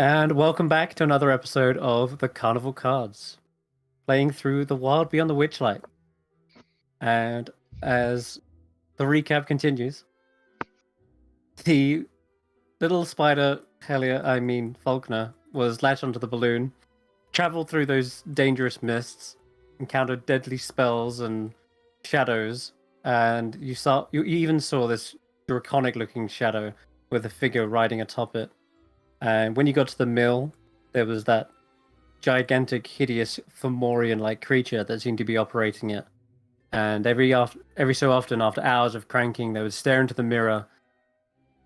And welcome back to another episode of the Carnival Cards, playing through the Wild Beyond the Witchlight. And as the recap continues, the little spider Faulkner, was latched onto the balloon, traveled through those dangerous mists, encountered deadly spells and shadows, and you even saw this draconic-looking shadow with a figure riding atop it. And when you got to the mill, there was that gigantic, hideous Fomorian-like creature that seemed to be operating it. And every so often, after hours of cranking, they would stare into the mirror,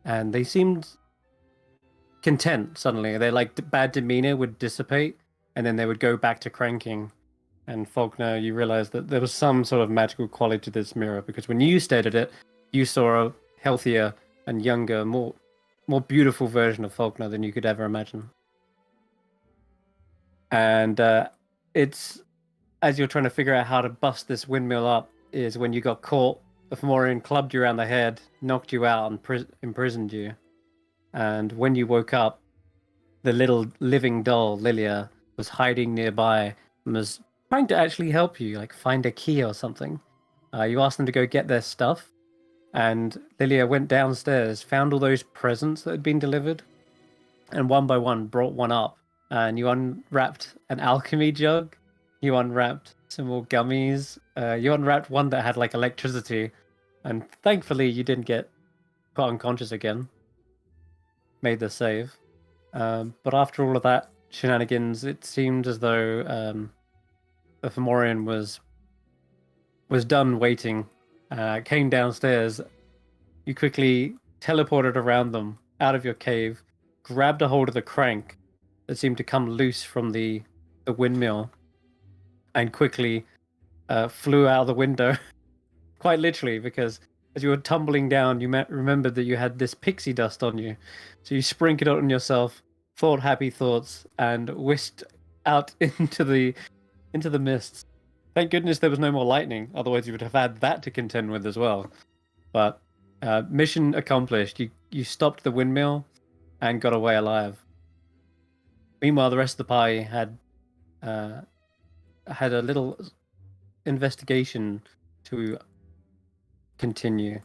and they seemed content. Suddenly, their bad demeanor would dissipate, and then they would go back to cranking. And Faulkner, you realized that there was some sort of magical quality to this mirror because when you stared at it, you saw a healthier and younger, more beautiful version of Faulkner than you could ever imagine. And it's as you're trying to figure out how to bust this windmill up is when you got caught. The Fomorian clubbed you around the head, knocked you out, and imprisoned you. And when you woke up, the little living doll, Lilia, was hiding nearby and was trying to actually help you, like find a key or something. You asked them to go get their stuff, and Lilia went downstairs, found all those presents that had been delivered, and one by one brought one up. And you unwrapped an alchemy jug, you unwrapped some more gummies, you unwrapped one that had like electricity, and thankfully you didn't get put unconscious again. Made the save. But after all of that shenanigans, it seemed as though the Fomorian was done waiting. Came downstairs. You quickly teleported around them out of your cave, grabbed a hold of the crank that seemed to come loose from the windmill, and quickly flew out of the window. Quite literally, because as you were tumbling down, you remembered that you had this pixie dust on you. So you sprinkled it on yourself, thought happy thoughts, and whisked out into the mists. Thank goodness there was no more lightning, otherwise you would have had that to contend with as well. But mission accomplished. You stopped the windmill and got away alive. Meanwhile, the rest of the party had a little investigation to continue,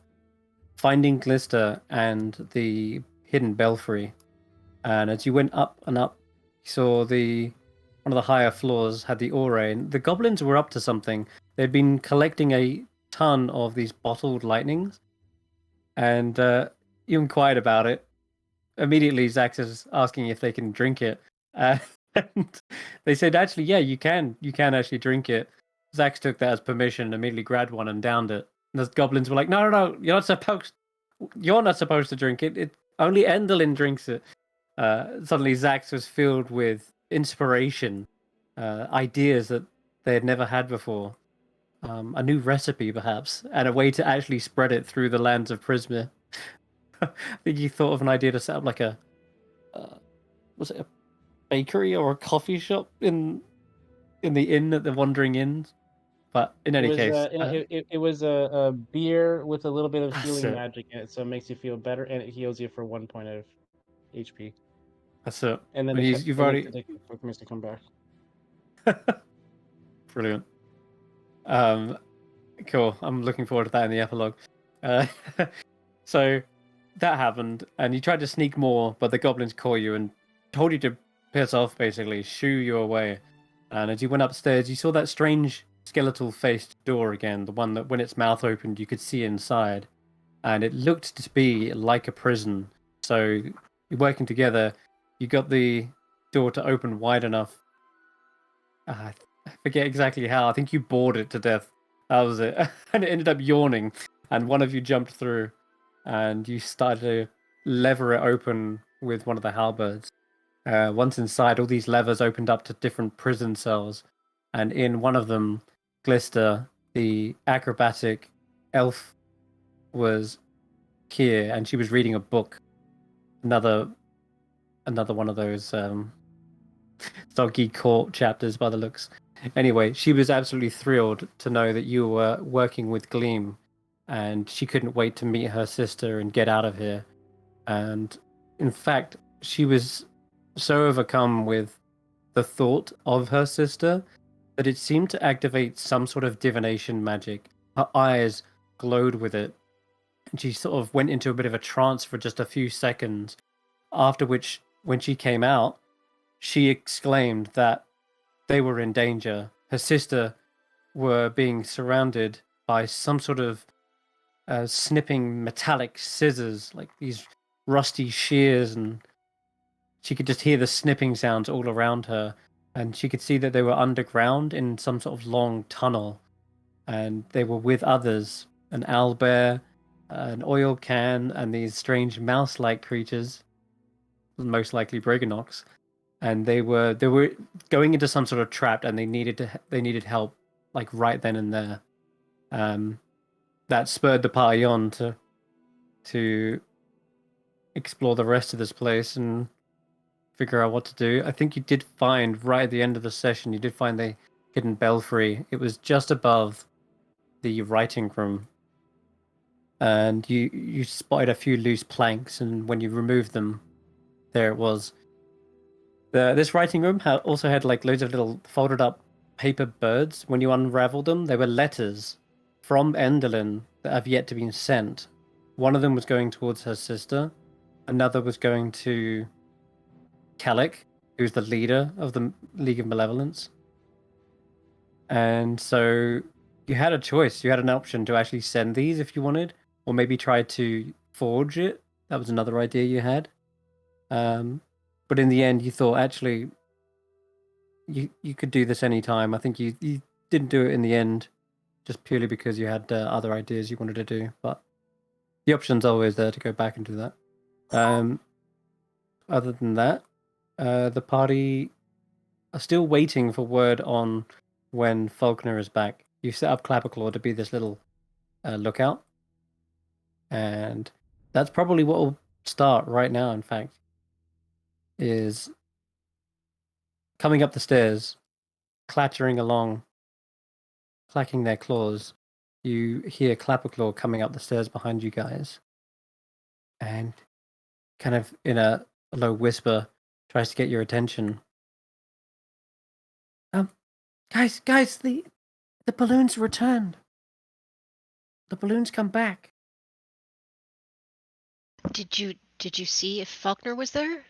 finding Glister and the hidden belfry. And as you went up and up, you saw one of the higher floors had the aura, and the goblins were up to something. They'd been collecting a ton of these bottled lightnings, and you inquired about it. Immediately, Xaxx is asking if they can drink it, and they said, "Actually, yeah, you can. You can actually drink it." Xaxx took that as permission, immediately grabbed one and downed it. And the goblins were like, "No, no, no! You're not supposed to drink it. It only Enderlin drinks it." Suddenly, Xaxx was filled with inspiration, ideas that they had never had before, a new recipe perhaps, and a way to actually spread it through the lands of Prisma. I think you thought of an idea to set up like uh, was it a bakery or a coffee shop in the inn at the Wandering Inns? But in It any was case, it was a beer with a little bit of that's healing it. magic in it, so it makes you feel better, and it heals you for 1 point of HP. That's it. And then Well, you've it makes already it take minutes to come back. brilliant. Cool. I'm looking forward to that in the epilogue. Uh, so that happened, and you tried to sneak more, but the goblins caught you and told you to piss off, basically, shoo you away. And as you went upstairs, you saw that strange skeletal faced door again, the one that when its mouth opened, you could see inside. And it looked to be like a prison. So, working together, you got the door to open wide enough. I forget exactly how. I think you bored it to death. That was it. And it ended up yawning. And one of you jumped through and you started to lever it open with one of the halberds. Once inside, all these levers opened up to different prison cells. And in one of them, Glister, the acrobatic elf, was here and she was reading a book. Another one of those doggy court chapters by the looks. Anyway, she was absolutely thrilled to know that you were working with Gleam, and she couldn't wait to meet her sister and get out of here. And in fact, she was so overcome with the thought of her sister that it seemed to activate some sort of divination magic. Her eyes glowed with it, and she sort of went into a bit of a trance for just a few seconds. After which, when she came out, she exclaimed that they were in danger. Her sister were being surrounded by some sort of snipping metallic scissors, like these rusty shears, and she could just hear the snipping sounds all around her. And she could see that they were underground in some sort of long tunnel, and they were with others, an owlbear, an oil can, and these strange mouse-like creatures, most likely Briganox. And they were going into some sort of trap, and they needed help like right then and there. Um, that spurred the party on to explore the rest of this place and figure out what to do. I think you did find right at the end of the session, you did find the hidden belfry. It was just above the writing room, and you spotted a few loose planks, and when you removed them, there it was. This writing room also had like loads of little folded up paper birds. When you unraveled them, they were letters from Enderlin that have yet to be sent. One of them was going towards her sister. Another was going to Kellic, who's the leader of the League of Malevolence. And so you had a choice. You had an option to actually send these if you wanted, or maybe try to forge it. That was another idea you had. But in the end, you thought actually you could do this anytime. I think you didn't do it in the end, just purely because you had other ideas you wanted to do. But the option's always there to go back and do that. Other than that, the party are still waiting for word on when Faulkner is back. You set up Clapperclaw to be this little lookout, and that's probably what will start right now. In fact, is coming up the stairs, clattering along, clacking their claws. You hear Clapperclaw coming up the stairs behind you guys, and kind of in a low whisper tries to get your attention. Um, guys, the balloons returned. The balloons come back. Did you see if Faulkner was there?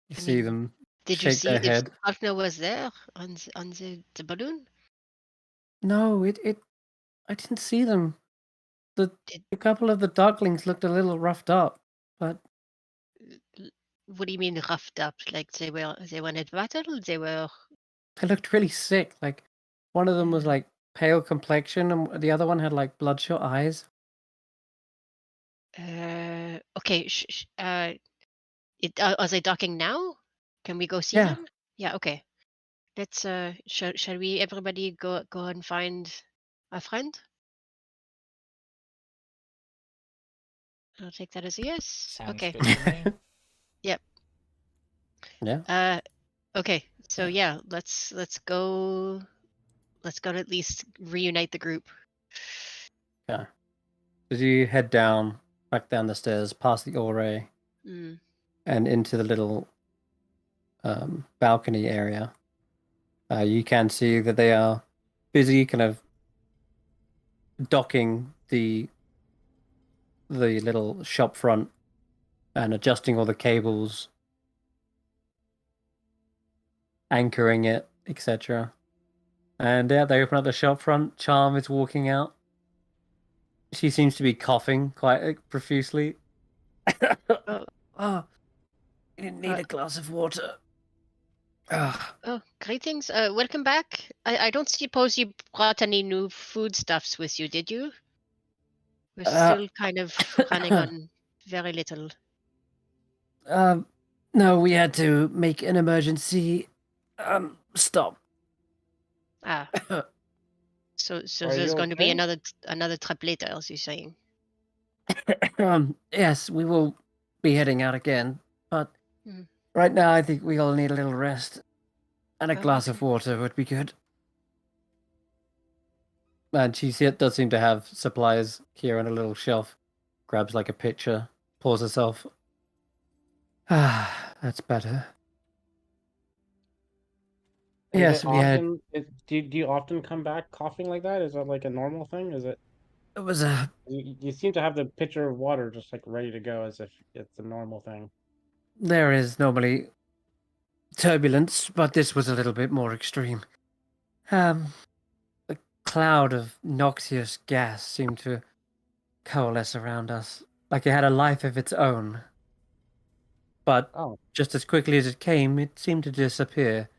You I see mean, them did you shake see their if head. Faulkner was there on the balloon? No, it I didn't see them. The Did a couple of the ducklings looked a little roughed up, but what do you mean roughed up? Like they were in a battle? They were they looked really sick. Like one of them was like pale complexion, and the other one had like bloodshot eyes. okay. Are they docking now? Can we go see Yeah, them? Yeah, okay. Let's shall we everybody go and find a friend? I'll take that as a yes. Sounds Okay. good to me. Yep. yeah. Okay. So yeah, let's go to at least reunite the group. Yeah. As you head back down the stairs, past the Ore, Mm. and into the little balcony area, you can see that they are busy, kind of docking the little shop front and adjusting all the cables, anchoring it, etc. And yeah, they open up the shop front. Charm is walking out. She seems to be coughing quite profusely. Oh, Oh, you didn't need uh, a glass of water. Ah, oh, greetings. Welcome back. I don't suppose you brought any new foodstuffs with you, did you? We're uh, still kind of running on very little. um, no, we had to make an emergency stop. Ah, so Are there's you going to be okay? another trip later, as you're saying. Yes, we will be heading out again, but Mm. right now I think we all need a little rest, and a Oh, glass okay. of water would be good. And does seem to have supplies here on a little shelf. Grabs like a pitcher, pours herself. Ah, That's better. Is Yes, it we had. often? Do you often come back coughing like that? Is that like a normal thing? Is it? It was a. You seem to have the pitcher of water just like ready to go, as if it's a normal thing. There is normally turbulence, but this was a little bit more extreme. Um, a cloud of noxious gas seemed to coalesce around us, like it had a life of its own. But Oh, just as quickly as it came, it seemed to disappear.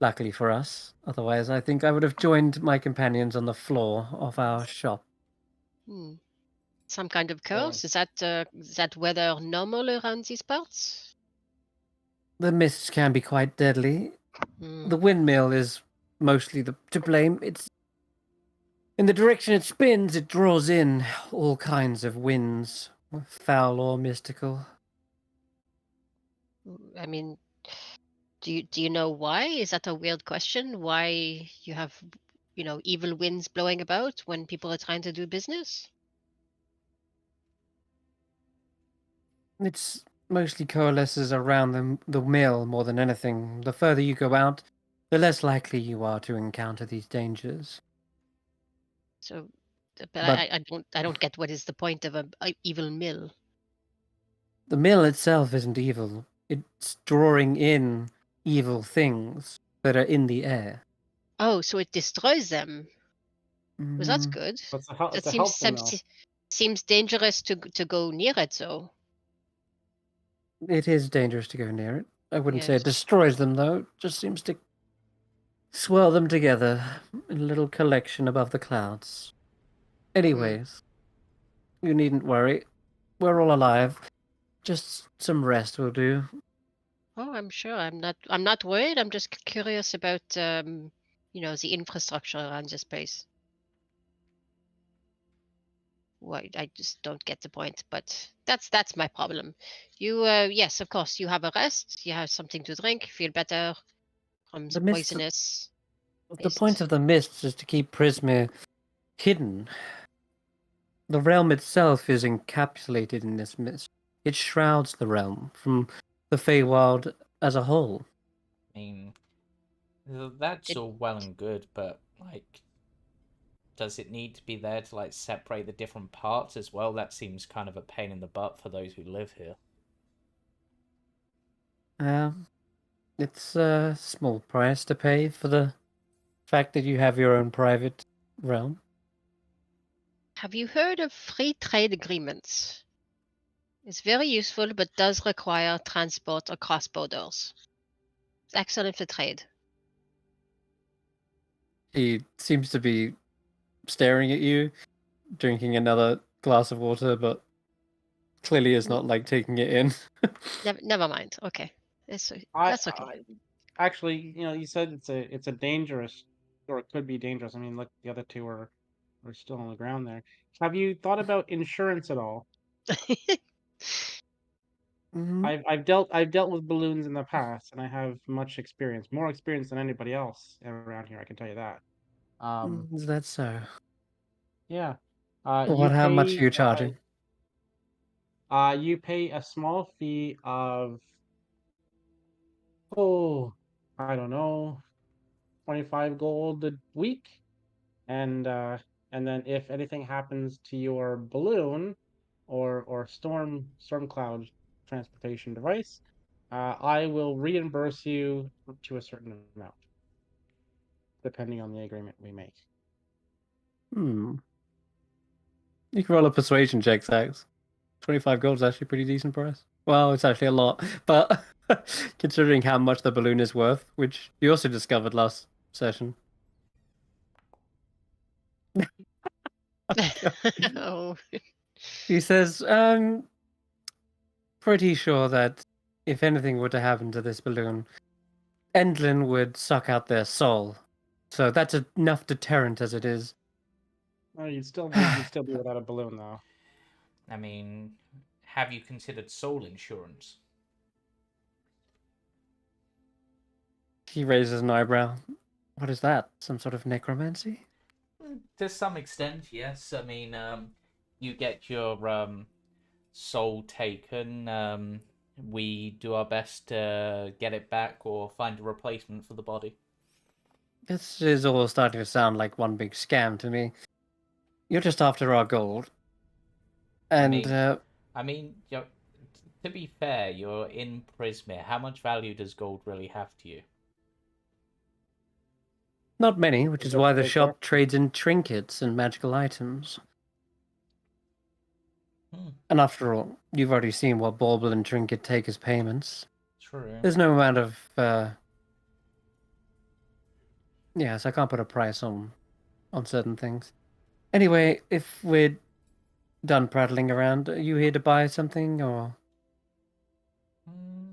Luckily for us. Otherwise, I think I would have joined my companions on the floor of our shop. Hmm. Some kind of so curse? Is that weather normal around these parts? The mists can be quite deadly. Hmm. The windmill is mostly to blame. It's in the direction it spins, it draws in all kinds of winds, foul or mystical. I mean, do you know why? Is that a weird question? Why you have, evil winds blowing about when people are trying to do business? It's mostly coalesces around the mill more than anything. The further you go out, the less likely you are to encounter these dangers. So, but But I don't get what is the point of a evil mill. the mill itself isn't evil. It's drawing in evil things that are in the air. Oh, so it destroys them. Well, that's Mm, good. it's That a seems helpful sem- mill. se- seems dangerous to go near it. So it is dangerous to go near it. I wouldn't say it yes. destroys them, though. It just seems to swirl them together in a little collection above the clouds. Hmm. Anyways, you needn't worry. We're all alive. Just some rest will do. Oh, I'm sure. I'm not worried. I'm just curious about the infrastructure around this place. Well, I just don't get the point, but that's my problem. Yes, of course, you have a rest, you have something to drink, feel better from The the mist. poisonous The point mist. of the mists is to keep Prismir hidden. The realm itself is encapsulated in this mist. It shrouds the realm from the Feywild as a whole. I mean, that's Did all well and good, but like, does it need to be there to like separate the different parts as well? That seems kind of a pain in the butt for those who live here. Um, it's a small price to pay for the fact that you have your own private realm. have you heard of free trade agreements? It's very useful, but does require transport across borders. It's excellent for trade. He seems to be staring at you, drinking another glass of water, but clearly is not like taking it in. Never mind. Okay, I, that's okay. I actually, you said it's a dangerous, or it could be dangerous. I mean, look, the other two are still on the ground there. Have you thought about insurance at all? Mhm. I've dealt with balloons in the past, and I have much experience, more experience than anybody else around here. I can tell you that. Is that so? Yeah. How much are you charging? You pay a small fee of, oh, I don't know, 25 gold a week, and then if anything happens to your balloon or storm cloud transportation device, I will reimburse you up to a certain amount, depending on the agreement we make. Hmm. You can roll a persuasion check, Xaxx. 25 gold is actually a pretty decent price. Well, it's actually a lot, but considering how much the balloon is worth, which you also discovered last session. Oh, He says, pretty sure that if anything were to happen to this balloon, Endlin would suck out their soul. So that's enough deterrent as it is. Oh, you'd still be without a balloon though. I mean, have you considered soul insurance? He raises an eyebrow. What is that? Some sort of necromancy? To some extent, yes. I mean, you get your soul taken we do our best to get it back or find a replacement for the body. This is all starting to sound like one big scam to me. You're just after our gold. And I mean, to be fair, you're in Prismir. How much value does gold really have to you? not many, which is That's why a the great shop question. trades in trinkets and magical items. Hmm, And after all, you've already seen what Bauble and Trinket take as payments. true. There's no amount of yes, I can't put a price on certain things. Anyway, if we're done prattling around, are you here to buy something or Hmm,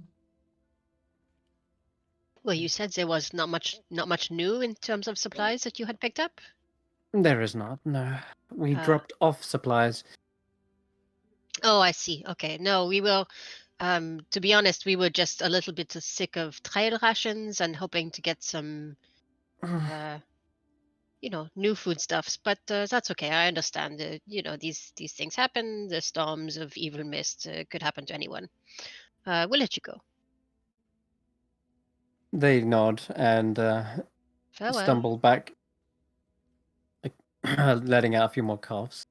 Well, you said there was not much new in terms of supplies that you had picked up. there is not, no. We Uh, dropped off supplies. Oh, I see. Okay. No, we will. To be honest, we were just a little bit sick of trail rations and hoping to get some, uh, new foodstuffs. But that's okay. I understand. These things happen. The storms of evil mist could happen to anyone. We'll let you go. They nod and Farewell. stumble back, letting out a few more coughs.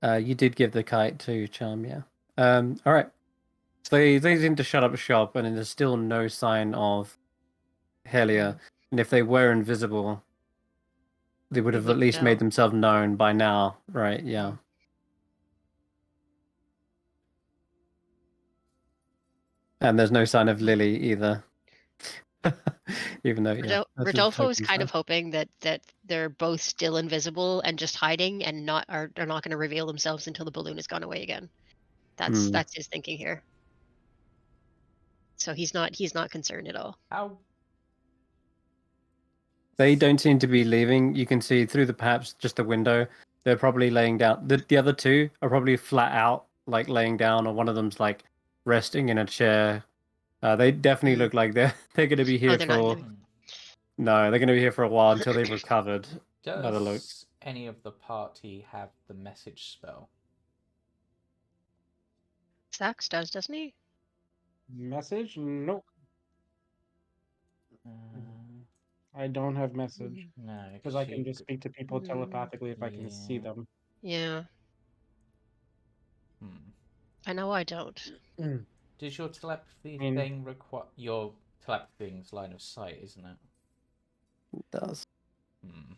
You did give the kite to Charm, yeah. All right. So they seem to shut up shop, and there's still no sign of Helia. And if they were invisible, they would We have at wouldn't least made know. themselves known by now, right? Yeah. Mm. And there's no sign of Lily either. Even though, yeah, that's just Rodolfo is Token's kind there. of hoping that they're both still invisible and just hiding and are not going to reveal themselves until the balloon has gone away again. That's Hmm. that's his thinking here. So he's not concerned at all. how? They don't seem to be leaving. You can see through the perhaps just a window. They're probably laying down. The other two are probably flat out, like laying down, or one of them's like resting in a chair. They definitely look like they're going to be here They're not for. gonna be. No, they're going to be here for a while until they've recovered. By the looks. Does any of the party have the message spell? Xaxx does, doesn't he? Message? Nope. Uh, I don't have message. no, Because I can just speak to people telepathically if I can see yeah. them. Yeah, Hmm. I know I don't. Does your telepathy I mean- thing require your telepathy thing's line of sight, isn't it? It does. Hmm.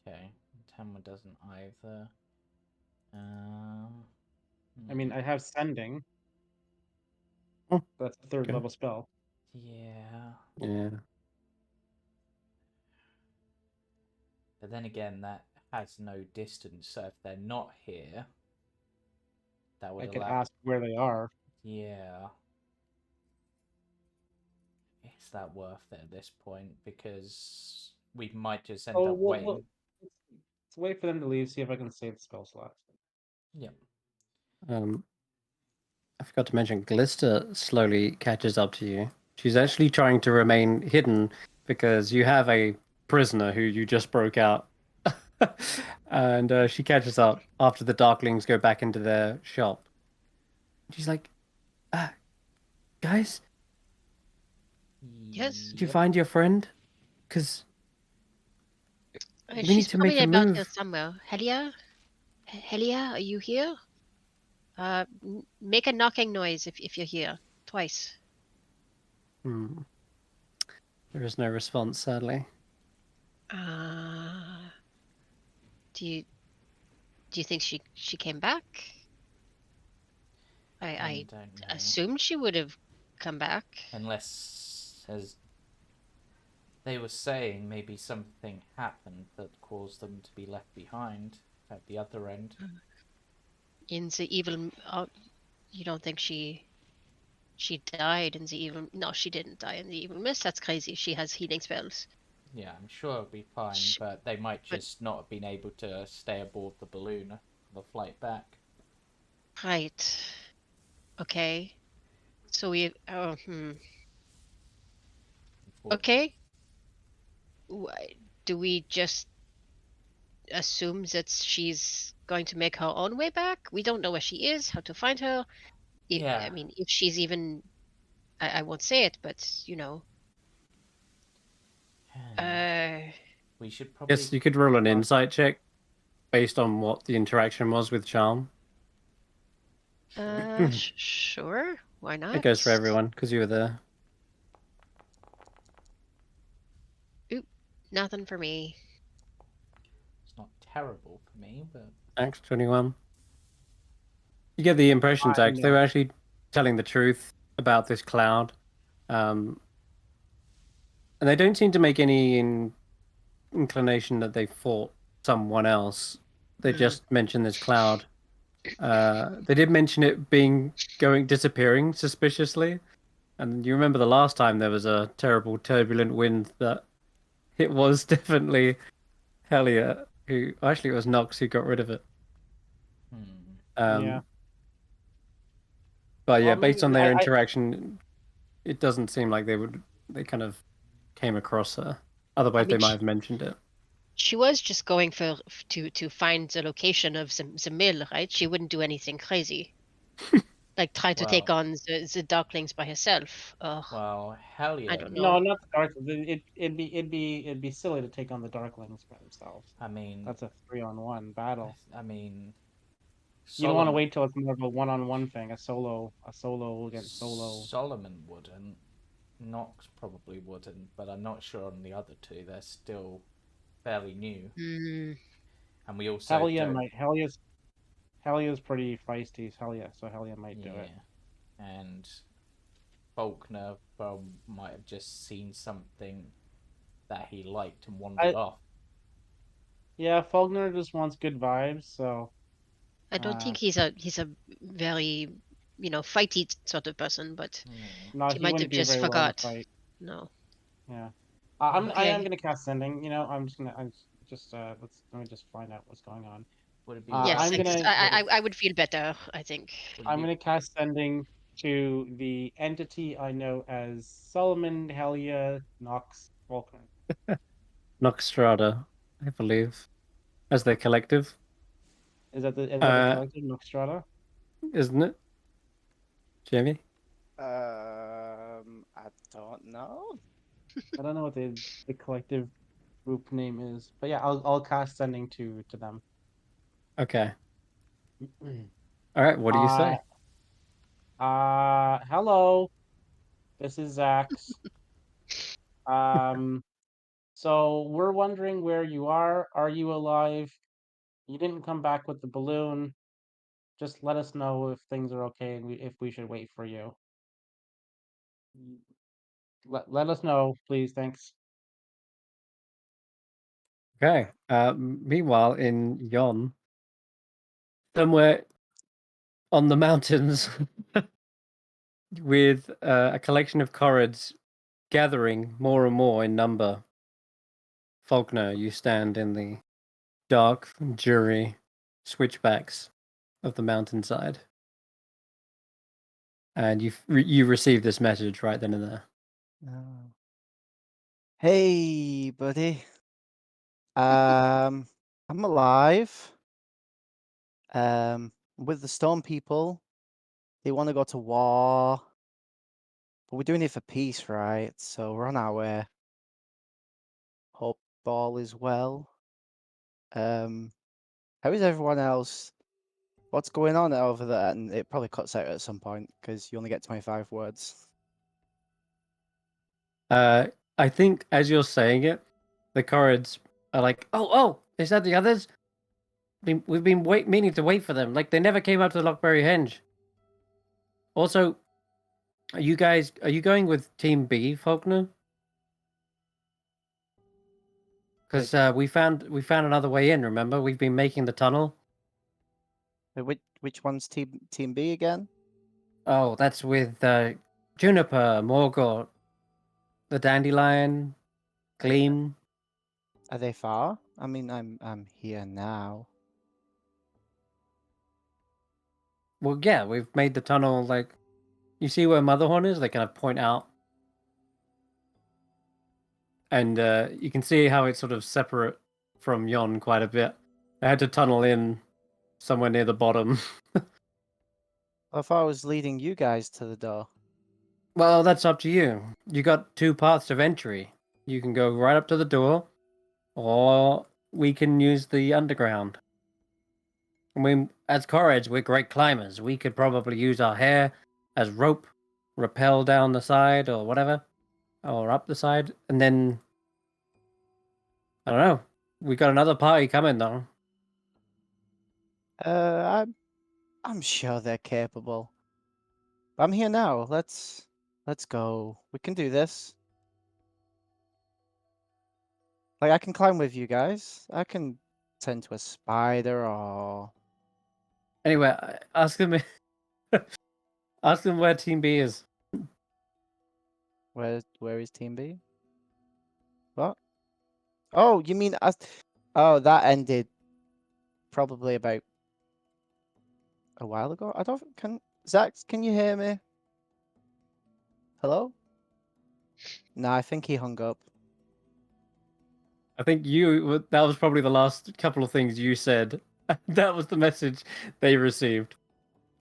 Okay. Tanwen doesn't either. I mean, I have sending. Oh, That's a third okay. level spell. Yeah. Yeah. But then again, that has no distance. So if they're not here, that would I could allow. ask where they are. Yeah. Is that worth it at this point? Because we might just end Oh, up well, waiting. let's wait for them to leave, see if I can save the spell slot. Yep. I forgot to mention, Glista slowly catches up to you. She's actually trying to remain hidden because you have a prisoner who you just broke out. And she catches up after the Darklings go back into their shop. She's like, guys, Yes. did you find your friend? Because we need She's to make probably a about here move. somewhere. Helia, are you here? Make a knocking noise if you're here. Twice. Hmm. There is no response, sadly. Do you think she came back? I don't know. assumed she would have come back. Unless, as they were saying, maybe something happened that caused them to be left behind at the other end. In the evil. Oh, you don't think she died in the evil? No, she didn't die in the evil mist. That's crazy. She has healing spells. Yeah, I'm sure it'll be fine, but they might just not have been able to stay aboard the balloon on the flight back. Right. Okay. So we. Okay. Do we just assume that she's going to make her own way back? We don't know where she is, how to find her. Yeah. I mean, if she's even, I won't say it, but We should probably. Yes, you could roll an insight check based on what the interaction was with Charm. sure, why not? It goes for everyone because you were there. Oop, nothing for me. It's not terrible for me, but Axe 21. You get the impression, Xaxx, they were actually telling the truth about this cloud. And they don't seem to make any inclination that they fought someone else. They just mentioned this cloud. They did mention it disappearing suspiciously. And you remember the last time there was a terrible turbulent wind that it was definitely Helia who, actually it was Nox who got rid of it. Yeah. But yeah, Well, based on maybe their interaction, it doesn't seem like they kind of came across her. Otherwise, mean, they might have mentioned it. She was just going to find the location of the mill, right? She wouldn't do anything crazy, like try to take on the Darklings by herself. Well, hell yeah. I don't know. No, not the dark. It'd be silly to take on the Darklings by themselves. I mean, that's a 3-on-1 battle. I mean, you don't want to wait till it's more of a 1-on-1 thing, a solo against solo. Solomon wouldn't. Nox probably wouldn't, but I'm not sure on the other two. They're still fairly new. And we also Helia's pretty feisty. So Helia might do it. And Faulkner might have just seen something that he liked and wandered off. Yeah, Faulkner just wants good vibes, so I don't think he's a very fighty sort of person, but he might have just forgot. No. Yeah. I am gonna cast sending. I'm just gonna let me just find out what's going on. Would it be yes, I would feel better, I think. I'm gonna cast sending to the entity I know as Solomon, Helia, Nox, Faulkner. Noxstrada, I believe, as their collective. Is that the collective Noxstrada? Isn't it, Jamey? I don't know. I don't know what the collective group name is, but yeah, I'll cast sending to them. Okay. All right. What do you say? Hello. This is Xaxx. So we're wondering where you are. Are you alive? You didn't come back with the balloon. Just let us know if things are okay and if we should wait for you. Let us know, please. Thanks. Okay. Meanwhile, in Yon, somewhere on the mountains, with a collection of Corrids gathering more and more in number, Faulkner, you stand in the dark, dreary switchbacks of the mountainside, and you receive this message right then and there. Oh. Hey, buddy. I'm alive. With the Stone People. They want to go to war. But we're doing it for peace, right? So we're on our way. Hope all is well. How is everyone else? What's going on over there? And it probably cuts out at some point because you only get 25 words. I think as you're saying it, the Corrids are like, oh, is that the others? We've been meaning to wait for them. Like, they never came out to Lockberry Henge. Also, are you going with Team B, Faulkner? Because we found another way in. Remember, we've been making the tunnel. Which one's Team B again? Oh, that's with Juniper, Morgort, the Dandelion, Gleam. Are they far? I mean, I'm here now. Well, yeah, we've made the tunnel. Like, you see where Motherhorn is? They kind of point out, and you can see how it's sort of separate from Yon quite a bit. I had to tunnel in somewhere near the bottom. I thought I was leading you guys to the door. Well, that's up to you. You got two paths of entry. You can go right up to the door, or we can use the underground. I mean, as Coreds, we're great climbers. We could probably use our hair as rope, rappel down the side or whatever, or up the side, and then I don't know. We got another party coming though. I'm sure they're capable. I'm here now. Let's go. We can do this. Like I can climb with you guys. I can turn to a spider or Anyway, ask them. Ask them where Team B is. where is Team B? What? Oh, you mean us? Oh, that ended probably about a while ago. I don't can Xaxx, can you hear me? Hello? No, I think he hung up. I think that was probably the last couple of things you said. That was the message they received.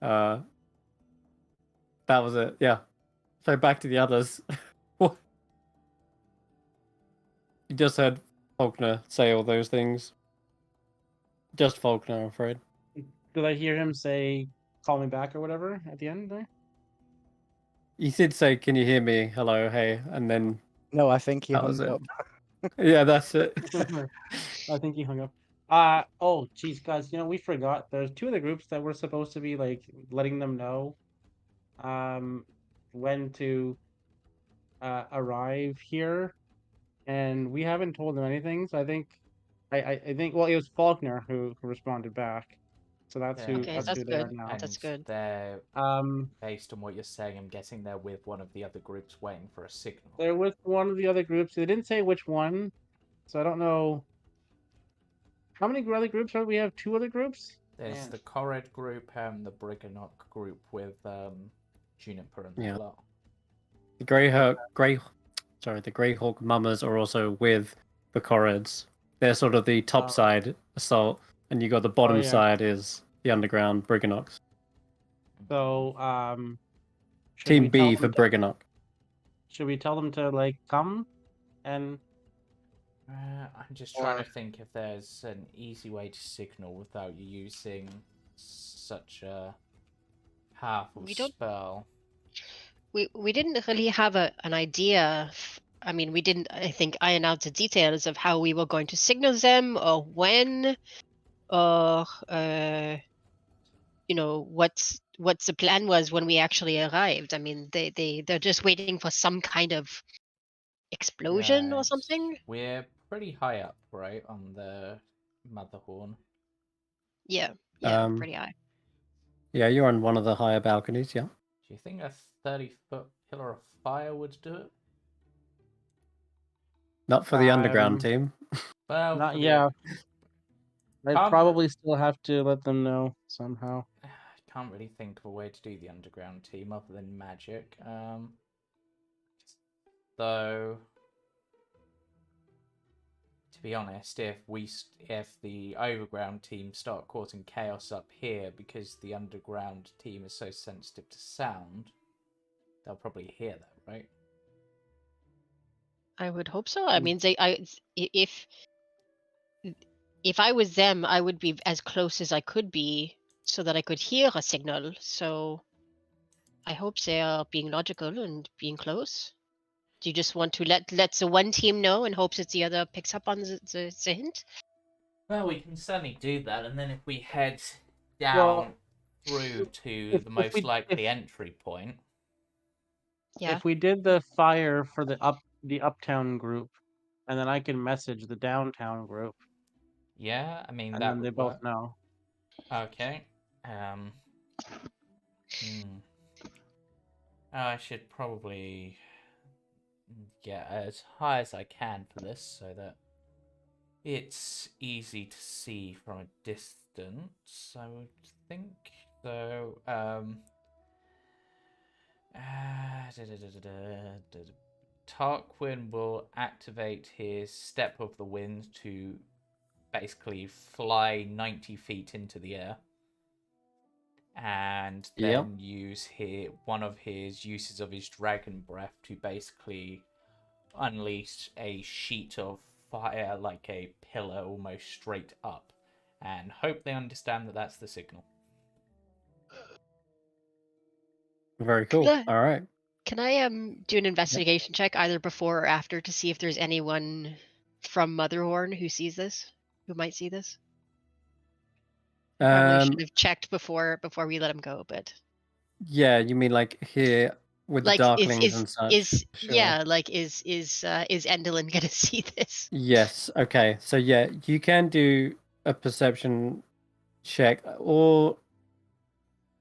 That was it. Yeah. So back to the others. You just heard Faulkner say all those things. Just Faulkner, I'm afraid. Did I hear him say, "Call me back" or whatever at the end there? He did say, "Can you hear me? Hello, hey," and then No, I think he that was hung it. up. Yeah, that's it. I think he hung up. Oh, geez, guys, we forgot. There's two of the groups that we're supposed to be like letting them know, when to arrive here, and we haven't told them anything. So I think, I think, well, it was Faulkner who responded back. So that's Yeah, who Okay, that's and, that's who they are good. now. and That's good. they're Um, based on what you're saying. I'm guessing they're with one of the other groups waiting for a signal. they're with one of the other groups. They didn't say which one, so I don't know. How many other groups are we? Have two other groups? There's Man. the Corred group and the Briganock group with Juniper and Yeah. that lot. The the Greyhawk Mummers are also with the Corrids. They're sort of the top Oh. side assault, and you got the bottom yeah. side is the underground Briganox. So, should Team we tell B them for Briganock. should we tell them to like come and I'm just trying Or- to think if there's an easy way to signal without you using such a powerful We don't- spell. We didn't really have an idea. I mean, we didn't, I think, iron out the details of how we were going to signal them or when, or what the plan was when we actually arrived. I mean, they're just waiting for some kind of explosion or Right. something. We're pretty high up, right, on the Motherhorn. Yeah, Um, pretty high. Yeah, you're on one of the higher balconies. Yeah. Do you think a 30-foot pillar of fire would do it? Not for the underground team. Well, not for yeah. I'd Can't- probably still have to let them know somehow. I can't really think of a way to do the underground team other than magic. Though, to be honest, if the overground team start causing chaos up here because the underground team is so sensitive to sound, they'll probably hear that, right? I would hope so. I mean, if I was them, I would be as close as I could be so that I could hear a signal. So I hope they are being logical and being close. Do you just want to let the one team know and hope that the other picks up on the hint? Well, we can certainly do that, and then if we head down Well, through to if- the if most we- likely if- entry point. Yeah. If we did the fire for the uptown group, and then I can message the downtown group, Yeah, I mean and that then they would both work. know. Okay. I should probably get as high as I can for this so that it's easy to see from a distance, I would think. So, Tarquin will activate his Step of the Wind to basically fly 90 feet into the air. and Yep. then use one of his uses of his dragon breath to basically unleash a sheet of fire, like a pillar, almost straight up, and hope they understand that that's the signal. Very cool. Yeah. All right. Can I do an investigation check either before or after to see if there's anyone from Motherhorn who sees this, who might see this? I probably should have checked before we let him go, but Yeah, you mean like here with the like darklings and such? Sure. yeah, like is Endelin gonna see this? Yes. Okay. So yeah, you can do a perception check, or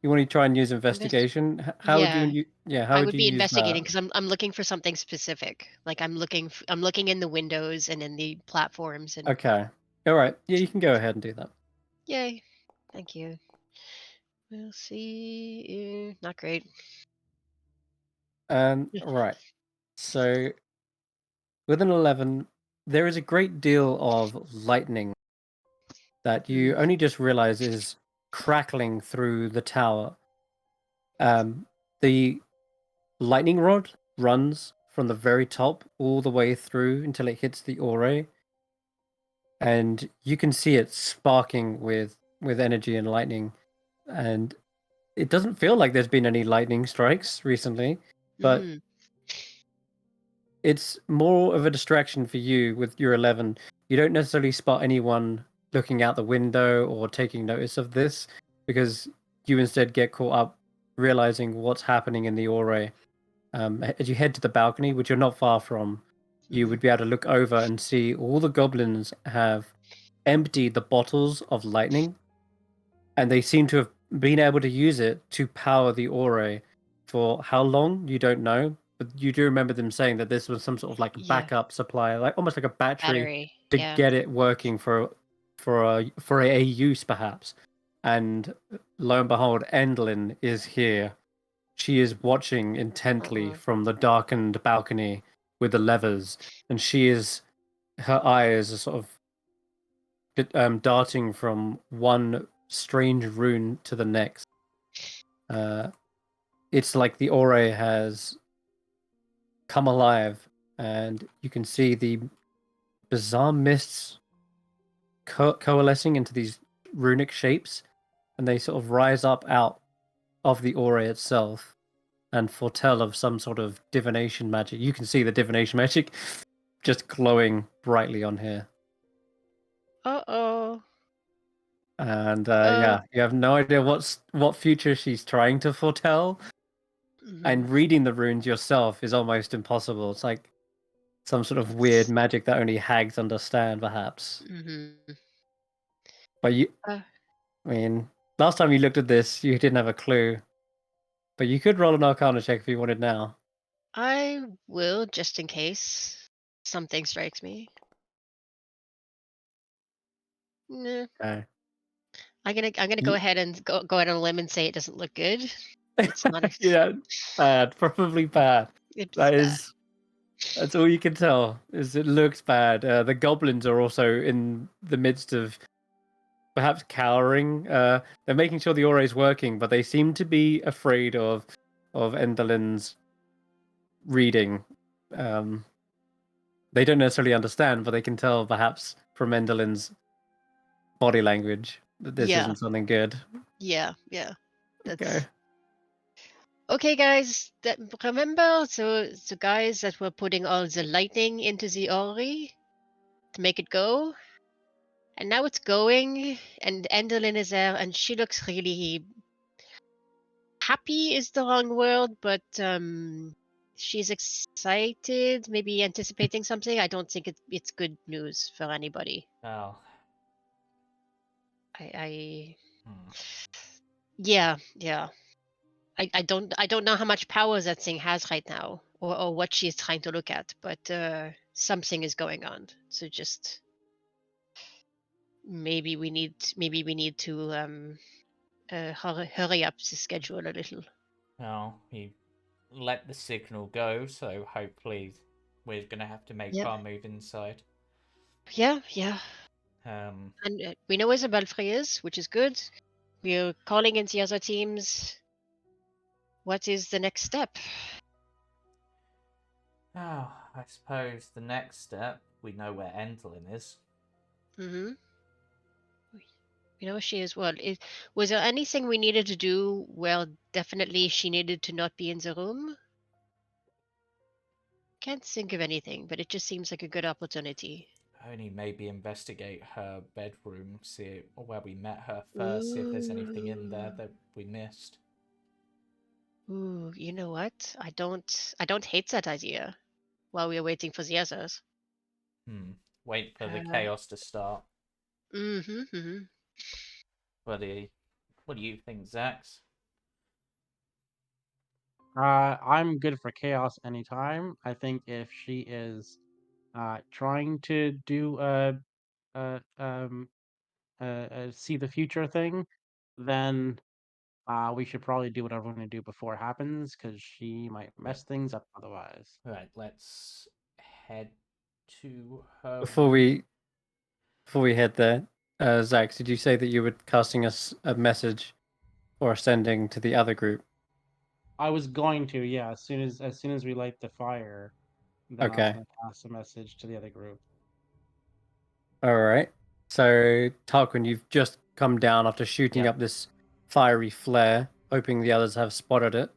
you want to try and use investigation. How would Yeah. you? Yeah. How I would would you be use investigating that? because I'm looking for something specific. Like I'm looking in the windows and in the platforms and Okay. All right. Yeah, you can go ahead and do that. yay. Thank you. We'll see. Not great. Right. So with an 11, there is a great deal of lightning that you Mm. only just realize is crackling through the tower. The lightning rod runs from the very top all the way through until it hits the ore, and you can see it sparking with energy and lightning. And it doesn't feel like there's been any lightning strikes recently, but Mm. it's more of a distraction for you with your 11. You don't necessarily spot anyone looking out the window or taking notice of this because you instead get caught up realizing what's happening in the ore. As you head to the balcony, which you're not far from, you would be able to look over and see all the goblins have emptied the bottles of lightning, and they seem to have been able to use it to power the ore. For how long, you don't know, but you do remember them saying that this was some sort of like Yeah. backup supply, like almost like a battery to Yeah. get it working for a use perhaps. And lo and behold, Endelin is here. She is watching intently from the darkened balcony with the levers, and her eyes are sort of darting from one strange rune to the next. It's like the aura has come alive, and you can see the bizarre mists coalescing into these runic shapes, and they sort of rise up out of the aura itself and foretell of some sort of divination magic. You can see the divination magic just glowing brightly on here. Uh-oh. And yeah, you have no idea what future she's trying to foretell. And reading the runes yourself is almost impossible. It's like some sort of weird magic that only hags understand, perhaps. But I mean, last time you looked at this, you didn't have a clue. But you could roll an Arcana check if you wanted now. I will, just in case something strikes me. Nah. Okay. I'm gonna go ahead and go out on a limb and say it doesn't look good. It's not. Yeah, bad. Probably bad. It's That's all you can tell. Is it looks bad. The goblins are also in the midst of perhaps cowering. They're making sure the aura is working, but they seem to be afraid of Endelin's reading. They don't necessarily understand, but they can tell perhaps from Endelin's body language that this isn't something good. Yeah. Okay. Okay, guys. Remember the guys that were putting all the lightning into the Ori to make it go? And now it's going, and Endelin is there, and she looks really happy is the wrong word, but she's excited, maybe anticipating something. I don't think it's good news for anybody. Oh. Yeah. I don't know how much power that thing has right now, or what she's trying to look at, but something is going on. So just maybe we need to hurry up the schedule a little. Well, you let the signal go, so hopefully we're gonna have to make our move inside. Yeah. And we know where the belfry is, which is good. We're calling in the other teams. What is the next step? Oh, I suppose the next step, we know where Endlin is. Mm-hmm. You know she is well. Was there anything we needed to do? Well, definitely she needed to not be in the room. Can't think of anything, but it just seems like a good opportunity. Only maybe investigate her bedroom, see where we met her first, see if there's anything in there Ooh. that we missed. Ooh, you know what? I don't hate that idea. While we are waiting for the others. Wait for the Uh, chaos to start. mm-hmm. What do you think, Xaxx? I'm good for chaos anytime. I think if she is trying to do a see the future thing, then we should probably do whatever we're going to do before it happens, because she might Yep. mess things up otherwise. Right, let's head to her Before room. we head there, Xaxx, did you say that you were casting us a message or sending to the other group? I was going to, yeah, as soon as we light the fire, then I was Okay. going to pass a message to the other group. All right. So, Tarquin, you've just come down after shooting Yep. up this fiery flare, hoping the others have spotted it.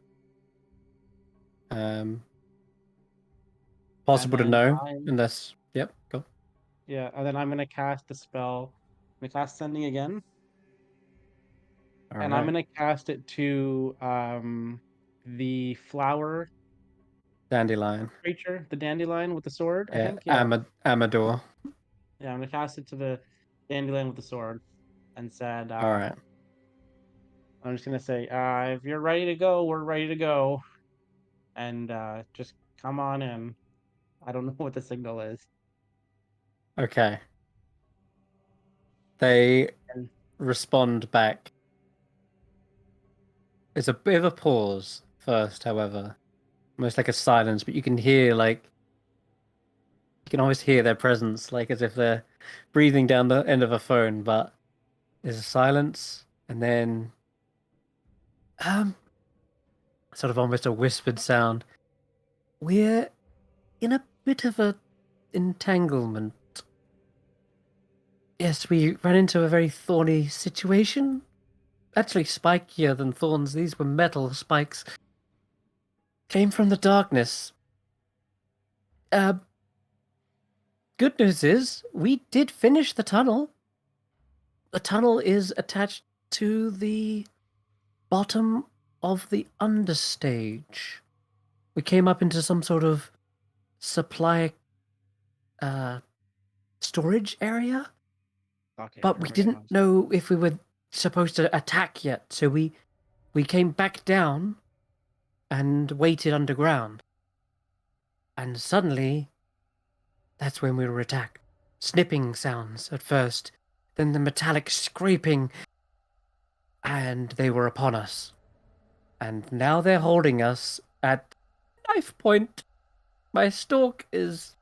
Possible to then know, I'm unless. Yep, go. Yeah, and then I'm going to cast the spell. I'm going to cast sending again, All and I'm right. going to cast it to the flower Dandelion. creature, the dandelion with the sword, I think. Yeah. Amador. Yeah, I'm going to cast it to the dandelion with the sword, and said, All right. I'm just going to say, if you're ready to go, we're ready to go, and just come on in. I don't know what the signal is. Okay. They And respond back. It's a bit of a pause first, however. Almost like a silence, but you can hear, like, you can always hear their presence, like as if they're breathing down the end of a phone, but there's a silence, and then sort of almost a whispered sound. We're in a bit of a entanglement. Yes, we ran into a very thorny situation. Actually, spikier than thorns. These were metal spikes. Came from the darkness. Uh, Good news is we did finish the tunnel. The tunnel is attached to the bottom of the understage. We came up into some sort of supply uh storage area, okay, but we perfect. didn't know if we were supposed to attack yet. So we came back down and waited underground. And suddenly that's when we were attacked. Snipping sounds at first, then the metallic scraping, and they were upon us. And now they're holding us at knife point. My stalk is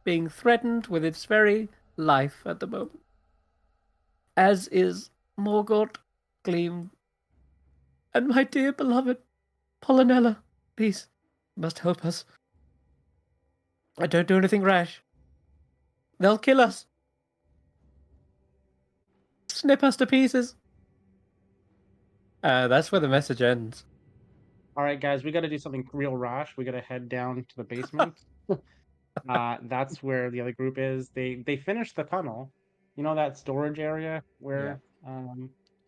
being threatened with its very life at the moment. As is Morgott, Gleam, and my dear beloved Pollinella. Please, you must help us. I don't do anything rash. They'll kill us. Snip us to pieces. That's where the message ends. All right, guys, we got to do something real rash. We got to head down to the basement. That's where the other group is. They finished the tunnel. You know that storage area Yeah. where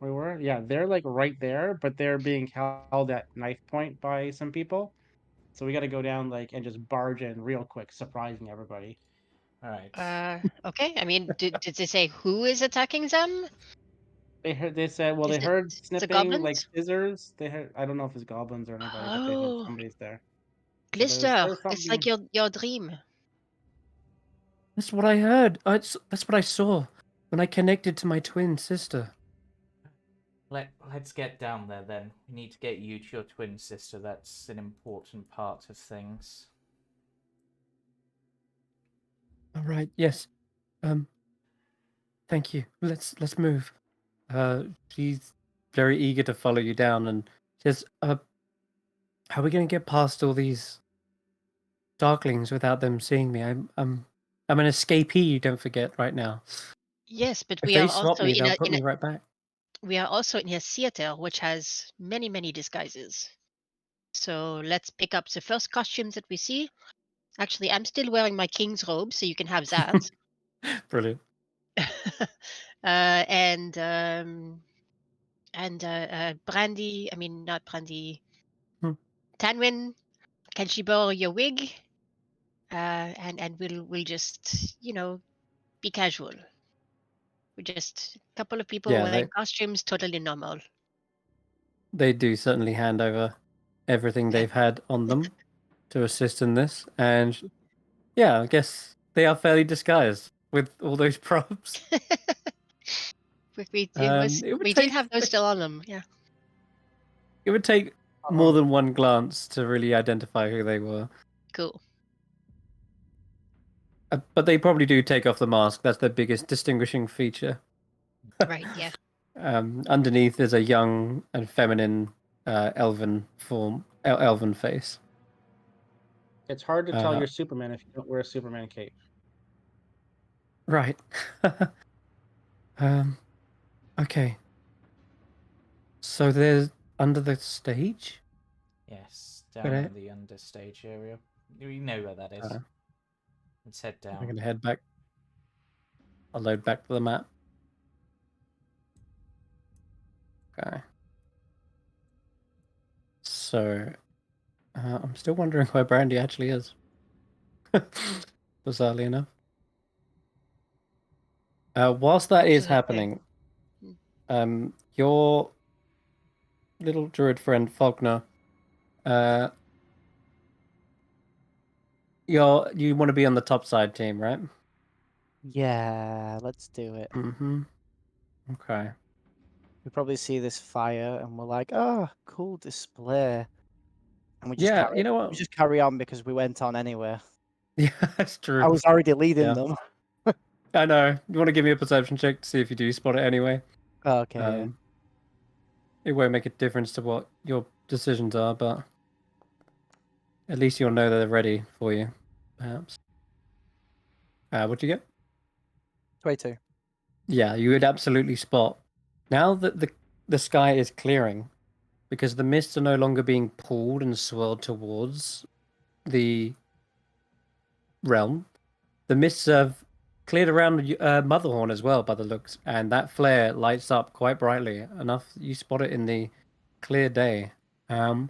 we were? Yeah, they're like right there, but they're being held at knife point by some people. So we got to go down like and just barge in real quick, surprising everybody. All right. Okay. I mean, did they say who is attacking them? They said, well, Is they it heard the snipping like goblins? scissors. They heard, I don't know if it's goblins or anybody, but they heard Oh, somebody's there. So Glister. there's It's like something. your dream. That's what I heard. That's what I saw when I connected to my twin sister. Let's get down there then. We need to get you to your twin sister. That's an important part of things. All right. Yes. Thank you. Let's move. She's very eager to follow you down, and says, "How are we going to get past all these darklings without them seeing me? I'm an escapee. Don't forget, right now. Yes, but If we they are spot also me, in they'll a put me right back." we are also in a theater which has many, many disguises. So let's pick up the first costumes that we see. Actually, I'm still wearing my king's robe, so you can have that. Brilliant. And Brandee, I mean not Brandee, Hmm. Tanwen, can she borrow your wig? And we'll just be casual. We're just a couple of people Yeah, wearing costumes, totally normal. they do certainly hand over everything Okay. they've had on them to assist in this, and yeah, I guess they are fairly disguised with all those props. we It would did take have those still on them. Yeah. it would take more than one glance to really identify who they were. Cool. But they probably do take off the mask. That's their biggest distinguishing feature. Right. Yeah. Underneath is a young and feminine elven form, elven face. It's hard to tell you're Superman if you don't wear a Superman cape. Right. Okay. So there's under the stage? Yes, down Okay. in the understage area. We know where that is. Let's head I'm down. going to head back. I'll load back to the map. Okay. So, I'm still wondering where Brandee actually is. Bizarrely enough. Whilst that is Okay. happening, your little druid friend Faulkner, you want to be on the top side team, right? Yeah, let's do it. Mm-hmm. Okay. We probably see this fire and we're like, oh, cool display. And we just Yeah, carry, you know what? we just carry on because we went on anyway. Yeah, that's true. I was already leading Yeah. them. I know. You want to give me a perception check to see if you do spot it anyway? Okay. Yeah. It won't make a difference to what your decisions are, but at least you'll know that they're ready for you, perhaps. What'd you get? 22. Yeah, you would absolutely spot. Now that the sky is clearing, because the mists are no longer being pulled and swirled towards the realm, the mists have cleared around Motherhorn as well, by the looks, and that flare lights up quite brightly enough that you spot it in the clear day. You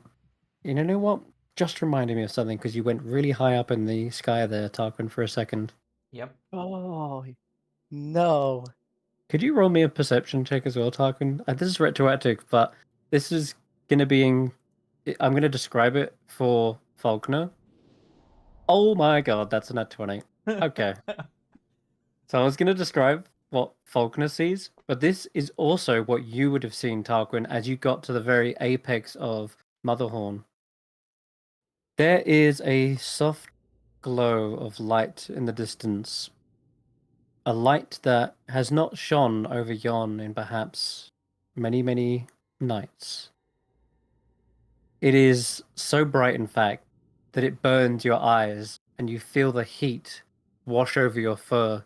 know what? Just reminded me of something because you went really high up in the sky there, Tarquin, for a second. Yep. Oh, no. Could you roll me a perception check as well, Tarquin? This is retroactive, but this is going to be I'm going to describe it for Faulkner. Oh my god, that's a nat 20. Okay. So I was going to describe what Faulkner sees, but this is also what you would have seen, Tarquin, as you got to the very apex of Motherhorn. There is a soft glow of light in the distance. A light that has not shone over yon in perhaps many, many nights. It is so bright, in fact, that it burns your eyes and you feel the heat wash over your fur.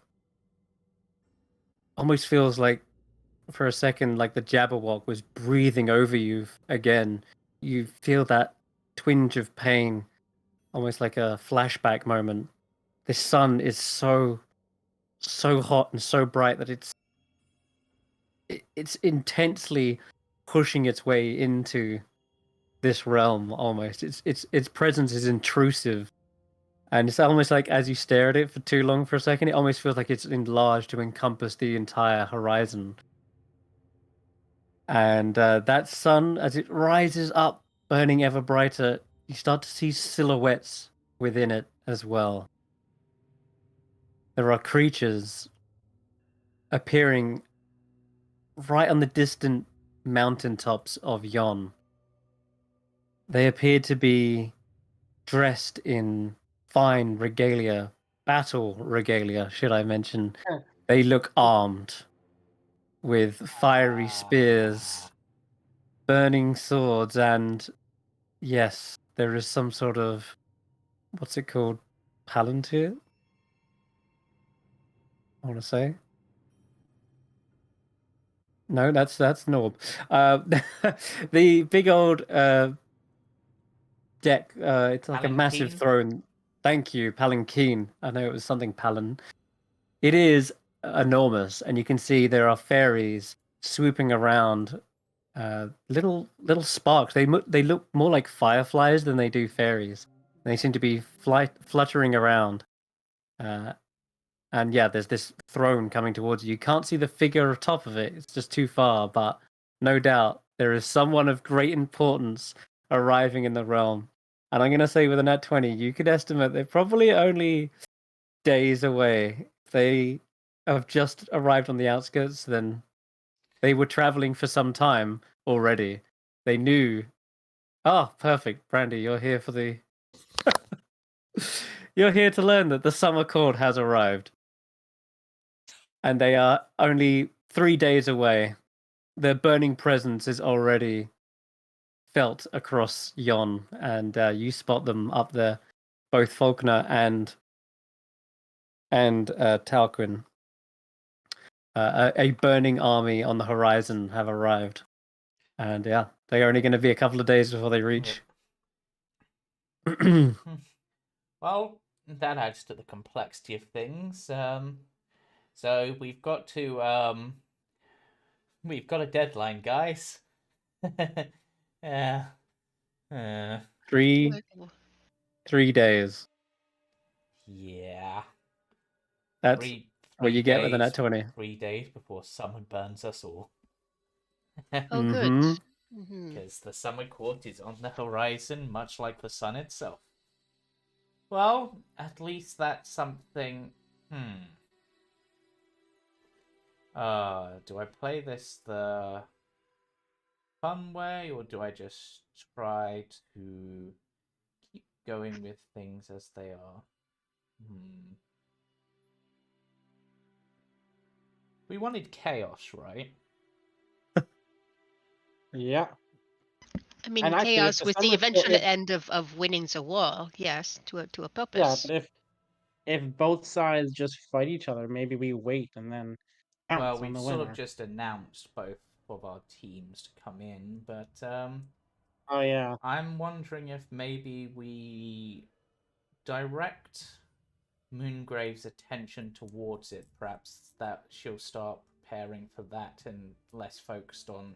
Almost feels like, for a second, like the Jabberwock was breathing over you again. You feel that twinge of pain, almost like a flashback moment. The sun is so hot and so bright that it's intensely pushing its way into this realm almost. Its presence is intrusive. And it's almost like as you stare at it for too long for a second, it almost feels like it's enlarged to encompass the entire horizon. And that sun, as it rises up, burning ever brighter, you start to see silhouettes within it as well. There are creatures appearing right on the distant mountaintops of yon. They appear to be dressed in fine regalia, battle regalia, should I mention. They look armed with fiery spears burning swords, and yes, there is some sort of, what's it called? Palantir? I want to say. No, that's Norb. The big old deck. It's like a massive Palanquin? throne. Thank you, palanquin. I know it was something palan. It is enormous, and you can see there are fairies swooping around. Little sparks. They look more like fireflies than they do fairies. They seem to be fluttering around. And yeah, there's this throne coming towards you. You can't see the figure atop of it. It's just too far, but no doubt there is someone of great importance arriving in the realm. And I'm going to say with a nat 20, you could estimate they're probably only days away. If they have just arrived on the outskirts, then they were traveling for some time already. They knew. Oh, perfect. Brandee, you're here for the. You're here to learn that the summer court has arrived. And they are only 3 days away. Their burning presence is already felt across Yon, and you spot them up there, both Faulkner and Tarquin. A burning army on the horizon have arrived, and yeah, they're only going to be a couple of days before they reach. Yep. Well, that adds to the complexity of things. So we've got to we've got a deadline, guys. Yeah. 3 days. Yeah. That's what you get with a nat days, 20. 3 days before summer burns us all. Oh, good. Mhm. Because the summer court is on the horizon, much like the sun itself. Well, at least that's something. Do I play this the fun way, or do I just try to keep going with things as they are? We wanted chaos, right? Yeah. I mean, And actually, if chaos the with the summer court, eventual end of winning the war. Yes, to a yeah, purpose. but if both sides just fight each other, maybe we wait and then Well, pounce on we've the sort winner. of just announced both of our teams to come in, but Oh yeah. I'm wondering if maybe we direct Moongrave's attention towards it. Perhaps that she'll start preparing for that and less focused on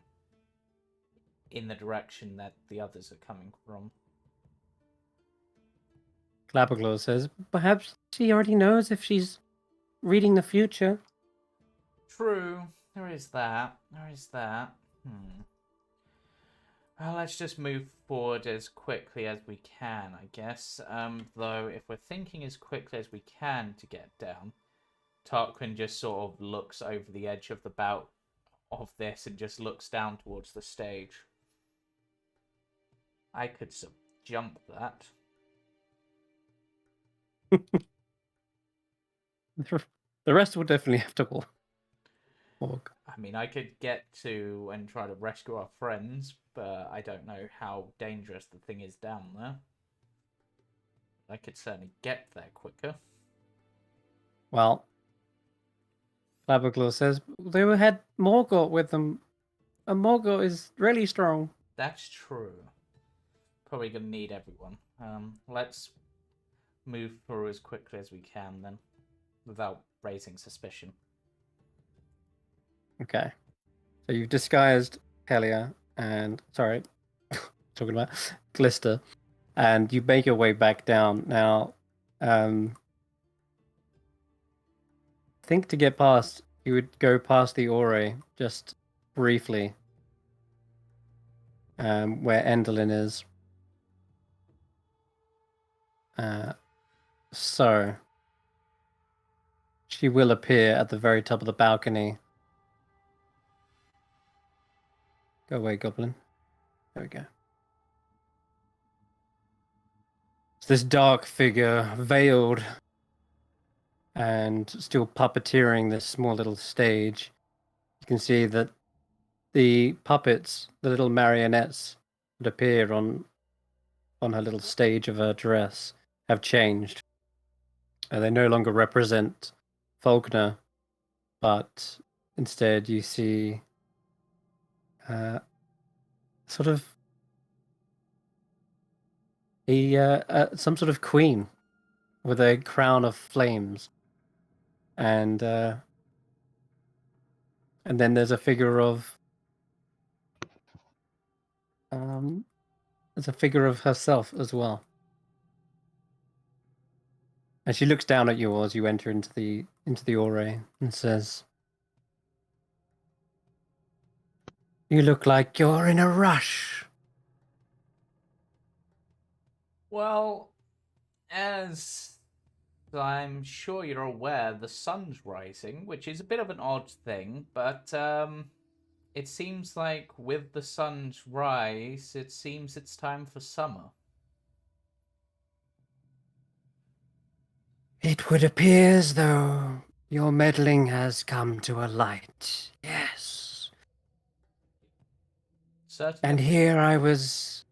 in the direction that the others are coming from. Clapperglaw says, perhaps she already knows if she's reading the future. True, there is that. Well, let's just move forward as quickly as we can, I guess. Though, if we're thinking as quickly as we can to get down, Tarquin just sort of looks over the edge of the bout of this and just looks down towards the stage. I could jump that. The rest will definitely have to walk. I mean, I could get to and try to rescue our friends, but I don't know how dangerous the thing is down there. I could certainly get there quicker. Well, Clapperglaw says they had Morgort with them, and Morgort is really strong. That's true. Probably gonna need everyone. Let's move through as quickly as we can then, without raising suspicion. Okay. So you've disguised Helia and talking about Glister, and you make your way back down. Now, I think to get past, you would go past the Ore just briefly, where Endelin is. So she will appear at the very top of the balcony. Go away, Goblin. There we go. It's this dark figure, veiled and still puppeteering this small little stage. You can see that the puppets, the little marionettes that appear on her little stage of her dress have changed. They no longer represent Faulkner, but instead you see sort of some sort of queen with a crown of flames, and then there's a figure of herself as well. And she looks down at you all as you enter into the orrery and says, "You look like you're in a rush." Well, as I'm sure you're aware, the sun's rising, which is a bit of an odd thing, but it seems like with the sun's rise, it seems it's time for summer. It would appear as though your meddling has come to a light. Yes. Certainly. And here I was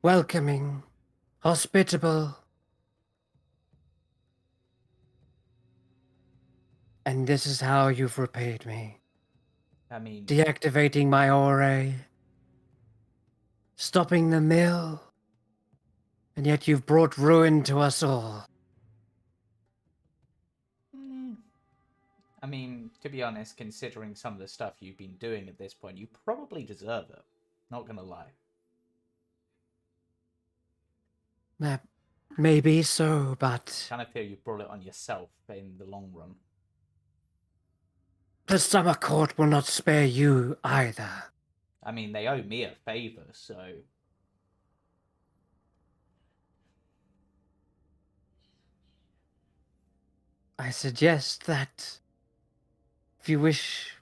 welcoming, hospitable, and this is how you've repaid me. I mean, Deactivating my aura, stopping the mill, and yet you've brought ruin to us all. I mean, to be honest, considering some of the stuff you've been doing at this point, you probably deserve it. Not gonna lie. Maybe so, but Kind of feel you brought it on yourself in the long run. the summer court will not spare you either. I mean, they owe me a favor, so... I suggest that if you wish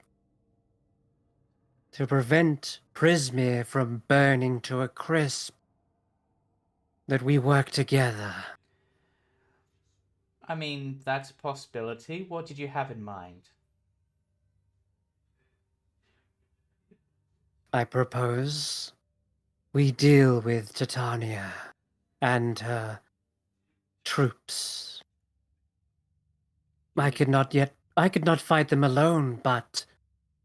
to prevent Prismere from burning to a crisp, that we work together. I mean, that's a possibility. What did you have in mind? I propose we deal with Titania and her troops. I could not fight them alone, but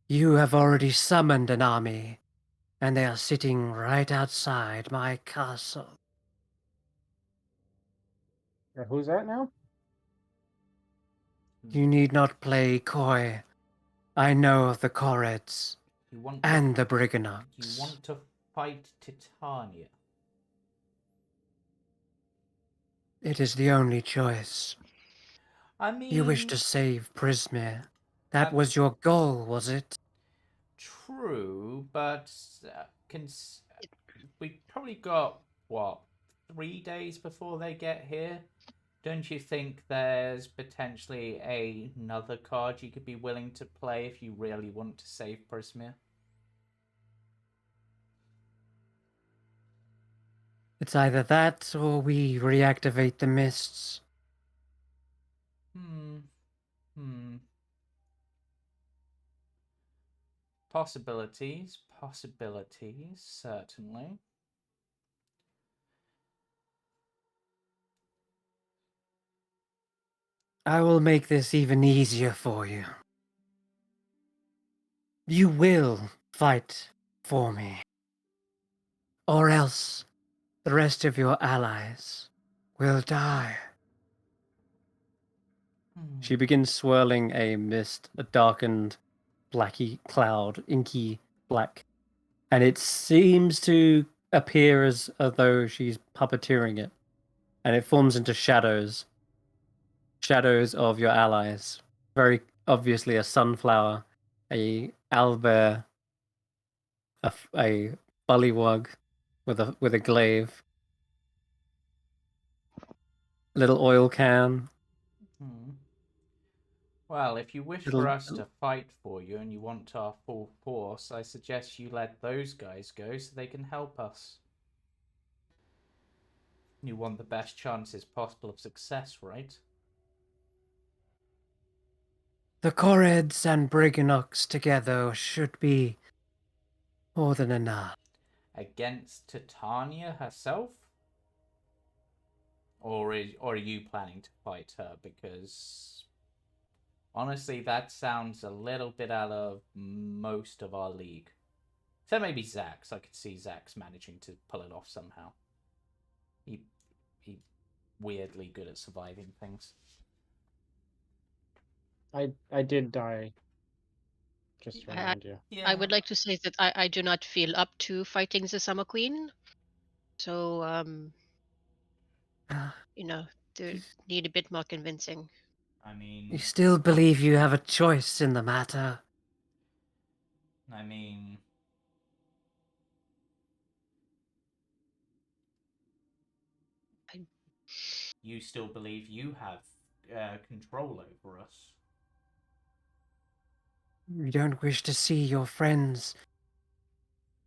you have already summoned an army, and they are sitting right outside my castle. Who's that now? You need not play coy. I know of the Correds and the Briganox. You want to fight Titania? It is the only choice. I mean... You wish to save Prismere. That was your goal, was it? True, but we probably got, what, 3 days before they get here? Don't you think there's potentially another card you could be willing to play if you really want to save Prismere? It's either that or we reactivate the mists. Possibilities, certainly. I will make this even easier for you. You will fight for me. Or else the rest of your allies will die. She begins swirling a mist, a darkened, blacky cloud, inky black. And it seems to appear as though she's puppeteering it. And it forms into shadows. Shadows of your allies. Very obviously a sunflower, a owlbear, a bullywug with a glaive, little oil can. Well, if you wish for us to fight for you and you want our full force, I suggest you let those guys go so they can help us. You want the best chances possible of success, right? The Correds and Briganox together should be More than enough. Against Titania herself? Or are you planning to fight her? Because honestly, that sounds a little bit out of most of our league. So maybe Xaxx. I could see Xaxx managing to pull it off somehow. He weirdly good at surviving things. I did die. Just to remind you. I would like to say that I do not feel up to fighting the Summer Queen. So, need a bit more convincing. I mean, You still believe you have a choice in the matter? I mean, you still believe you have control over us. You don't wish to see your friends,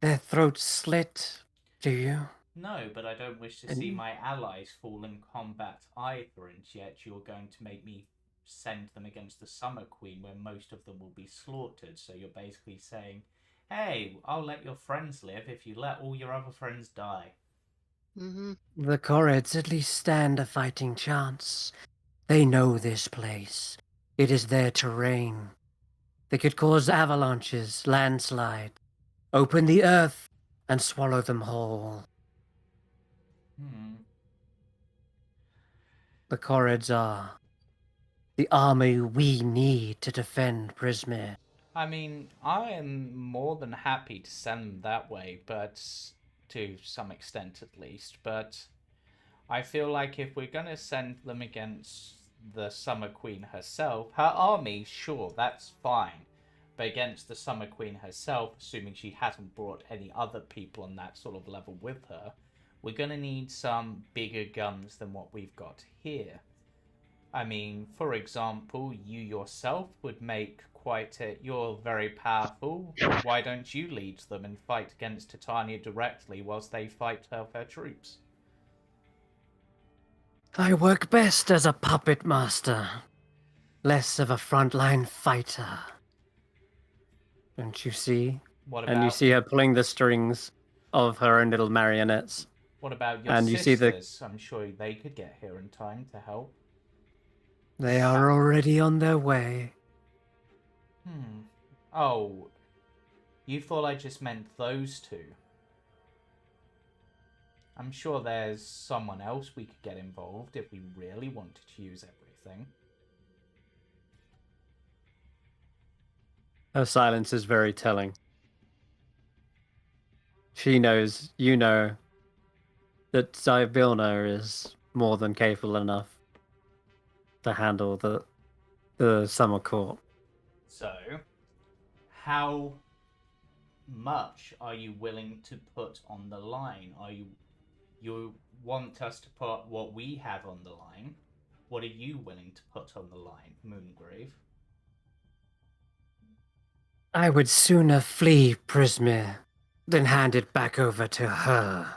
their throats slit, do you? No, but I don't wish to see my allies fall in combat either, and yet you're going to make me send them against the Summer Queen where most of them will be slaughtered. So you're basically saying, hey, I'll let your friends live if you let all your other friends die. Mm-hmm. The Corrids at least stand a fighting chance. They know this place. It is their terrain. They could cause avalanches, landslide, open the earth, and swallow them whole. The Corrids are the army we need to defend Prismir. I mean, I am more than happy to send them that way, but to some extent at least. But I feel like if we're going to send them against the Summer Queen herself, her army, sure, that's fine. But against the Summer Queen herself, assuming she hasn't brought any other people on that sort of level with her, we're going to need some bigger guns than what we've got here. I mean, for example, you yourself would make quite a... You're very powerful. Why don't you lead them and fight against Titania directly whilst they fight her troops? I work best as a puppet master, less of a frontline fighter. Don't you see? What And you about... see her pulling the strings of her own little marionettes. What about your And you see sisters? I'm sure they could get here in time to help. They are already on their way. Oh, you thought I just meant those two. I'm sure there's someone else we could get involved if we really wanted to use everything. Her silence is very telling. She knows, you know, that Zyvilna is more than capable enough to handle the Summer Court. So, how much are you willing to put on the line? You want us to put what we have on the line? What are you willing to put on the line, Moongrave? I would sooner flee Prismir than hand it back over to her.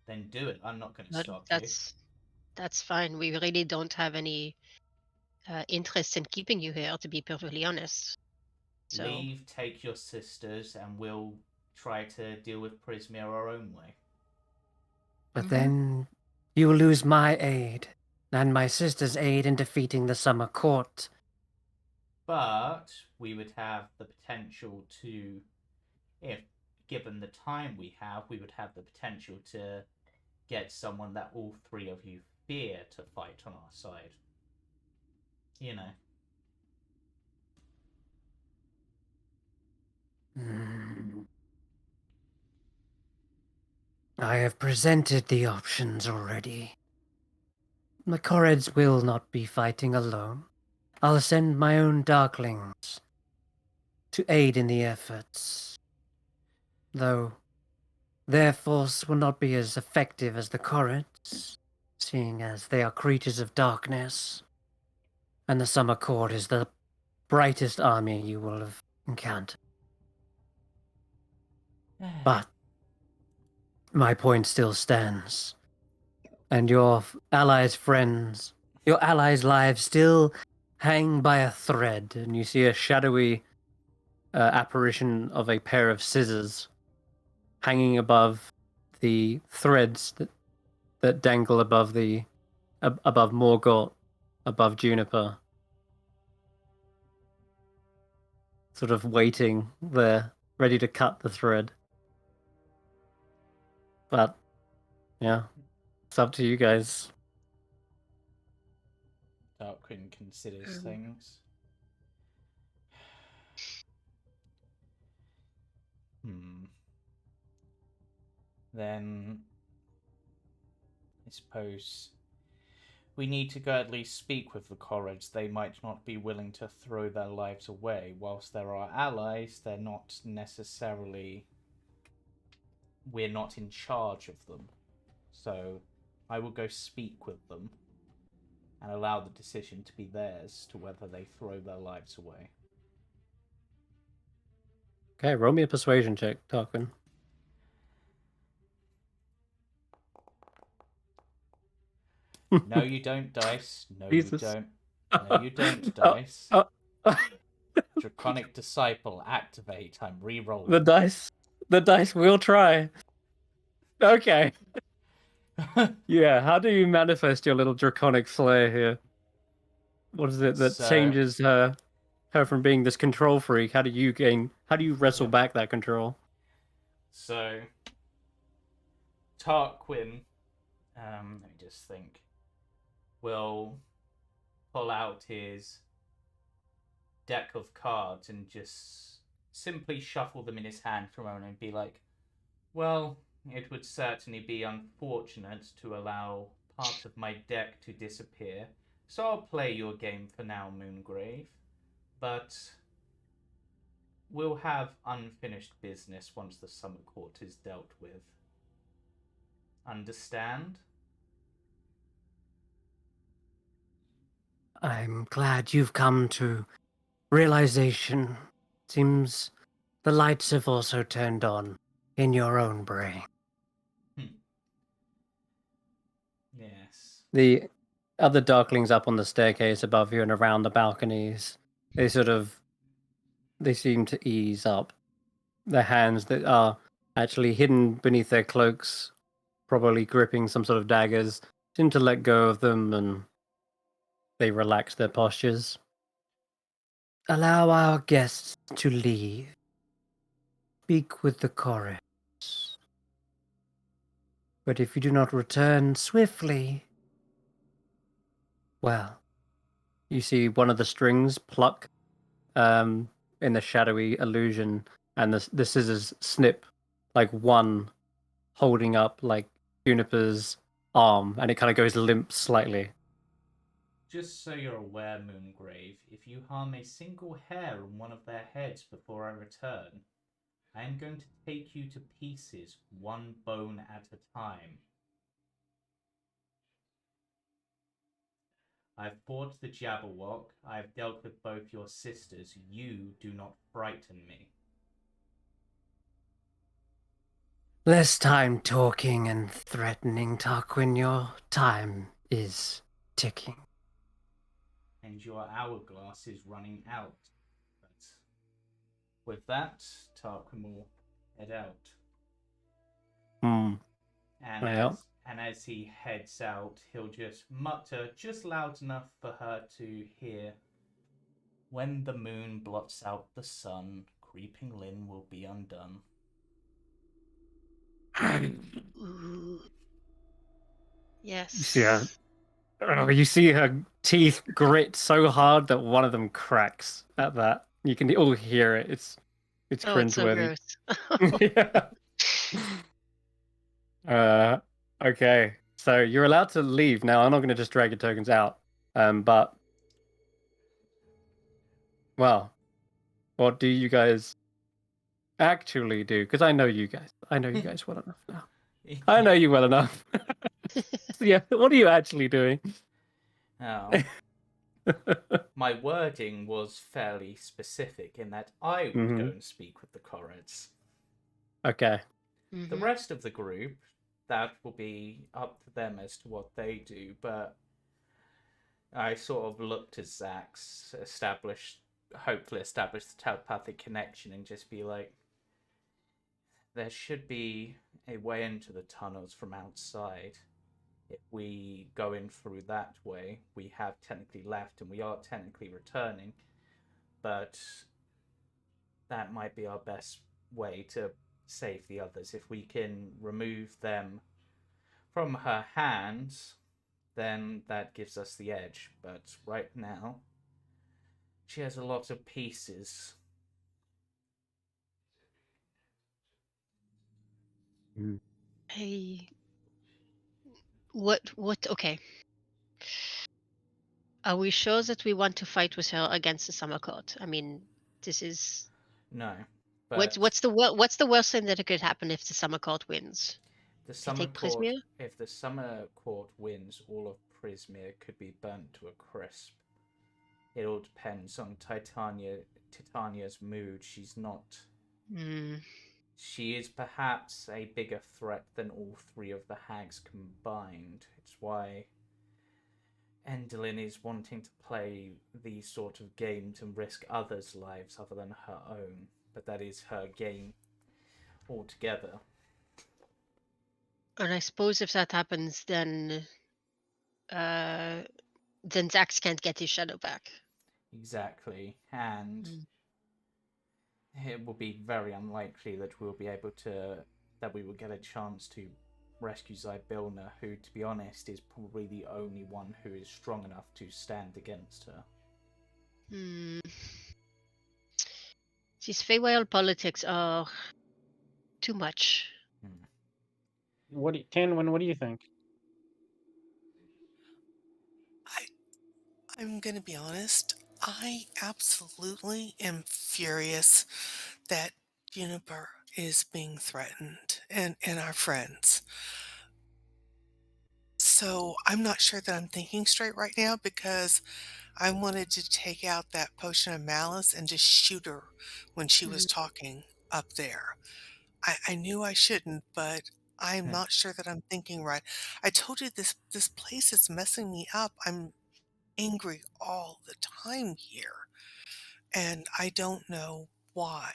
Then do it. I'm not going to stop you. That's fine. We really don't have any interest in keeping you here, to be perfectly honest. So... Leave, take your sisters, and we'll try to deal with Prismir our own way. But then you will lose my aid and my sister's aid in defeating the Summer Court. But we would have the potential to, if given the time we have, we would have the potential to get someone that all three of you fear to fight on our side. You know. I have presented the options already. The Corrids will not be fighting alone. I'll send my own Darklings to aid in the efforts. Though their force will not be as effective as the Corrids, seeing as they are creatures of darkness. And the Summer Court is the brightest army you will have encountered. But my point still stands. And your allies' friends, your allies' lives still hang by a thread. And you see a shadowy apparition of a pair of scissors hanging above the threads that dangle above above Morgort, above Juniper, sort of waiting there, ready to cut the thread. But yeah, it's up to you guys. Tarquin considers things. Then I suppose we need to go at least speak with the Corrids. They might not be willing to throw their lives away. Whilst they're our allies, they're not necessarily... We're not in charge of them. So I will go speak with them and allow the decision to be theirs to whether they throw their lives away. Okay, roll me a persuasion check, Tarquin. No, you don't, Dice. No, Jesus. you don't. No, you don't, Dice. Draconic Disciple, activate. I'm re-rolling. The dice will try. Okay. Yeah, how do you manifest your little draconic flare here? What is it that changes her from being this control freak? How do you wrestle back that control? So, Tarquin, let me just think, will pull out his deck of cards and just simply shuffle them in his hand for a moment and be like, well, it would certainly be unfortunate to allow part of my deck to disappear, so I'll play your game for now, Moongrave, but we'll have unfinished business once the Summer Court is dealt with. Understand? I'm glad you've come to realization. Seems the lights have also turned on in your own brain. Yes. The other darklings up on the staircase above you and around the balconies, they seem to ease up. Their hands that are actually hidden beneath their cloaks, probably gripping some sort of daggers, seem to let go of them and they relax their postures. Allow our guests to leave. Speak with the chorus. But if you do not return swiftly, well, you see one of the strings pluck in the shadowy illusion, and the scissors snip, like one holding up like Juniper's arm, and it kind of goes limp slightly. Just so you're aware, Moongrave, if you harm a single hair on one of their heads before I return, I am going to take you to pieces, one bone at a time. I've fought the Jabberwock. I've dealt with both your sisters. You do not frighten me. Less time talking and threatening, Tarquin. Your time is ticking. And your hourglass is running out. But with that, Tarquin will head out. And as he heads out, he'll just mutter just loud enough for her to hear, when the moon blots out the sun, creeping Lynn will be undone. Ooh. Yes. Yeah. Oh, you see her teeth grit so hard that one of them cracks at that. You can all hear it. It's It's so cringeworthy. gross. Yeah. Okay. So you're allowed to leave now. I'm not going to just drag your tokens out. But well, what do you guys actually do? Because I know you guys. I know you guys well enough now. I know you well enough. So yeah. What are you actually doing? Oh. My wording was fairly specific in that I would go and speak with the Corrids. Okay. The rest of the group, that will be up to them as to what they do, but I sort of looked at Xaxx, established hopefully establish the telepathic connection and just be like, there should be a way into the tunnels from outside. If we go in through that way, we have technically left and we are technically returning, but that might be our best way to save the others. If we can remove them from her hands, then that gives us the edge. But right now, she has a lot of pieces. Hey, what? Okay. Are we sure that we want to fight with her against the summer court? I mean, this is No, but what's the worst thing that could happen if the summer court wins? the They summer take court, Prismir? if the summer court wins, all of Prismir could be burnt to a crisp. It all depends on Titania's mood. She's not. She is perhaps a bigger threat than all three of the hags combined. It's why Endelyn is wanting to play these sort of games and risk others' lives other than her own. But that is her game altogether. And I suppose if that happens, then Xaxx can't get his shadow back. Exactly. And it will be very unlikely that we'll be able to, that we will get a chance to rescue Zybilna, who, to be honest, is probably the only one who is strong enough to stand against her. These Feywild politics are too much. Tanwen, what do you think? I'm going to be honest. I absolutely am furious that Juniper is being threatened and our friends. So I'm not sure that I'm thinking straight right now because I wanted to take out that potion of malice and just shoot her when she was talking up there. I knew I shouldn't, but I'm not sure that I'm thinking right. I told you this place is messing me up. I'm angry all the time here, and I don't know why.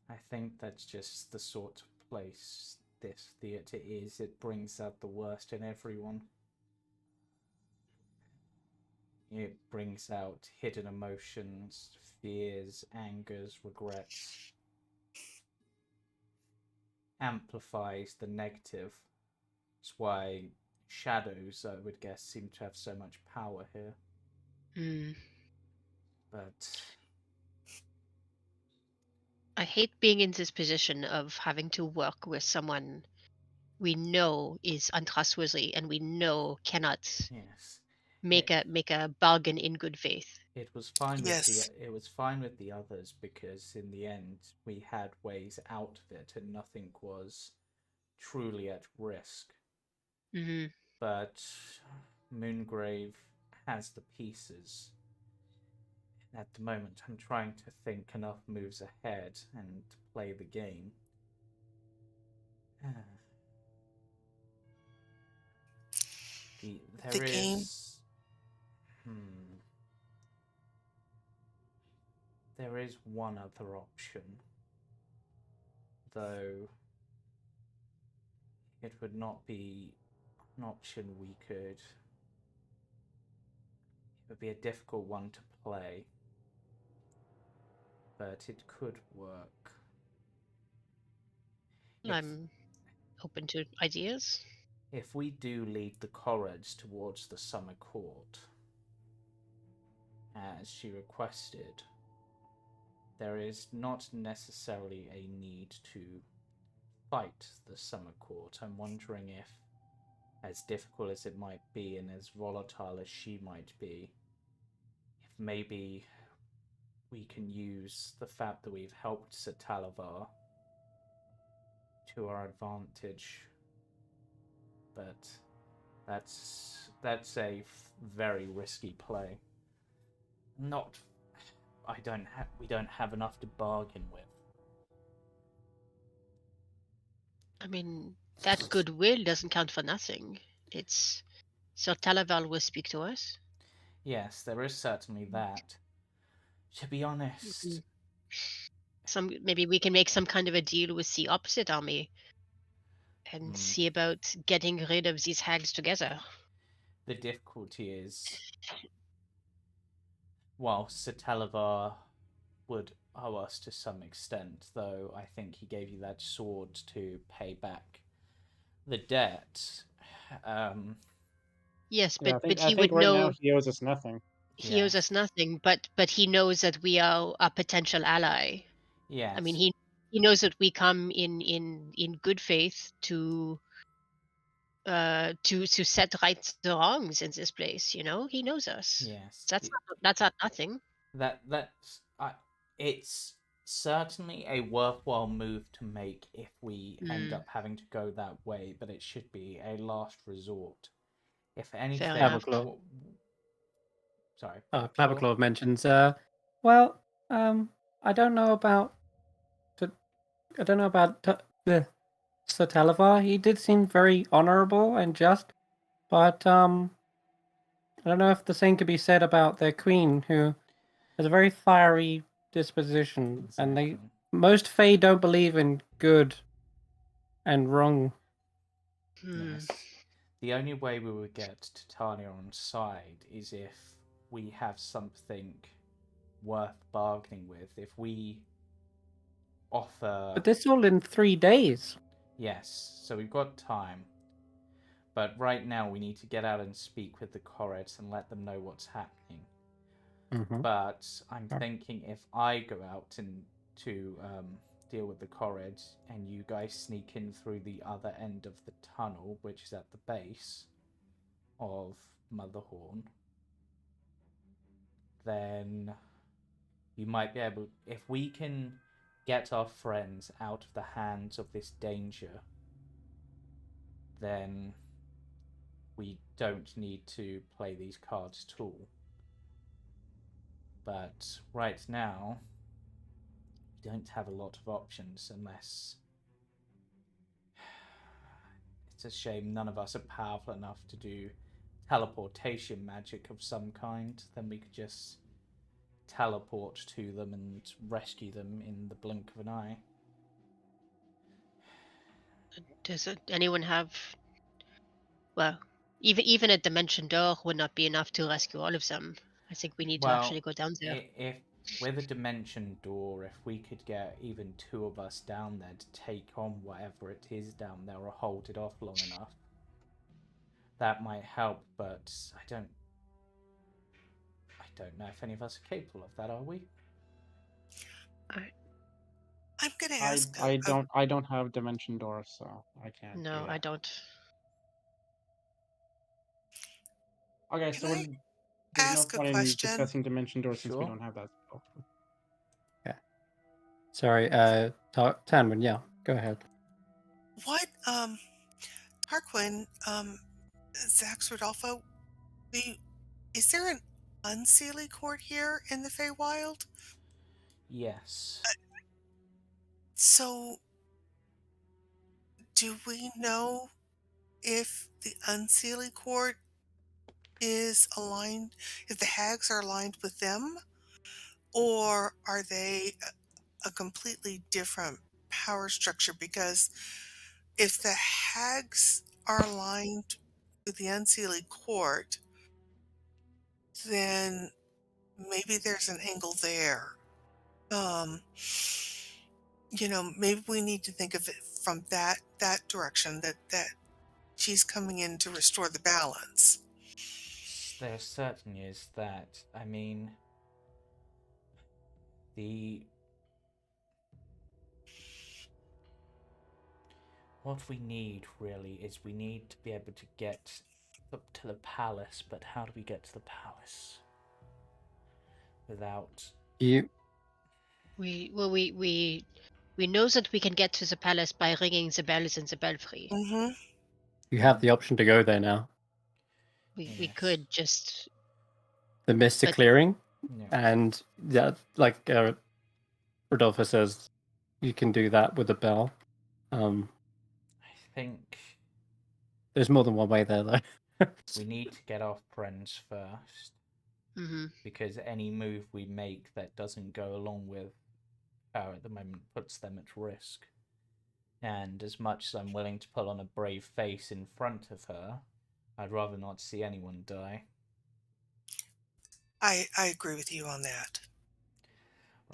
I think that's just the sort of place this theatre is. It brings out the worst in everyone. It brings out hidden emotions, fears, angers, regrets. Amplifies the negative. That's why shadows, I would guess, seem to have so much power here. But I hate being in this position of having to work with someone we know is untrustworthy and we know cannot yes, make a bargain in good faith. it was fine with Yes. the others because in the end we had ways out of it and nothing was truly at risk. But Moongrave has the pieces. At the moment, I'm trying to think enough moves ahead and play the game. The game. There is one other option, though it would not be an option we could. It would be a difficult one to play, but it could work. I'm open to ideas. If we do lead the Corrids towards the Summer Court, as she requested, there is not necessarily a need to fight the Summer Court. I'm wondering if, as difficult as it might be and as volatile as she might be, if maybe we can use the fact that we've helped Satalavar to our advantage. But that's a very risky play. We don't have enough to bargain with. I mean, that goodwill doesn't count for nothing. It's Sir Talaval will speak to us. Yes, there is certainly that. To be honest, Maybe we can make some kind of a deal with the opposite army and see about getting rid of these hags together. the difficulty is, while Satalavar would owe us to some extent, though I think he gave you that sword to pay back the debt. Yes, Yeah, but I he think would right now know he owes us nothing. he owes us nothing, but he knows that we are a potential ally. Yes. I mean, he knows that we come in good faith to set right the wrongs in this place. You know, he knows us. Yes. That's not nothing. That's it's certainly a worthwhile move to make if we end up having to go that way, but it should be a last resort. If anything, enough. Clavicle. Sorry. Clavicle mentions, well, I don't know about the Satalavar. He did seem very honorable and just, but I don't know if the same could be said about their queen, who has a very fiery disposition, and most Fae don't believe in good and wrong. Yes. The only way we would get Titania on side is if we have something worth bargaining with. If we offer... But this all in 3 days. Yes, so we've got time. But right now we need to get out and speak with the Correds and let them know what's happening. But I'm thinking if I go out and to deal with the Correds and you guys sneak in through the other end of the tunnel, which is at the base of Motherhorn, then you might be able... If we can get our friends out of the hands of this danger, then we don't need to play these cards at all. But right now, we don't have a lot of options unless... It's a shame none of us are powerful enough to do teleportation magic of some kind. Then we could just teleport to them and rescue them in the blink of an eye. Does anyone have... Well, even a dimension door would not be enough to rescue all of them. I think we need to actually go down there. If with a dimension door, if we could get even 2 of us down there to take on whatever it is down there or hold it off long enough, that might help. But I don't know if any of us are capable of that. Are we? I'm gonna ask. I don't have dimension doors, so I can't. No, do that. I don't. Okay, so there's no point in discussing dimension doors since we don't have that spell. Yeah. Sorry, Tanwen, yeah, go ahead. What, Tarquin, Xaxx, Rodolfo, is there an unseelie court here in the Feywild? Yes. So, do we know if the unseelie court is aligned, if the hags are aligned with them, or are they a completely different power structure? Because if the hags are aligned with the unseelie court, then maybe there's an angle there. Maybe we need to think of it from that direction, that she's coming in to restore the balance. There certainly is that. I mean, what we need really is we need to be able to get up to the palace, but how do we get to the palace without... We know that we can get to the palace by ringing the bells in the belfry. Mm-hmm. You have the option to go there now. We could just... The Mystic Clearing, and yeah, like Rodolfo says, you can do that with a bell. I think there's more than one way there, though. We need to get our friends first. Mm-hmm. because any move we make that doesn't go along with her at the moment puts them at risk. And as much as I'm willing to put on a brave face in front of her, I'd rather not see anyone die. I agree with you on that.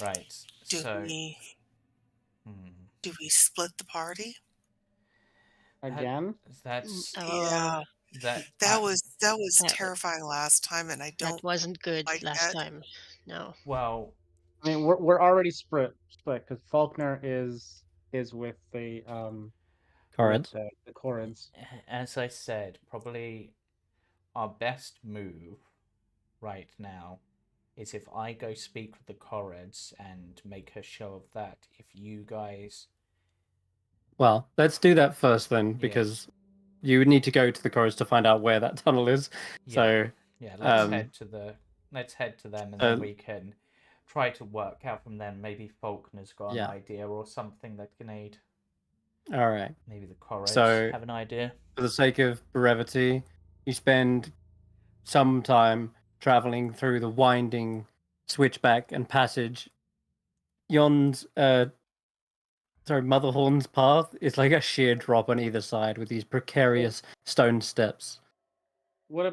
Right, Do so... we Hmm, do we split the party? Again? that's... Oh, Yeah, That... that was that terrifying last time, and I don't wasn't good like last that. time. No. Well, I mean, we're already split because Faulkner is with the Correct. the Corrids. as I said, probably our best move right now is if I go speak with the Corrids and make a show of that. If you guys... Well, let's do that first then, Yeah. because you would need to go to the Corrids to find out where that tunnel is. So Yeah, let's um, head to them, and uh, then we can try to work out from them. Maybe Faulkner's got an Yeah. idea or something that can aid. all right. Maybe the Corrids So have an idea. for the sake of brevity, you spend some time traveling through the winding switchback and passage. Yon's Motherhorn's path is like a sheer drop on either side with these precarious stone steps. What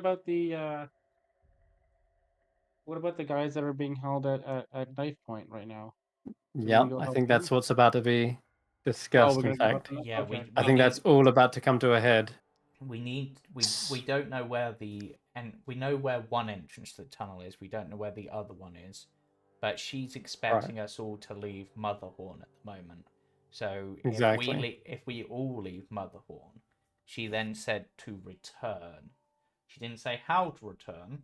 about the guys that are being held at knife point right now? Do Yeah, we go I help think them? that's what's about to be Oh, discussed. we're In gonna go help fact, them. Yeah, Okay. I think that's all about to come to a head. We don't know where we know where one entrance to the tunnel is. We don't know where the other one is, but she's expecting us all to leave Motherhorn at the moment. So Exactly. if we all leave Motherhorn, she then said to return. She didn't say how to return.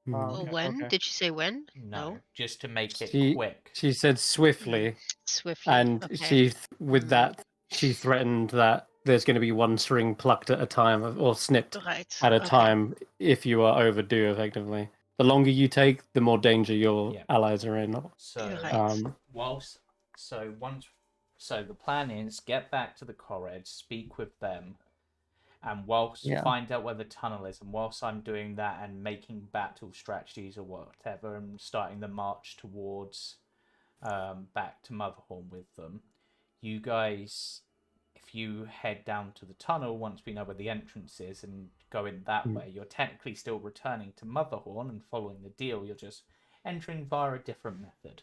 Hmm. Okay. When? Okay. Did she say when? No, just to make it She quick. she said swiftly, Swiftly. and Okay. with that she threatened that there's going to be one string plucked at a time or snipped Right. at a Okay. time if you are overdue. Effectively, the longer you take, the more danger your Yeah. allies are in. So Right. So the plan is get back to the Corred, speak with them, and whilst Yeah. find out where the tunnel is, and whilst I'm doing that and making battle strategies or whatever, and starting the march towards back to Motherhorn with them, you guys, if you head down to the tunnel once we know where the entrance is and go in that way, you're technically still returning to Motherhorn and following the deal. You're just entering via a different method.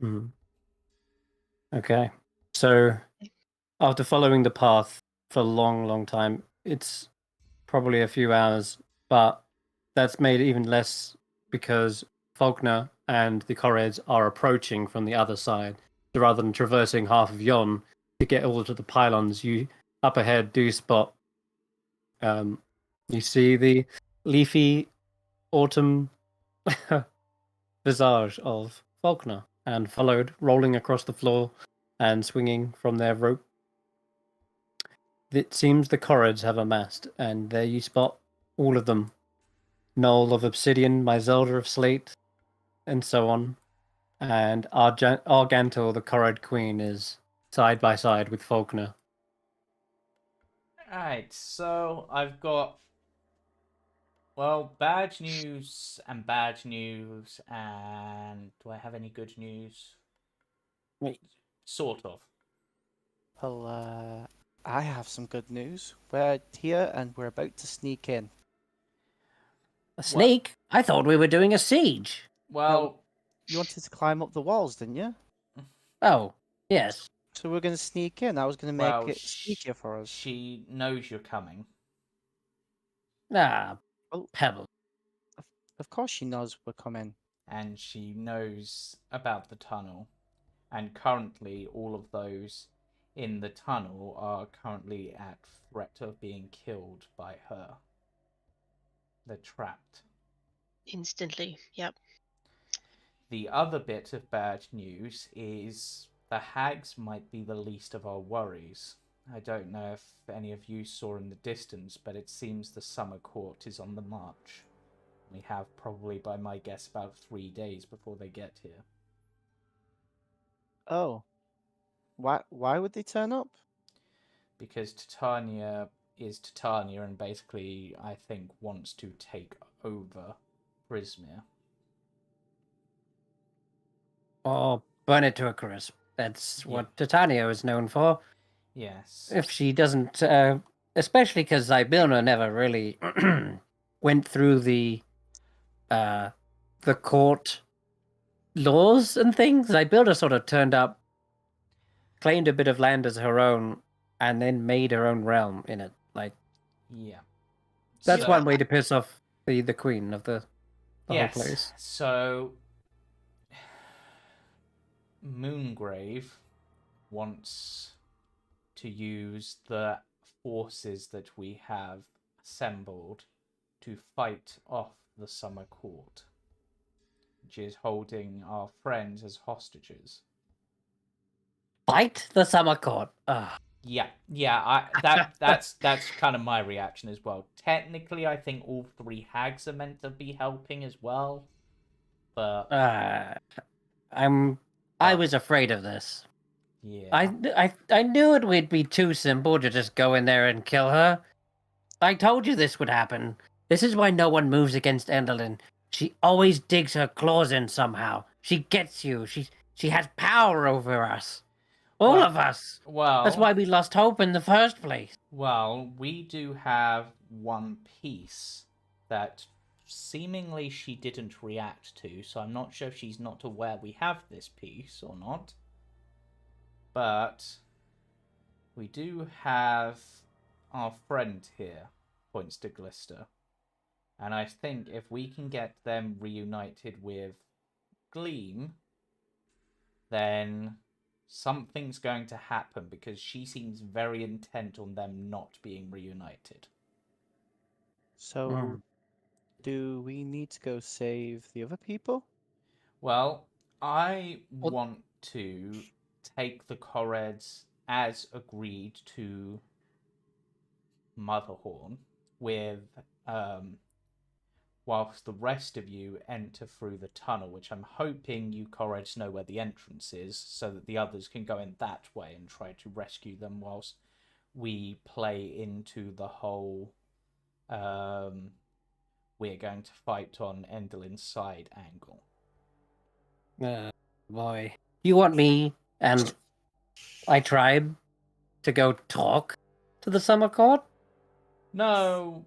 Mhm. Okay. So after following the path for a long time, it's probably a few hours, but that's made even less because Faulkner and the Correds are approaching from the other side. So rather than traversing half of Yon to get all to the pylons, you up ahead do spot you see the leafy autumn visage of Faulkner and followed, rolling across the floor and swinging from their rope. It seems the Corrids have amassed, and there you spot all of them. Knoll of obsidian, Myzelda of slate, and so on. And Argantor, the Corrid Queen, is side by side with Faulkner. Alright, so I've got, well, bad news and bad news, and do I have any good news? Wait. Sort of. Well, I have some good news. We're here and we're about to sneak in. A sneak? I thought we were doing a siege. Well, You wanted to climb up the walls, didn't you? Oh, yes. So we're going to sneak in. I was going to make it sneakier for us. she knows you're coming. Ah, Well, pebble. of course she knows we're coming. And she knows about the tunnel. And currently, all of those in the tunnel are currently at threat of being killed by her. They're trapped. Instantly. Yep. The other bit of bad news is the hags might be the least of our worries. I don't know if any of you saw in the distance, but it seems the summer court is on the march. We have probably, by my guess, about 3 days before they get here. Oh. Why would they turn up? Because Titania is Titania and basically, I think, wants to take over Prismir. Or burn it to a crisp. That's Yeah. what Titania is known for. Yes. If she doesn't, especially because Zybilna never really went through the court laws and things. Zybilna sort of turned up, claimed a bit of land as her own, and then made her own realm in it. Like, Yeah. that's So- one way to piss off the queen of the whole Yes. place. So Moongrave wants to use the forces that we have assembled to fight off the Summer Court, which is holding our friends as hostages. Fight the Summer Court. Ugh. Yeah. That's kind of my reaction as well. Technically, I think all 3 hags are meant to be helping as well, but I was afraid of this. yeah. I knew it would be too simple to just go in there and kill her. I told you this would happen. This is why no one moves against Endelyn. She always digs her claws in somehow. She gets you. She has power over us. All of us. Well, That's why we lost hope in the first place. Well, we do have one piece that seemingly she didn't react to, so I'm not sure if she's not aware we have this piece or not. But we do have our friend here, points to Glister. And I think if we can get them reunited with Gleam, then something's going to happen because she seems very intent on them not being reunited. So, do we need to go save the other people? Well, I want to take the Koreds as agreed to Motherhorn with whilst the rest of you enter through the tunnel, which I'm hoping you Koreds know where the entrance is, so that the others can go in that way and try to rescue them whilst we play into the whole we're going to fight on Endelyn's side angle. Boy. You want me and my tribe to go talk to the Summer Court? No,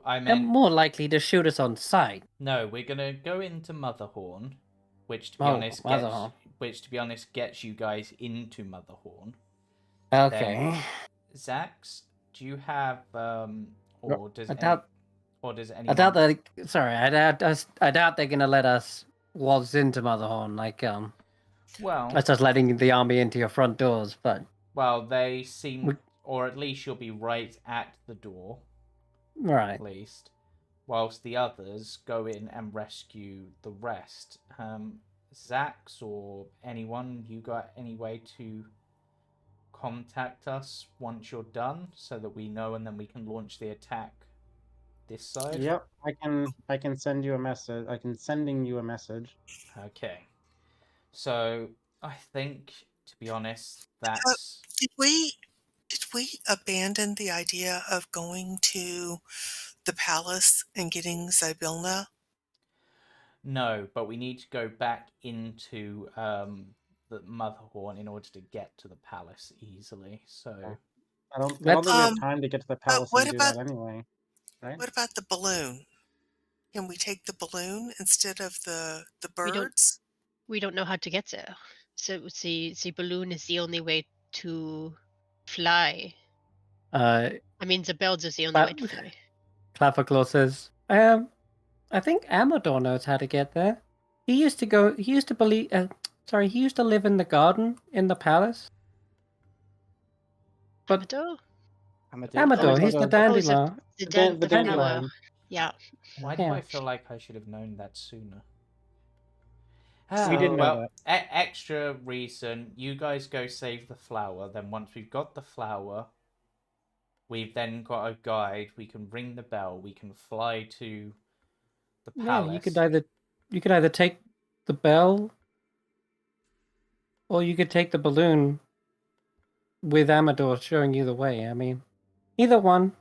I They're meant... more likely to shoot us on sight. No, we're gonna go into Motherhorn, which to be honest gets you guys into Motherhorn. Okay. Then, Xaxx, do you have does anyone... I doubt that. Sorry, I doubt they're gonna let us waltz into Motherhorn. Like well, that's just letting the army into your front doors. But they seem, or at least you'll be right at the door. Right. At least, whilst the others go in and rescue the rest. Xaxx or anyone, you got any way to contact us once you're done, so that we know, and then we can launch the attack this side? Yep, I can send you a message. I can sending you a message. Okay. So I think, to be honest, that's... Did we abandon the idea of going to the palace and getting Zybilna? No, but we need to go back into the Motherhorn in order to get to the palace easily. So I don't think we have time to get to the palace what and do about that anyway. Right? what about the balloon? Can we take the balloon instead of the birds? We don't know how to get there. So the balloon is the only way to fly. I mean, the birds is the only way to fly. Clapperclaw says, I think Amador knows how to get there. He used to live in the garden in the palace. But Amador, he's the dandelion. The dandelion. dandelion. Yeah. Why do I feel like I should have known that sooner? We didn't know that. Extra reason, you guys go save the flower. Then once we've got the flower, we've then got a guide. We can ring the bell. We can fly to the palace. Yeah, you could either take the bell, or you could take the balloon with Amador showing you the way. I mean, Either one.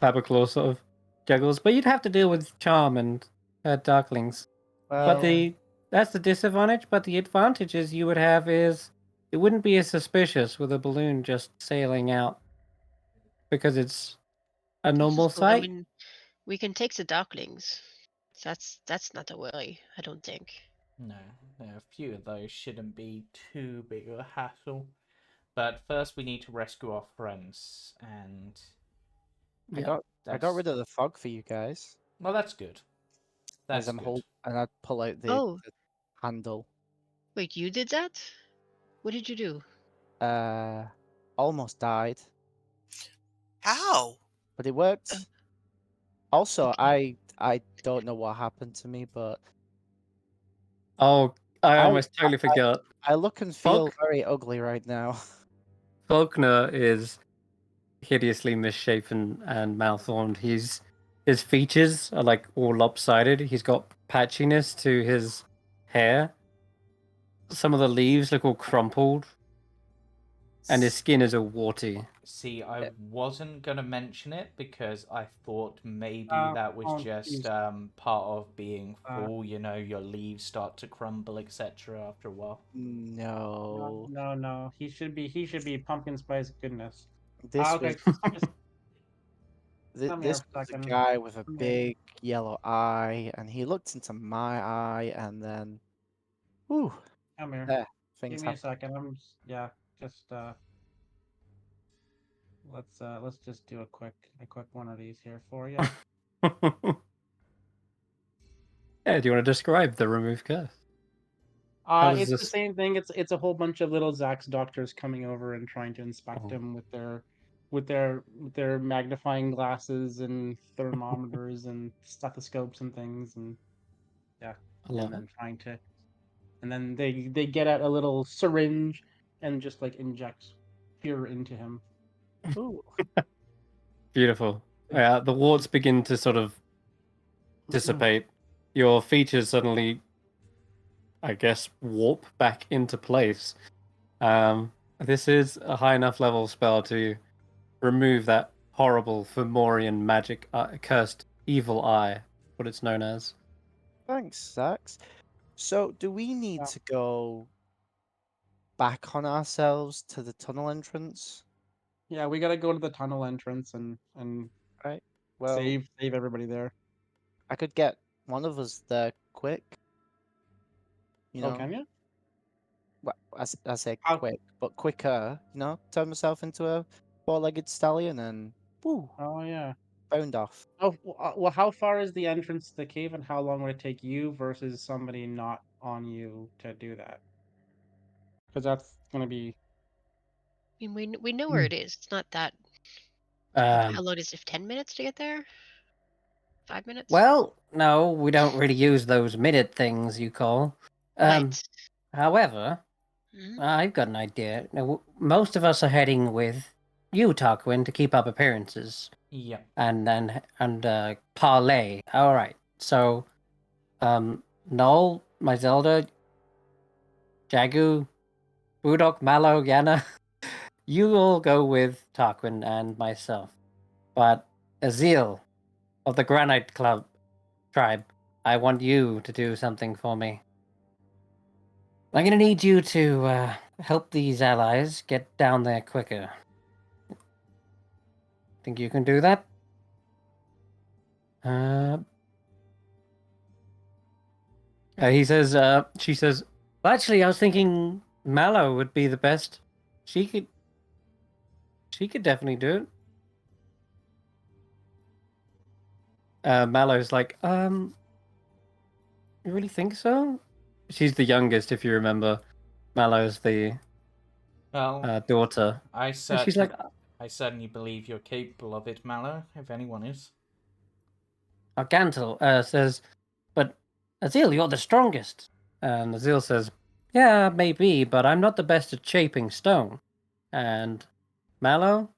Clapperclaw sort of juggles, but you'd have to deal with Charm and Darklings. But Well, that's the disadvantage, but the advantages you would have is it wouldn't be as suspicious with a balloon just sailing out because it's a normal So, I sight. mean, we can take the Darklings. That's not a worry, I don't think. No, a few of those shouldn't be too big of a hassle. But first, we need to rescue our friends, and I Yeah. got that's rid of the fog for you guys. well, that's good. As That's I'm good. and I pull out Oh, the handle. wait, you did that? What did you do? Almost died, How? but it Uh, worked. Also, okay. I don't know what happened to me, but Oh, I I almost totally forgot. I look and feel Fog very ugly right now. Faulkner is hideously misshapen and malformed. His features are like all lopsided. He's got patchiness to his hair. Some of the leaves look all crumpled, and his skin is all warty. See, I wasn't gonna mention it because I thought maybe Uh, that was oh, just geez. part of being Uh, full. You know, your leaves start to crumble, etc. After a while. No, no. He should be pumpkin spice goodness. this Okay, was just come here this for a was a second. guy with a Come here. big yellow eye, and he looked into my eye, and then, whew, Come here. there, Give things me a happened. second. Yeah, just let's just do a quick one of these here for you. Yeah, do you want to describe the remove curse? How does It's the this? same thing. It's a whole bunch of little Xaxx doctors coming over and trying to inspect Oh, him with their magnifying glasses and thermometers and stethoscopes and things, and yeah, I love and it. then trying to, and then they get out a little syringe and just like inject fear into him. Ooh, Beautiful. Yeah, the warts begin to sort of dissipate. Your features suddenly, I guess, warp back into place. This is a high enough level spell to remove that horrible Fomorian magic cursed evil eye, what it's known as. thanks, Zax. So, do we need Yeah. to go back on ourselves to the tunnel entrance? Yeah, we gotta go to the tunnel entrance and Right. Well, save everybody there. I could get one of us there quick, you Oh, know. can you? Well, I say How? quick, but quicker, you know. Turn myself into a four-legged stallion and woo, Oh yeah. bound off. Oh, well, how far is the entrance to the cave, and how long would it take you versus somebody not on you to do that? Because that's gonna be. I mean, we know where it is. It's not that. How Um, long is it? 10 minutes to get there? 5 minutes? well, no, we don't really use those minute things you call. Right. However, Mhm. I've got an idea. Now, most of us are heading with you, Tarquin, to keep up appearances Yeah. and parlay. All right. So, Noel, my Zelda, Jagu, Budok, Mallow, Yana, you all go with Tarquin and myself. But Azil of the Granite Club tribe, I want you to do something for me. I'm gonna need you to help these allies get down there quicker. Think you can do that? She says, well, actually, I was thinking Mallow would be the best. She could definitely do it. Mallow's like, you really think so? She's the youngest, if you remember. Mallow's the Well, daughter. I And she's like, certainly believe you're capable of it, Mallow. If anyone is. Gantel says, but Azil, you're the strongest. And Azil says, yeah, maybe, but I'm not the best at shaping stone. And Mallow,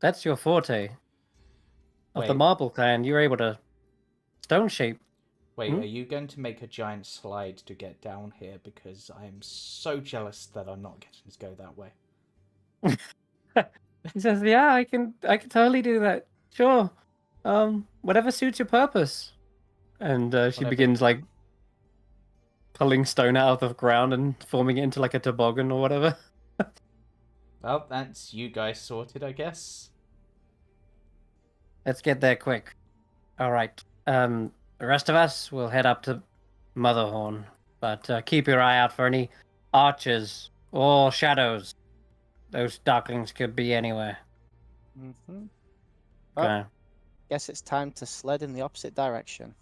that's your forte. Of the Wait, marble clan, you're able to stone shape. wait. Are you going to make a giant slide to get down here? Because I am so jealous that I'm not getting to go that way. He says, "Yeah, I can totally do that. Sure. Whatever suits your purpose." And she Whatever. begins like pulling stone out of the ground and forming it into like a toboggan or whatever. Well, that's you guys sorted, I guess. Let's get there quick. All right. The rest of us will head up to Motherhorn, but keep your eye out for any archers or shadows. Those darklings could be anywhere. Mm-hmm. Well, Okay. guess it's time to sled in the opposite direction.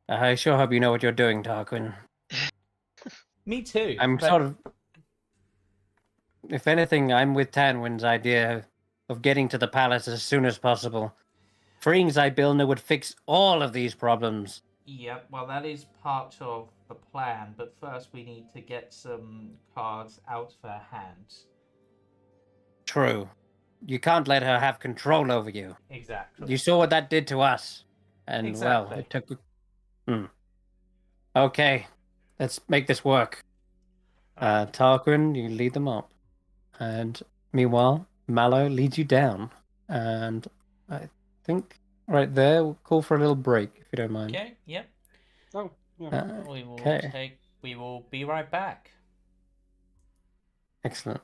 I sure hope you know what you're doing, Tarquin. Me too. I'm but sort of, if anything, I'm with Tanwen's idea of getting to the palace as soon as possible. Freeing Zybilna would fix all of these problems. Yep, well, that is part of the plan, but first we need to get some cards out of her hands. True. You can't let her have control over you. Exactly. You saw what that did to us. And, well, Exactly. it took... Okay. Let's make this work. Tarquin, you lead them up. And meanwhile, Mallow leads you down. And I think right there, we'll call for a little break, if you don't mind. Okay, yep. Oh, yeah. Okay. We will be right back. Excellent.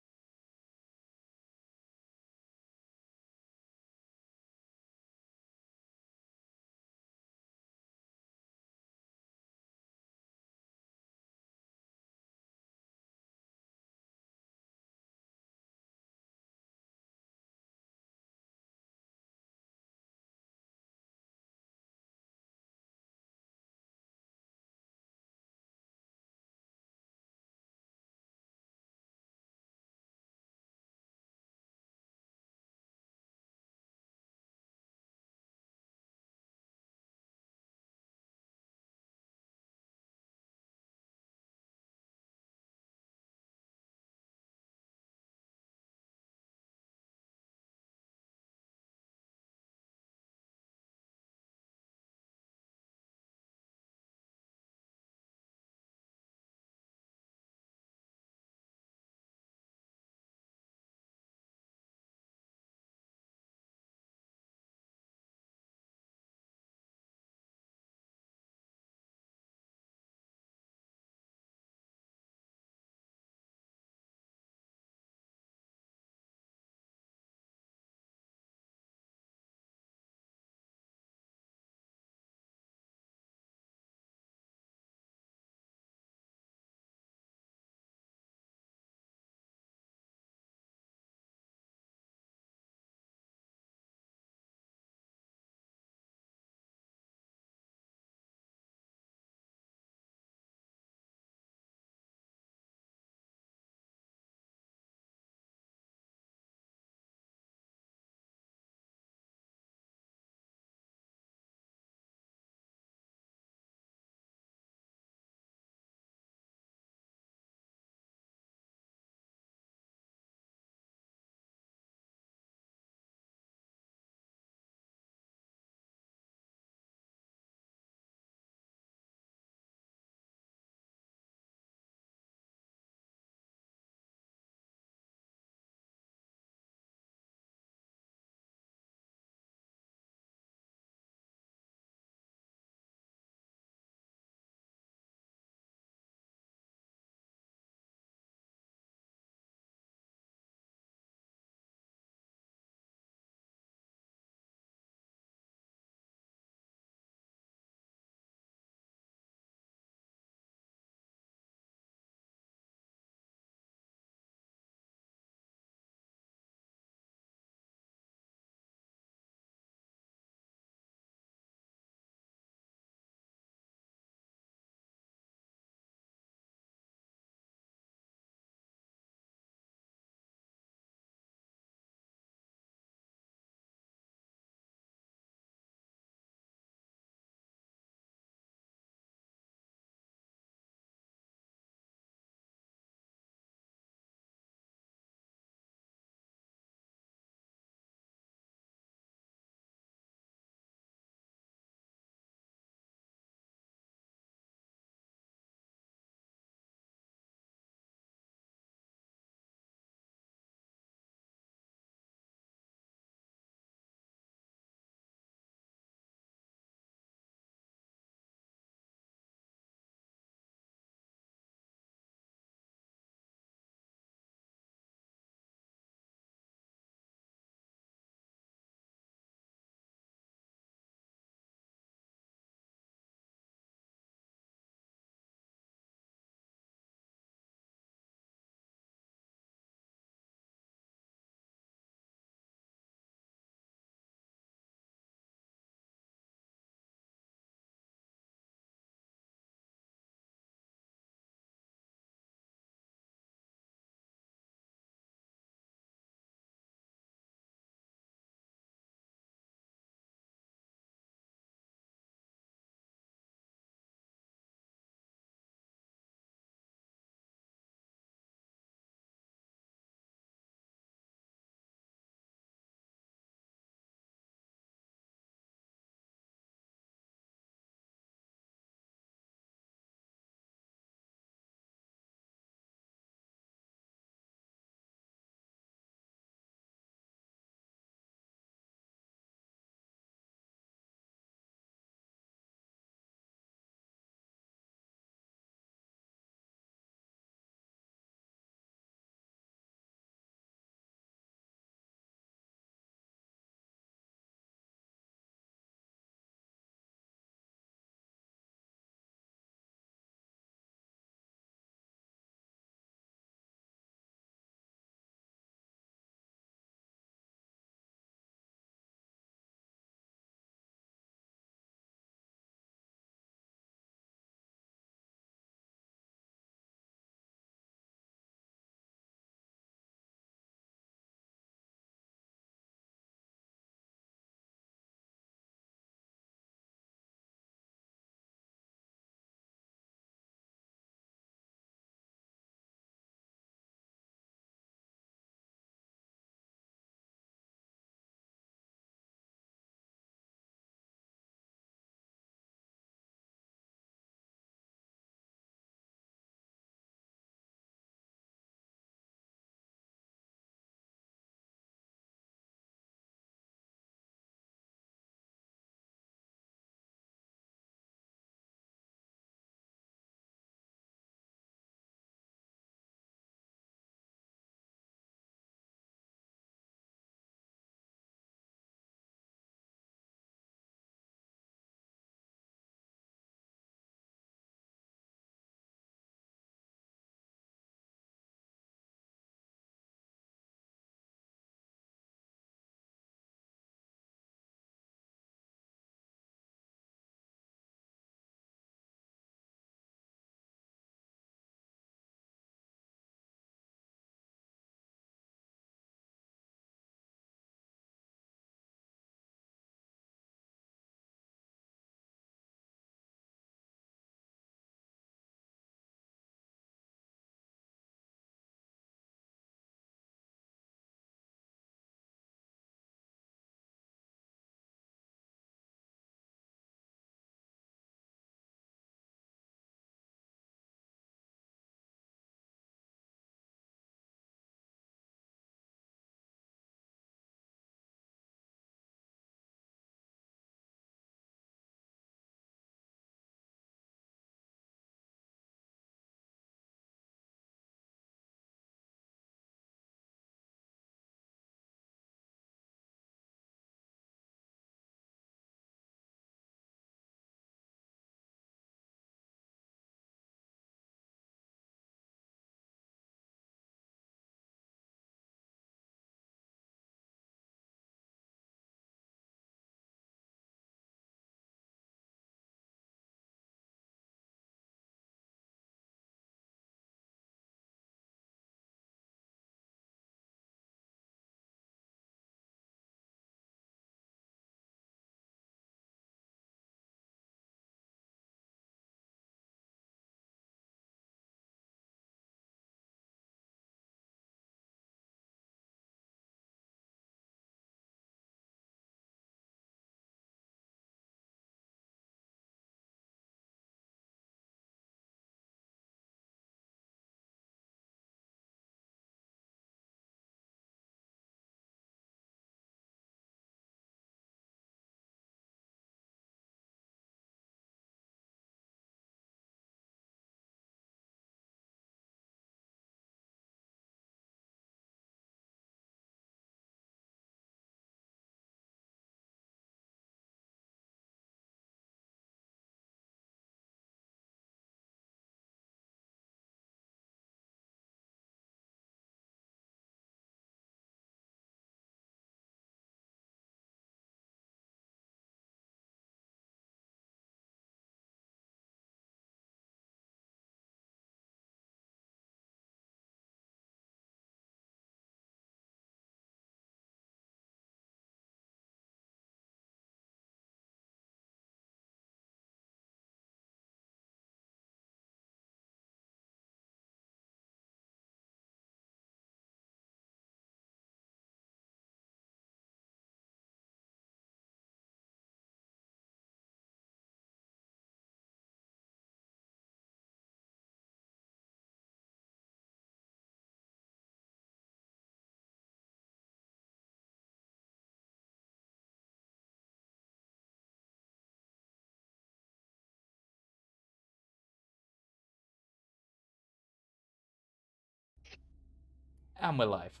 And we're live.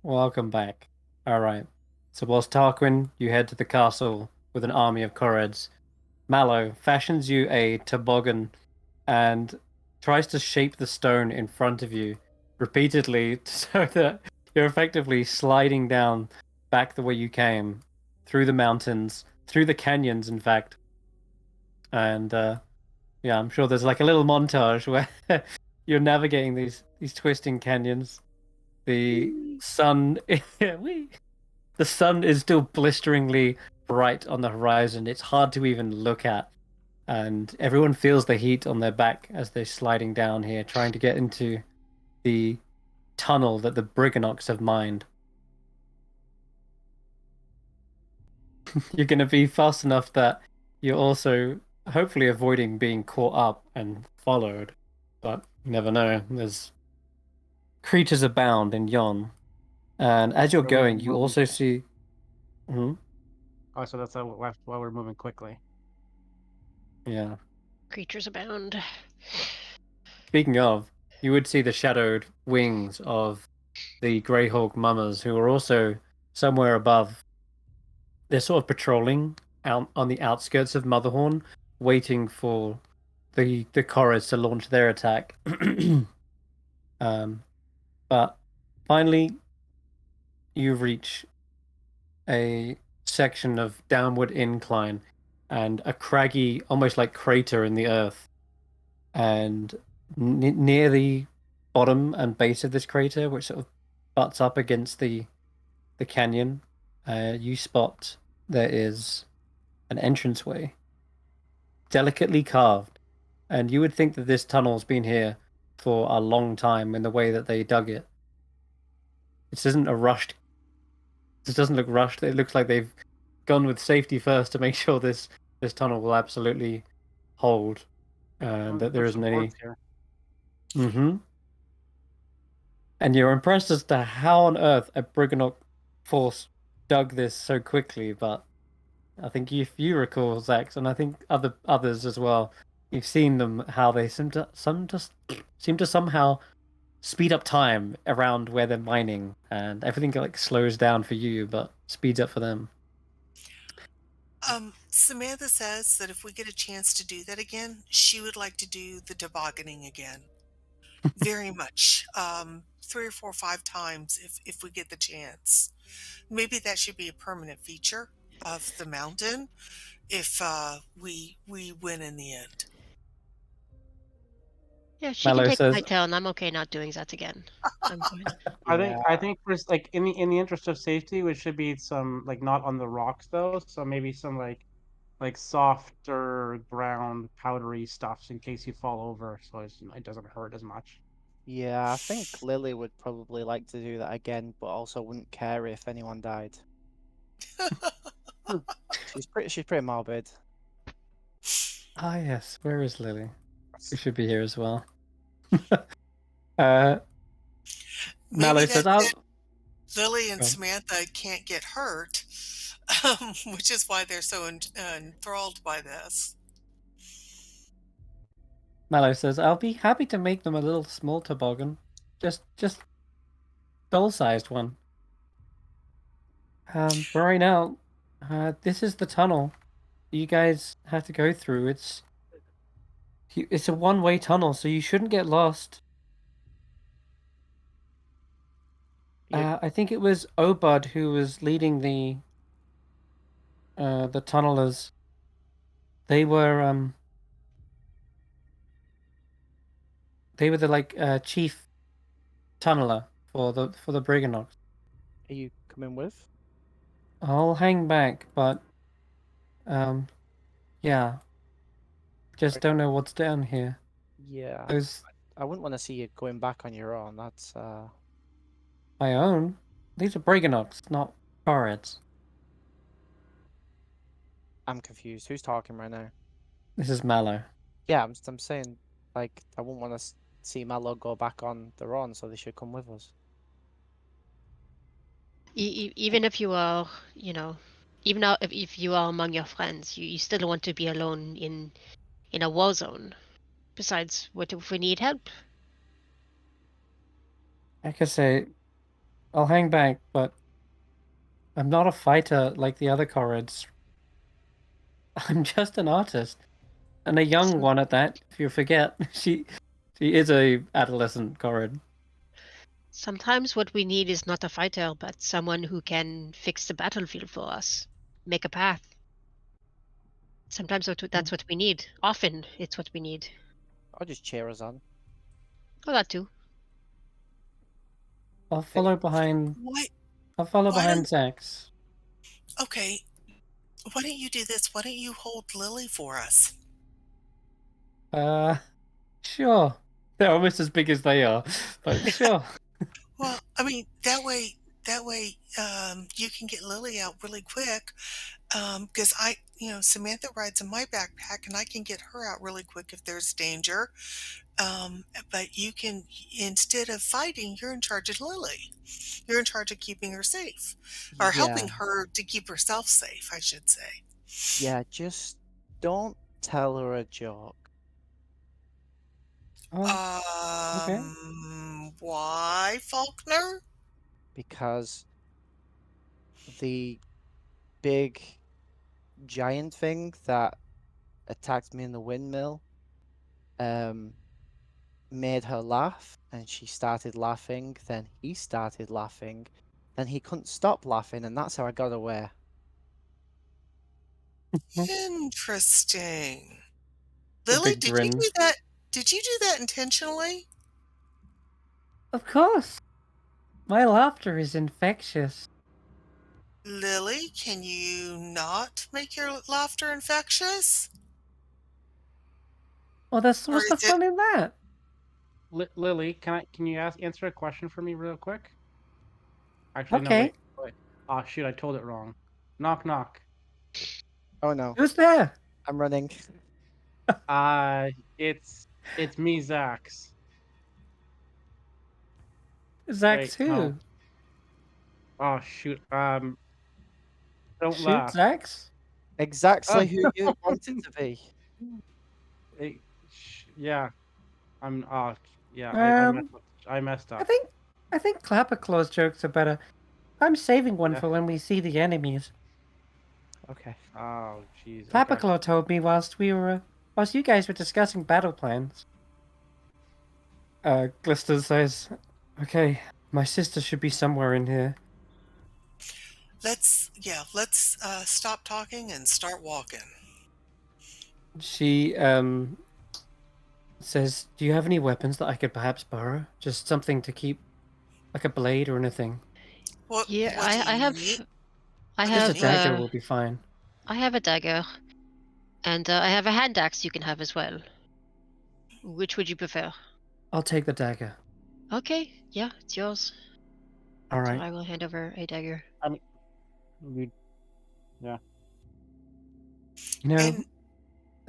Welcome back. All right. So whilst Tarquin, you head to the castle with an army of Koreds, Mallow fashions you a toboggan and tries to shape the stone in front of you repeatedly so that you're effectively sliding down back the way you came, through the mountains, through the canyons, in fact. And yeah, I'm sure there's like a little montage where you're navigating these twisting canyons. The sun, the sun is still blisteringly bright on the horizon. It's hard to even look at, and everyone feels the heat on their back as they're sliding down here, trying to get into the tunnel that the Briganox have mined. You're going to be fast enough that you're also hopefully avoiding being caught up and followed, but you never know. There's creatures abound in Yon. And as you're So we're going, you moving also quick. see. Hmm. Oh, so that's why we're moving quickly. Yeah. Creatures abound. Speaking of, you would see the shadowed wings of the Greyhawk mummers who are also somewhere above. They're sort of patrolling out on the outskirts of Motherhorn, waiting for the Korres to launch their attack. um, but finally, you reach a section of downward incline and a craggy, almost like crater in the earth. And near the bottom and base of this crater, which sort of butts up against the canyon, you spot there is an entranceway, delicately carved, and you would think that this tunnel's been here for a long time in the way that they dug it. This isn't a rushed. This doesn't look rushed. It looks like they've gone with safety first to make sure this tunnel will absolutely hold, and that there There's isn't any. supports here. Mm-hmm. And you're impressed as to how on earth a Briganock force dug this so quickly, but I think if you recall, Xaxx, and I think others as well, you've seen them how they seem to somehow speed up time around where they're mining, and everything like slows down for you, but speeds up for them. Samantha says that if we get a chance to do that again, she would like to do the tobogganing again. Very much. 3 or 4 or 5 times if we get the chance. Maybe that should be a permanent feature of the mountain if we win in the end. Yeah, she can Mallow take my says, tail, and I'm okay not doing that again. I'm fine. I think for like in the interest of safety, which should be some like not on the rocks though, so maybe some like softer ground powdery stuffs in case you fall over, so it doesn't hurt as much. Yeah, I think Lily would probably like to do that again, but also wouldn't care if anyone died. She's pretty morbid. "Ah, yes, where is Lily? She should be here as well." uh, Maybe Mallow says, that's "I'll." it. Lily and Go on. Samantha can't get hurt, which is why they're so enthralled by this. Mallow says, "I'll be happy to make them a little small toboggan, just doll-sized one. But right now, this is the tunnel you guys have to go through. It's a one-way tunnel, so you shouldn't get lost. I think it was Obud who was leading the tunnelers. They were the like chief tunneler for the Briganox. Are you coming with? I'll hang back, but um, yeah, just don't know what's down here. Yeah, Those I wouldn't want to see you going back on your own. That's my own. These are Briganox, not Koreds. I'm confused. Who's talking right now? This is Mallow. Yeah, I'm saying like I wouldn't want to see Mallow go back on their own, so they should come with us. Even if you are, even if you are among your friends, you still don't want to be alone in a war zone. Besides, what if we need help? Like I say, I'll hang back, but I'm not a fighter like the other Corrids. I'm just an artist. And a young one at that, if you forget. She is a adolescent Corrid. Sometimes what we need is not a fighter, but someone who can fix the battlefield for us, make a path. Sometimes that's what we need. Often it's what we need. I'll just cheer us on. Oh, that too. I'll follow behind Why behind don't Xaxx. okay, why don't you do this? Why don't you hold Lily for us? Sure. They're almost as big as they are, but sure. Well, I mean, that way, you can get Lily out really quick. Because Samantha rides in my backpack, and I can get her out really quick if there's danger. But you can, instead of fighting, you're in charge of Lily. You're in charge of keeping her safe, or helping Yeah, her to keep herself safe, I should say. yeah, just don't tell her a joke. Oh, okay. Why, Faulkner? Because the big giant thing that attacked me in the windmill made her laugh, and she started laughing, then he started laughing, then he couldn't stop laughing, and that's how I got away. Interesting. The Lily, big did you grin. do that? Did you do that intentionally? Of course. My laughter is infectious. Lily, can you not make your laughter infectious? Well, Or what's the is it fun in that? Lily, can you answer a question for me real quick? Actually, no, Okay. wait. Oh shoot, I told it wrong. Knock knock. Oh no, Who's there? I'm running. It's me, Xaxx. Xaxx Wait, no. who? Oh shoot. Don't Shoot laugh. Xaxx? Exactly who you wanted to be. Yeah. I'm. Oh, yeah. I messed Um, up. I messed I up. think I think Clapperclaw's jokes are better. I'm saving one Yeah. for when we see the enemies. Okay. Oh jeez. Okay. Clapperclaw told me whilst you guys were discussing battle plans. Glister says, "Okay, my sister should be somewhere in here." let's stop talking and start walking. She says, "Do you have any weapons that I could perhaps borrow? Just something to keep, like a blade or anything. What Yeah, what do I you have need? I What do Just you a have need? dagger will be fine." I have a dagger, and I have a hand axe you can have as well. Which would you prefer? I'll take the dagger. Okay, yeah, it's yours. All So right. I will hand over a dagger. I mean, we. Yeah. You know, And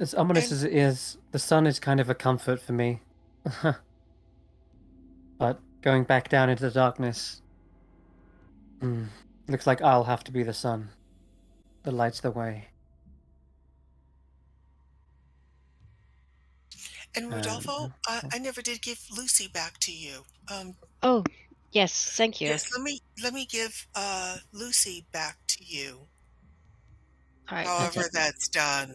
as ominous and as it is, the sun is kind of a comfort for me. But going back down into the darkness, looks like I'll have to be the sun that lights the way. and And Rodolfo, I never did give Lucy back to you. Oh, yes, thank you. Yes, let me give Lucy back to you. All right, okay, However that's done.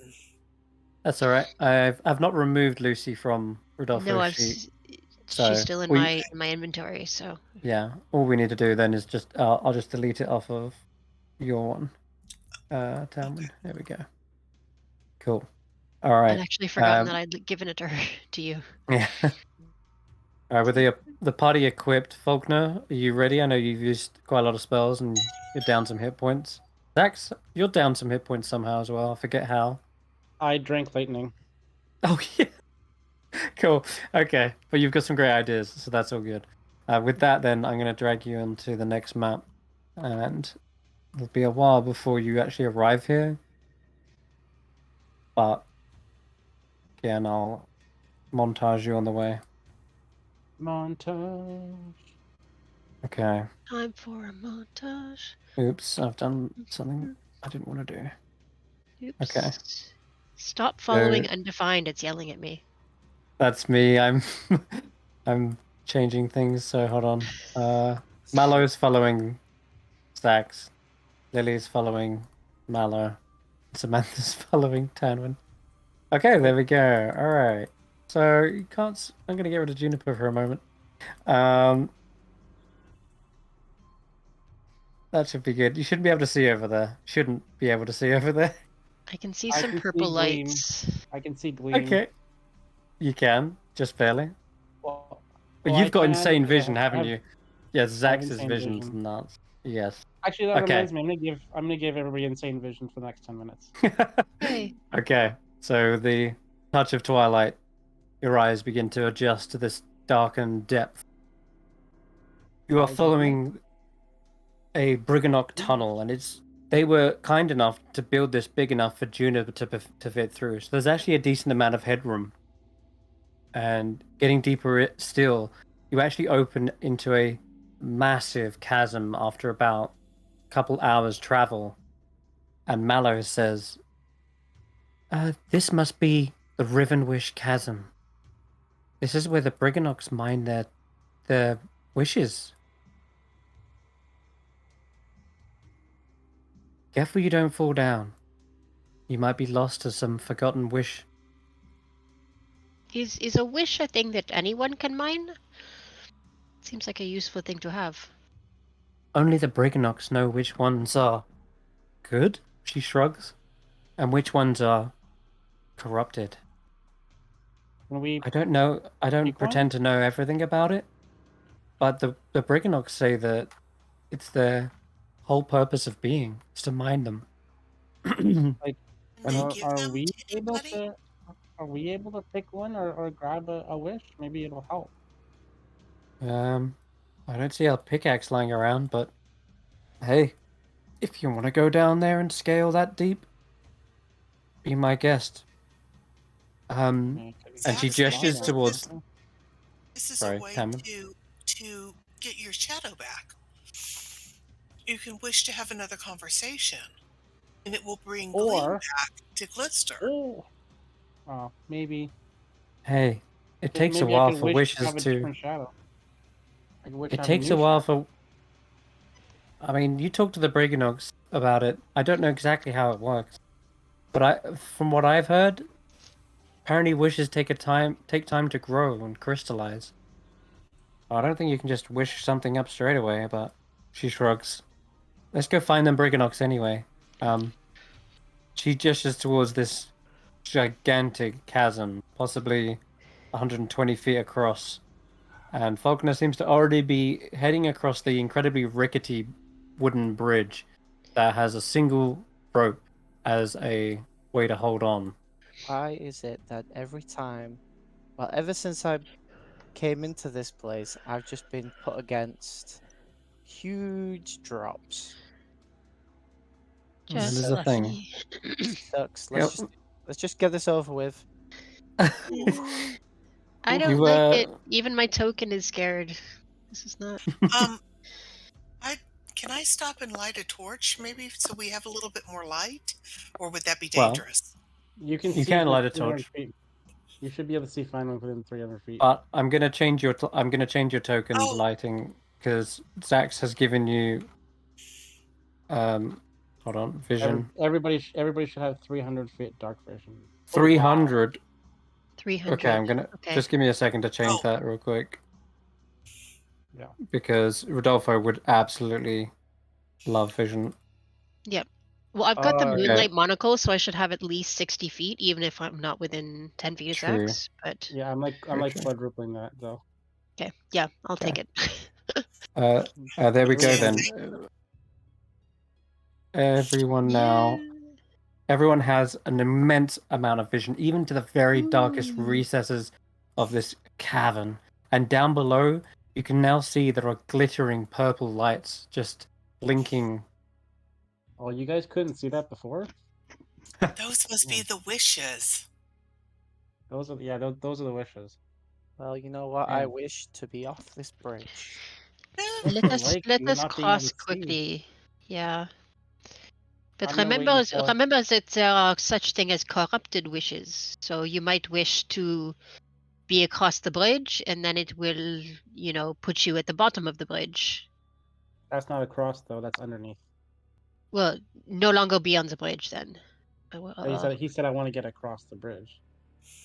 that's all right. I've not removed Lucy from no, Rodolfo's sheet, she's so still in we my inventory. So yeah. All we need to do then is just I'll just delete it off of your one. Tanwen. There we go. Cool. All I'd right. actually forgotten that I'd given it to her to you. Yeah. All right. With the party equipped, Faulkner, are you ready? I know you've used quite a lot of spells and you're down some hit points. Xaxx, you're down some hit points somehow as well. I forget how. I drank lightning. Oh yeah. Cool. Okay. But you've got some great ideas, so that's all good. With that, then I'm going to drag you into the next map, and it'll be a while before you actually arrive here. But again, I'll montage you on the way. Montage. Okay. Time for a montage. Oops, I've done something I didn't want to do. Oops. Okay. Stop following undefined. It's yelling at me. That's me. I'm I'm changing things. So hold on. Mallow's following Xaxx. Lily's following Mallow. Samantha's following Tanwen. Okay, there we go. All right. So you can't. I'm gonna get rid of Juniper for a moment. That should be good. You shouldn't be able to see over there. Shouldn't be able to see over there. I can see I some can see purple gleam. lights. I can see gleam. Okay. You can, just barely. Well, But well, I you've got can, insane because I vision, have- haven't you? Yes, I have Xaxx's insane vision's vision. nuts. Yes. Actually, that Okay. reminds me. I'm gonna give everybody insane vision for the next 10 minutes. Hey. Okay. So the touch of twilight, your eyes begin to adjust to this darkened depth. You are Eyes following a Briganock tunnel, and they were kind enough to build this big enough for Juniper to fit through. So there's actually a decent amount of headroom. And getting deeper still, you actually open into a massive chasm after about a couple hours travel. And Mallow says, this must be the Rivenwish Chasm. This is where the Briganocks mine their wishes. Careful you don't fall down. You might be lost to some forgotten wish. Is a wish a thing that anyone can mine? Seems like a useful thing to have. Only the Briganocks know which ones are good, she shrugs, and which ones are corrupted. Can we? I don't know. I don't pick one? pretend to know everything about it, but the Briganocks say that it's their whole purpose of being is to mine them. Can they Are, give are them we to able anybody? to? Are we able to pick one or grab a wish? Maybe it'll help. I don't see a pickaxe lying around, but hey, if you want to go down there and scale that deep, be my guest. And she Xaxx, gestures maybe towards. this is a Sorry, way Cameron. to get your shadow back. You can wish to have another conversation, and it will bring Gleam Or back to Glister. maybe. Hey, it takes a Maybe I while could for wish wishes to have a to. different shadow. I could wish to It have takes new a while shadow. for. I mean, you talk to the Briganogs about it. I don't know exactly how it works, but from what I've heard, apparently wishes take time to grow and crystallize. I don't think you can just wish something up straight away. But she shrugs. Let's go find them Briganogs anyway. She gestures towards this gigantic chasm, possibly 120 feet across. And Faulkner seems to already be heading across the incredibly rickety wooden bridge that has a single rope as a way to hold on. Why is it that every time, well, ever since I came into this place, I've just been put against huge drops? That Just is a Sucks. thing. lucky. Sucks. Yep. Let's just get this over with. I don't You like it. Even my token is scared. This is not. Um, can I stop and light a torch, maybe, so we have a little bit more light, or would that be well, dangerous? You can you see can within light a 300 torch, feet. You should be able to see fine within 300 feet. but I'm gonna change your token Oh. lighting because Xaxx has given you hold on, vision Everybody should have 300 feet dark vision. 300. 300. Okay, I'm gonna just give me a second to change Oh. that real quick. Yeah. Because Rodolfo would absolutely love vision. Yep. Well, I've got the Okay. moonlight monocle, so I should have at least 60 feet, even if I'm not within 10 feet of True. Xaxx. But Yeah, I'm like Gotcha. quadrupling that though. okay, yeah, I'll take it. There we go Okay. then. Everyone Yeah. now. Everyone has an immense amount of vision, even to the very darkest Ooh. recesses of this cavern. And down below, you can now see there are glittering purple lights just blinking. Oh, you guys couldn't see that before? Those must be the wishes. Those are those are the wishes. Well, you know what? I Man. wish to be off this bridge. Well, Like let you us not being able cross to see. quickly. Yeah. But I'm gonna wait until remember that there are such thing as corrupted wishes. So you might wish to be across the bridge, and then it will, put you at the bottom of the bridge. That's not across though. That's underneath. Well, no longer be on the bridge then. He said I want to get across the bridge.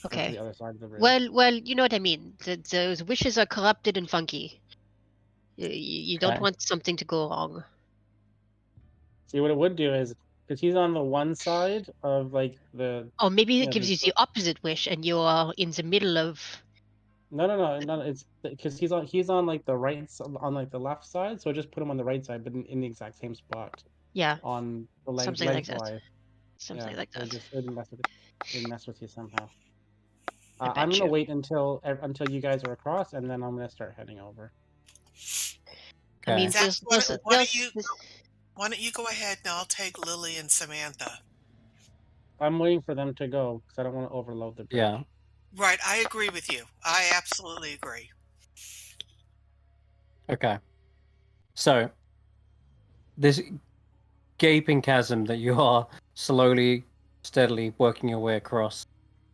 Or to Okay. the other side of the bridge. Well, you know what I mean. Those wishes are corrupted and funky. You don't Okay. want something to go wrong. See, what it would do is, because he's on the one side of like the. Or maybe it Yeah, gives you the opposite wish, and you are in the middle of. No. It's because he's on like the on like the left side, so just put him on the right side, but in the exact same spot Yeah, on the something like that. lengthwise. Something like It that. just it would mess with you somehow. I I'm bet gonna you. wait until you guys are across, and then I'm gonna start heading over. I mean, Okay. Xaxx, why don't you go ahead and I'll take Lily and Samantha. I'm waiting for them to go because I don't want to overload the bridge. Yeah. Right, I agree with you. I absolutely agree. Okay. So this gaping chasm that you are slowly, steadily working your way across.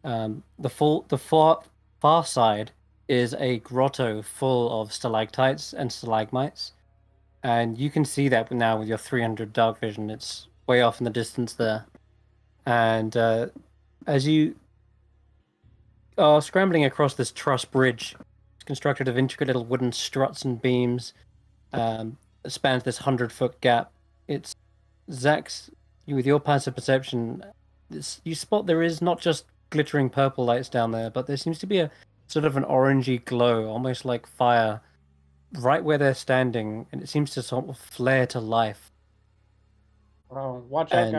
The far side is a grotto full of stalactites and stalagmites, and you can see that now with your 300 dark vision. It's way off in the distance there, and as you are scrambling across this truss bridge, it's constructed of intricate little wooden struts and beams. That spans this 100-foot gap. It's Xaxx, with your passive perception, you spot there is not just glittering purple lights down there, but there seems to be a sort of an orangey glow, almost like fire, right where they're standing, and it seems to sort of flare to life. Oh, watch out, And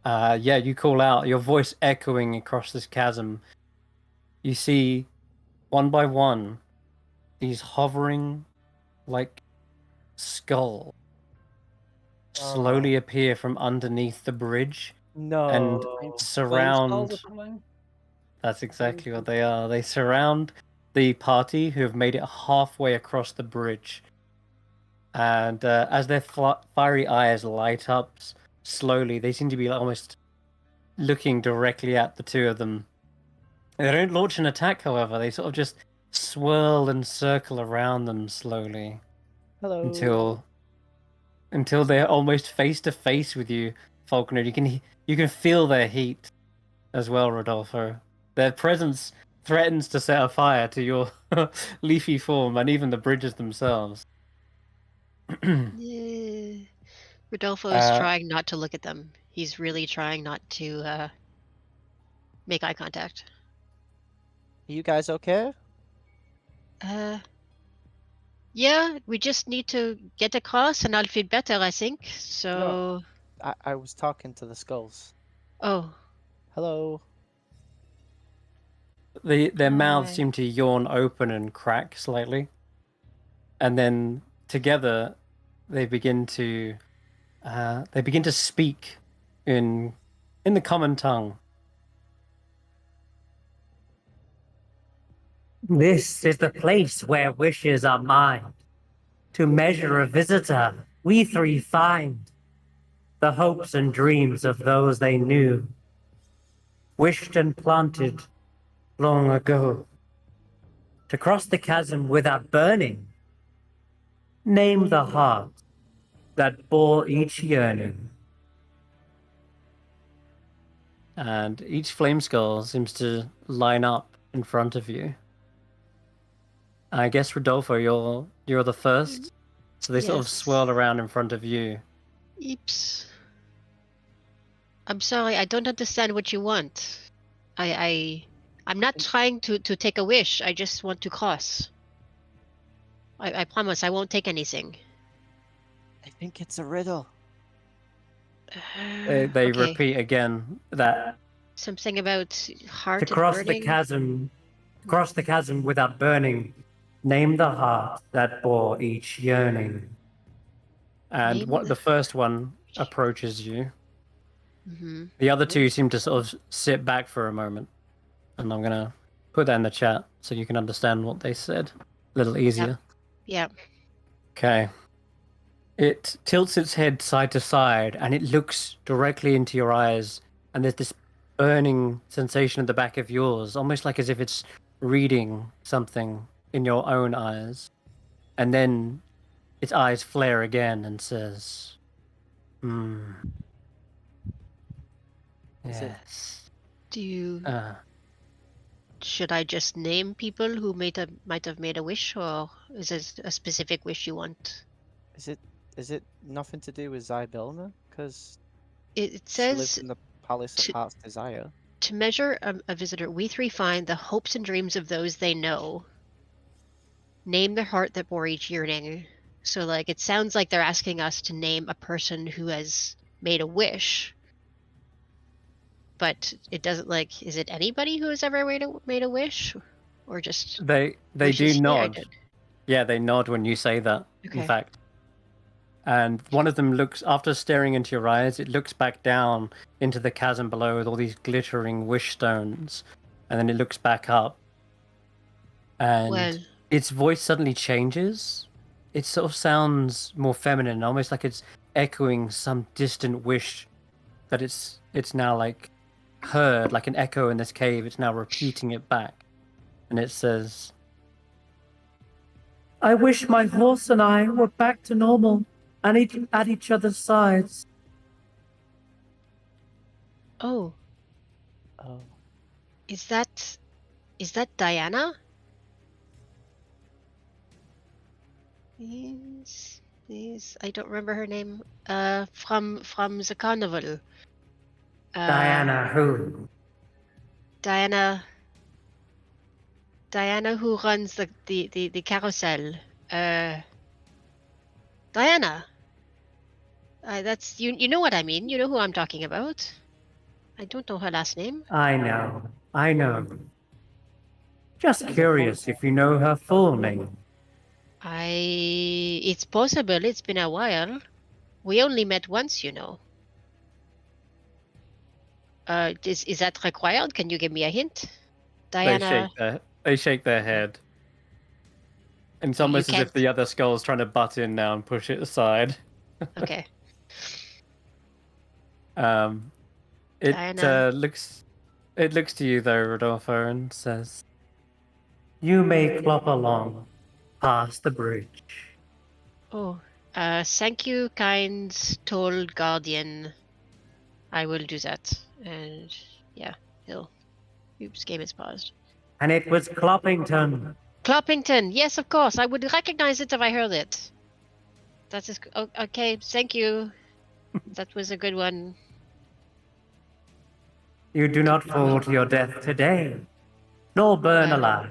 guys! yeah, you call out, your voice echoing across this chasm. You see, one by one, these hovering, like skulls slowly appear from underneath the bridge No. and Flame surround. skulls or something? That's exactly what they are. They surround the party who have made it halfway across the bridge. And as their fiery eyes light up slowly, they seem to be almost looking directly at the two of them. They don't launch an attack, however. They sort of just swirl and circle around them slowly Hello. until they're almost face to face with you, Falconer. You can feel their heat as well, Rodolfo. Their presence threatens to set a fire to your leafy form and even the bridges themselves. Rodolfo is trying not to look at them. He's really trying not to make eye contact. Are you guys okay? Yeah, we just need to get across and I'll feel better, I think. So. I was talking to the skulls. Oh. Hello. Their mouths Hi. seem to yawn open and crack slightly, and then together they begin to speak in the common tongue. This is the place where wishes are mined. To measure a visitor, we three find the hopes and dreams of those they knew, wished and planted long ago. To cross the chasm without burning, name the heart that bore each yearning. And each flame skull seems to line up in front of you. I guess Rodolfo, you're the first, so they sort of Yes. swirl around in front of you. Eeps. I'm sorry, I don't understand what you want. I'm not trying to take a wish. I just want to cross. I promise I won't take anything. I think it's a riddle. They Okay. repeat again that Something about heart To and cross the burning. chasm without burning, name the heart that bore each yearning. and Name what the- the first one approaches you. Mm-hmm. The other two seem to sort of sit back for a moment, and I'm gonna put that in the chat so you can understand what they said a little easier. Yeah. Okay. It tilts its head side to side, and it looks directly into your eyes, and there's this burning sensation at the back of yours, almost like as if it's reading something in your own eyes. And then its eyes flare again and says, Is it- yes. Do you Uh, should I just name people who might have made a wish, or is it a specific wish you want? Is it nothing to do with Zybilna? Because It she lives says in the Palace of to Heart's Desire. to measure a visitor, we three find the hopes and dreams of those they know. Name the heart that bore each yearning. So, like, it sounds like they're asking us to name a person who has made a wish. But it doesn't, like, is it anybody who has ever made a wish? Or just they do wishes here? nod. Yeah, they nod when you say that, Okay. in fact. And one of them looks, after staring into your eyes, it looks back down into the chasm below with all these glittering wish stones. And then it looks back up. And Well, its voice suddenly changes. It sort of sounds more feminine, almost like it's echoing some distant wish that it's now like heard, like an echo in this cave. It's now repeating it back. And it says, I wish my horse and I were back to normal and at each other's sides. oh, Oh. is that Diana? Yes, I don't remember her name. From the carnival. Diana who? Diana who runs the carousel. Diana. That's you know what I mean. You know who I'm talking about. I don't know her last name. I know. Just curious if you know her full name. It's possible. It's been a while. We only met once, you know. Is that required? Can you give me a hint? Diana. they shake their head. And it's You almost as if can't- the other skull's trying to butt in now and push it aside. Okay. It Diana. looks to you though, Rodolfo, and says, You may clop along past the bridge. Oh, thank you, kind, tall guardian. I will do that. And yeah, oops, game is paused. And it was Cloppington. Cloppington, yes, of course. I would recognize it if I heard it. That is okay. Thank you. That was a good one. You do not fall to your death today, nor burn Well, alive.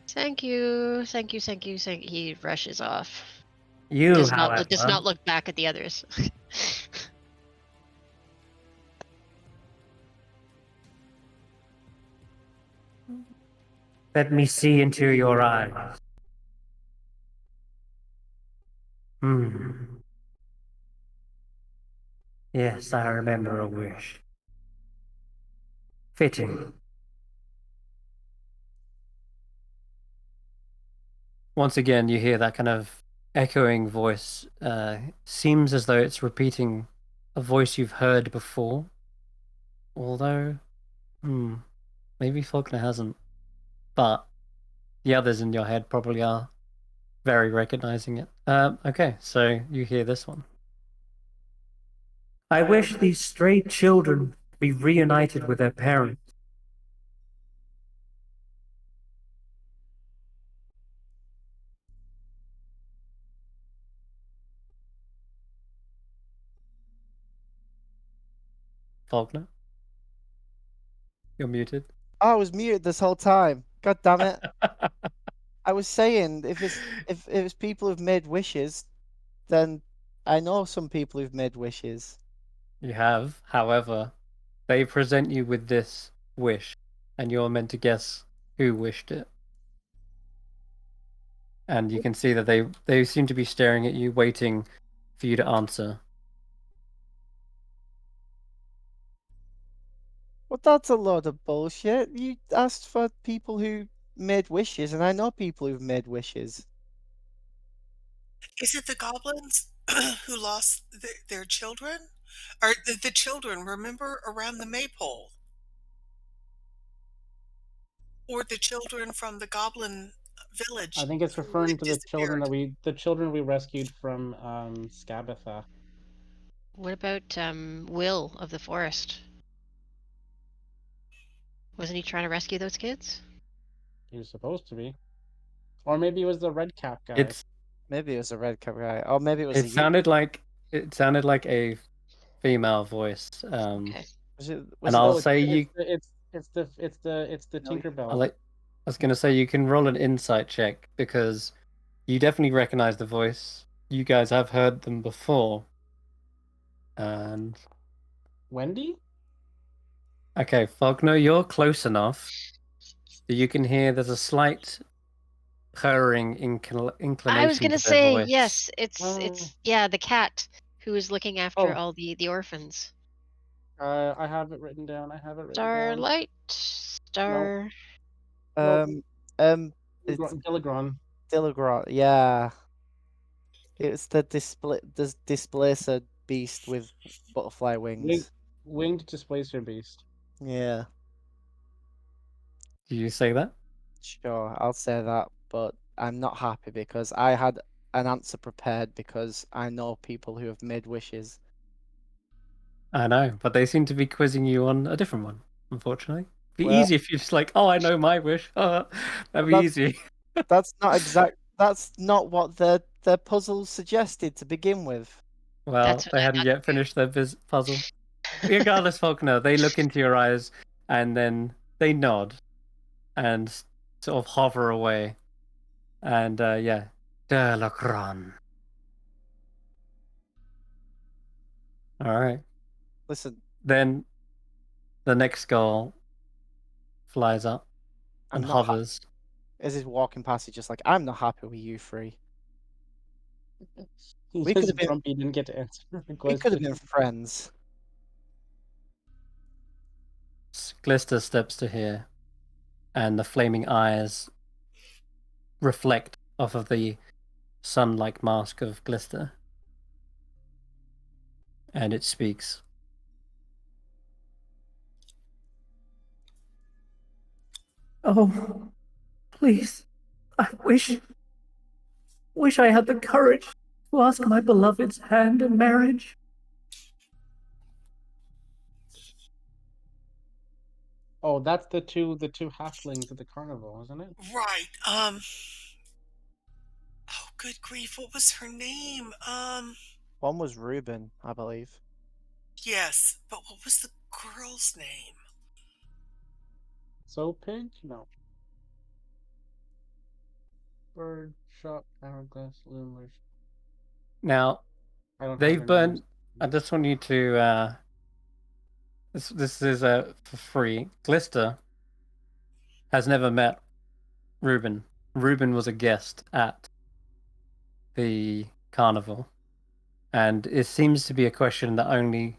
Thank you. He rushes off. You, Does however, not look back at the others. let me see into your eyes. Yes, I remember a wish. Fitting. once again, you hear that kind of echoing voice. Seems as though it's repeating a voice you've heard before. Although, maybe Faulkner hasn't. But the others in your head probably are very recognizing it. Okay, so you hear this one. I wish these stray children to be reunited with their parents. Faulkner? You're muted. Oh, I was muted this whole time. God damn it. I was saying if it's people who've made wishes, then I know some people who've made wishes. You have, however, they present you with this wish, and you're meant to guess who wished it. And you can see that they seem to be staring at you, waiting for you to answer. Well, that's a load of bullshit. You asked for people who made wishes, and I know people who've made wishes. Is it the goblins who lost their children? Or the children, remember, around the maypole? Or the children from the goblin I village think it's who referring had to the children disappeared. the children we rescued from Scabatha. What about Will of the forest? Wasn't he trying to rescue those kids? He was supposed to be, or maybe it was the red cap guy. It's Maybe it was a red cap guy, or maybe it was it a youth. sounded like a female voice. Okay. And I'll it's, say it's the No, Tinkerbell. I was gonna say you can roll an insight check because you definitely recognize the voice. You guys have heard them before. And Wendy? okay, Faulkner, you're close enough that you can hear there's a slight purring inclination I was gonna to their say voice. yes. Oh. It's the cat who is looking after Oh. all the orphans. I have it written down. Starlight, Star. it's Dilligron. Dilligron. Yeah, it's the displacer beast with butterfly wings. Winged Displacer Beast. Yeah, Do you say that? sure, I'll say that, but I'm not happy because I had an answer prepared because I know people who have made wishes. I know, but they seem to be quizzing you on a different one, unfortunately. Be Well- easy if you're just like, oh, I know my wish. That'd be That's- easy. That's not exact. That's not what their puzzle suggested to begin with. Well, That's what they I hadn't got. yet finished their puzzle. Regardless, Faulkner, they look into your eyes and then they nod and sort of hover away. And yeah, Delacron. All right. Listen, Then the next skull flies up I'm and not ha- hovers. as he's walking past, he's just like, I'm not happy with you three. He's We could just have been- grumpy, didn't get to answer the We question. could have been friends. Glister steps to here, and the flaming eyes reflect off of the sun-like mask of Glister. And it speaks. Oh, please, I wish I had the courage to ask my beloved's hand in marriage. Oh, that's the two halflings at the carnival, isn't it? Right. Oh, good grief! What was her name? One was Reuben, I believe. Yes, but what was the girl's name? So pig? No. Bird, shop, hourglass, loomers. Now, I don't. they've have their burned. names. I just want you to. This is for free. Glister has never met Reuben. Reuben was a guest at the carnival, and it seems to be a question that only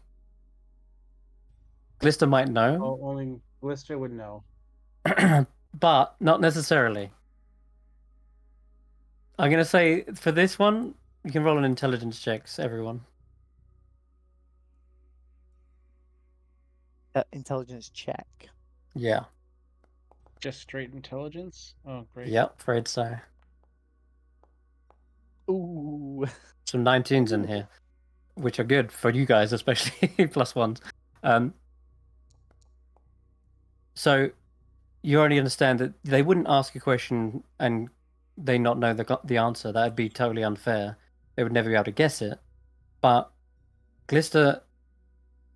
Glister might know, Oh, only Blister would know. but not necessarily. I'm gonna say for this one, you can roll an intelligence checks, everyone. Intelligence check. Yeah. Just straight intelligence. Oh, great. Yep, afraid so. Ooh. Some 19s in here, which are good for you guys, especially plus ones. So you already understand that they wouldn't ask a question and they not know the answer. That would be totally unfair. They would never be able to guess it. But Glister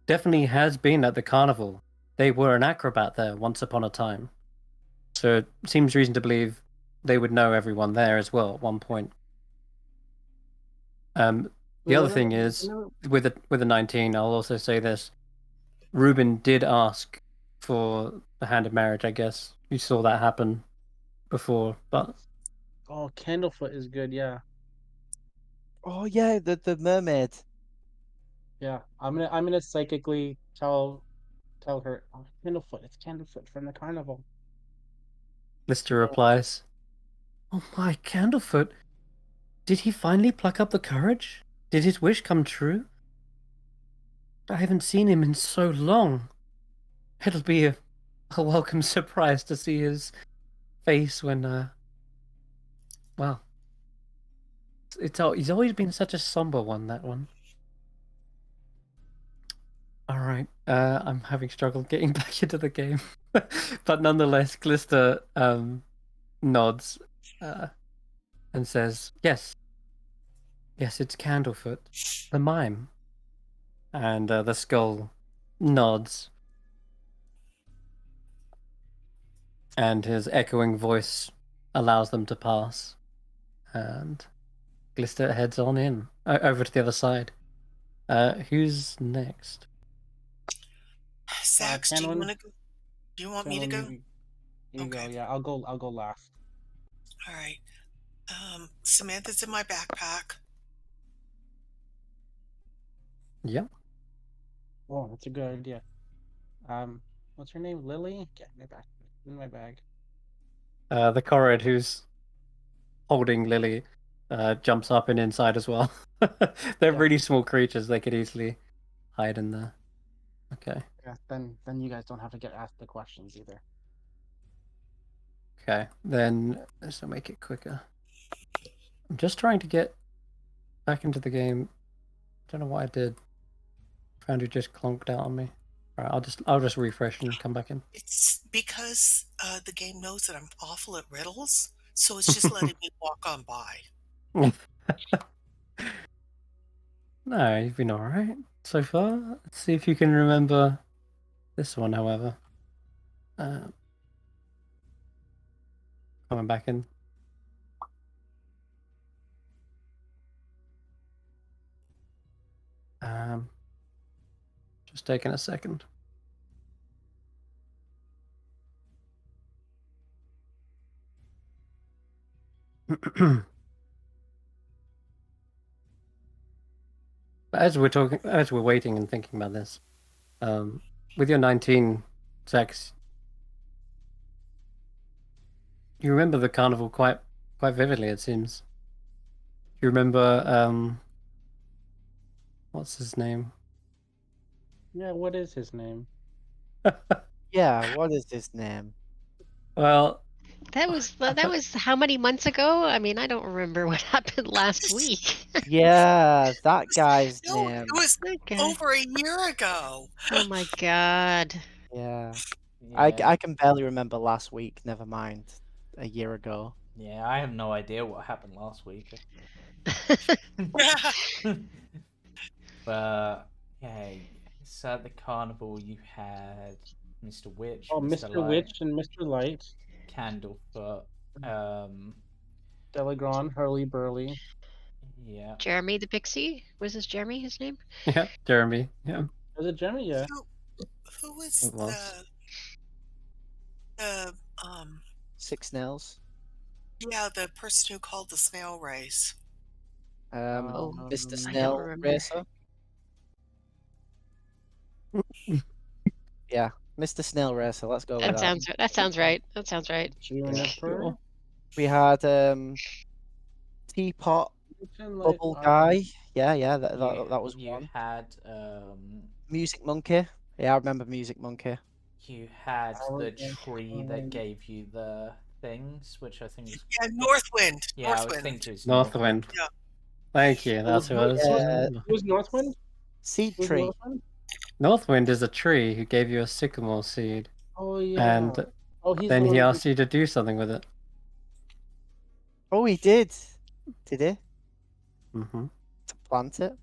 definitely has been at the carnival. They were an acrobat there once upon a time. So it seems reason to believe they would know everyone there as well at one point. The other thing is, with a 19, I'll also say this. Reuben did ask for the hand of marriage, I guess. You saw that happen before, but Oh, Candlefoot is good. Yeah, Oh yeah, the mermaid. yeah. I'm gonna psychically tell her. Oh, Candlefoot. It's Candlefoot from the carnival. Lister replies, "Oh my, Candlefoot! Did he finally pluck up the courage? Did his wish come true?" I haven't seen him in so long. It'll be a welcome surprise to see his face when, well, he's always been such a somber one, that one. All right, I'm having struggle getting back into the game, but nonetheless, Glister nods and says, "Yes, yes, it's Candlefoot, the mime." And the skull nods, and his echoing voice allows them to pass. And Glister heads on in over to the other side. Who's next? Xaxx, do you Tanwen, want to go? Do you want me to Tanwen, go? you go. Okay. Yeah, I'll go last. All right. Samantha's in my backpack. Yeah. Oh, that's a good idea. What's her name? Lily? Get my back in my bag. The Corrid, who's holding Lily, jumps up and inside as well. They're Yeah. really small creatures. They could easily hide in there. Okay. Yeah, then you guys don't have to get asked the questions either. Okay. Then let's make it quicker. I'm just trying to get back into the game. Don't know what I did. Foundry just clonked out on me. Alright, I'll just refresh and come back in. It's because the game knows that I'm awful at riddles, so it's just letting me walk on by. No, you've been alright so far. Let's see if you can remember this one, however. Coming back in. Just taking a second. But as we're waiting and thinking about this, with your 19, Xaxx, you remember the carnival quite vividly, it seems. You remember what's his name? Yeah, what is his name? Yeah, what is his name? Well, That was how many months ago? I mean, I don't remember what happened last week. Yeah, that guy's No, name. it was Okay. over a year ago. Oh my god. Yeah. Yeah, I can barely remember last week, never mind a year ago. yeah, I have no idea what happened last week. But yeah, so at the carnival you had Mr. Witch, Oh, Mr. Mr. Light, Witch and Mr. Light, Candlefoot, Delegron, Hurly Burly. yeah, Jeremy the Pixie? Was this Jeremy his name? yeah, Jeremy. Yeah, Was it Jemmy? Yeah. Who was it was. the 6 nails. the person who called the snail race? Oh, Mr. I Snail don't remember. Racer. Yeah, Mr. Snail Racer. Let's go with That that. sounds right. That sounds right. Juniper. Sure. We had Teapot Bubble Guy. Yeah, that was you one. had Music Monkey. Yeah, I remember Music Monkey. you had the Power tree that Line. gave you the things, which I think was Yeah, Northwind. yeah, I would Northwind. think it was Northwind. Yeah. Thank you. That's who I was. Yeah. Who's Northwind? Seed Who's Tree. Northwind? Northwind is a tree who gave you a sycamore seed, Oh yeah. and Oh, he's then the he one asked you to do something with it. Oh, he did. Did he? Mm-hmm. To plant it?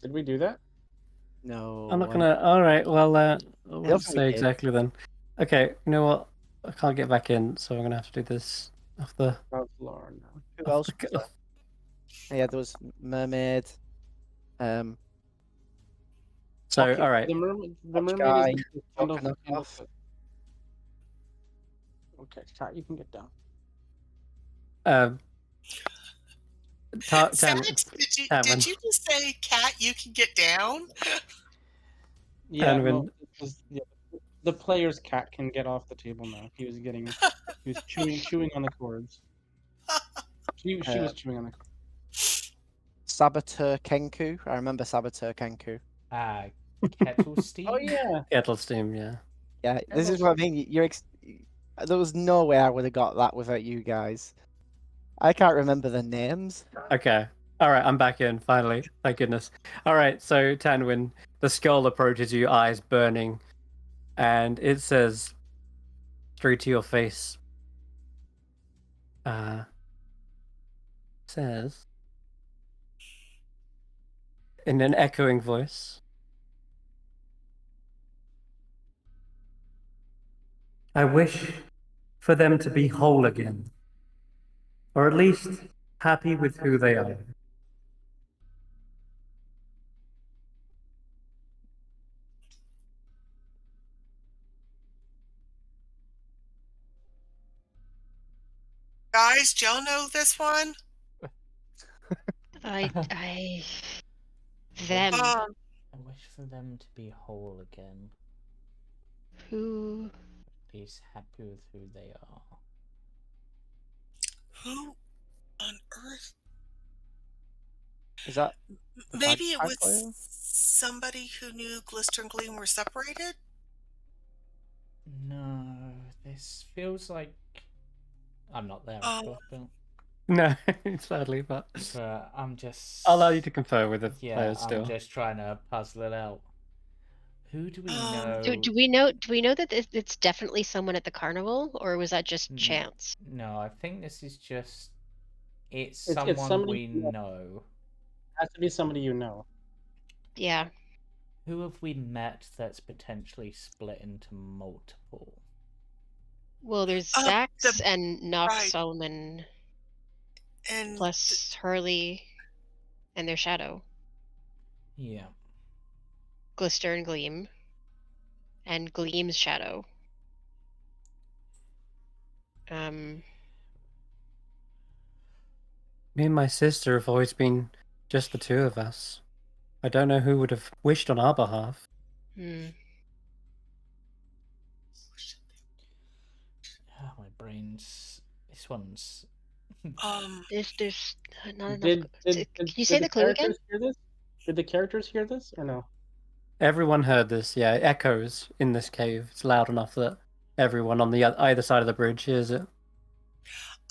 Did we do that? No. I'm not gonna. All right. Well, I won't think we say did. exactly then. Okay. You know what? I can't get back in, so I'm gonna have to do this off the. That's Laura now. Who off else? the Was there? Yeah, there was Mermaid. So, Pocket- all right. The mermaid. The Watch mermaid guy, is the candle. walking off. Okay, Kat, you can get down. Xaxx, Tanwen. did you just say, "Cat, you can get down"? Yeah, And no, when- the player's cat can get off the table now. He was chewing on the cords. She was chewing on the cords. Saboteur Kenku. I remember Saboteur Kenku. Kettle steam? Oh yeah. Kettle steam, yeah. Yeah, this is what I mean. There was no way I would have got that without you guys. I can't remember the names. Okay. All right, I'm back in finally. Thank goodness. All right, so Tanwen, the skull approaches you, eyes burning, and it says straight to your face. Says in an echoing voice, I wish for them to be whole again, or at least happy with who they are. Guys, do y'all know this one? Them. Um, I wish for them to be whole again. Who? He's happy with who they are. who on earth? Is that Maybe it bagpipe was player? somebody who knew Glister and Gleam were separated? No, this feels like I'm not there, Oh. of course, Bill. no, sadly, but But I'm just. I'll allow you to confer with the Yeah, players I'm still. just trying to puzzle it out. Who do we Um, know? Do we know? Do we know that it's definitely someone at the carnival, or was that just Mm. chance? No, I think this is just. It's It's someone somebody we who- know. Has to be somebody you know. Yeah. Who have we met that's potentially split into multiple? Well, there's the- Xaxx and Nox right. Solomon and plus Hurley and their shadow, Yeah. Glister and Gleam, and Gleam's shadow. Me and my sister have always been just the two of us. I don't know who would have wished on our behalf. Oh, my brain's. This one's. There's not enough. Did Can you say the clue again? characters hear this? Did the characters hear this or no? Everyone heard this, yeah. It echoes in this cave. It's loud enough that everyone on the either side of the bridge hears it.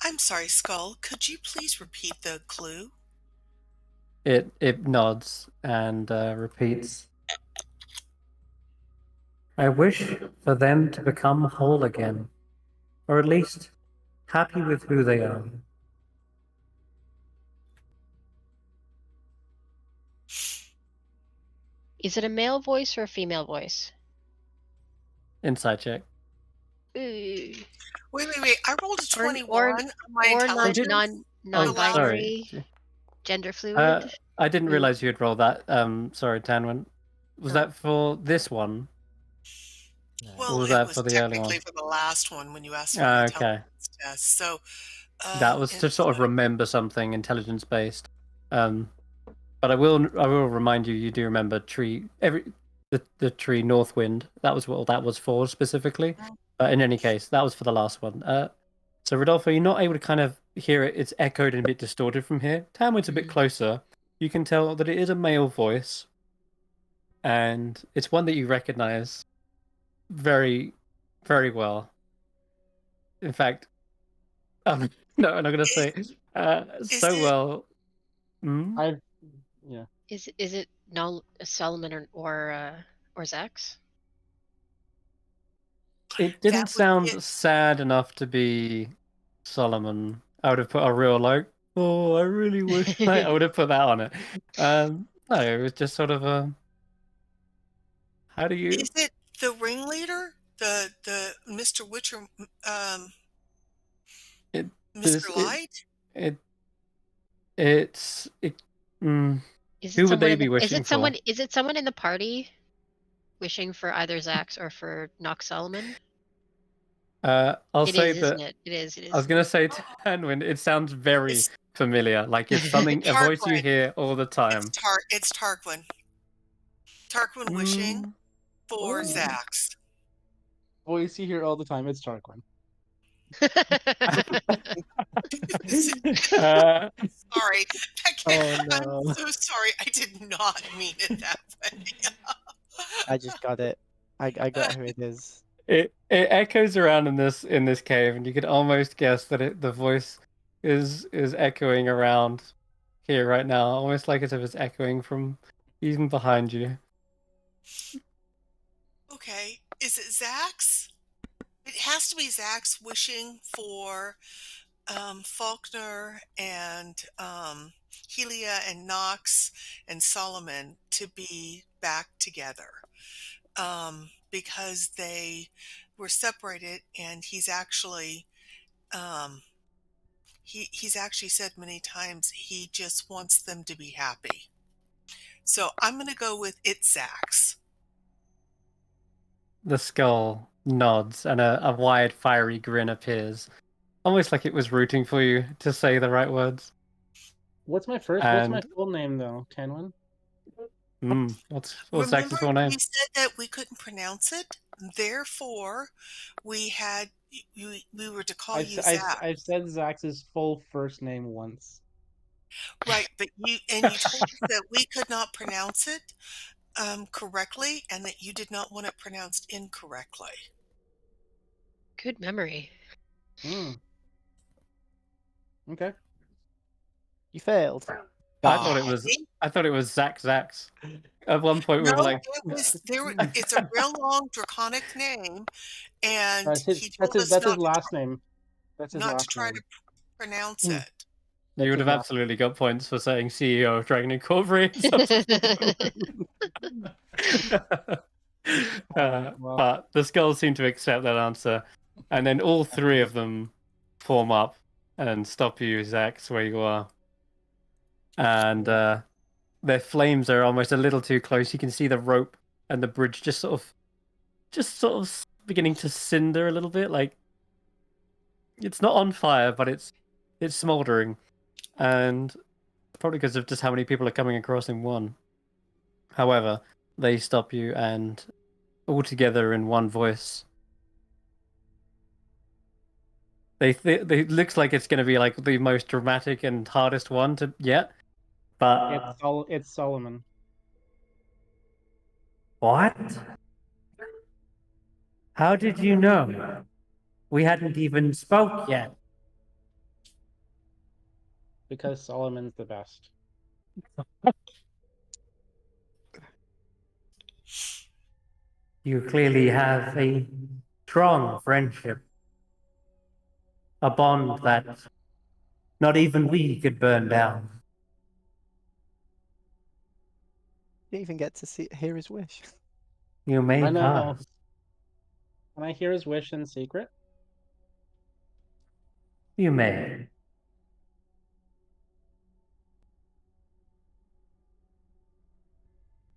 I'm sorry, Skull. Could you please repeat the clue? It nods and repeats. I wish for them to become whole again, or at least happy with who they are. Is it a male voice or a female voice? Inside check. Ooh. Wait. I rolled a Or- 21 or- on my Or intelligence. non-binary, sorry. gender fluid. I didn't Ooh. realize you had rolled that. Sorry, Tanwen. Was Oh. that for this one? No. Well, was it that was for the early technically one? for the last one when you asked for Ah, the okay. intelligence test. So That was to sort of remember something intelligence based. But I will remind you. You do remember the tree Northwind. That was what that was for specifically. But in any case, that was for the last one. So Rodolfo, you're not able to kind of hear it. It's echoed and a bit distorted from here. Tanwen's a bit closer. You can tell that it is a male voice, and it's one that you recognize very, very well. In fact, no, I'm not going to say so it- well. Yeah. Is it Solomon or Xaxx? It didn't That would sound be- sad enough to be Solomon. I would have put a real oh, I really wish I would have put that on it. No, it was just sort of a. How do you? Is it the ringleader? The Mr. Witcher, Mr. Light? It's. Is Who it would someone they in be the, wishing is it someone? for? Is it someone in the party wishing for either Xaxx or for Nox Solomon? I'll It say is, that. isn't it? It is. It is. I was gonna say Tanwen. It sounds very It's- familiar. Like it's something a voice you Tarquin. hear all the time. It's Tarquin. Tarquin wishing for Oh. Xaxx. Voice you hear all the time. It's Tarquin. Sorry. Oh, no. I'm so sorry. I did not mean it that way. I just got it. I got who it is. It echoes around in this cave, and you could almost guess that the voice is echoing around here right now, almost like as if it's echoing from even behind you. Okay, is it Xaxx? It has to be Xaxx wishing for Faulkner and Helia and Knox and Solomon to be back together because they were separated, and he's actually he's actually said many times he just wants them to be happy. So I'm going to go with it's Xaxx. The skull nods, and a wide, fiery grin appears, almost like it was rooting for you to say the right words. What's my And full name though, Tanwen? what's Remember, Xaxx's full name? you said that we couldn't pronounce it, therefore we were to call you Xaxx. I've said Xaxx's full first name once. Right, but you told us that we could not pronounce it correctly, and that you did not want it pronounced incorrectly. Good memory. Okay. You failed. I thought it was Xaxx. At one point, we No, were like, it's a real long draconic name, and That's he told us his not last name. That's his to last try name. to pronounce it. you would have absolutely got points for saying CEO of Dragon Incorporated. But the skulls seem to accept that answer, and then all three of them form up and stop you, Xaxx, where you are. And their flames are almost a little too close. You can see the rope and the bridge just sort of beginning to cinder a little bit. Like it's not on fire, but it's smoldering, and probably because of just how many people are coming across in one. However, they stop you, and all together in one voice, they looks like it's going to be like the most dramatic and hardest one to yet. But it's Solomon. What? How did you know? We hadn't even spoke yet. Because Solomon's the best. You clearly have a strong friendship. A bond that not even we could burn down. Didn't even get to hear his wish. You may I know. pass. Can I hear his wish in secret? You may.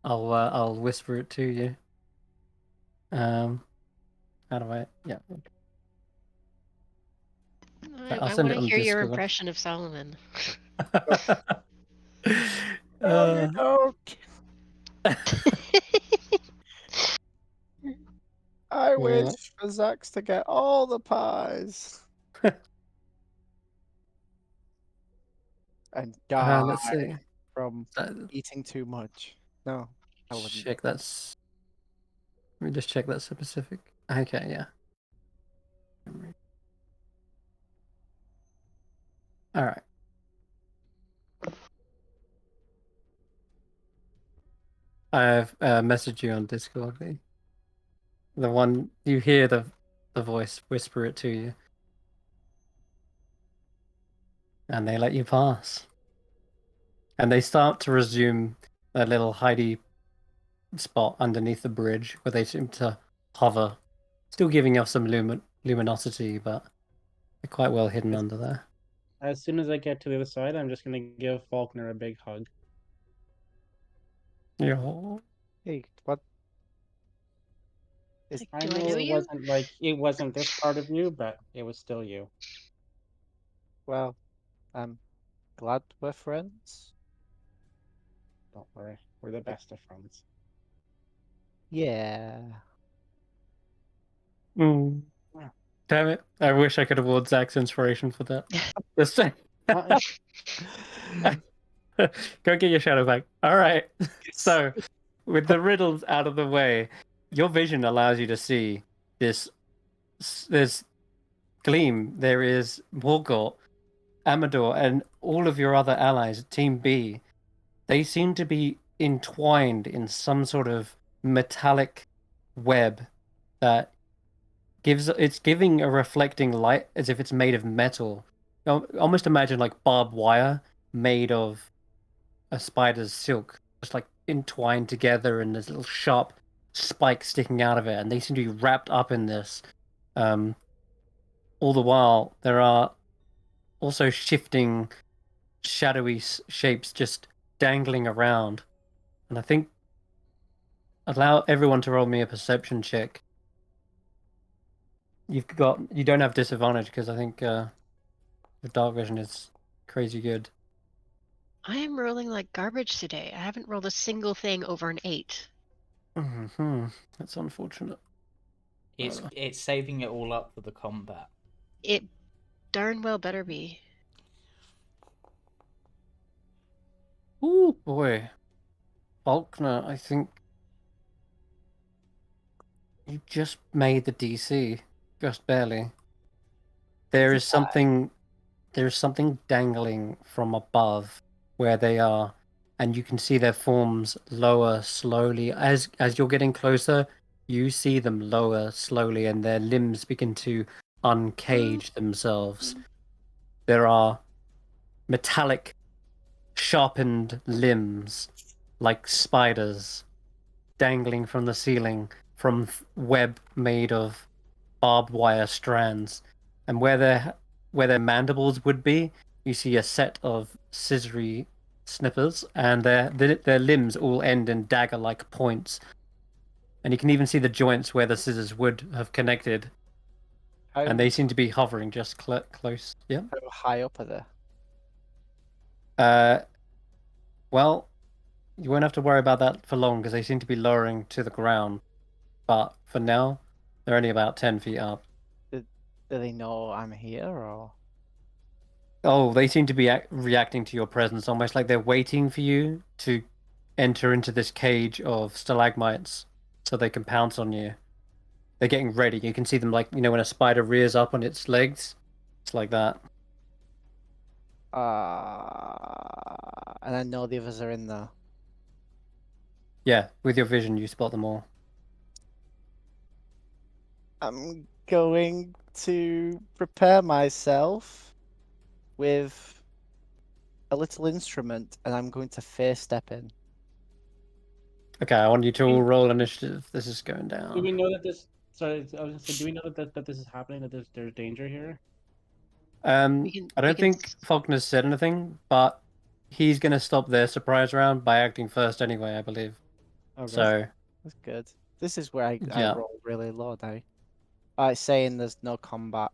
I'll whisper it to you. How do I? Yeah. I want to hear your impression of Solomon. I wish for Xaxx to get all the pies. And die let's see. from eating too much. No, I wouldn't. Check that's. Let me just check that specific. Okay, yeah. All right. I've messaged you on Discord. The one you hear the voice whisper it to you, and they let you pass. And they start to resume that little hidey spot underneath the bridge where they seem to hover, still giving off some luminosity, but they're quite well hidden under there. As soon as I get to the other side, I'm just gonna give Faulkner a big hug. Yeah. Hey, what? I know it wasn't this part of you, but it was still you. Well, I'm glad we're friends. Don't worry, we're the best of friends. Yeah. Damn it! I wish I could award Xaxx inspiration for that. Just say. Go get your shadow back. All right. So with the riddles out of the way, your vision allows you to see this gleam. There is Morgort, Amador, and all of your other allies, Team B. They seem to be entwined in some sort of metallic web that it's giving a reflecting light as if it's made of metal. Almost imagine like barbed wire made of a spider's silk, just like entwined together, and there's little sharp spikes sticking out of it, and they seem to be wrapped up in this. All the while, there are also shifting, shadowy shapes just dangling around, and I think allow everyone to roll me a perception check. You don't have disadvantage because I think the dark vision is crazy good. I am rolling like garbage today. I haven't rolled a single thing over an 8. That's unfortunate. It's saving it all up for the combat. It darn well better be. Oh boy, Faulkner, I think you just made the DC, just barely. There is something dangling from above where they are, and you can see their forms lower slowly. As you're getting closer, you see them lower slowly, and their limbs begin to uncage themselves. There are metallic, sharpened limbs, like spiders, dangling from the ceiling from web made of barbed wire strands. And where their mandibles would be, you see a set of scissory snippers, and their limbs all end in dagger-like points. And you can even see the joints where the scissors would have connected. And they seem to be hovering just close. Yeah. How high up are they? Well, you won't have to worry about that for long because they seem to be lowering to the ground. But for now, they're only about 10 feet up. Do they know I'm here, or? Oh, they seem to be reacting to your presence, almost like they're waiting for you to enter into this cage of stalagmites so they can pounce on you. They're getting ready. You can see them like, when a spider rears up on its legs. It's like that. And I know the others are in there. Yeah, with your vision, you spot them all. I'm going to prepare myself with a little instrument, and I'm going to face step in. Okay, I want you to all roll initiative. This is going down. Do we know that this? Sorry, I was gonna say, do we know that this is happening? That there's danger here? I don't think Faulkner's said anything, but he's going to stop their surprise round by acting first anyway, I believe. Okay. So That's good. This is where I Yeah. roll really low now. It's saying there's no combat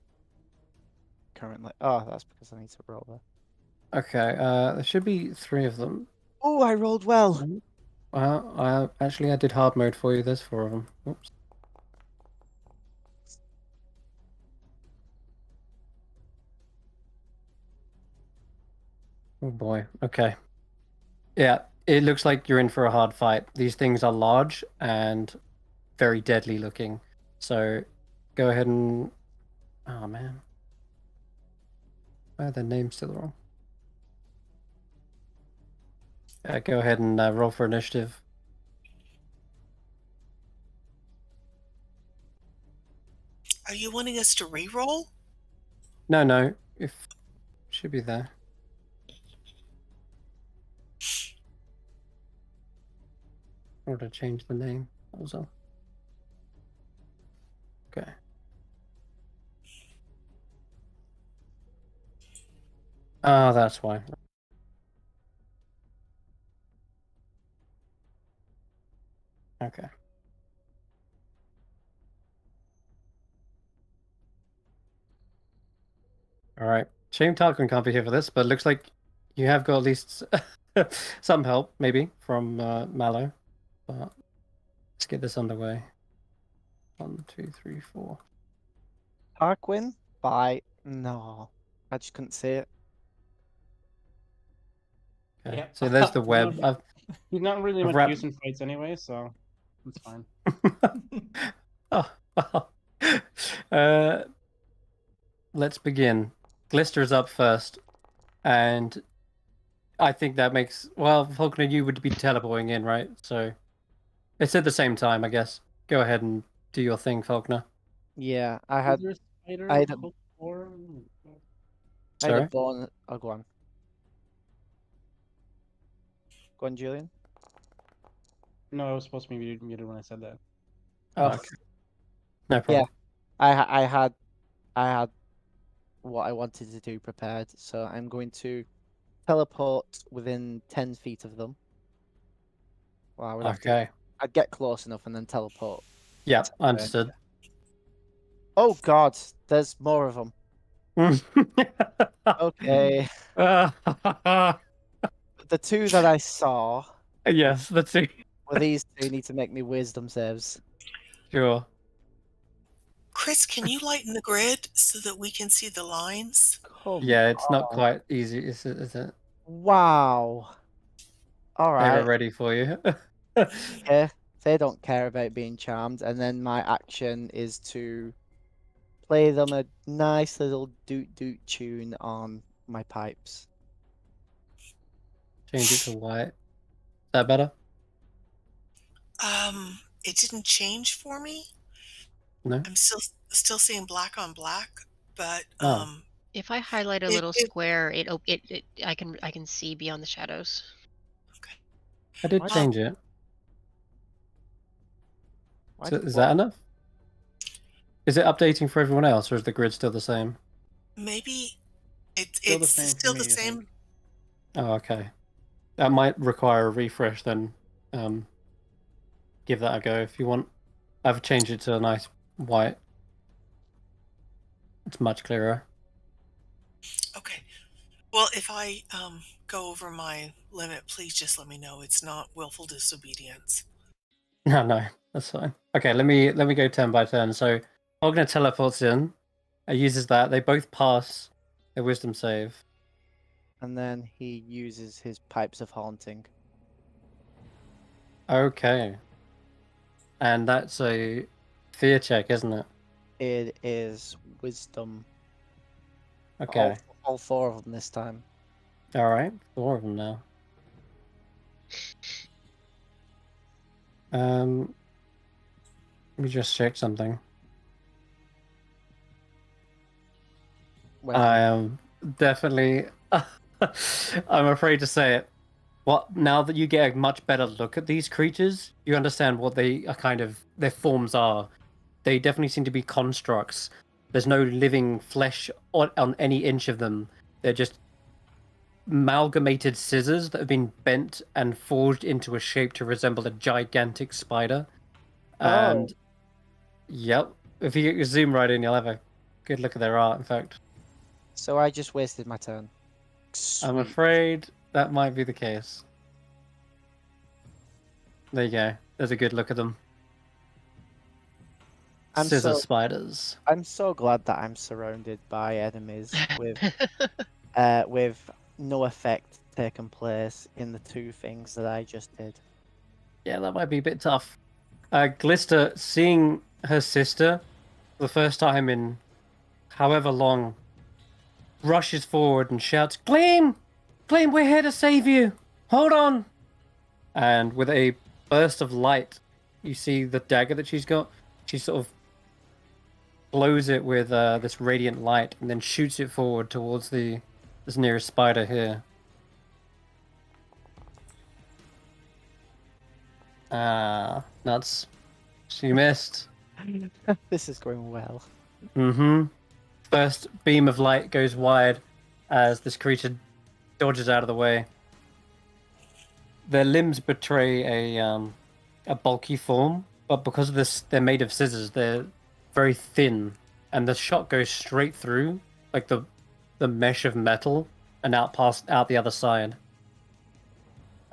currently. Oh, that's because I need to roll there. okay, there should be 3 of them. Oh, I rolled well. I did hard mode for you. There's 4 of them. Oops. Oh boy. Okay. Yeah, it looks like you're in for a hard fight. These things are large and very deadly looking. So go ahead and... Oh man. Oh, their name's still wrong. Go ahead and roll for initiative. Are you wanting us to re-roll? No. Should be there. Or to change the name. That was all. Okay. Oh, that's why. Okay. All right. Shame Tarquin can't be here for this, but it looks like you have got at least some help, maybe, from Mallow. But let's get this underway. 1, 2, 3, 4. Tarquin by... No. I just couldn't see it. Okay. Yep. So there's the web. He's not really much Wrap- use in fights anyway, so it's fine. Oh, well. Let's begin. Glister's up first, and I think that makes... Well, Faulkner, you would be teleporting in, right? So it's at the same time, I guess. Go ahead and do your thing, Faulkner. Yeah, I Is had there a spider I had a- hook for? I had a Sorry? bonus. Oh, go on. Go on, Julian. No, I was supposed to be muted when I said that. Oh, Oh. okay. No problem. I had what I wanted to do prepared, so I'm going to teleport within 10 feet of them. Well, I would have to. Okay. I'd get close enough and then teleport. Yeah, understood. Oh God, there's more of them. Okay, the two that I saw Yes, that's it. were these two. Need to make me wisdom saves. Sure. Chris, can you lighten the grid so that we can see the lines? Come Yeah, it's not on. quite easy, is it? Wow. All They were right. ready for you. Okay. They don't care about being charmed, and then my action is to play them a nice little doot doot tune on my pipes. Change it to white. Is that better? It didn't change for me. No? I'm still seeing black on black, but Oh. If I highlight a It- little it- square, I can see beyond the shadows. I did Why- change it. Why So, did is what? that enough? Is it updating for everyone else, or is the grid still the same? maybe it's Still the it's same for still me, the I same. think. Oh, okay. That might require a refresh then. Give that a go if you want. I've changed it to a nice white. It's much clearer. Okay. Well, if I go over my limit, please just let me know. It's not willful disobedience. No, that's fine. Okay, let me go turn by turn. So Ogna teleports in, uses that. They both pass their wisdom save. And then he uses his pipes of haunting. Okay. And that's a fear check, isn't it? It is wisdom. Okay. All four of them this time. All right. 4 of them now. Let me just check something. When I am definitely. I'm afraid to say it. What now that you get a much better look at these creatures, you understand what they are their forms are. They definitely seem to be constructs. There's no living flesh on any inch of them. They're just amalgamated scissors that have been bent and forged into a shape to resemble a gigantic spider. And yep, if you zoom right in, you'll have a good look at their art. In fact, So I just wasted my turn. I'm Sweet. afraid that might be the case. There you go. There's a good look at them. Scissor spiders. I'm so glad that I'm surrounded by enemies with no effect taking place in the two things that I just did. Yeah, that might be a bit tough. Glister, seeing her sister for the first time in however long, rushes forward and shouts, Gleam! Gleam, we're here to save you! Hold on! And with a burst of light, you see the dagger that she's got. She sort of blows it with this radiant light and then shoots it forward towards this nearest spider here. Nuts. She missed. This is going well. Mm-hmm. First beam of light goes wide as this creature dodges out of the way. Their limbs betray a bulky form, but because of this, they're made of scissors. They're very thin, and the shot goes straight through, like the mesh of metal, and out the other side.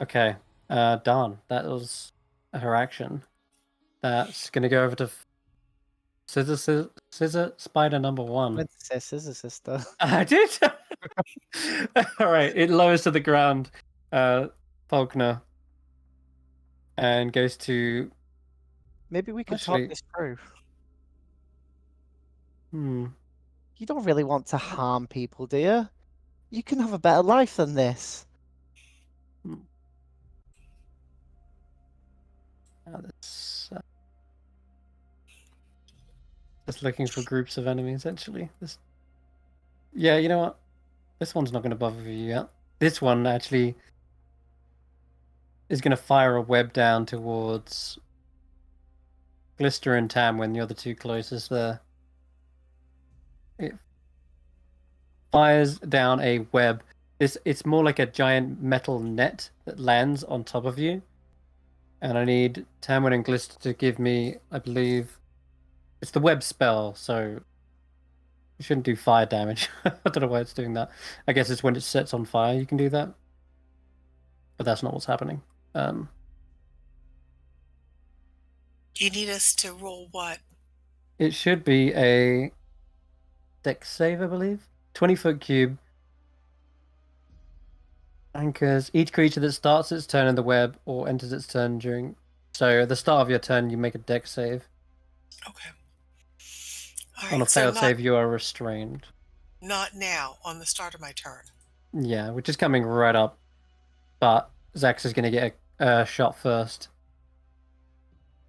Okay, darn. That was her action. That's gonna go over to scissor spider number 1. I meant to say scissor sister. I did. All right, it lowers to the ground. Faulkner, and goes to. Maybe we could Actually- talk this through. Hmm. You don't really want to harm people, do you? You can have a better life than this. That's, just looking for groups of enemies, actually. Yeah, you know what? This one's not going to bother you yet. This one actually is going to fire a web down towards Glister and Tanwen, the other two closest there. It fires down a web. It's more like a giant metal net that lands on top of you. And I need Tanwen and Glister to give me, I believe, it's the web spell, so it shouldn't do fire damage. I don't know why it's doing that. I guess it's when it sets on fire you can do that. But that's not what's happening. Do you need us to roll what? It should be a dex save, I believe. 20-foot cube. Anchors. Each creature that starts its turn in the web or enters its turn during... So at the start of your turn, you make a dex save. Okay. All On a right, so failed save, you are restrained. not now, on the start of my turn. Yeah, which is coming right up. But Xaxx is going to get a shot first.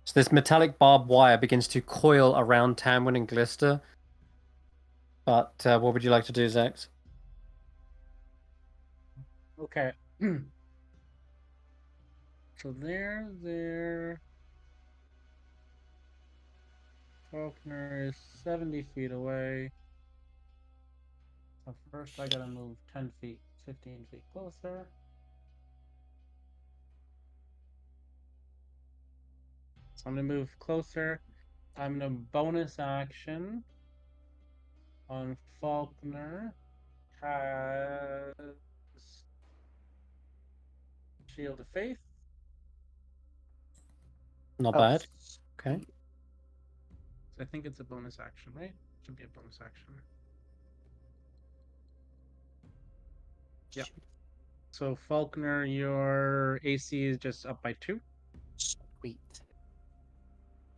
So this metallic barbed wire begins to coil around Tanwen and Glister. But what would you like to do, Xaxx? Okay. So there. Faulkner is 70 feet away. So first I gotta move 10 feet, 15 feet closer. So I'm gonna move closer. I'm gonna bonus action on Faulkner. Has Shield of Faith. Not Oh, bad. Okay. I think it's a bonus action, right? Should be a bonus action. Yeah. So Faulkner, your AC is just up by 2. Sweet.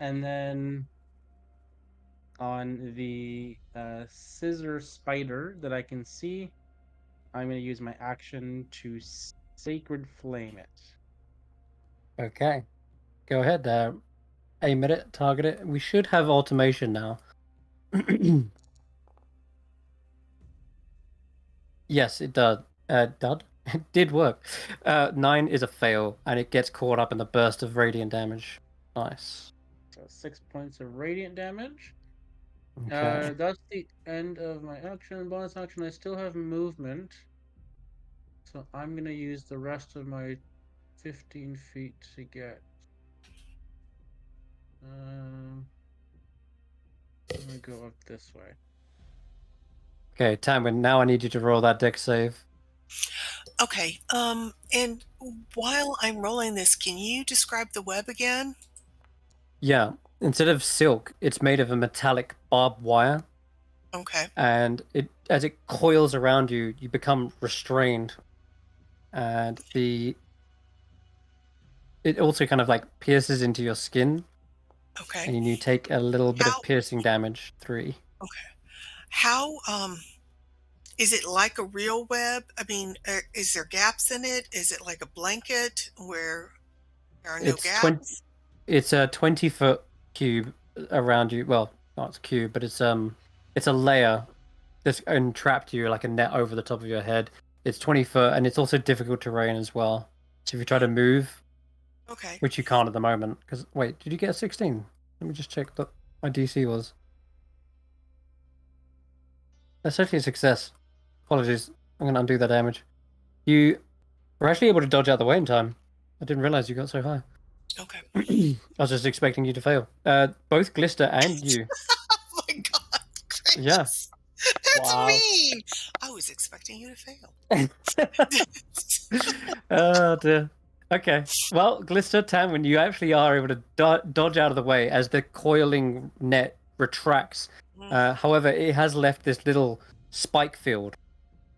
And then on the scissor spider that I can see, I'm going to use my action to sacred flame it. Okay. Go ahead. Aim at it, target it. We should have automation now. Yes, it does. Dud? It did work. 9 is a fail, and it gets caught up in the burst of radiant damage. Nice. So 6 points of radiant damage. Okay. That's the end of my action. Bonus action, I still have movement. So I'm going to use the rest of my 15 feet to get... I'm going to go up this way. Okay, Tanwen, now I need you to roll that dex save. Okay, and while I'm rolling this, can you describe the web again? Yeah, instead of silk, it's made of a metallic barbed wire, Okay. and as it coils around you, you become restrained, and it also kind of like pierces into your skin, Okay. and you take a little bit How- of piercing damage. 3. How, is it like a real web? I mean, is there gaps in it? Is it like a blanket where there are no It's gaps? It's a 20-foot cube around you. Well, not a cube, but it's a layer that's entrapped you like a net over the top of your head. It's 20 foot, and it's also difficult terrain as well. So if you try to move, Okay. which you can't at the moment, because wait, did you get a 16? Let me just check what my DC was. That's actually a success. Apologies, I'm gonna undo that damage. You were actually able to dodge out the way in time. I didn't realize you got so high. Okay. I was just expecting you to fail. Both Glister and you. Oh my God. Chris. Yeah. That's Wow. mean. I was expecting you to fail. Oh dear. Okay. Well, Glister, Tanwen, you actually are able to dodge out of the way as the coiling net retracts. However, it has left this little spike field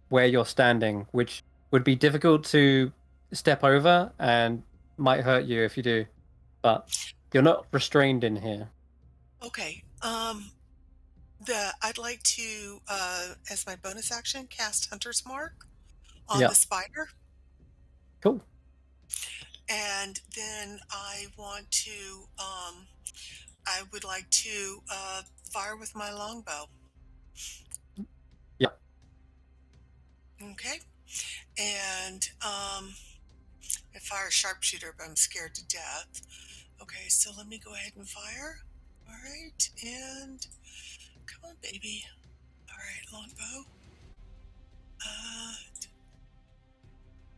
where you're standing, which would be difficult to step over, and might hurt you if you do, but you're not restrained in here. Okay. I'd like to, as my bonus action, cast Hunter's Mark on Yeah. the spider. Cool. And then I would like to fire with my longbow. Yeah. Okay. And I fire sharpshooter, but I'm scared to death. Okay, so let me go ahead and fire. All right, and come on, baby. All right, longbow.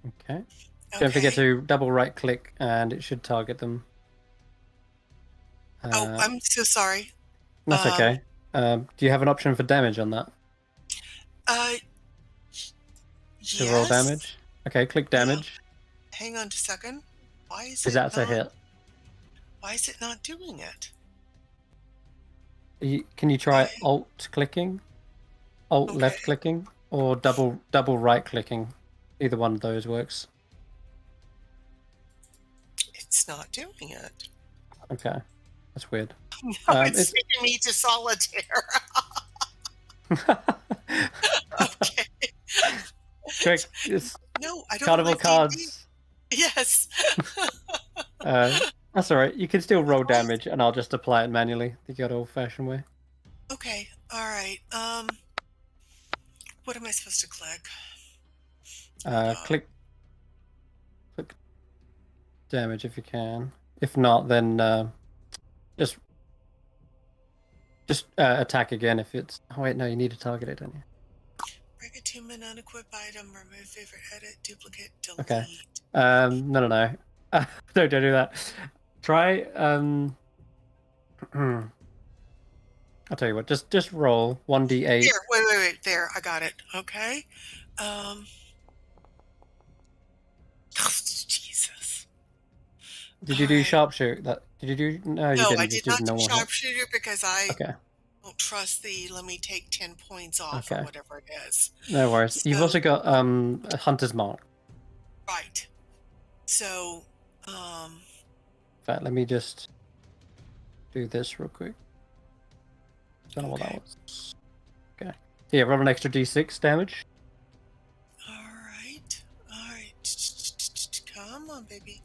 Okay. Don't forget Okay. to double right click and it should target them. Oh, I'm so sorry. That's okay. Do you have an option for damage on that? To roll Yes. damage? Okay, click damage. Hang on a second. Why is Because it that's a hit. Why is it not doing it? Can you try alt clicking? Alt Okay. left clicking? Or double right clicking? Either one of those works. It's not doing it. Okay. That's weird. No, it's taking me to solitaire. Okay. Quick, it's No, I don't Carnival like D&D. Cards. Yes. That's alright. You can still roll damage and I'll just apply it manually the good old fashioned way. Okay. All right. What am I supposed to click? Click damage if you can. If not, then just attack again if it's. Oh wait, no, you need to target it, don't you? Break attunement, unequip item, remove favorite, edit, duplicate, delete. Okay. No. Don't do that. Try. I'll tell you what. Just roll 1d8. Here, wait. There, I got it. Okay. Jesus. Did you do sharpshoot? Did you do? No, you didn't. I Just did not did do normal hit. sharpshooter because I Okay. don't trust the let me take 10 points off or whatever it is. No worries. You've So- also got a hunter's mark. Right. So, In fact, let me just do this real quick. Don't know what that was. Okay. Yeah, roll an extra d6 damage. all right. Come on, baby.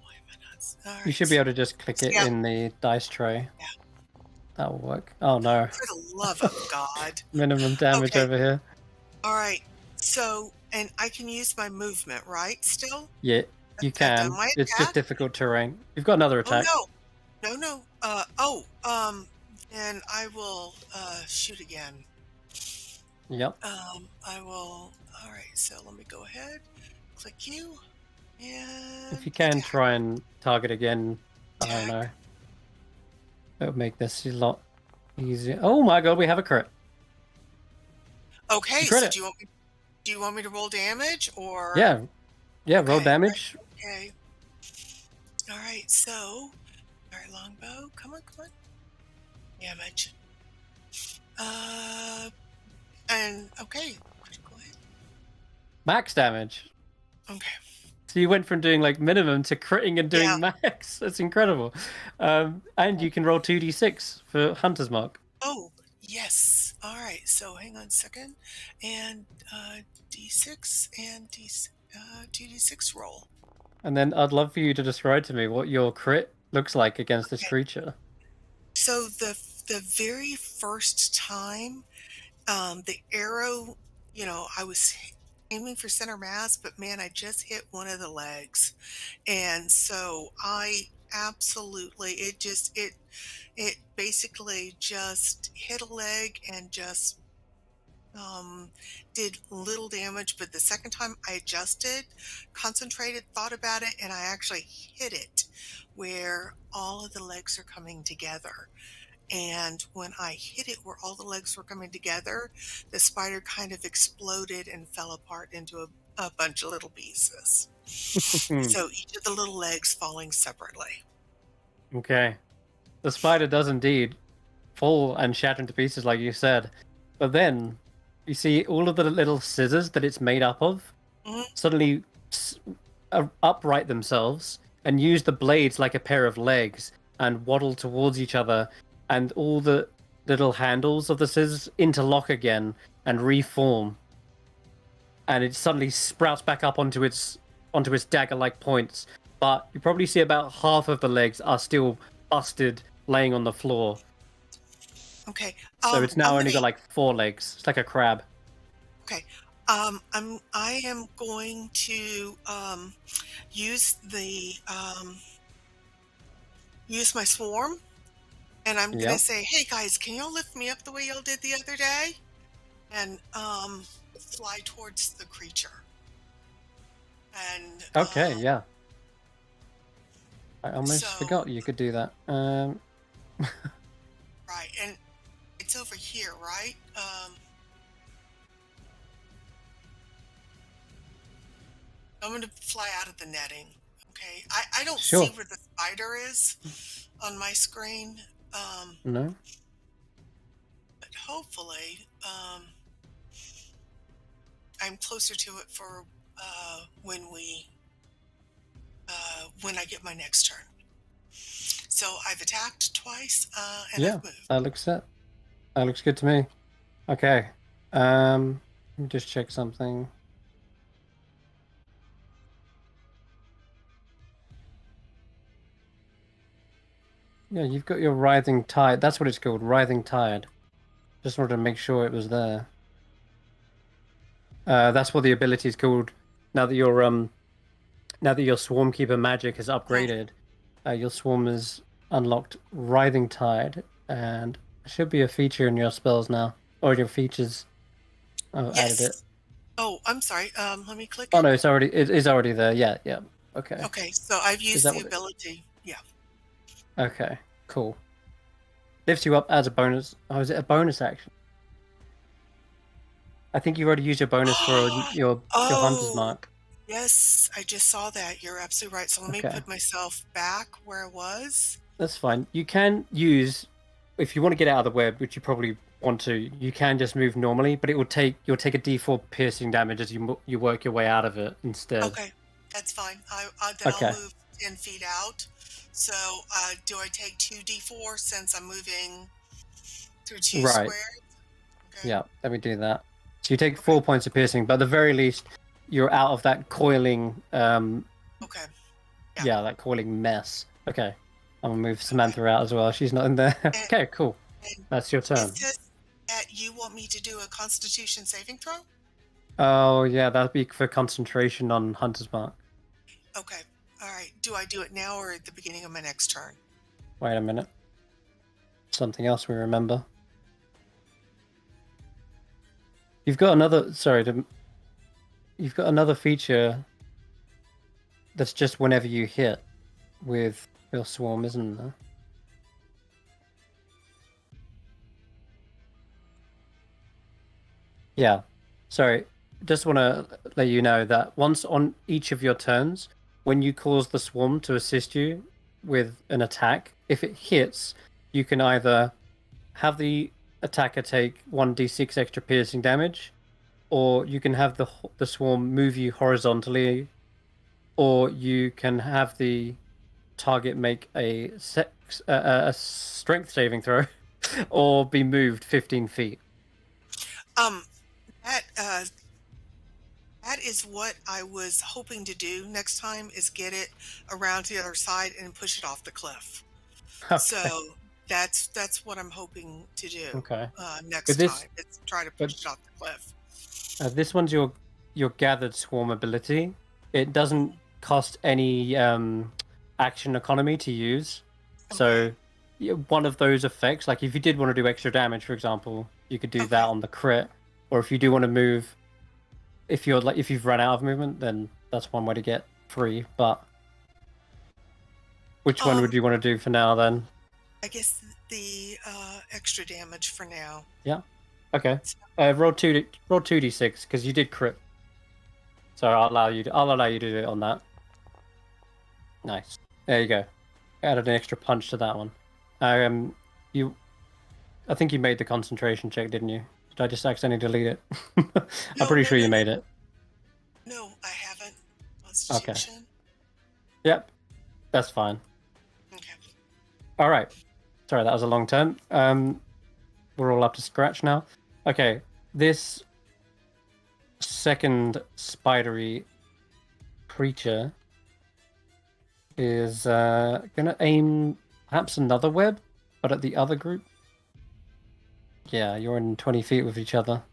Why am I not? All right. You should be able to just click it Yeah. in the dice tray. Yeah. That'll work. Oh no. For the love of God. Minimum damage Okay. over here. All right. So, and I can use my movement, right? Still? Yeah, you I've can. done my It's just attack? difficult terrain. You've got another attack. Oh no. And I will shoot again. Yep. I will. All right. So let me go ahead, click you, and If you can attack. try and target again, I don't Attack. know. That would make this a lot easier. Oh my god, we have a crit. Okay. You So crit do you want me to roll damage or? Yeah. Roll Okay, damage. Okay. All right. So, all right, longbow. Come on. Damage. And okay. Critical hit. Max damage. Okay. So you went from doing like minimum to critting and doing Yeah. max. That's incredible. And you can roll 2d6 for Hunter's Mark. Oh, yes. All right. So hang on a second. And D6 and 2d6 roll. And then I'd love for you to describe to me what your crit looks like against this Okay. creature. So the very first time, the arrow, I was aiming for center mass, but man, I just hit one of the legs, and so I absolutely it basically just hit a leg and just did little damage. But the second time I adjusted, concentrated, thought about it, and I actually hit it where all of the legs are coming together. And when I hit it where all the legs were coming together, the spider kind of exploded and fell apart into a bunch of little pieces. So each of the little legs falling separately. Okay. The spider does indeed fall and shatter into pieces, like you said. But then you see all of the little scissors that it's made up of Mhm. suddenly upright themselves and use the blades like a pair of legs and waddle towards each other, and all the little handles of the scissors interlock again and reform, and it suddenly sprouts back up onto its dagger-like points. But you probably see about half of the legs are still busted, laying on the floor. Okay. So it's now I'm only got gonna- like 4 legs. It's like a crab. Okay. I am going to use the use my swarm, and I'm gonna Yep. say, "Hey guys, can y'all lift me up the way y'all did the other day?" And fly towards the creature. And Okay, yeah. I almost so- forgot you could do that. right, and it's over here, right? I'm going to fly out of the netting. Okay, I don't Sure. see where the spider is on my screen, No? but hopefully I'm closer to it for when I get my next turn. So I've attacked twice, and Yeah, I've moved. that looks set. That looks good to me. Okay. Let me just check something. Yeah, you've got your Writhing Tide. That's what it's called, Writhing Tide. Just wanted to make sure it was there. That's what the ability is called. Now that your Swarmkeeper magic is upgraded, your Swarm is unlocked Writhing Tide, and it should be a feature in your spells now, or in your features. I've added it. Oh, I'm sorry. Let me click Oh it. no, it is already there. Yeah, yeah. Okay. Okay, so I've used that the what it- ability. Yeah. Okay. Cool. Lifts you up as a bonus. Oh, is it a bonus action? I think you've already used your bonus for your Hunter's Oh, Mark. yes, I just saw that. You're absolutely right. So let me Okay. put myself back where I was. That's fine. You can use, if you want to get out of the web, which you probably want to, you can just move normally, but you'll take a D4 piercing damage as you work your way out of it instead. Okay, that's fine. Then Okay. I'll move 10 feet out. So do I take 2d4 since I'm moving through 2 Right. squares? Okay. Yeah, let me do that. So you take 4 points of piercing, but at the very least, you're out of that coiling. Okay. Yeah. That coiling mess. Okay, I'm gonna move Samantha out as well. She's not in there. Okay, cool. And That's your turn. it says that you want me to do a Constitution saving throw? Oh yeah, that'd be for concentration on Hunter's Mark. Okay. All right. Do I do it now or at the beginning of my next turn? Wait a minute. Something else we remember. You've got another. You've got another feature. That's just whenever you hit with your swarm, isn't there? Yeah. Sorry. Just want to let you know that once on each of your turns, when you cause the swarm to assist you with an attack, if it hits, you can either have the attacker take 1d6 extra piercing damage, or you can have the swarm move you horizontally, or you can have the target make a strength saving throw, or be moved 15 feet. That is what I was hoping to do next time, is get it around to the other side and push it off the cliff. Okay. So that's what I'm hoping to do. Okay. Next But this- time, it's try to push it off the cliff. This one's your gathered swarm ability. It doesn't cost any action economy to use. So one of those effects, like if you did want to do extra damage, for example, you could do that on the crit. Or if you do want to move, if you've run out of movement, then that's one way to get free. But which one would you want to do for now then? I guess the extra damage for now. Yeah. Okay. Roll 2d6 because you did crit. So I'll allow you to do it on that. Nice. There you go. Added an extra punch to that one. I think you made the concentration check, didn't you? Did I just accidentally delete it? I'm pretty sure you made it. No, I haven't. Let's Constitution? Yep, that's fine. Okay. All right. Sorry, that was a long turn. We're all up to scratch now. Okay, this second spidery creature is gonna aim perhaps another web, but at the other group. Yeah, you're in 20 feet with each other.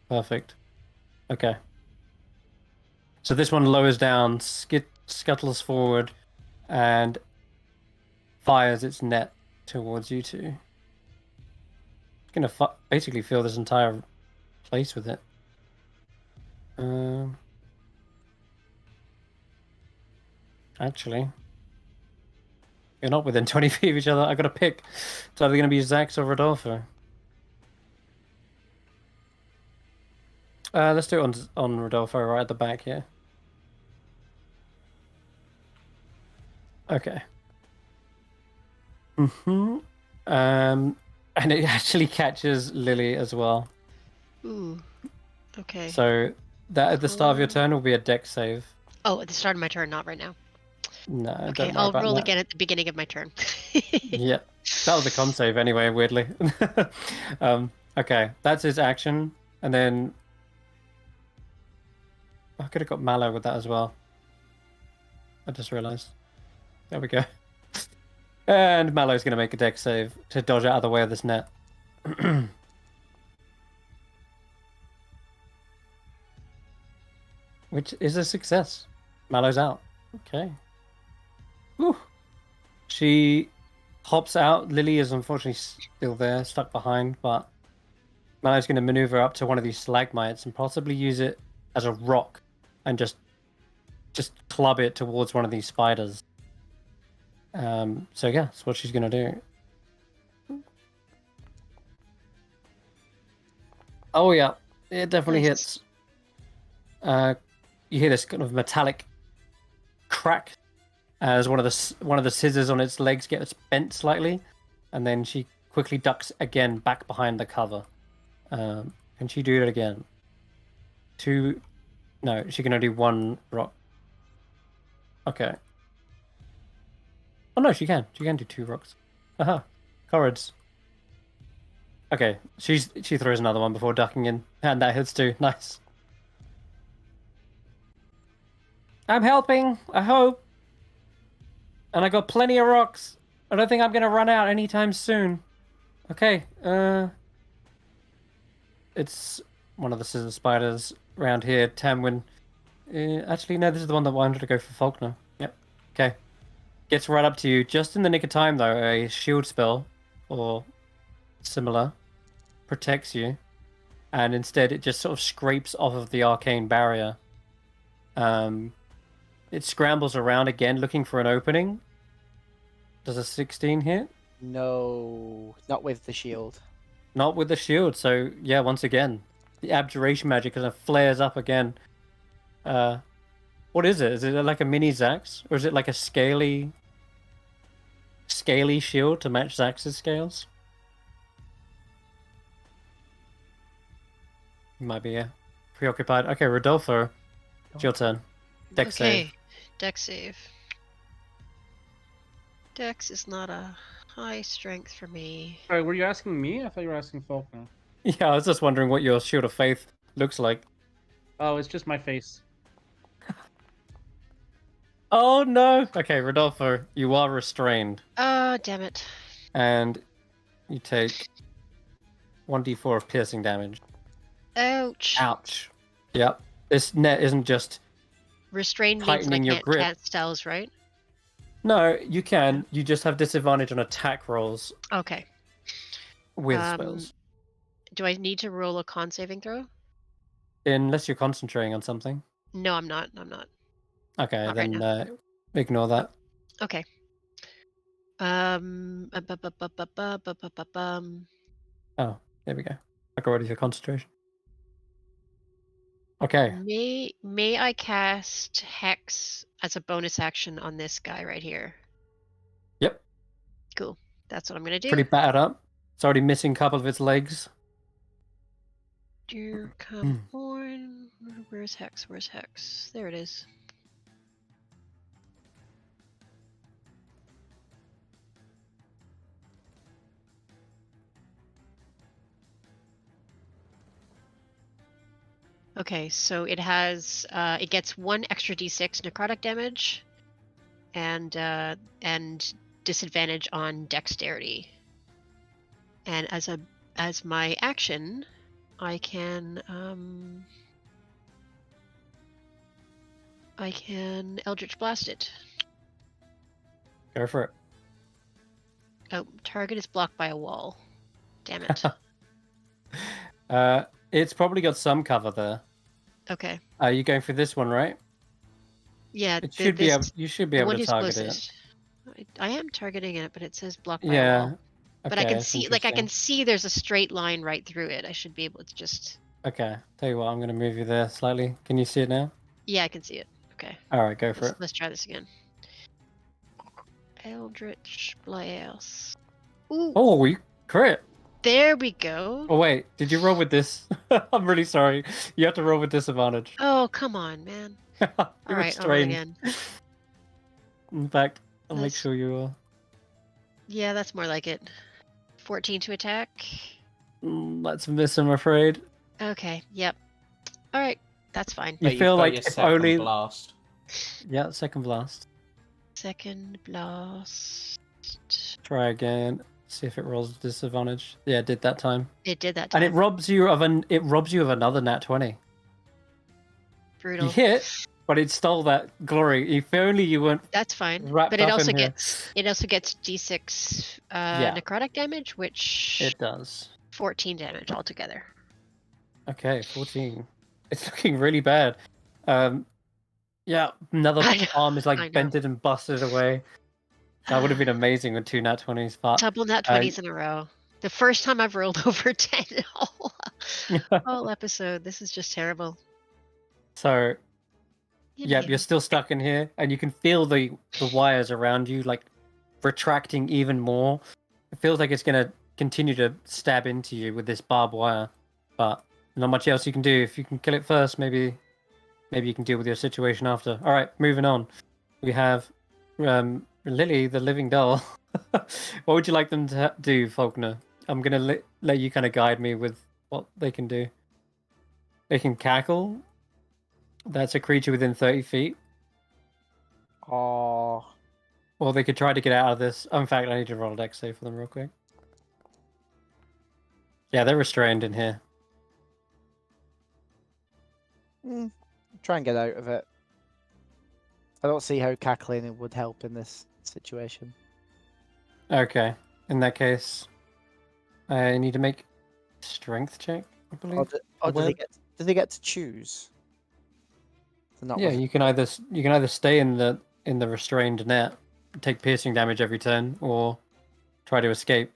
Perfect. Okay. So this one lowers down, scuttles forward, and fires its net towards you two. It's gonna basically fill this entire place with it. Actually, you're not within 20 feet of each other. I gotta pick. It's either gonna be Xaxx or Rodolfo. Let's do it on Rodolfo right at the back here. Okay. And it actually catches Lily as well. Ooh. Okay. So that at the start of your turn will be a dex save. Oh, at the start of my turn, not right now. No, Okay, don't worry I'll about roll that. again at the beginning of my turn. Yeah, that was a con save anyway, weirdly. Okay, that's his action. And then I could have got Mallow with that as well. I just realized. There we go. And Mallow's going to make a dex save to dodge out of the way of this net. Which is a success. Mallow's out. Okay. Whew. She hops out. Lily is unfortunately still there, stuck behind, but Mallow's going to maneuver up to one of these stalagmites and possibly use it as a rock and just club it towards one of these spiders. So yeah, that's what she's going to do. Oh yeah, it definitely hits. You hear this kind of metallic crack as one of the scissors on its legs gets bent slightly, and then she quickly ducks again back behind the cover. Can she do it again? No, she can only do one rock. Okay. Oh no, she can. She can do 2 rocks. Aha, Corrids. Okay, she throws another one before ducking in, and that hits too. Nice. I'm helping. I hope. And I got plenty of rocks. I don't think I'm gonna run out anytime soon. Okay. It's one of the scissor spiders around here. Tanwen. Actually, no. This is the one that wanted to go for Faulkner. Yep. Okay. Gets right up to you just in the nick of time, though. A shield spell or similar protects you, and instead it just sort of scrapes off of the arcane barrier. It scrambles around again, looking for an opening. Does a 16 hit? No, not with the shield. Not with the shield. So yeah, once again, the abjuration magic kind of flares up again. What is it? Is it like a mini Xaxx, or is it like a scaly shield to match Xaxx's scales? You might be preoccupied. Okay, Rodolfo, it's your turn. Dex save. Dex save. Dex is not a high strength for me. Sorry, were you asking me? I thought you were asking Faulkner. Yeah, I was just wondering what your shield of faith looks like. Oh, it's just my face. Oh no! Okay, Rodolfo, you are restrained. Oh, damn it. And you take 1d4 of piercing damage. Ouch. Ouch. Yep. This net isn't just Restrained means I tightening your can't grip. cast spells, right? No, you can. You just have disadvantage on attack rolls Okay. with spells. Do I need to roll a con saving throw? Unless you're concentrating on something. No, I'm not. Okay, Not then right ignore that. Okay. Oh, there we go. I got rid of your concentration. Okay. May I cast Hex as a bonus action on this guy right here? Yep. Cool. That's what I'm gonna do. Pretty battered up. It's already missing a couple of its legs. Dear come on. Where's Hex? There it is. Okay, so it has it gets 1 extra d6 necrotic damage, and disadvantage on dexterity. And as my action, I can Eldritch Blast it. Go for it. Oh, target is blocked by a wall. Damn it. It's probably got some cover there. Okay. Are you going for this one, right? Yeah, It should be this, able. You should be the able one to who's target it. closest. I am targeting it, but it says blocked by a Yeah. wall. But Okay, I can that's see, like, I can interesting. see there's a straight line right through it. I should be able to just. Okay. Tell you what, I'm going to move you there slightly. Can you see it now? Yeah, I can see it. Okay. All right, go for it. Let's try this again. Eldritch Blast. Ooh, Oh, we crit. there we go. Oh wait, did you roll with this? I'm really sorry. You have to roll with disadvantage. Oh, come on, man. You're All right, I'll roll restrained. again. In fact, I'll make Let's- sure you are. Yeah, that's more like it. 14 to attack. That's a miss, I'm afraid. Okay, yep. All right, that's fine. You But you've feel got like your if second only. blast. Yeah, second blast. Second blast. Try again. See if it rolls with disadvantage. Yeah, it did that time. It did that time. And it robs you of another nat 20. Brutal. You hit, but it stole that glory. If only you weren't That's fine. wrapped But it up also in here. gets d6 Yeah. necrotic damage, which It does. 14 damage altogether. Okay, 14. It's looking really bad. Yeah, another I know, arm is I like know. bented and busted away. That would have been amazing with 2 nat 20s, but Double nat 20s in a row. The first time I've rolled over 10 all episode. This is just terrible. so Yum, yeah, yum. you're still stuck in here, and you can feel the wires around you like retracting even more. It feels like it's gonna continue to stab into you with this barbed wire, but not much else you can do. If you can kill it first, maybe you can deal with your situation after. All right, moving on. We have Lily, the living doll. What would you like them to do, Faulkner? I'm gonna let you kind of guide me with what they can do. They can cackle. That's a creature within 30 feet. Oh, Or they could try to get out of this. In fact, I need to roll a dex save for them real quick. Yeah, they're restrained in here. try and get out of it. I don't see how cackling would help in this situation. Okay. In that case, I need to make a strength check, I believe. Or do Web? they get to choose? They're not Yeah, with- you can either stay in the restrained net, take piercing damage every turn, or try to escape.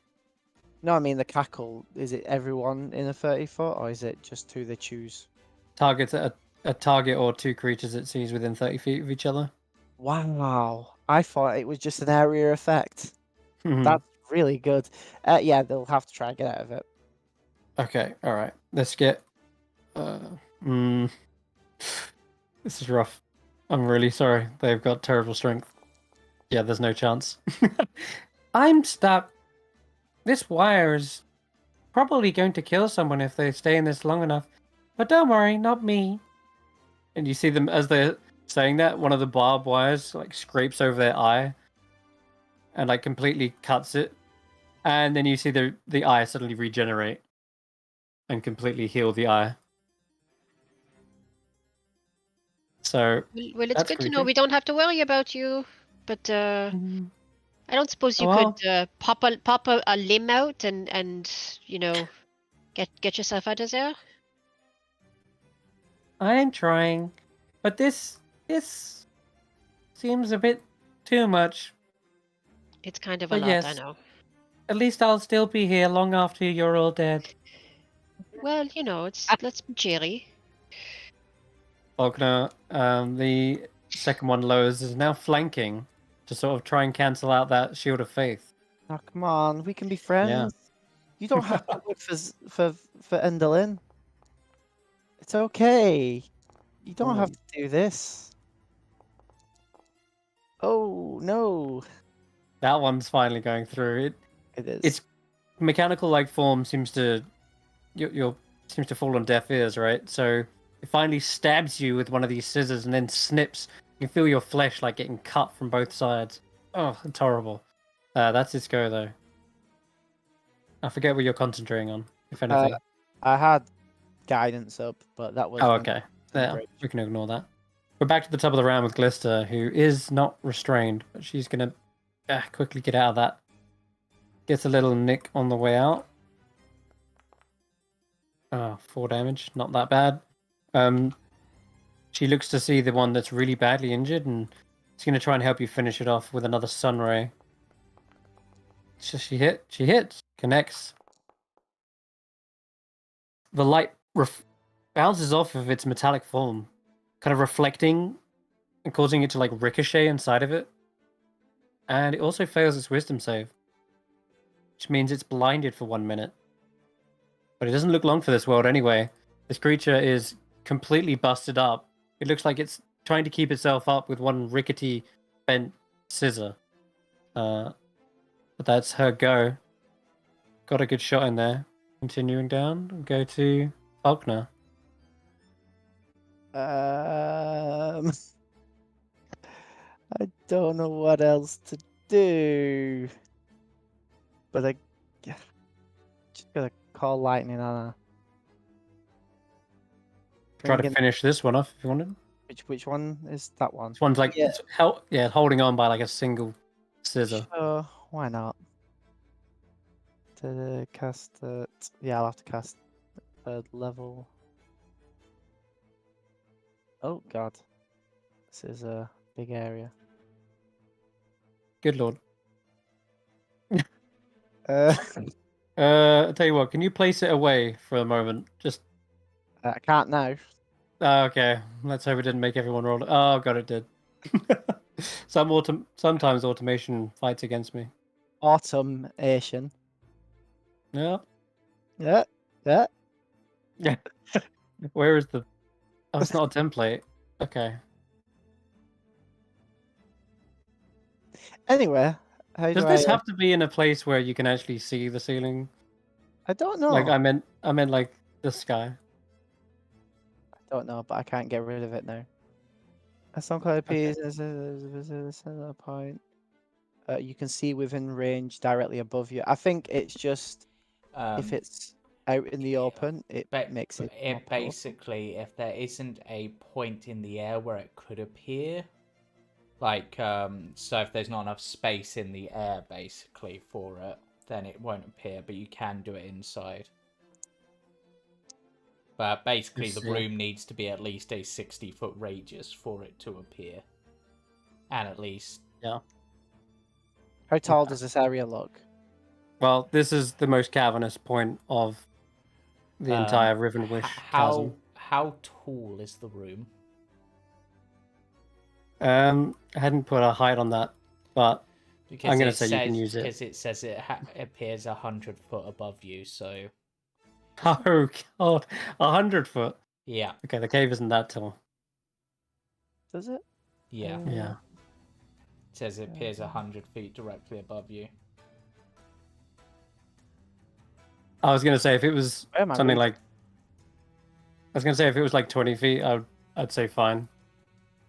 No, I mean the cackle. Is it everyone in a 30-foot, or is it just who they choose? Targets a target or 2 creatures it sees within 30 feet of each other. Wow, I thought it was just an area effect. Mhm. That's really good. Yeah, they'll have to try and get out of it. Okay, all right. Let's get. This is rough. I'm really sorry. They've got terrible strength. Yeah, there's no chance. I'm stuck. This wire is probably going to kill someone if they stay in this long enough. But don't worry, not me. And you see them as they're saying that, one of the barbed wires like scrapes over their eye and like completely cuts it. And then you see the eye suddenly regenerate and completely heal the eye. So Well, it's that's good to know creepy. we don't have to worry about you. But I don't suppose you Well- could pop a limb out and get yourself out of there. I'm trying, but this seems a bit too much. It's kind of a But lot, I yes. know. At least I'll still be here long after you're all dead. Well, let's be cheery. Faulkner, the second one lowers is now flanking to sort of try and cancel out that shield of faith. Oh, come on, we can be friends. You don't have to look for Endelin. It's okay. You don't have to do this. Oh no, That one's finally going through. it is. Its mechanical like form seems to seems to fall on deaf ears, right? So It finally stabs you with one of these scissors and then snips. You can feel your flesh like getting cut from both sides. Oh, it's horrible. That's its go though. I forget what you're concentrating on, if anything. I had guidance up, but that was Oh, when okay. to the Yeah, bridge. we can ignore that. We're back to the top of the round with Glister, who is not restrained, but she's gonna quickly get out of that. Gets a little nick on the way out. 4 damage, not that bad. She looks to see the one that's really badly injured, and she's gonna try and help you finish it off with another Sun Ray. She hits, connects. The light bounces off of its metallic form, kind of reflecting and causing it to like ricochet inside of it. And it also fails its wisdom save, which means it's blinded for 1 minute. But it doesn't look long for this world anyway. This creature is completely busted up. It looks like it's trying to keep itself up with one rickety bent scissor. But that's her go. Got a good shot in there. Continuing down, go to Faulkner. I don't know what else to do. But I just gotta call lightning on her. Try to Bring in- finish this one off if you wanted. Which one is that one? This one's like it's holding on by like a single scissor. Sure, why not? To cast it. Yeah, I'll have to cast third level. Oh god. This is a big area. Good lord. Uh, I'll tell you what, can you place it away for a moment? Just I can't now. okay. Let's hope it didn't make everyone roll. Oh god, it did. Sometimes automation fights against me. Automation. Yeah. Yeah. Yeah. Yeah. Where is the? Oh, it's not a template. Okay. Anyway, how Does do this I? have to be in a place where you can actually see the ceiling? I don't know. Like I meant like the sky. I don't know, but I can't get rid of it now. A song called appears as a center point. You can see within range directly above you. I think it's just if it's out in the open, it makes it. Pop up. Basically, if there isn't a point in the air where it could appear, like so if there's not enough space in the air basically for it, then it won't appear. But you can do it inside. But basically, the room needs to be at least a 60-foot radius for it to appear, and at least How tall does this area look? Well, this is the most cavernous point of the entire Riven Wish chasm. How tall is the room? I hadn't put a height on that, but Because I'm going to say you can use it. Because it says it appears 100 foot above you, so... Oh, God. 100 foot? Yeah. Okay, the cave isn't that tall. Does it? Yeah. Yeah. It says it appears 100 feet directly above you. I was going to say, if it was Where am I something reading? like... I was going to say, if it was like 20 feet, I'd say fine.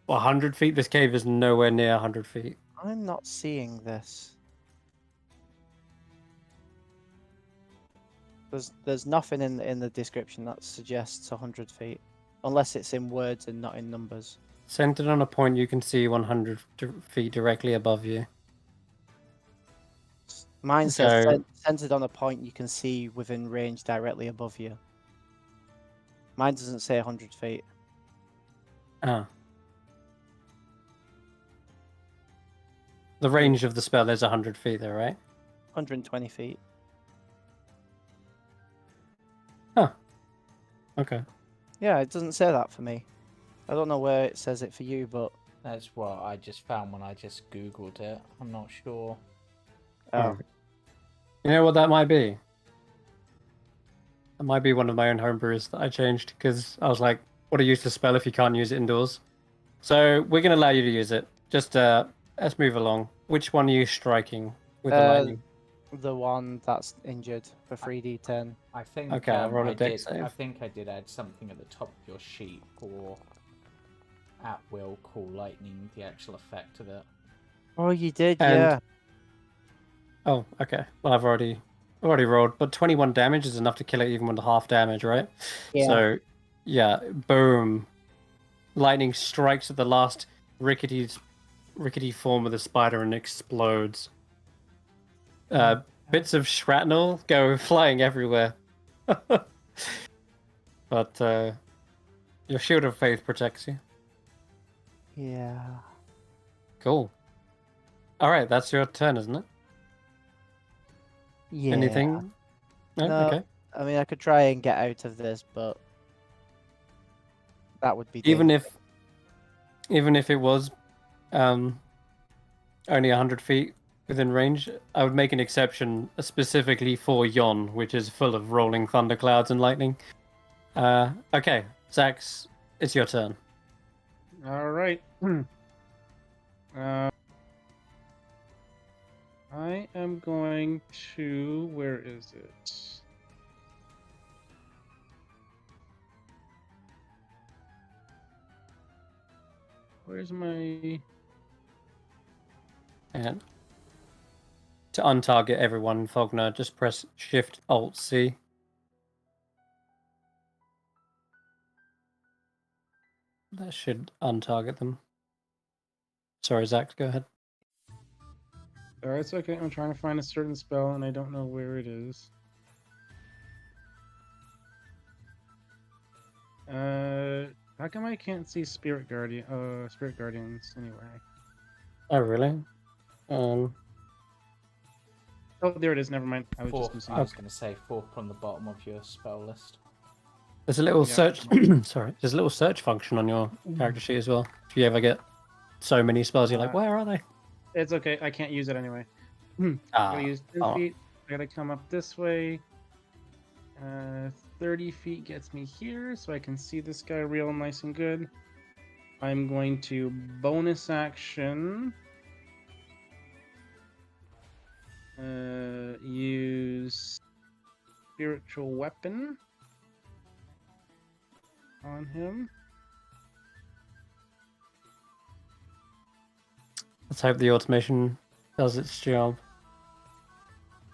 100 feet? This cave is nowhere near 100 feet. I'm not seeing this. There's nothing in the description that suggests 100 feet, unless it's in words and not in numbers. Centered on a point you can see 100 feet directly above you. Mine says So- centered on a point you can see within range directly above you. Mine doesn't say 100 feet. Ah. The range of the spell is 100 feet though, right? 120 feet. Okay. Yeah, it doesn't say that for me. I don't know where it says it for you, but That's what I just found when I just Googled it. I'm not sure. oh, You know what that might be? That might be one of my own homebrews that I changed because I was like, what a useless spell if you can't use it indoors. So we're going to allow you to use it. Just let's move along. Which one are you striking with the lightning? The one that's injured for 3d10. I think Okay, I'll roll a I dex did. save. I think I did add something at the top of your sheet for at will call lightning, the actual effect of it. Oh, you did, And- yeah. Oh, okay. Well, I've already rolled, but 21 damage is enough to kill it even with half damage, right? Yeah. So, yeah, boom. Lightning strikes at the last rickety form of the spider and explodes. Bits of shrapnel go flying everywhere. But your shield of faith protects you. Yeah. Cool. All right, that's your turn, isn't it? Yeah. Anything? No? No. Okay. I mean, I could try and get out of this, but that would be Even dangerous. if it was only 100 feet within range, I would make an exception specifically for Yon, which is full of rolling thunderclouds and lightning. Okay, Xaxx, it's your turn. All right. I am going to. Where is it? Where's my? And to untarget everyone, Fogner, just press Shift Alt C. That should untarget them. Sorry, Xaxx, go ahead. Alright, it's okay. I'm trying to find a certain spell and I don't know where it is. How come I can't see Spirit Guardians anyway? Oh, really? Oh, there it is. Never mind. I was Fourth, just I missing. was going to say fourth from the bottom of your spell list. There's a little Yeah. search. Sorry, there's a little search function on your character sheet as well. If you ever get so many spells, you're like, where are they? It's okay. I can't use it anyway. I Ah, gotta use 10 oh. feet. I gotta come up this way. 30 feet gets me here, so I can see this guy real nice and good. I'm going to bonus action. Use spiritual weapon on him. Let's hope the automation does its job.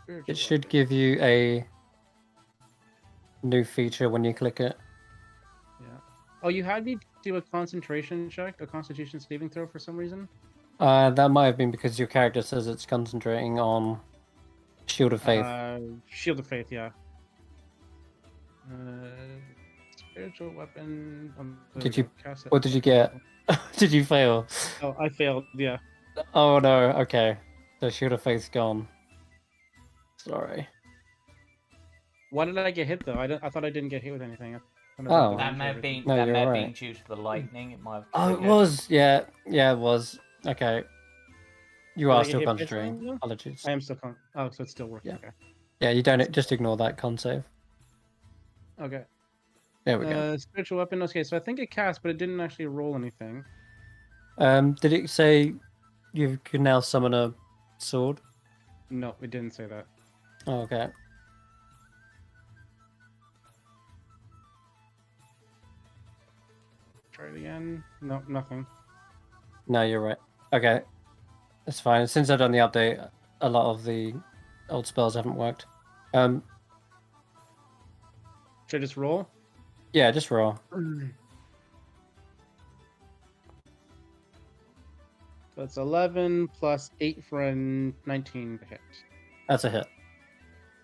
Spiritual It should weapon. give you a new feature when you click it. Yeah. Oh, you had me do a concentration check, a Constitution saving throw for some reason. That might have been because your character says it's concentrating on Shield of Faith. Shield of Faith, yeah. Spiritual weapon. There Did we you- go. Cast it. What did you get? Did you fail? Oh, I failed. Yeah. Oh no, okay. The Shield of Faith's gone. Sorry. Why did I get hit though? I thought I didn't get hit with anything. I thought I Oh. did That damage may or have been everything. No, that you're may have right. been due to the lightning. It might have. Oh, it triggered. was. Yeah, it was. Okay. You Did are I get still hit by concentrating. something, though? Apologies. I am still Oh, so it's still working. Yeah. Okay. Yeah, you don't. Just ignore that con save. Okay. There we go. Spiritual weapon. Okay, so I think it cast, but it didn't actually roll anything. Did it say you can now summon a sword? No, it didn't say that. Oh, okay. Try it again. No, nothing. No, you're right. Okay, that's fine. Since I've done the update, a lot of the old spells haven't worked. Should I just roll? Yeah, just roll. So it's 11 plus 8 for a 19 to hit. That's a hit.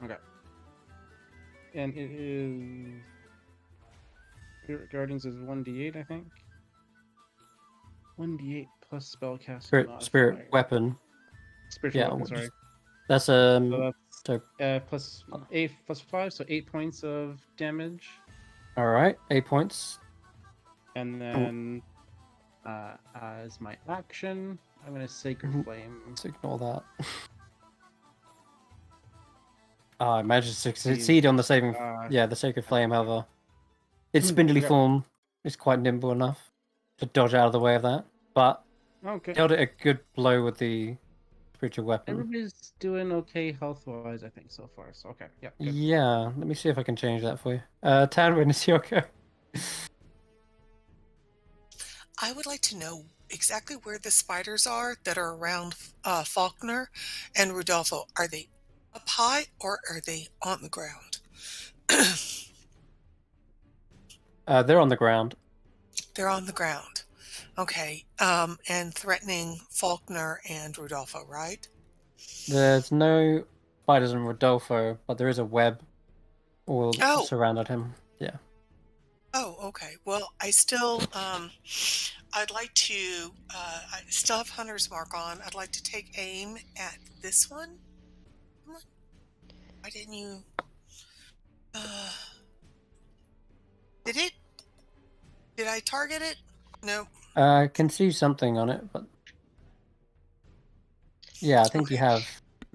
Okay. And it is. Spirit Guardians is 1d8, I think. 1d8 plus spellcasting. Spirit weapon. Spiritual Yeah, weapon, sorry. that's So so that's plus 8 plus 5, so 8 points of damage. all right. 8 points. And then, as my action, I'm going to Sacred Mhm. Flame. Let's ignore that. I managed to succeed on the saving. Yeah, the Sacred Flame, however. Its spindly Okay. form is quite nimble enough to dodge out of the way of that. But Okay. dealt it a good blow with the spiritual weapon. Everybody's doing okay health-wise, I think, so far. So okay, yeah, good. Yeah, let me see if I can change that for you. Tanwen, is your go? I would like to know exactly where the spiders are that are around Faulkner and Rodolfo. Are they up high or are they on the ground? They're on the ground. They're on the ground. Okay. And threatening Faulkner and Rodolfo, right? There's no spiders on Rodolfo, but there is a web all Oh. surrounded him. Yeah. Oh, okay. Well, I still, I'd like to, I still have Hunter's Mark on. I'd like to take aim at this one. Come on. Why didn't you, did I target it? No. I can see something on it, but yeah, I think you Okay. have.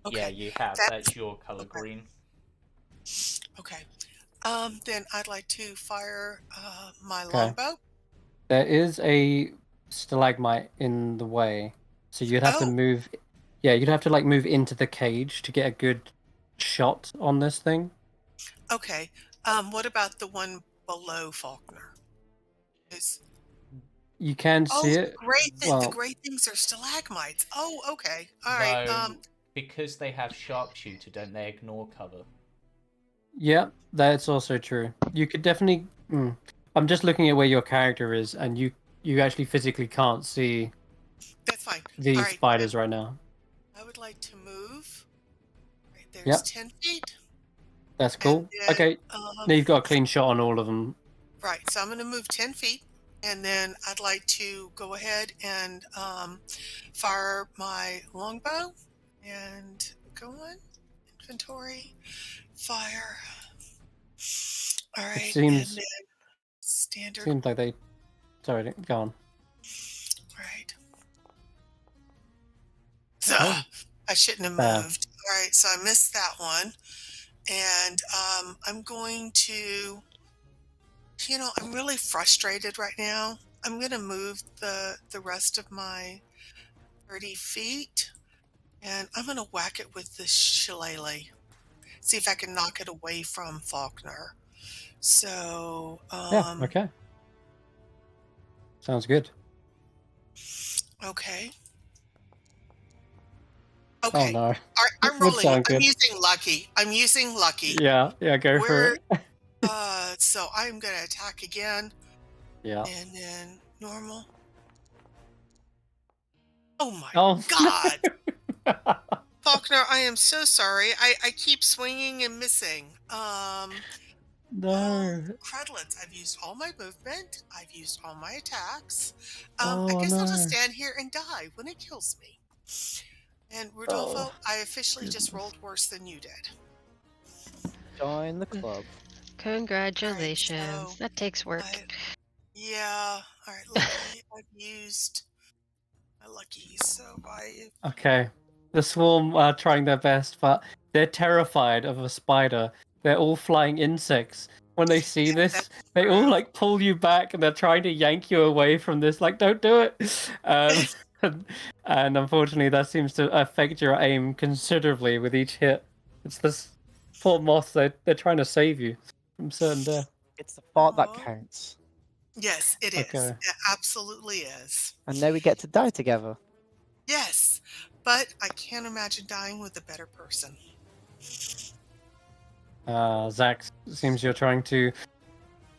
Okay. Yeah, you have. That's- That's your color green. Okay. Then I'd like to fire my Okay. longbow. There is a stalagmite in the way, so you'd have to Oh. move. Yeah, you'd have to like move into the cage to get a good shot on this thing. Okay. What about the one below Faulkner? You can see the it. the Well, gray things are stalagmites. Oh, okay. All No, right. because they have sharpshooter, don't they ignore cover? yeah, that's also true. You could definitely. I'm just looking at where your character is, and you actually physically can't see That's fine. these All right, spiders right now. I would like to move. Right there's Yep. 10 feet. That's cool. then, Okay, now you've got a clean shot on all of them. Right, so I'm going to move 10 feet, and then I'd like to go ahead and fire my longbow. And go on. Inventory. Fire. All right, seems- and then standard. Seems like they. Sorry, go on. Right. So Oh. I shouldn't have moved. All right, so I missed that one. And I'm going to, I'm really frustrated right now. I'm going to move the rest of my 30 feet, and I'm going to whack it with this shillelagh. See if I can knock it away from Faulkner. So, Yeah. Okay. Sounds good. Okay. Oh Okay. no. All right, I'm Would rolling. sound I'm good. using lucky. I'm using lucky. Yeah. Go for it. So I'm going to attack again. Yeah. And then normal. Oh my Oh. God. Faulkner, I am so sorry. I keep swinging and missing. No. Credlets, I've used all my movement. I've used all my attacks. Oh, I guess I'll just no. stand here and die when it kills me. And Rodolfo, Oh, I officially just goodness. rolled worse than you did. Join the club. Congratulations. so that takes work. Yeah. All right. Lucky. I've used my lucky, so Okay. The swarm are trying their best, but they're terrified of a spider. They're all flying insects. When they see this, that's they all true. like pull you back, and they're trying to yank you away from this. Like, don't do it. And unfortunately, that seems to affect your aim considerably with each hit. It's this poor moth. They're trying to save you from certain death. It's the thought that Aw. counts. Yes, it is. Okay. It absolutely is. And now we get to die together. Yes, but I can't imagine dying with a better person. Xaxx, it seems you're trying to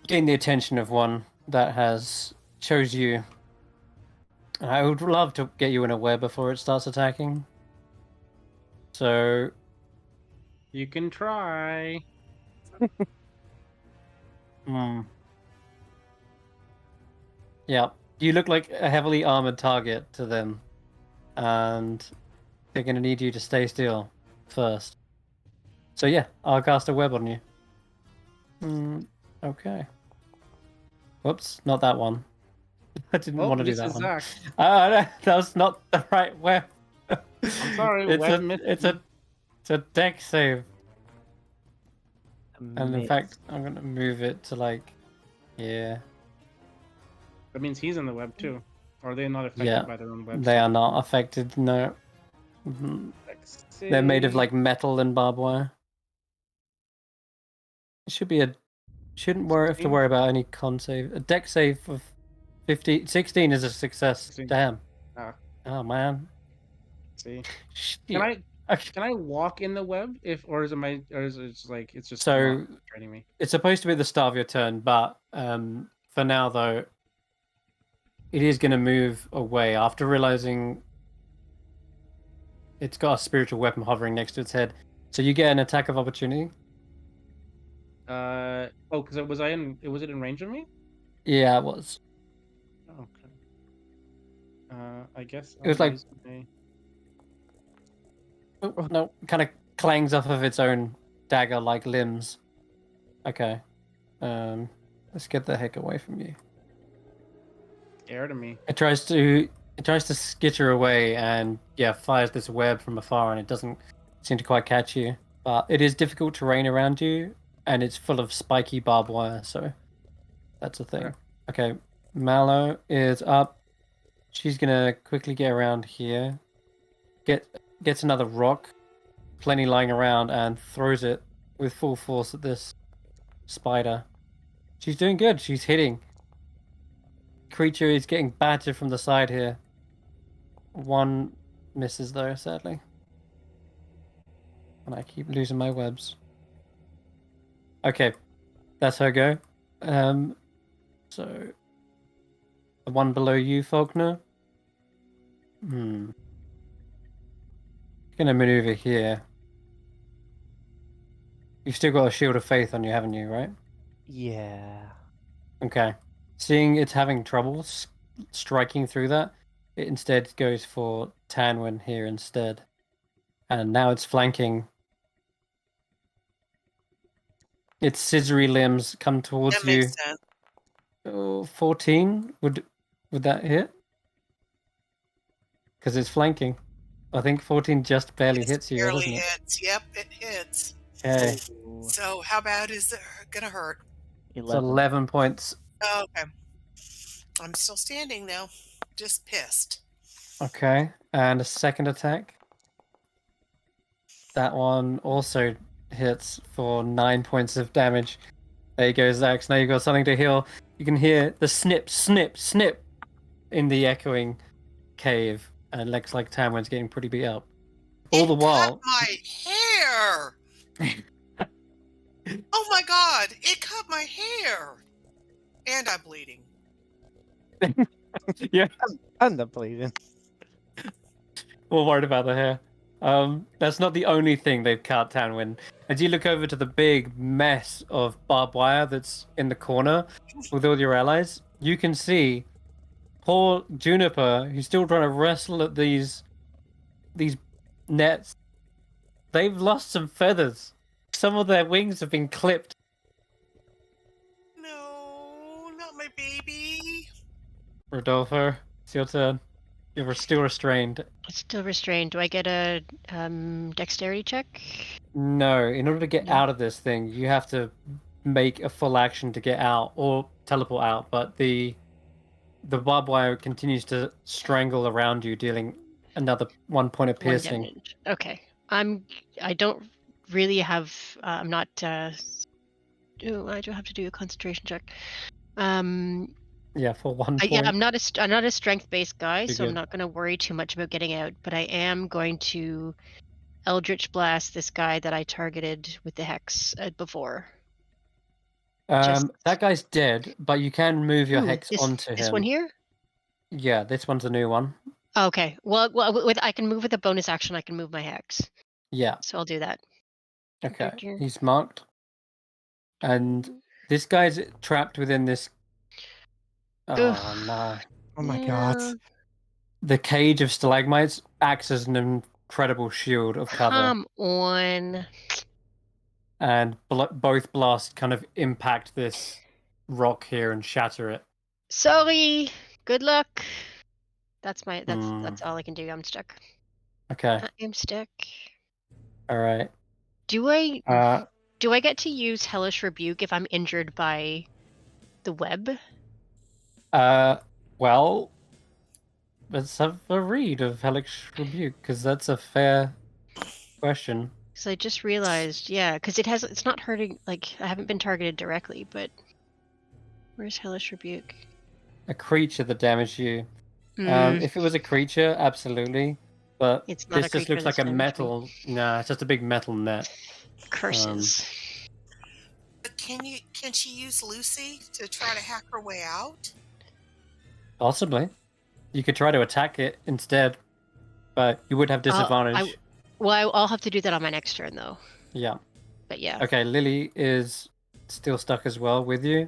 gain the attention of one that has chose you. I would love to get you in a web before it starts attacking. So, You can try. Yeah, you look like a heavily armored target to them, and they're going to need you to stay still first. So yeah, I'll cast a web on you. Okay. Whoops, not that one. I didn't want to do that one. Xaxx. That was not the right web. I'm sorry, it's web a missed it's me. a it's a deck save, and in Miss. fact, I'm gonna move it to like, yeah. That means he's in the web too. Or are they not affected Yeah, by their own web? they are not affected. No, Mhm. Dex They're made of save. like metal and barbed wire. It should be a shouldn't have to 16? worry about any con save. A deck save of 16 is a success. 16. Damn. Ah. Oh man. See. Shit. Can I walk in the web or is it just like it's just So not training me? it's supposed to be at the start of your turn, but for now though, it is going to move away after realizing it's got a spiritual weapon hovering next to its head. So you get an attack of opportunity. Because was it in range of me? Yeah, it was. Okay. I guess It was I'll like use my... oh, no, kind of clangs off of its own dagger-like limbs. Okay. Let's get the heck away from you. Scared of me. It tries to skitter away and fires this web from afar, and it doesn't seem to quite catch you. But it is difficult terrain around you, and it's full of spiky barbed wire, so that's a thing. Okay, Mallow is up. She's gonna quickly get around here. Gets another rock, plenty lying around, and throws it with full force at this spider. She's doing good. She's hitting. Creature is getting battered from the side here. One misses though, sadly. And I keep losing my webs. Okay, that's her go. So the one below you, Faulkner. Gonna maneuver here. You've still got a shield of faith on you, haven't you? Right? Yeah. Okay. Seeing it's having trouble striking through that, it instead goes for Tanwen here instead. And now it's flanking. Its scissory limbs come towards That you. makes sense. Oh, 14? Would that hit? Because it's flanking. I think 14 just barely hits you, Barely doesn't it? hits. Yep, it hits. Okay. Ooh, So how bad is it gonna hurt? It's 11. 11 points. Oh, okay. I'm still standing though. Just pissed. Okay. And a second attack. That one also hits for 9 points of damage. There you go, Xaxx. Now you've got something to heal. You can hear the snip, snip, snip in the echoing cave. And looks like Tanwen's getting pretty beat up. All the while... cut my hair! Oh my god! It cut my hair! And I'm bleeding. Yeah. And I'm bleeding. We're worried about the hair. That's not the only thing they've cut, Tanwen. As you look over to the big mess of barbed wire that's in the corner with all your allies, you can see poor Juniper, who's still trying to wrestle at these nets. They've lost some feathers. Some of their wings have been clipped. No, not my baby. Rodolfo, it's your turn. You're still restrained. It's still restrained. Do I get a dexterity check? No, in order to get No. out of this thing, you have to make a full action to get out or teleport out. But the barbed wire continues to strangle around you, dealing another 1 point of One piercing. damage. Okay. I don't really have. I'm not. I do have to do a concentration check. Yeah, for 1 point. Yeah, I'm not a strength-based guy, You're so I'm good. not going to worry too much about getting out. But I am going to Eldritch Blast this guy that I targeted with the hex before. That guy's dead, but you can move your hex onto this him. one here. Yeah, this one's a new one. Okay. Well, I can move with a bonus action. I can move my hex. Yeah. So I'll do that. Okay. Here. He's marked. And this guy's trapped within this. Oh Ugh. no. Oh my god. The cage of stalagmites acts as an incredible shield of cover. Come on. And both blasts kind of impact this rock here and shatter it. Sorry. Good luck. That's all I can do. I'm stuck. Okay. I am stuck. All right. Do I get to use Hellish Rebuke if I'm injured by the web? Well, let's have a read of Hellish Rebuke, because that's a fair question. So I just realized, yeah, because it's not hurting. Like I haven't been targeted directly, but where's Hellish Rebuke? A creature that damaged you. Mm, If it was a creature, absolutely. But it's not this a just creature looks like that's a damaged me. metal. Nah, it's just a big metal net. Curses. But can she use Lucy to try to hack her way out? Possibly. You could try to attack it instead, but you would have disadvantage. I'll have to do that on my next turn though. Yeah. But yeah. Okay, Lily is still stuck as well with you.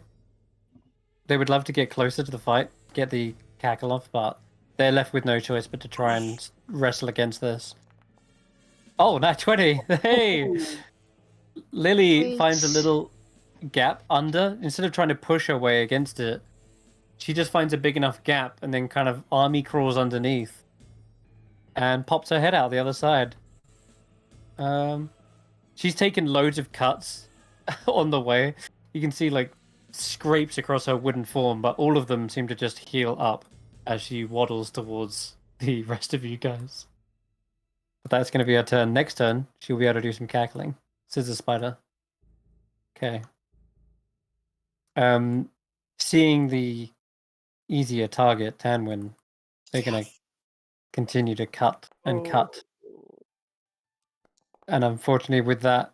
They would love to get closer to the fight, get the cackle off, but they're left with no choice but to try and wrestle against this. Oh, nat 20! Hey! Lily finds a little gap under. Instead of trying to push her way against it, she just finds a big enough gap and then kind of army crawls underneath and pops her head out the other side. She's taken loads of cuts on the way. You can see like scrapes across her wooden form, but all of them seem to just heal up as she waddles towards the rest of you guys. But that's going to be her turn. Next turn, she'll be able to do some cackling. Scissor Spider. Okay. Seeing the easier target, Tanwen, they're going to continue to cut and cut. And unfortunately, with that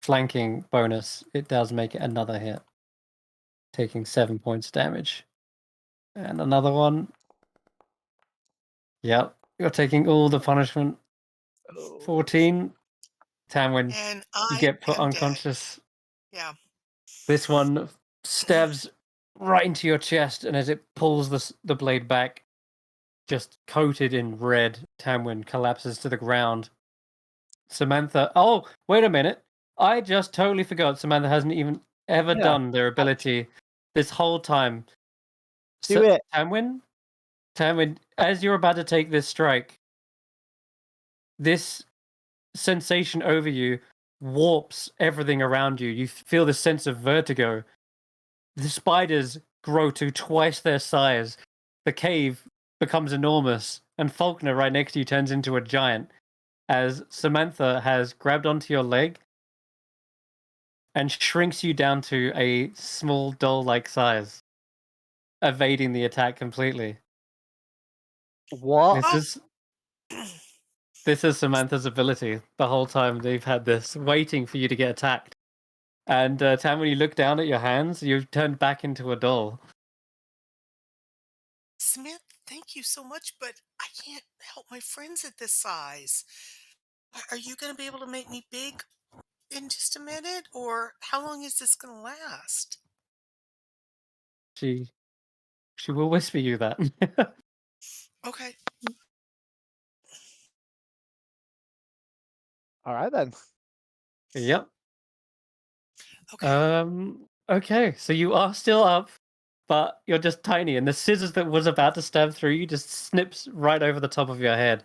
flanking bonus, it does make it another hit, taking 7 points damage. And another one. Yep, you're taking all the punishment. 14. Tanwen, And you I get put am dead. unconscious. Yeah. This one stabs right into your chest, and as it pulls the blade back, just coated in red, Tanwen collapses to the ground. Samantha. Oh, wait a minute. I just totally forgot. Samantha hasn't even ever done their ability this whole time. Do it. Tanwen, as you're about to take this strike, this sensation over you warps everything around you. You feel this sense of vertigo. The spiders grow to twice their size. The cave becomes enormous, and Faulkner right next to you turns into a giant as Samantha has grabbed onto your leg and shrinks you down to a small doll-like size, evading the attack completely. What? This is Samantha's ability. The whole time they've had this, waiting for you to get attacked. And Tam, when you look down at your hands, you've turned back into a doll. Smith, thank you so much, but I can't help my friends at this size. Are you going to be able to make me big in just a minute, or how long is this going to last? She will whisper you that. Okay. All right then. Yep. Okay. Okay, so you are still up, but you're just tiny, and the scissors that was about to stab through you just snips right over the top of your head,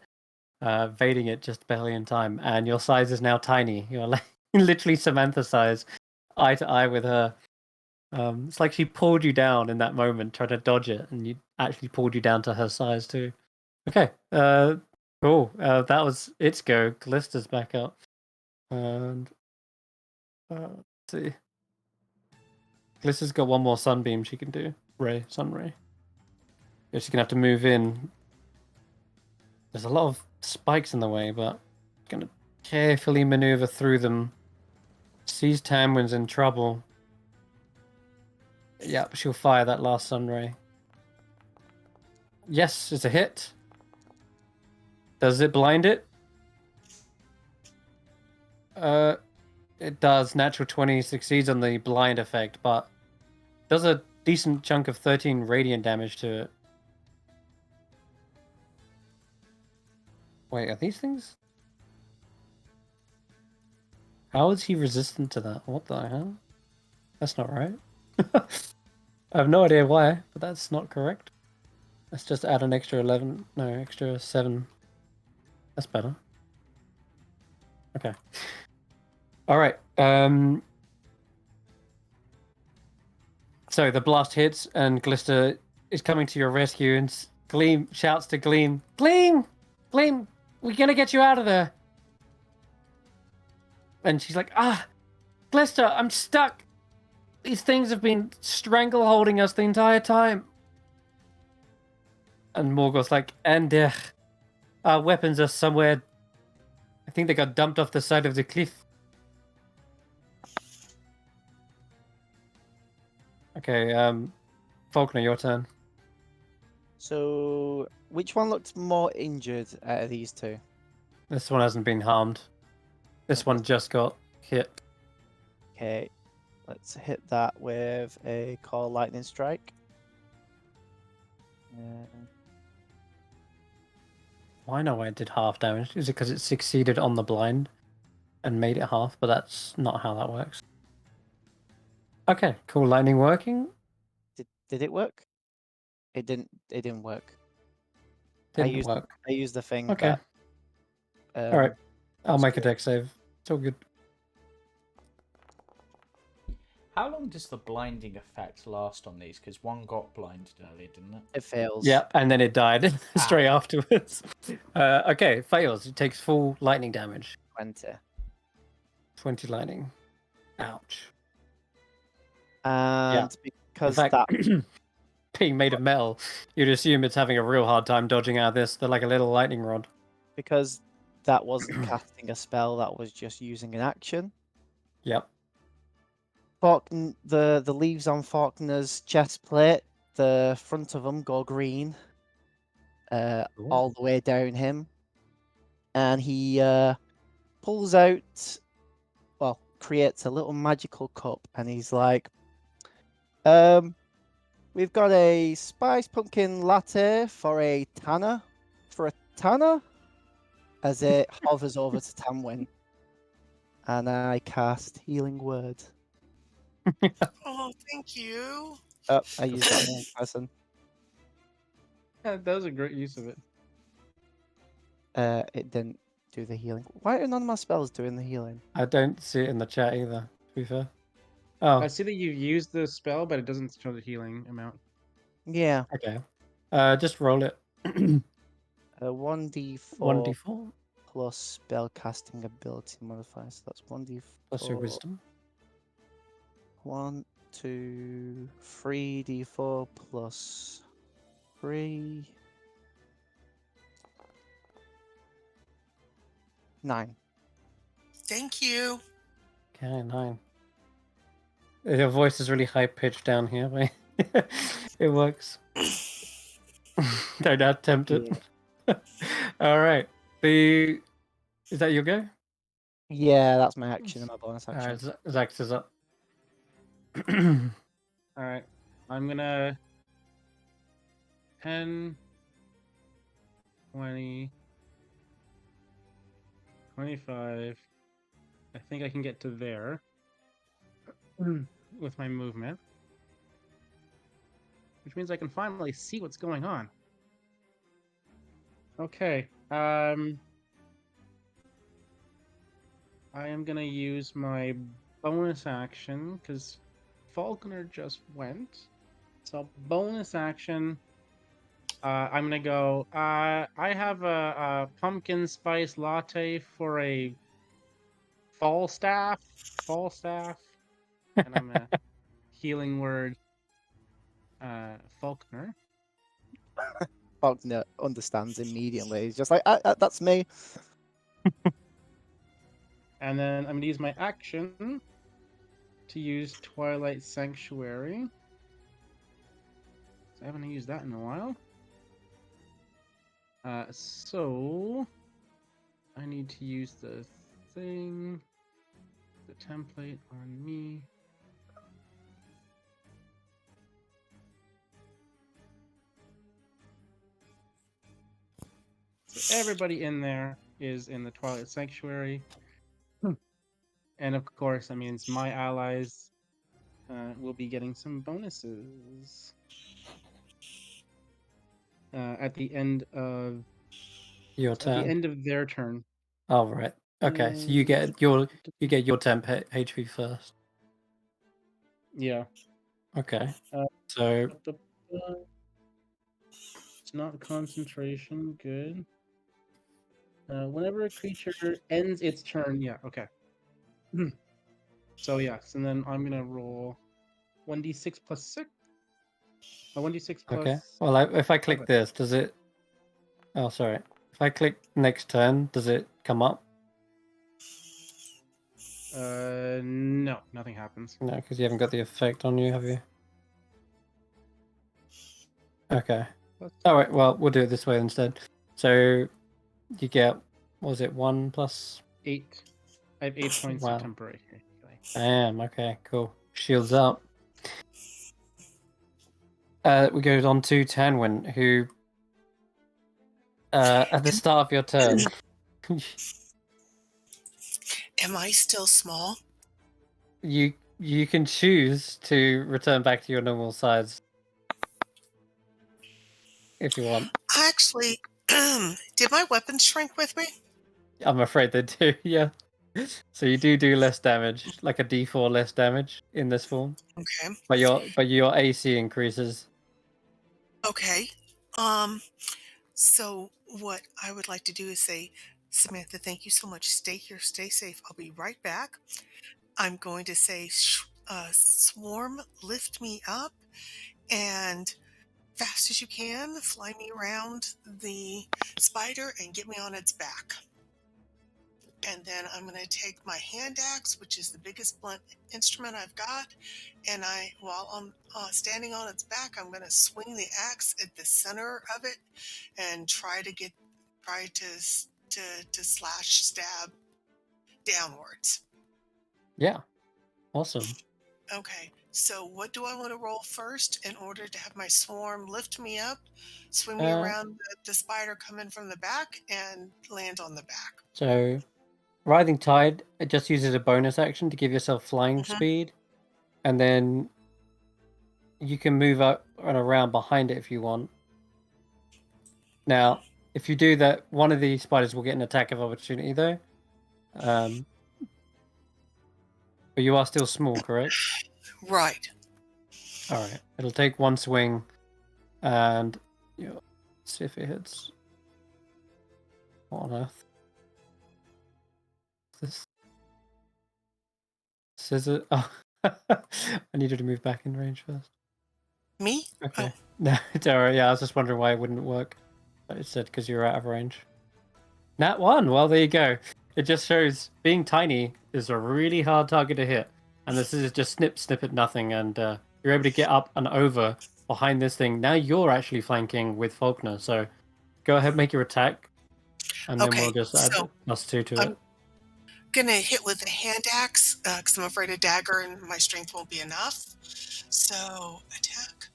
evading it just barely in time. And your size is now tiny. You're like literally Samantha size, eye to eye with her. It's like she pulled you down in that moment, tried to dodge it, and you actually pulled you down to her size too. Okay, cool. That was its go. Callista's back up, and let's see. Callista's got one more sunbeam she can do. Sun ray. Yeah, she's gonna have to move in. There's a lot of spikes in the way, but gonna carefully maneuver through them. Sees Tanwen's in trouble. Yep, she'll fire that last sun ray. Yes, it's a hit. Does it blind it? It does. Natural 20 succeeds on the blind effect, but does a decent chunk of 13 radiant damage to it. Wait, are these things? How is he resistant to that? What the hell? That's not right. I have no idea why, but that's not correct. Let's just add an extra 11. No, extra 7. That's better. Okay. All right. So the blast hits, and Glista is coming to your rescue, and Gleam shouts to Gleam, Gleam, Gleam, we're gonna get you out of there. And she's like, Glista, I'm stuck. These things have been strangle holding us the entire time. And Morgoth's like, and our weapons are somewhere. I think they got dumped off the side of the cliff. Okay, Faulkner, your turn. So, which one looked more injured out of these two? This one hasn't been harmed. This one just got hit. Okay, let's hit that with a Call Lightning Strike. I know why it did half damage. Is it because it succeeded on the blind and made it half? But that's not how that works. Okay, cool. Lightning working. Did it work? It didn't. It didn't work. Didn't work. I used the thing. Okay. That, All right. I'll make a good. deck save. It's all good. How long does the blinding effect last on these? Because one got blinded earlier, didn't it? It fails. Yeah, and then it died straight afterwards. Okay, it fails. It takes full lightning damage. 20. 20 lightning. Ouch. And because In fact, that being made of metal, you'd assume it's having a real hard time dodging out of this. They're like a little lightning rod. because that wasn't casting a spell, that was just using an action. Yep. The leaves on Faulkner's chest plate, the front of them go green, all the way down him, and he pulls out, well, creates a little magical cup, and he's like, we've got a spice pumpkin latte for a tanner, as it hovers over to Tanwen, and I cast Healing Word. Oh, thank you. Oh, I used that one person. Yeah, that was a great use of it. It didn't do the healing. Why are none of my spells doing the healing? I don't see it in the chat either, to be fair. Oh, I see that you used the spell, but it doesn't show the healing amount. Yeah, okay. Just roll it. 1d4 1d4 plus spell casting ability modifier. So that's 1d4 plus your wisdom. 1, 2, 3d4 plus 3. 9. Thank you. Okay, 9. Your voice is really high pitched down here. But it works. Don't attempt it. All right. Is that your go? Yeah, that's my action and my bonus All action. right, Xaxx is up. All right, I'm gonna 10, 20, 25. I think I can get to there with my movement, which means I can finally see what's going on. Okay. I am gonna use my bonus action because Faulkner just went. So bonus action. I'm gonna go. I have a pumpkin spice latte for a Falstaff, and I'm a healing word. Faulkner. Faulkner understands immediately. He's just like, that's me. And then I'm gonna use my action to use Twilight Sanctuary. I haven't used that in a while. So I need to use the thing, the template on me. So everybody in there is in the Twilight Sanctuary. And of course, that means my allies will be getting some bonuses at the end of Your at the turn. end of their turn. Oh, right. Okay, so you get your temp HP first. Yeah. Okay. So It's not concentration. Good. Whenever a creature ends its turn, yeah, okay. So yes, and then I'm gonna roll 1d6 plus 6. 1d6 plus. Okay. Well, if I click 7. this, does it? Oh, sorry. If I click next turn, does it come up? No, nothing happens. No, because you haven't got the effect on you, have you? Okay. All right. Well, we'll do it this way instead. So you get, what was it, 1 plus? 8. I have 8 points Wow. of temporary. Damn. Okay. Cool. Shields up. We go on to Tanwen, who, at the start of your turn, Am I still small? you can choose to return back to your normal size if you want. Actually, did my weapons shrink with me? I'm afraid they do. Yeah. So you do less damage, like a D4 less damage in this form, Okay. but your AC increases. Okay. So what I would like to do is say, Samantha, thank you so much. Stay here, stay safe. I'll be right back. I'm going to say, swarm, lift me up, and fast as you can, fly me around the spider and get me on its back. And then I'm going to take my hand axe, which is the biggest blunt instrument I've got, and while I'm standing on its back, I'm going to swing the axe at the center of it and try to slash, stab downwards. Yeah. Awesome. Okay, so what do I want to roll first in order to have my swarm lift me up, swing me around the spider, come in from the back, and land on the back? So, Writhing Tide, it just uses a bonus action to give yourself flying Mhm. speed, and then you can move up and around behind it if you want. Now, if you do that, one of the spiders will get an attack of opportunity, though. But you are still small, correct? Right. All right. It'll take one swing, and let's see if it hits. What on earth? This scissor. Oh, I needed to move back in range first. Me? Okay. No, it's alright. Yeah, I was just wondering why it wouldn't work. But it said because you're out of range. Nat 1. Well, there you go. It just shows being tiny is a really hard target to hit, and this is just snip at nothing, and you're able to get up and over behind this thing. Now you're actually flanking with Faulkner, so go ahead, make your attack, and then Okay, we'll just add so +2 to I'm it. gonna hit with a hand axe because I'm afraid a dagger and my strength won't be enough. So attack.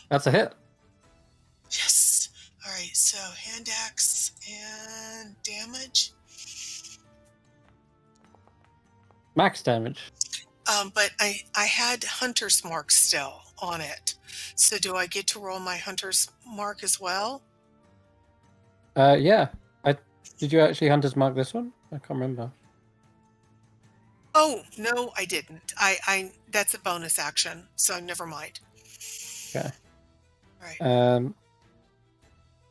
That's a hit. Yes. All right. So hand axe and damage. Max damage. But I had hunter's mark still on it. So do I get to roll my hunter's mark as well? Yeah. Did you actually Hunter's Mark this one? I can't remember. Oh no, I didn't. I that's a bonus action, so never mind. Okay. All right.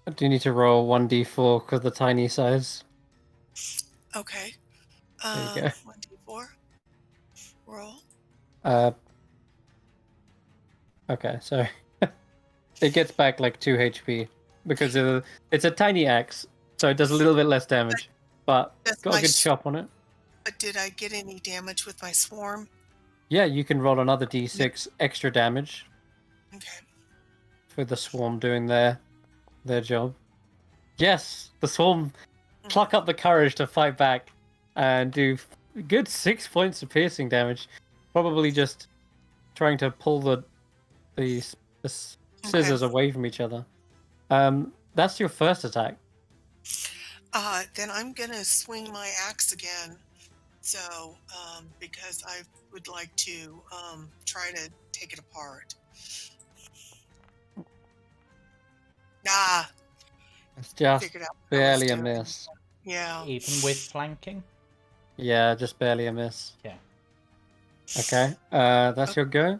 I do need to roll 1d4 because of the tiny size. Okay. There you go. 1d4. Roll. Okay, so it gets back like 2 HP because it's a tiny axe, so it does a little bit less damage, but That's got a my good chop on it. But did I get any damage with my swarm? Yeah, you can roll another d6 extra damage Okay. for the swarm doing their job. Yes, the swarm pluck up the courage to fight back and do a good 6 points of piercing damage. Probably just trying to pull the scissors away from each other. That's your first attack. Then I'm gonna swing my axe again. So, because I would like to try to take it apart. Nah, It's just figured out what I was barely a doing. miss. Yeah. Even with flanking? Yeah, just barely a miss. Yeah. Okay, that's your go.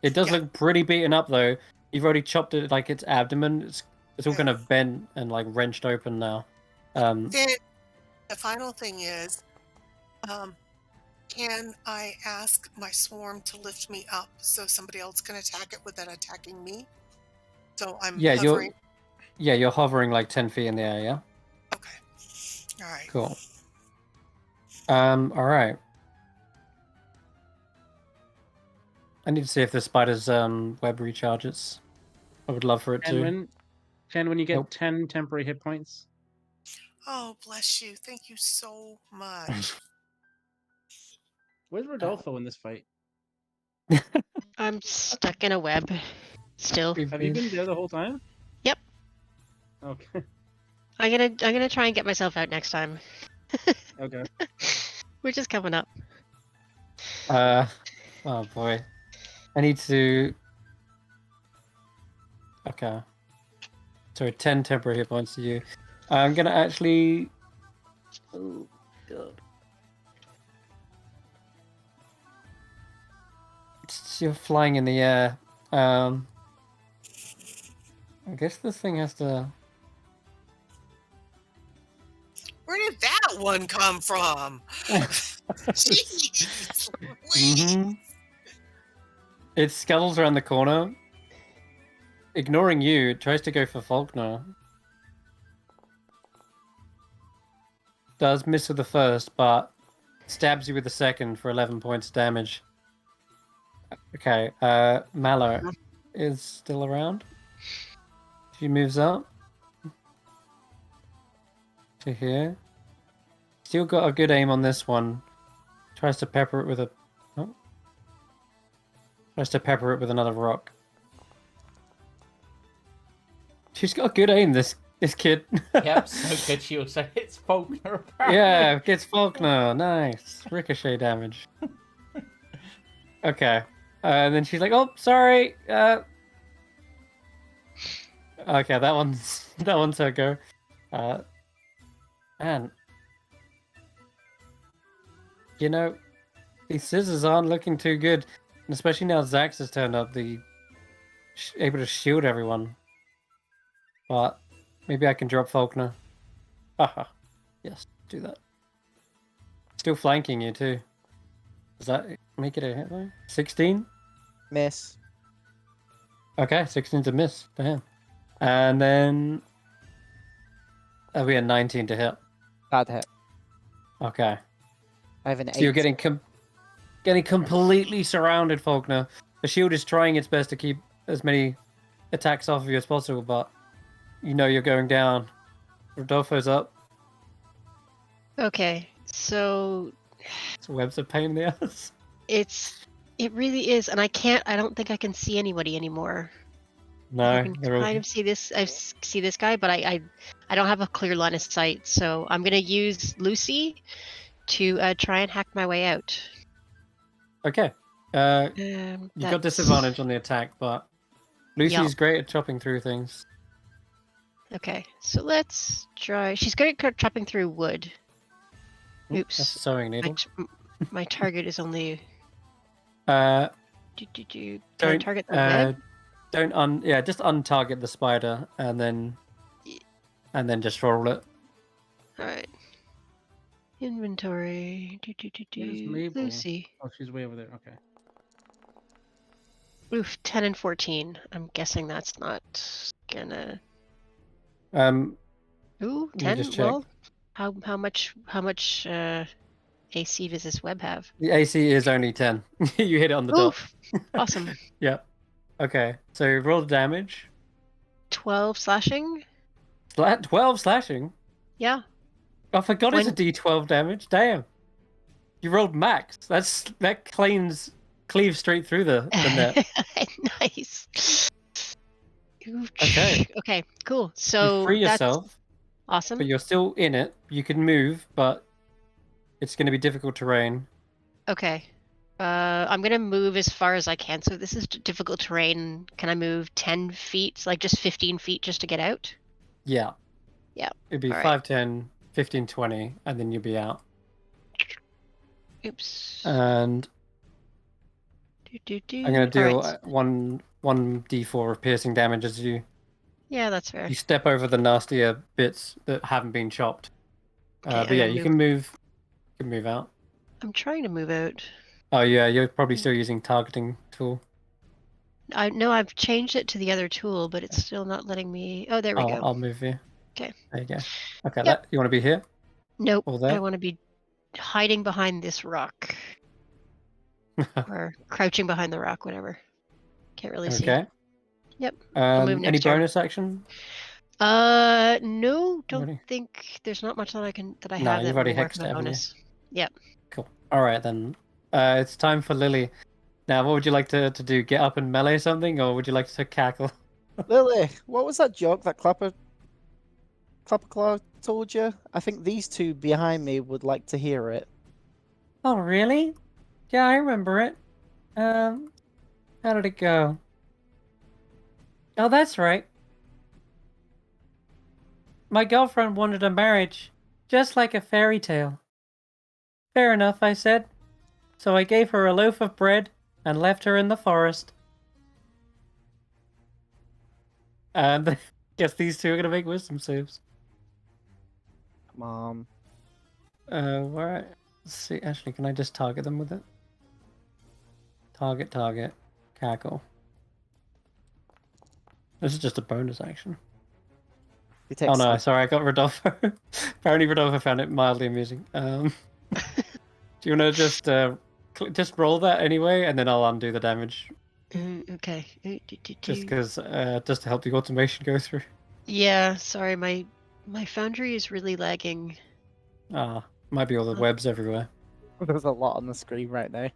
It does Yeah. look pretty beaten up though. You've already chopped it like its abdomen. It's all Yeah. kind of bent and like wrenched open now. Then the final thing is, can I ask my swarm to lift me up so somebody else can attack it without attacking me? So I'm Yeah, hovering. you're hovering like 10 feet in the air. Yeah. Okay. All right. Cool. All right. I need to see if the spider's web recharges. I would love for it to. When you get Nope. 10 temporary hit points. Oh, bless you. Thank you so much. Where's Rodolfo in this fight? I'm stuck in a web still. Have you been there the whole time? Yep. Okay. I'm gonna try and get myself out next time. Okay. We're just coming up. Oh boy. I need to. Okay. Sorry, 10 temporary hit points to you. I'm gonna actually. Oh god. You're flying in the air. I guess this thing has to. Where did that one come from? Jeez. Mm-hmm. It scuttles around the corner. Ignoring you, it tries to go for Faulkner. Does miss with the first, but stabs you with the second for 11 points of damage. Okay, Mallow is still around. She moves up to here. Still got a good aim on this one. Tries to pepper it with a. Oh. Tries to pepper it with another rock. She's got a good aim, this kid. Yep, so good she also hits Faulkner. Apparently. Yeah, gets Faulkner. Nice. Ricochet damage. Okay. And then she's like, oh, sorry. Okay, that one's her go. Man. You know, these scissors aren't looking too good. And especially now Xaxx has turned up, able to shield everyone. But maybe I can drop Faulkner. Haha. Yes, do that. Still flanking you too. Does that make it a hit though? 16? Miss. Okay, 16's a miss for him. And then that'll be a 19 to hit. Bad hit. Okay. I have an 8. So you're getting completely surrounded, Faulkner. The shield is trying its best to keep as many attacks off of you as possible, but you know you're going down. Rodolfo's up. Okay, so This web's a pain in the ass. it really is, and I don't think I can see anybody anymore. No, I can they're all... kind of see this. I see this guy, but I don't have a clear line of sight. So I'm gonna use Lucy to try and hack my way out. Okay. You've got disadvantage on the attack, but Lucy's great at chopping through things. Okay, so let's try. She's great at chopping through wood. Oops. That's a sewing needle. My target is only. Can Can I target the web? Just untarget the spider and then just roll it. All right. Inventory. Where's Mabel? Lucy. Oh, she's way over there. Okay. Oof, 10 and 14. I'm guessing that's not gonna. Ooh, 10. just check. Well, how much AC does this web have? The AC is only 10. You hit it on the dot. Oof, awesome. Yep. Okay, so roll the damage. 12 slashing. 12 slashing? Yeah. I forgot it's a D12 damage. Damn. You rolled max. That cleaves straight through the net. Nice. Okay. Okay, cool. So you free yourself. Awesome. But you're still in it. You can move, but it's going to be difficult terrain. Okay. I'm going to move as far as I can. So this is difficult terrain. Can I move 10 feet, like just 15 feet just to get out? Yeah. Yeah. It'd be All 5, 10, 15, 20, and then you'll be out. Oops. And I'm going to deal Alright. 1d4 of piercing damage as you Yeah, that's fair. step over the nastier bits that haven't been chopped. Okay, But yeah, you can move. You can move out. I'm trying to move out. Oh yeah, you're probably still using targeting tool. I know I've changed it to the other tool, but it's still not letting me. Oh, there we go. I'll move you. Okay. There you go. Okay, Yep. you want to be here? Nope. Or I there? want to be hiding behind this rock or crouching behind the rock, whatever. Can't really see. Okay. Yep. I'll move Any next turn. bonus action? No, don't Already? think there's not much that I No, have you've that already will work hexed as it, a haven't you? bonus. Yep. Cool. All right then. It's time for Lily. Now, what would you like to do? Get up and melee something, or would you like to cackle? Lily, what was that joke that Clapperclaw told you? I think these two behind me would like to hear it. Oh, really? Yeah, I remember it. How did it go? Oh, that's right. My girlfriend wanted a marriage, just like a fairy tale. Fair enough, I said. So I gave her a loaf of bread and left her in the forest. And guess these two are gonna make wisdom saves. Come on. Where? Let's see. Actually, can I just target them with it? Target, cackle. This is just a bonus action. He takes Oh no, some. sorry, I got Rodolfo. Apparently Rodolfo found it mildly amusing. Do you want to just roll that anyway, and then I'll undo the damage, Okay. just because, just to help the automation go through. Yeah, sorry, my foundry is really lagging. Might be all the webs everywhere. There's a lot on the screen right now.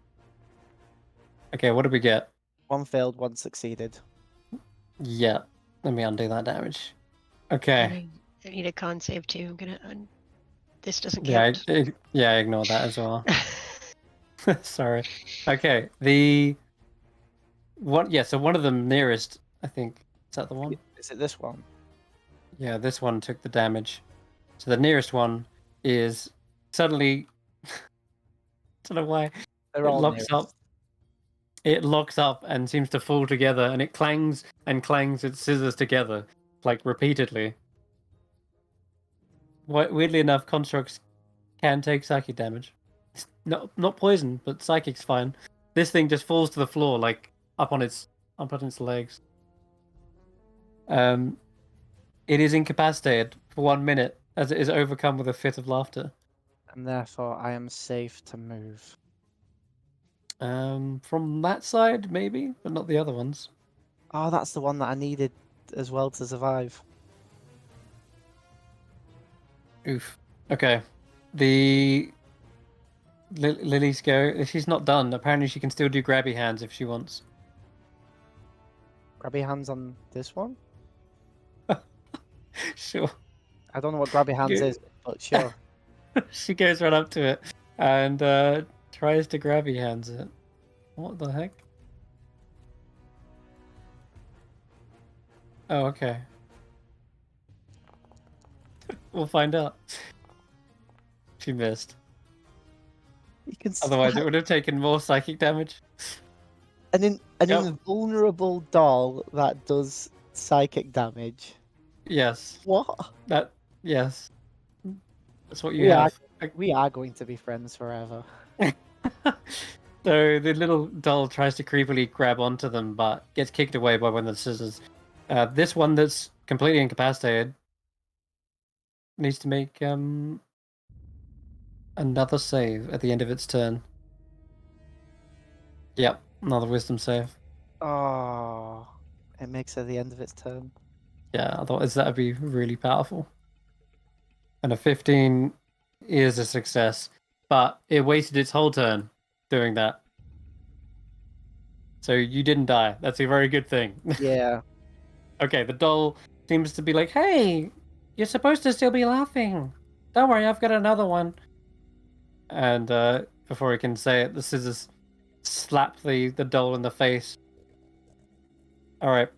Okay, what did we get? One failed, one succeeded. Yeah, let me undo that damage. Okay. I need a con save too. I'm gonna. This doesn't Yeah, count. ignore that as well. Sorry. Okay, so one of them nearest, I think. Is that the one? Is it this one? Yeah, this one took the damage. So the nearest one is suddenly, don't know why, They're it all locks nearest. up. It locks up and seems to fall together, and it clangs and clangs its scissors together, like repeatedly. Weirdly enough, constructs can take psychic damage. It's not poison, but psychic's fine. This thing just falls to the floor, like up on its legs. It is incapacitated for 1 minute as it is overcome with a fit of laughter. And therefore I am safe to move. From that side, maybe, but not the other ones. Oh, that's the one that I needed as well to survive. Oof. Okay. The Lily's go. She's not done. Apparently, she can still do grabby hands if she wants. Grabby hands on this one? Sure. I don't know what grabby hands is, but sure. She goes right up to it and tries to grabby hands it. What the heck? Oh, okay. We'll find out. She missed. You can Otherwise, it would have taken more psychic damage. an Yep. invulnerable doll that does psychic damage. Yes. What? Yes. That's what you have. We are going to be friends forever. So the little doll tries to creepily grab onto them, but gets kicked away by one of the scissors. This one that's completely incapacitated needs to make another save at the end of its turn. Yep, another wisdom save. Oh, it makes it the end of its turn. Yeah, otherwise that would be really powerful. And a 15 is a success, but it wasted its whole turn doing that. So you didn't die. That's a very good thing. Yeah. Okay, the doll seems to be like, hey, you're supposed to still be laughing. Don't worry, I've got another one. And before he can say it, the scissors slap the doll in the face. Alright,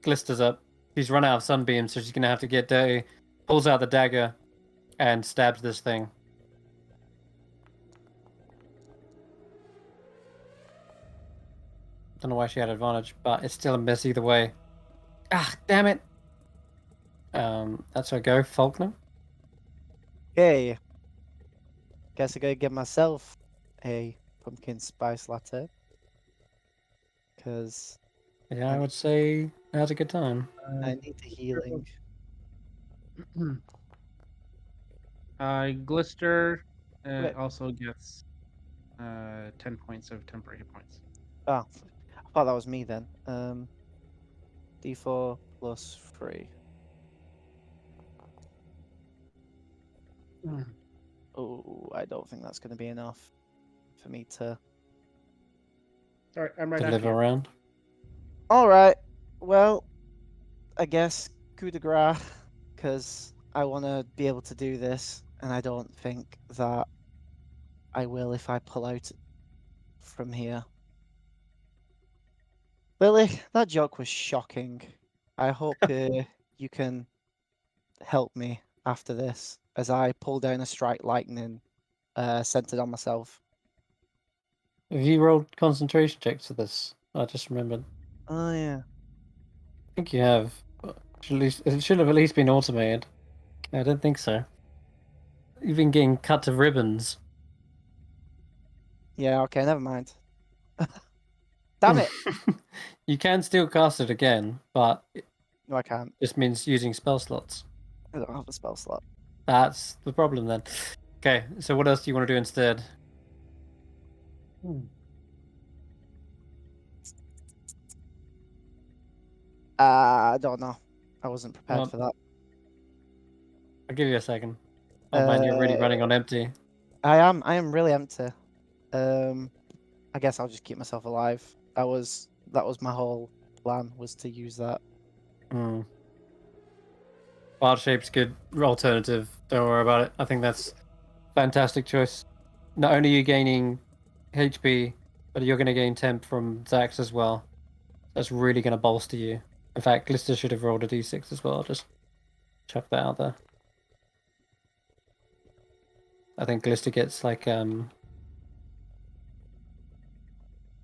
Glister's up. She's run out of sunbeam, so she's going to have to get dirty. Pulls out the dagger and stabs this thing. Don't know why she had advantage, but it's still a miss either way. Ah, damn it. That's our go, Faulkner. Okay. Guess I gotta give myself a pumpkin spice latte. Because Yeah, I would say now's a good time. I need the healing. Glister Wait. also gets 10 points of temporary hit points. Oh, I thought that was me then. D4 plus 3. Oh, I don't think that's going to be enough for me to. All right, I'm right To after live you. around. All right. Well, I guess coup de grace, because I want to be able to do this, and I don't think that I will if I pull out from here. Lily, that joke was shocking. I hope you can help me after this as I pull down a strike lightning centered on myself. Have you rolled concentration checks for this? I just remembered. Oh, yeah. I think you have. It should have at least been automated. I don't think so. You've been getting cut to ribbons. Yeah, okay, never mind. Damn it! You can still cast it again, but it No, I can't. just means using spell slots. I don't have a spell slot. That's the problem then. Okay, so what else do you want to do instead? I don't know. I wasn't prepared Well, for that. I'll give you a second. Oh man, you're really running on empty. I am really empty. I guess I'll just keep myself alive. That was my whole plan, was to use that. Hmm. Wild Shape's good alternative. Don't worry about it. I think that's fantastic choice. Not only are you gaining HP, but you're going to gain temp from Xaxx as well. That's really going to bolster you. In fact, Glister should have rolled a d6 as well. Just chuck that out there. I think Glister gets like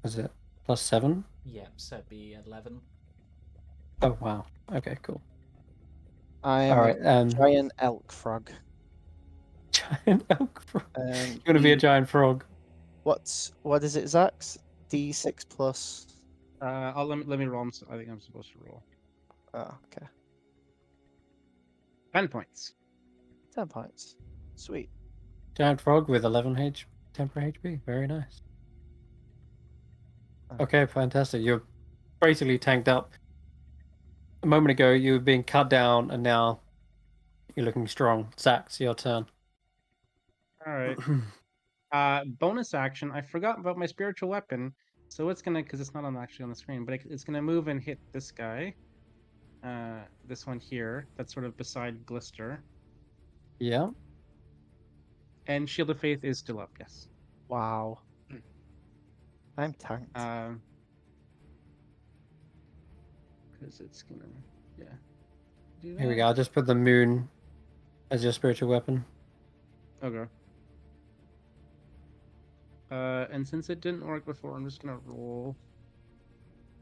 is it +7? Yep, so it'd be 11. Oh wow. Okay, cool. I All am right. a giant elk frog. Giant elk frog. Um, You're gonna be a giant frog. what is it, Xaxx? D6 plus. Let me roll. I think I'm supposed to roll. Oh, okay. 10 points. 10 points. Sweet. Giant frog with 11 temporary HP. Very nice. Okay, fantastic. You're basically tanked up. A moment ago, you were being cut down, and now you're looking strong. Xaxx, your turn. All right. Bonus action. I forgot about my spiritual weapon, so it's gonna, because it's not actually on the screen, but it's gonna move and hit this guy. This one here. That's sort of beside Glister. Yeah. And Shield of Faith is still up. Yes. Wow. I'm tanked. Because it's gonna, yeah. Here we go. I'll just put the moon as your spiritual weapon. Okay. And since it didn't work before, I'm just gonna roll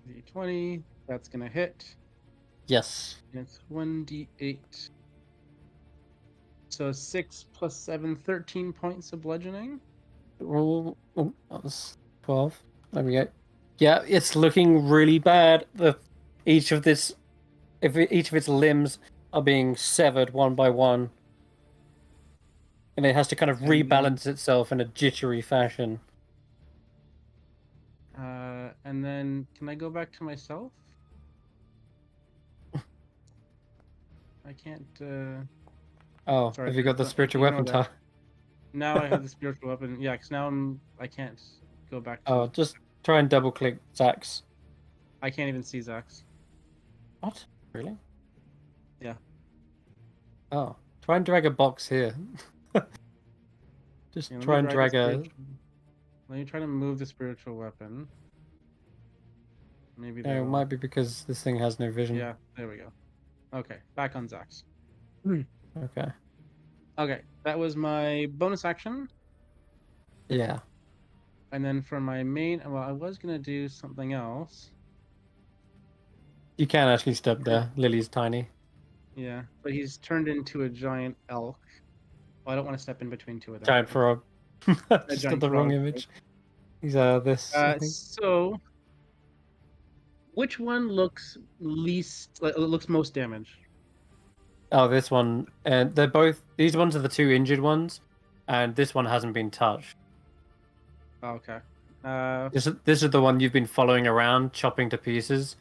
d20. That's gonna hit. Yes. And it's 1d8. So 6 plus 7, 13 points of bludgeoning. Roll. Oh, that was 12. There we go. Yeah, it's looking really bad. Each of its limbs are being severed one by one, and it has to kind of rebalance itself in a jittery fashion. And then can I go back to myself? I can't. Oh, Sorry, have you got the spiritual ignore weapon that. Now I have the spiritual weapon. Yeah, because now I can't go back to. Oh, just try and double click Xaxx. I can't even see Xaxx. What? Really? Yeah. Oh, try and drag a box here. Just Yeah, try and drag a. Let me try to move the spiritual weapon. Maybe No, it might be because this thing has no vision. Yeah, there we go. Okay, back on Xaxx. Okay. Okay, that was my bonus action. Yeah. And then for my main, well, I was gonna do something else. You can actually step there. Lily's tiny. Yeah, but he's turned into a giant elk. Well, I don't want to step in between two of them. Giant frog. Just got giant the wrong frog. image. He's this. I think. So, which one looks least? Looks most damaged? Oh, this one. And they're both. These ones are the two injured ones, and this one hasn't been touched. Oh, okay. This is the one you've been following around, chopping to pieces,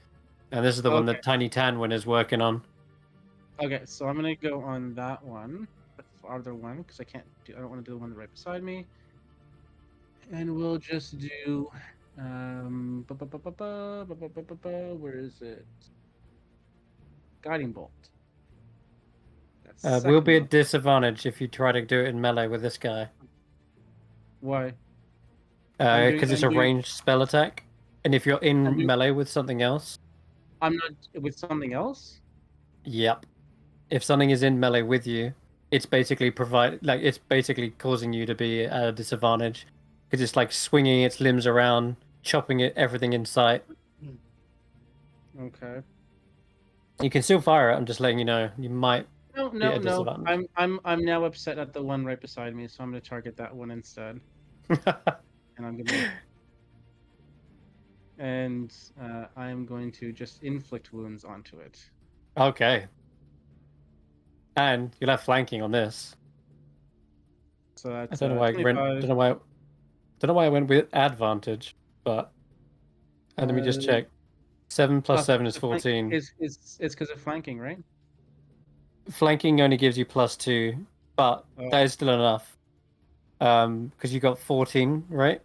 and this is the one Okay. that Tiny Tanwen is working on. Okay, so I'm gonna go on that one, the farther one, because I don't want to do the one right beside me. And we'll just do, where is it? Guiding bolt. That's Will be second at one. disadvantage if you try to do it in melee with this guy. Why? I'm Because it's a doing- ranged spell attack, and if you're in I'm doing- melee with something else, I'm not with something else. yep. If something is in melee with you, it's basically it's basically causing you to be at a disadvantage because it's like swinging its limbs around, chopping everything in sight. Okay. You can still fire it. I'm just letting you know. You might. No. at disadvantage. I'm now upset at the one right beside me, so I'm gonna target that one instead. And I'm gonna. And I am going to just inflict wounds onto it. Okay. And you'll have flanking on this. So that's I don't know why. 25. Don't know why I went with advantage, but let me just check. 7 plus 7 is 14. It's because of flanking, right? Flanking only gives you +2, but Oh. that is still enough. Because you got 14, right?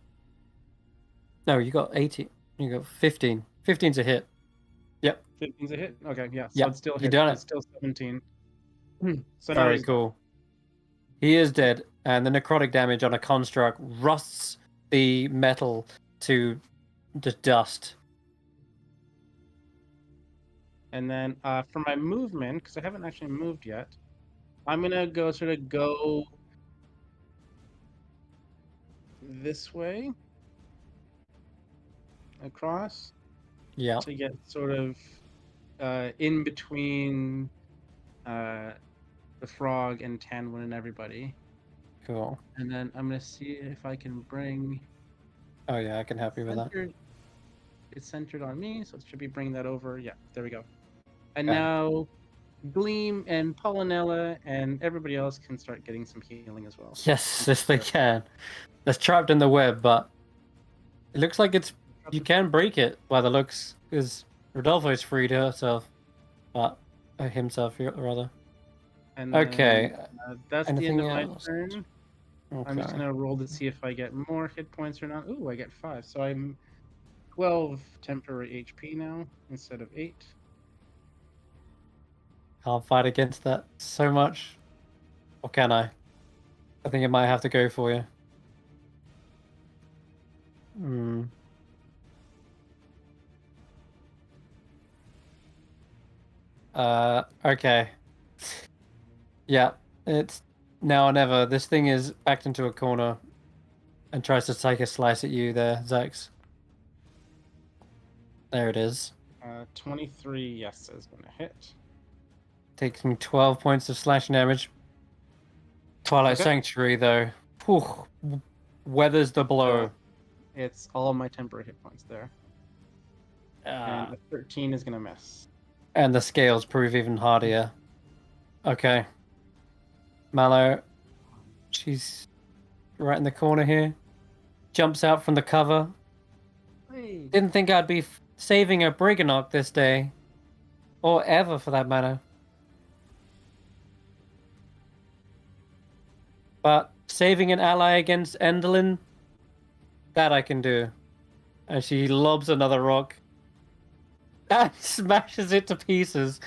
No, you got 18. You got 15. 15's a hit. 15's a hit. Okay, yeah. So Yep, it's still you hit. done it. It's still 17. So now Very he's cool. He is dead, and the necrotic damage on a construct rusts the metal to just dust. And then for my movement, because I haven't actually moved yet, I'm gonna go this way across Yeah. to get sort of in between the frog and Tanwen and everybody. Cool. And then I'm gonna see if I can bring. Oh yeah, I can help you with that. It's centered on me, so it should be bringing that over. Yeah, there we go. And Okay. now Gleam and Pollinella and everybody else can start getting some healing as well. Yes, yes they can. It's trapped in the web, but it looks like you can break it by the looks, because Rodolfo's freed herself, but himself rather. And Okay. then, that's Anything the end of my else? turn. I'm just Okay. gonna roll to see if I get more hit points or not. Ooh, I get 5, so I'm 12 temporary HP now instead of 8. Can't fight against that so much. Or can I? I think it might have to go for you. Okay. Yeah, it's now or never. This thing is backed into a corner and tries to take a slice at you there, Xaxx. There it is. 23, yes, is gonna hit. Takes me 12 points of slashing damage. Twilight Okay. Sanctuary, though. Whew, weathers the blow. It's all my temporary hit points there. Ah. And a 13 is gonna miss. And the scales prove even hardier. Okay. Mallow, she's right in the corner here. Jumps out from the cover. Hey. Didn't think I'd be saving a Briganock this day. Or ever, for that matter. But saving an ally against Endelin, that I can do. And she lobs another rock. And smashes it to pieces.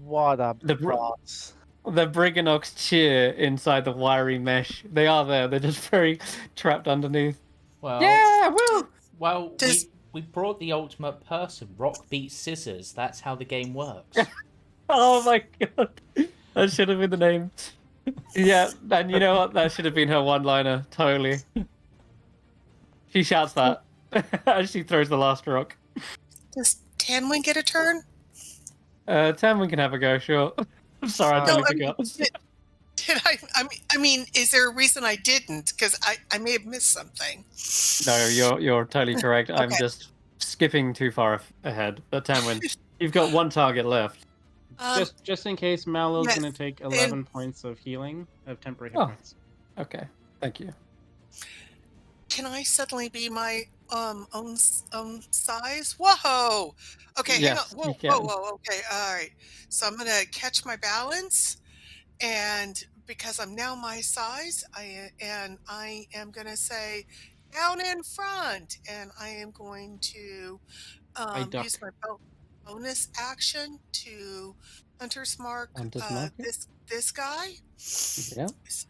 What a The boss. The Briganocks cheer inside the wiry mesh. They are there. They're just very trapped underneath. Well, Yeah, woo! Well, Does- we brought the ultimate person. Rock beats scissors. That's how the game works. Oh my god. That should have been the name. Yeah, and you know what? That should have been her one-liner. Totally. She shouts that as she throws the last rock. Does Tanwen get a turn? Tanwen can have a go, sure. I'm sorry, I No, totally No, forgot. did I mean, is there a reason I didn't? Because I may have missed something. No, you're totally correct. I'm Okay. just skipping too far ahead. But Tanwen, you've got one target left. just in case, Mallow's yes, gonna take 11 points of healing of temporary hit Oh. points. Okay, thank you. Can I suddenly be my own size? Whoa! Okay, hang on. Yes, Whoa, you whoa, can. whoa. Okay, all right. So I'm gonna catch my balance, and because I'm now my size, I am gonna say down in front, and I am going to I duck. use my bonus action to hunter's mark Hunter's mark it? this guy. Yeah, So,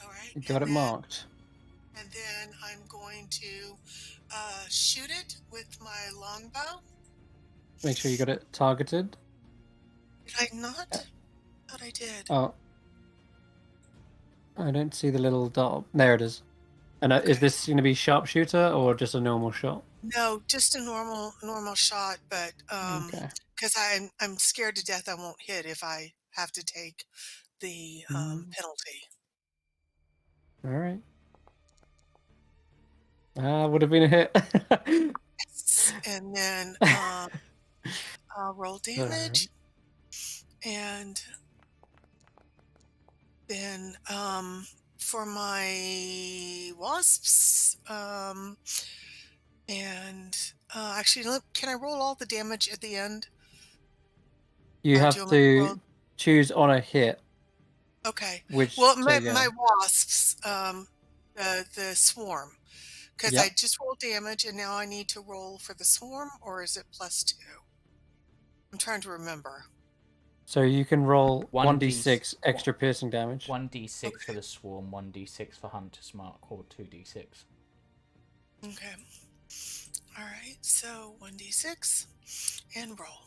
all right, you got it marked. and then I'm going to shoot it with my longbow. Make sure you got it targeted. Did I not? Thought I did. Oh, I don't see the little dot. There it is. And is Okay. this going to be sharpshooter or just a normal shot? No, just a normal shot, but Okay. because I'm scared to death I won't hit if I have to take the penalty. All right. Would have been a hit. Yes. And then I'll roll damage, and then for my wasps, and actually, can I roll all the damage at the end? You Do have you want me to roll? to choose on a hit, Okay. which Well, so yeah. my wasps, the swarm, because Yep. I just rolled damage, and now I need to roll for the swarm, or is it +2? I'm trying to remember. So you can roll 1d6 1d6 extra piercing damage. 1d6 for Okay. the swarm, 1d6 for hunter's mark, or 2d6. Okay. All right. So 1d6 and roll.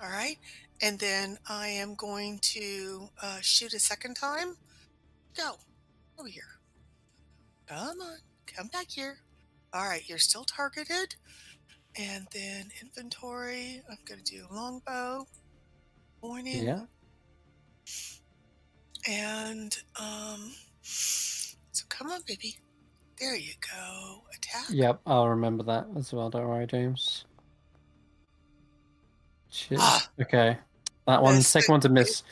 All right. And then I am going to shoot a second time. Go. Over here. Come on. Come back here. All right. You're still targeted. And then inventory. I'm going to do longbow. Warning. Yeah. And so come on, baby. There you go. Attack. Yep, I'll remember that as well. Don't worry, James. Shit. Ah, Okay. That one, Miss. second one's a miss.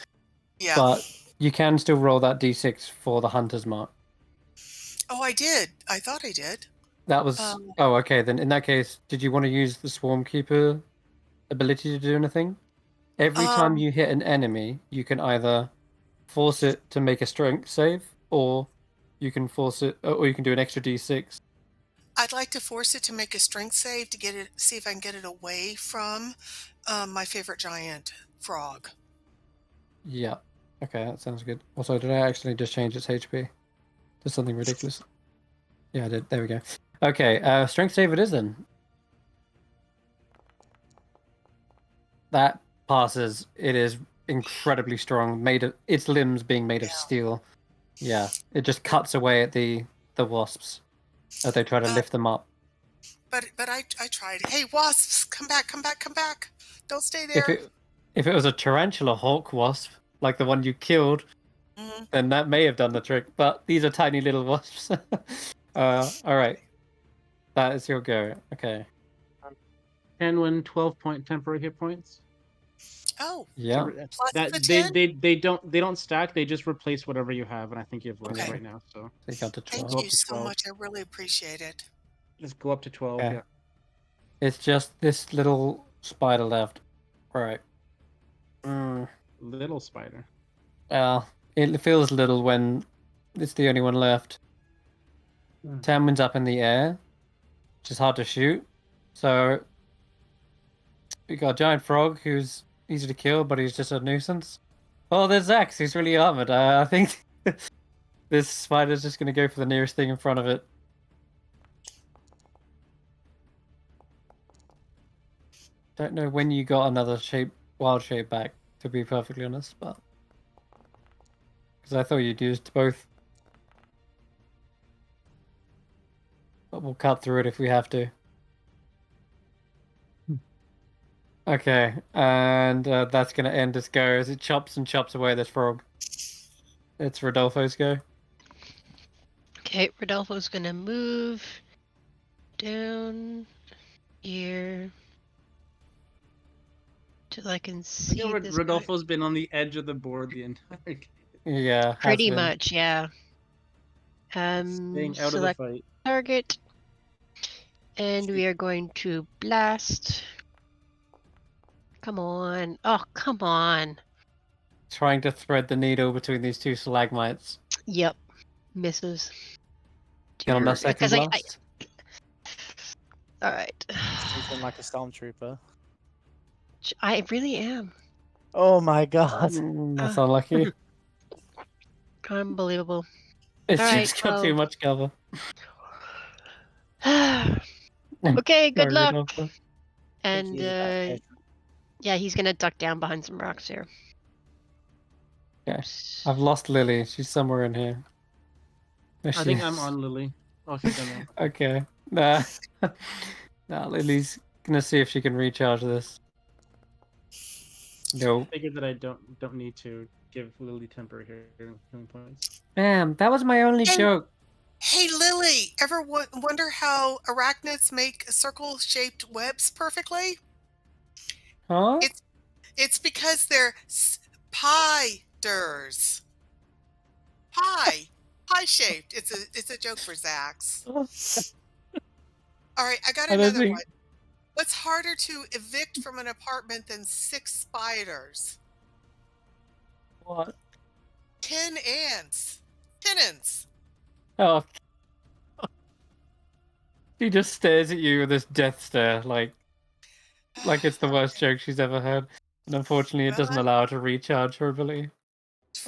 Yeah. But you can still roll that d6 for the hunter's mark. Oh, I did. I thought I did. That was... oh, okay. Then in that case, did you want to use the Swarm Keeper ability to do anything? Every time you hit an enemy, you can either force it to make a strength save, or you can force it, or you can do an extra d6. I'd like to force it to make a strength save to get it, see if I can get it away from my favorite giant frog. Yeah. Okay, that sounds good. Also, did I actually just change its HP to something ridiculous? Yeah, I did. There we go. Okay, strength save it is then. That passes. It is incredibly strong. Made of its limbs being made of steel. Yeah, it just cuts away at the wasps as they try to lift them up. But I tried. Hey, wasps, come back, come back, come back! Don't stay there. If it was a tarantula hawk wasp like the one you killed, then that may have done the trick. But these are tiny little wasps. All right, that is your go. Okay. Tanwen 12-point temporary hit points. Oh, Yeah. plus That the 10? they don't stack. They just replace whatever you have, and I think you have less Okay. right now. So They got to 12. Thank you so much. I really appreciate it. just go up to 12. Okay. Yeah. It's just this little spider left. All right. Little spider. Well, it feels little when it's the only one left. Tanwen's up in the air, which is hard to shoot. So we got a giant frog who's easy to kill, but he's just a nuisance. Oh, there's Xaxx, who's really armored. I think this spider's just going to go for the nearest thing in front of it. Don't know when you got another wild shape back, to be perfectly honest, but because I thought you'd used both. But we'll cut through it if we have to. Okay, and that's going to end its go as it chops and chops away this frog. It's Rodolfo's go. Okay, Rodolfo's gonna move down here till I can see this. Rodolfo's been on the edge of the board the entire game. Yeah, has Pretty been. much, yeah. Staying out of the Select fight. target, and we are going to blast. Come on! Oh, come on! Trying to thread the needle between these two stalagmites. Yep, misses. Get on that second Because blast. All right. Shooting like a stormtrooper. I really am. Oh my god. That's unlucky. Unbelievable. It's All right, just got too much cover. Okay, good Sorry, luck. Rodolfo. And yeah, he's gonna duck down behind some rocks here. Okay. I've lost Lily. She's somewhere in here. There I she think is. I'm on Lily. Oh, she's done now. Okay. Nah. Nah, Lily's gonna see if she can recharge this. No. I figured that I don't need to give Lily temporary healing points. Damn, that was my only Hey. joke. Hey, Lily, ever wonder how arachnids make circle-shaped webs perfectly? Huh? It's because they're spiders. Pie-shaped. It's a joke for Xaxx. All right, I got I don't another think- one. What's harder to evict from an apartment than 6 spiders? What? 10 ants. Tenants. Oh. She just stares at you with this death stare, like it's the worst joke she's ever heard. And unfortunately, it doesn't allow her to recharge her ability.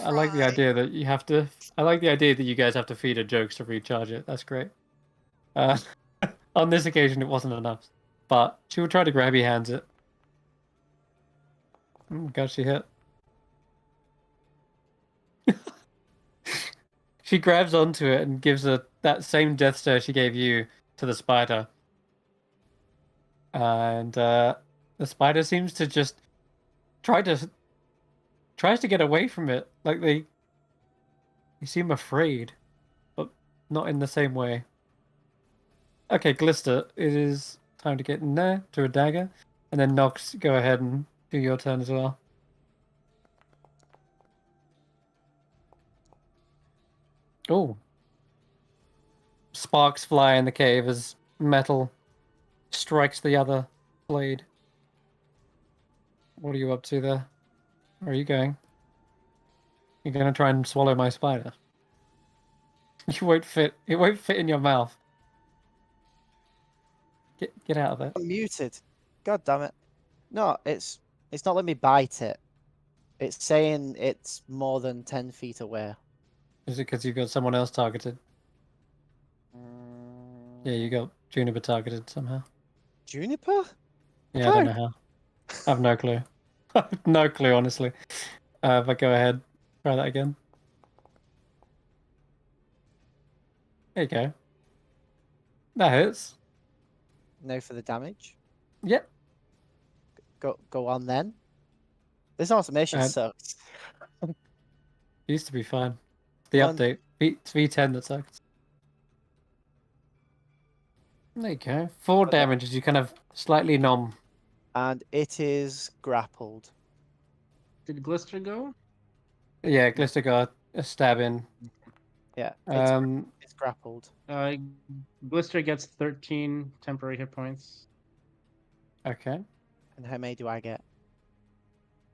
I like the Try. idea that you have to. I like the idea that you guys have to feed her jokes to recharge it. That's great. On this occasion, it wasn't enough, but she will try to grab your hands it. Oh god, she hit. She grabs onto it and gives her that same death stare she gave you to the spider. And the spider seems to just tries to get away from it. Like they seem afraid, but not in the same way. Okay, Glister, it is time to get in there to a dagger, and then Nox, go ahead and do your turn as well. Oh. Sparks fly in the cave as metal strikes the other blade. What are you up to there? Where are you going? You're gonna try and swallow my spider. You won't fit. It won't fit in your mouth. Get out of it. I'm muted. God damn it. No, it's not letting me bite it. It's saying it's more than 10 feet away. Is it because you got someone else targeted? Yeah, you got Juniper targeted somehow. Juniper? Yeah, I don't know how. I have no clue. I have no clue, honestly. But go ahead. Try that again. There you go. That hits. No for the damage. Yep. Go on then. This automation sucks. Used to be fine. The One. update. It's V10 that sucks. There you go. 4 damage as you kind of slightly numb. And it is grappled. Did Glister go? Yeah, Glister got a stab in. Yeah, it's grappled. Glister gets 13 temporary hit points. Okay. And how many do I get?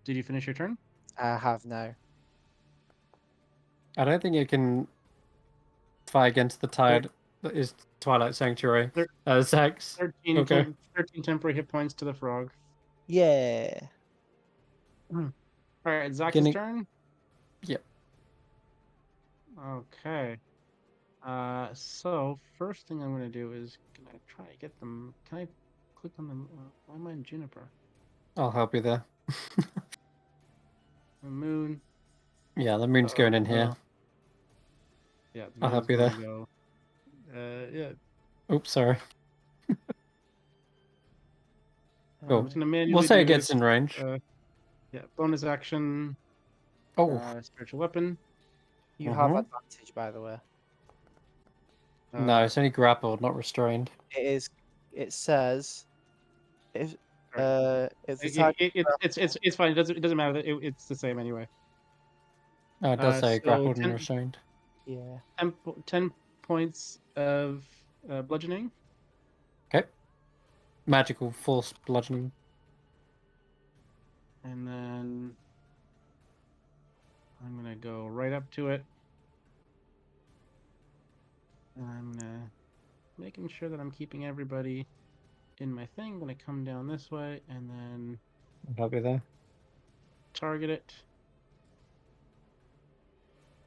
Did you finish your turn? I have now. I don't think it can fight against the tide that is Twilight Sanctuary. Xaxx. 13 temporary hit points to the frog. Yeah. All right, Xaxx's turn. Yep. Okay. So first thing I'm gonna do is try to get them. Can I click on them? Why am I in Juniper? I'll help you there. The moon. Yeah, the moon's going in here. well, Yeah, the I'll moon's help you gonna there. go. Yeah. Oops, sorry. I'm Cool. just gonna manually We'll say do it gets this. in range. Yeah, bonus action. Oh, Spiritual weapon. You have Mhm. advantage, by the way. no, it's only grappled, not restrained. It is. It says if Sorry. if the target It's fine. It doesn't matter. It's the same anyway. No, it does say So grappled 10, and restrained. yeah 10 points of bludgeoning. Okay. Magical force bludgeoning. And then I'm gonna go right up to it. And I'm gonna making sure that I'm keeping everybody in my thing. I'm gonna come down this way and then I'll help you there. target it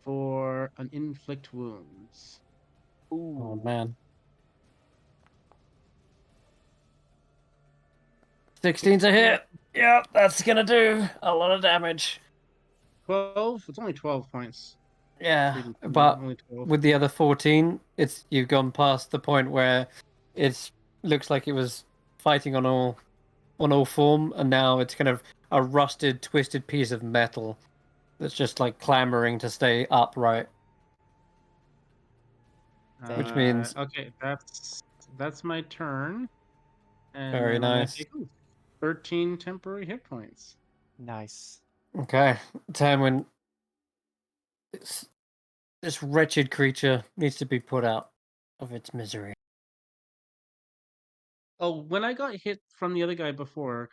for an inflict wounds. Oh man. 16's a hit. Yep, that's gonna do a lot of damage. 12. It's only 12 points. Yeah, Reading from but only 12. with the other 14, you've gone past the point where it looks like it was fighting on all form, and now it's kind of a rusted, twisted piece of metal that's just like clamoring to stay upright. Which means okay, that's my turn. And very then I'm gonna nice. take 13 temporary hit points. nice. Okay, Tanwen, this wretched creature needs to be put out of its misery. Oh, when I got hit from the other guy before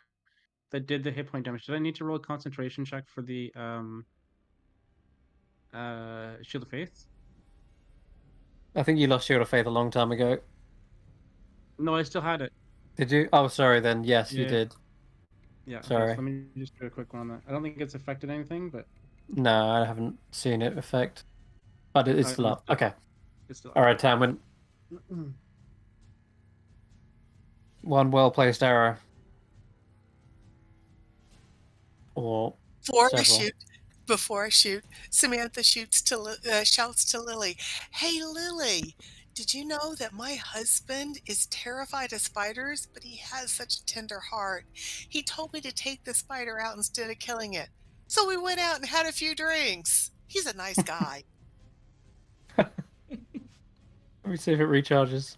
that did the hit point damage, did I need to roll a concentration check for the Shield of Faith? I think you lost Shield of Faith a long time ago. No, I still had it. Did you? Oh, sorry. Then yes, you Yeah. did. Yeah. Okay, Sorry. so let me just do a quick one on that. I don't think it's affected anything, but No, I haven't seen it affect, but it is I still up. missed it. Okay. It's still All right, Tanwen. One well-placed arrow. Or several. Before I shoot, Samantha shouts to Lily, "Hey, Lily, did you know that my husband is terrified of spiders, but he has such a tender heart? He told me to take the spider out instead of killing it. So we went out and had a few drinks. He's a nice guy." Let me see if it recharges.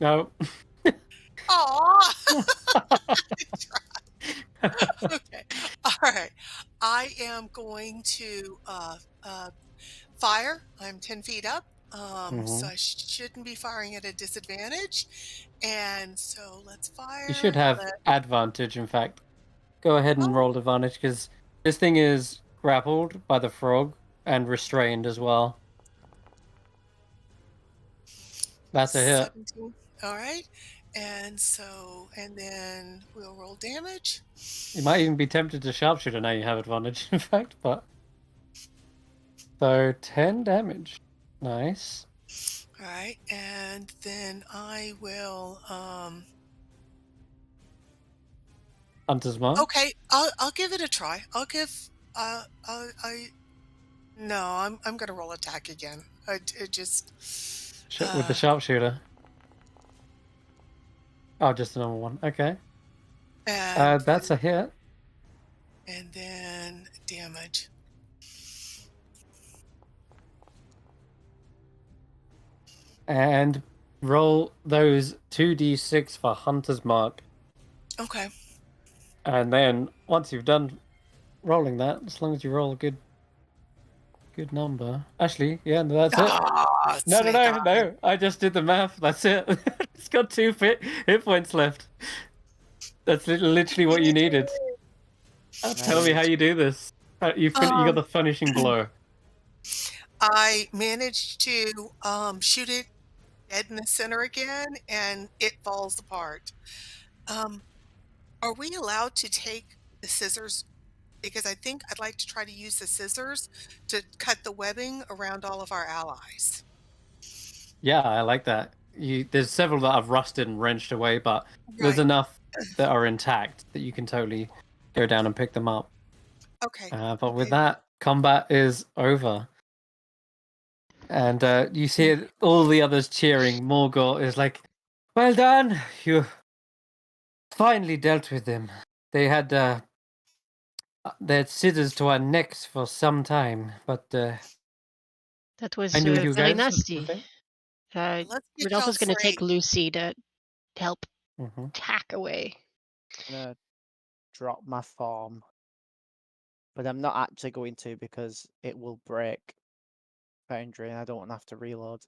No. Aw. Okay. All right. I am going to fire. I'm 10 feet up. So I shouldn't be firing at a disadvantage. And so let's fire. You should have advantage, in fact. Go ahead and roll advantage, because this thing is grappled by the frog and restrained as well. That's a hit. 17. All right. And then we'll roll damage. You might even be tempted to sharpshooter now you have advantage, in fact, but... So, 10 damage. Nice. All right. And then I will... Hunter's Mark? Okay, I'll give it a try. I'll give... No, I'm going to roll attack again. It just... With the sharpshooter? Oh, just a normal one. Okay. That's a hit. And then damage. And roll those 2d6 for Hunter's Mark. Okay. And then, once you've done rolling that, as long as you roll a good number. Actually, yeah, that's it. No. I just did the math. That's it. It's got 2 hit points left. That's literally what you needed. Tell me how you do this. You got the finishing blow. I managed to shoot it dead in the center again, and it falls apart. Are we allowed to take the scissors? Because I think I'd like to try to use the scissors to cut the webbing around all of our allies. Yeah, I like that. There's several that have rusted and wrenched away, but there's Right. enough that are intact that you can totally go down and pick them up. Okay. But with Okay. that, combat is over. And you see all the others cheering. Morgul is like, well done! You finally dealt with them. They had scissors to our necks for some time, but That was I knew you very guys. nasty. Let's get y'all Rodolfo's going to take free. Lucy to help Mm-hmm. hack away. I'm gonna drop my form, but I'm not actually going to because it will break Foundry, and I don't want to have to reload.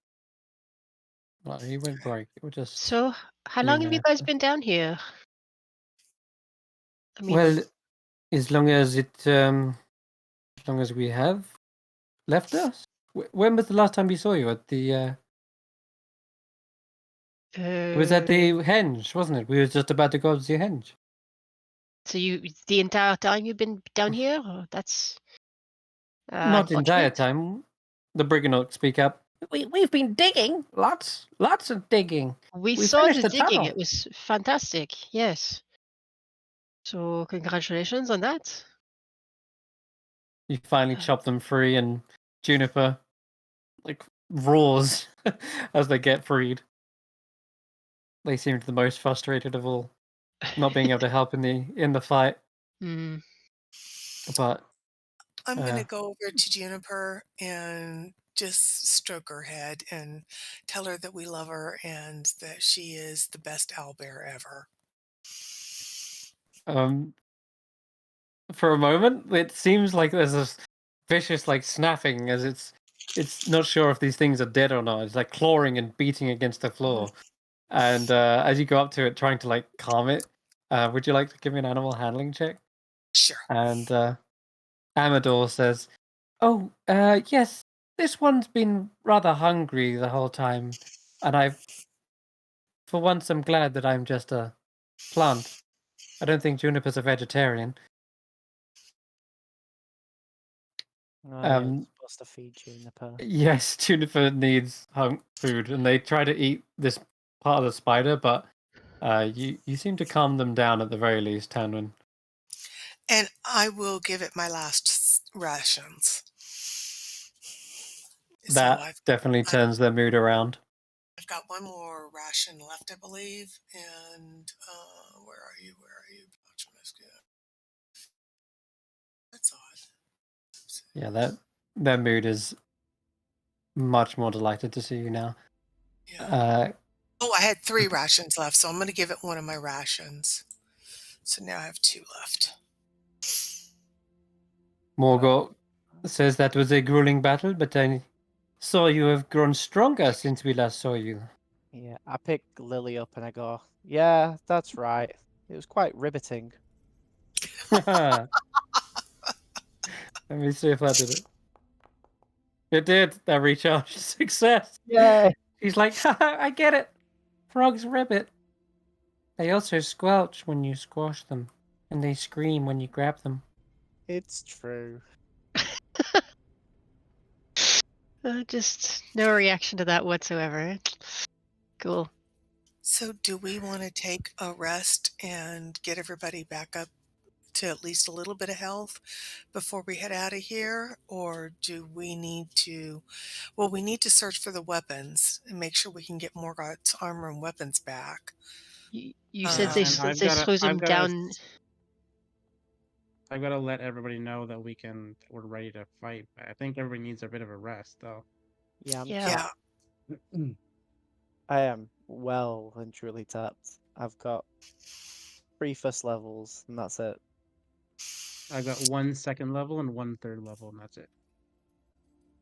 Well, he won't break. It will just. So, how be long have you guys nasty. been down here? I mean, Well, as long as we have left us. When was the last time we saw you at the? It was at the henge, wasn't it? We were just about to go to the henge. so the entire time you've been down here? Oh, that's Not the entire unfortunate. time. The brigand speak up. We've been digging, lots of digging. We We saw finished the the digging. tunnel. It was fantastic. Yes. So congratulations on that. You finally chop them free, and Juniper like roars as they get freed. They seemed the most frustrated of all, not being able to help in the fight. Hmm. But I'm going to go over to Juniper and just stroke her head and tell her that we love her and that she is the best owlbear ever. For a moment, it seems like there's this vicious like snapping as it's not sure if these things are dead or not. It's like clawing and beating against the floor. And as you go up to it, trying to like calm it, would you like to give me an animal handling check? Sure. And Amador says, "Oh, yes, this one's been rather hungry the whole time, and for once, I'm glad that I'm just a plant. I don't think Juniper's a vegetarian." Oh, yeah, we're supposed to feed Juniper. Yes, Juniper needs food, and they try to eat this part of the spider, but you seem to calm them down at the very least, Tanwen. And I will give it my last rations. So That definitely turns their mood around. I've got one more ration left, I believe. And where are you? Where are you? That's odd. Yeah, their mood is much more delighted to see you now. Yeah. Oh, I had 3 rations left, so I'm going to give it one of my rations. So now I have 2 left. Morgul says that was a grueling battle, but I saw you have grown stronger since we last saw you. Yeah, I pick Lily up and I go, yeah, that's right. It was quite riveting. Let me see if that did it. It did. That recharged success. Yeah. He's like, haha, I get it. Frogs ribbit. They also squelch when you squash them, and they scream when you grab them. It's true. Just no reaction to that whatsoever. Cool. So do we want to take a rest and get everybody back up to at least a little bit of health before we head out of here? Or do we need to... Well, we need to search for the weapons and make sure we can get Morgoth's armor and weapons back. You said they And I've threw them down. I've got to let everybody know that we're ready to fight. I think everybody needs a bit of a rest, though. Yeah, Yeah. I am well and truly tapped. I've got 3 first levels, and that's it. I've got 1 second level and 1 third level, and that's it.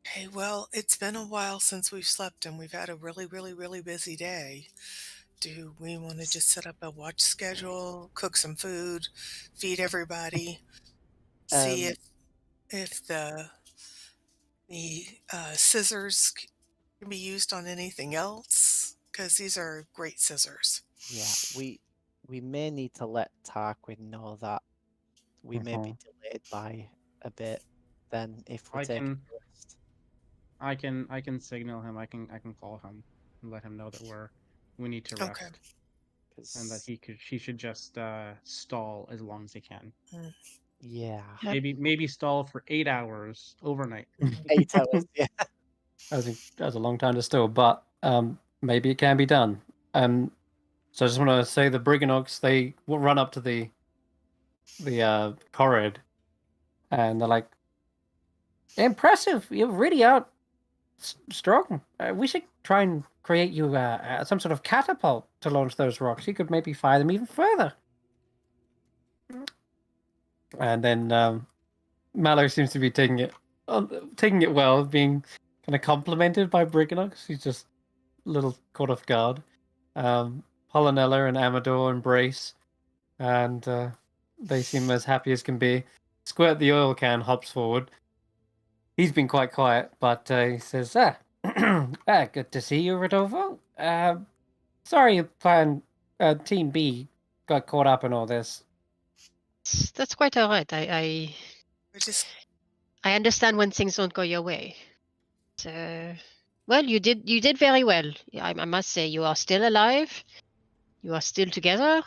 Hey, well, it's been a while since we've slept, and we've had a really, really, really busy day. Do we want to just set up a watch schedule, cook some food, feed everybody, see if the scissors can be used on anything else? Because these are great scissors. Yeah, we may need to let Tarquin know that we may be delayed by a bit. Then, if we're taking a rest, I can signal him. I can call him and let him know that we need to rest. Okay. and that 'cause- she should just stall as long as he can. yeah, Yep. Maybe stall for 8 hours overnight. 8 hours. Yeah. That's a long time to stall, but maybe it can be done. So I just want to say the Briganox, they will run up to the corrid, and they're like, "Impressive! You're really out strong. We should try and create you some sort of catapult to launch those rocks. You could maybe fire them even further." And then Mallow seems to be taking it well, being kind of complimented by Briganox. He's just a little caught off guard. Polonella and Amador embrace, and they seem as happy as can be. Squirt the oil can hops forward. He's been quite quiet, but he says, good to see you, Rodolfo. Sorry, Team B got caught up in all this. That's quite all right. I We're just understand when things don't go your way. So, well, you did very well. I must say, you are still alive. You are still together.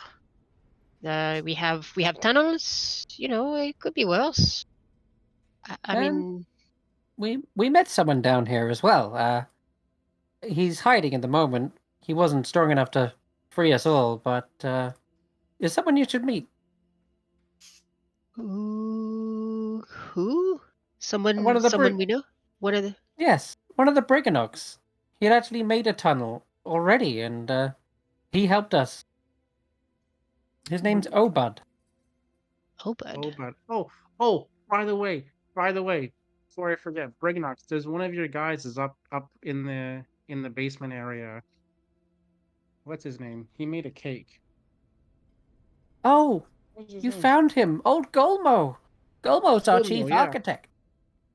We have tunnels. You know, it could be worse. I And mean, we met someone down here as well. He's hiding at the moment. He wasn't strong enough to free us all, but is someone you should meet. who? One of the Someone we know? What are the? Yes, one of the Briganox. He had actually made a tunnel already, and he helped us. His name's Obud. Oh, bud. Oh, but by the way, before I forget, Brignox, there's one of your guys is up in the basement area. What's his name? He made a cake. Oh, What's his you name? found him, old Golmo. Golmo's our Golmo, chief yeah. architect.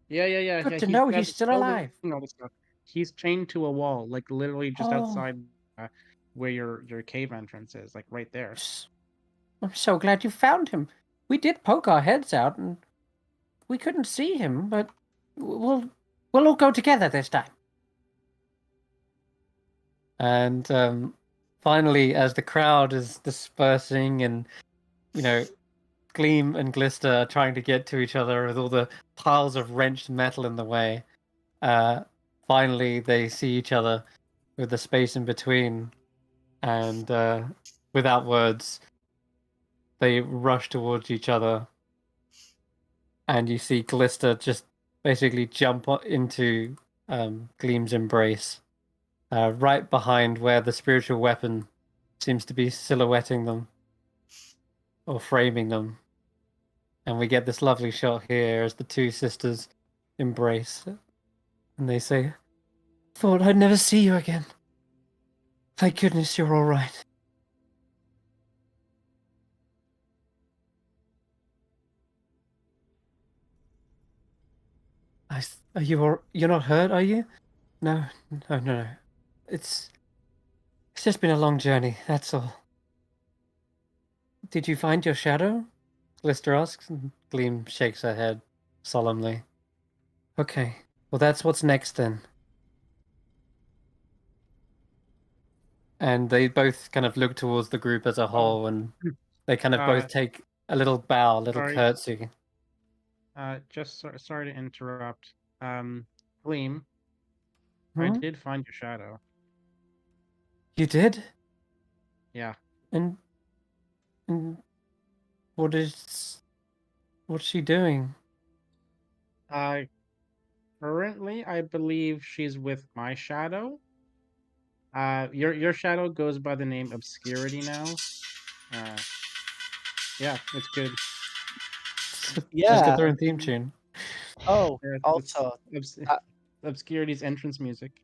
Yeah. Good to know he's still alive. All this stuff. He's chained to a wall, like literally just Oh. outside where your cave entrance is, like right there. I'm so glad you found him. We did poke our heads out, and we couldn't see him, but we'll all go together this time. And finally, as the crowd is dispersing, and Gleam and Glister are trying to get to each other with all the piles of wrenched metal in the way, finally they see each other with the space in between, and without words, they rush towards each other, and you see Glister just basically jump into Gleam's embrace, right behind where the spiritual weapon seems to be silhouetting them or framing them. And we get this lovely shot here as the two sisters embrace, and they say, "Thought I'd never see you again. Thank goodness you're all right." Are you you're not hurt, are you? No. It's just been a long journey, that's all. Did you find your shadow? Glister asks, and Gleam shakes her head solemnly. Okay, well that's what's next then. And they both kind of look towards the group as a whole, and they kind of both take a little bow, a little sorry. curtsy. Sorry to interrupt. Gleam, I Hmm? did find your shadow. You did? Yeah. And what's she doing? Currently, I believe she's with my shadow. Your shadow goes by the name Obscurity now. Yeah, it's good. Just Yeah. got their own theme tune. Oh, Yeah, it's also, that, Obscurity's entrance music.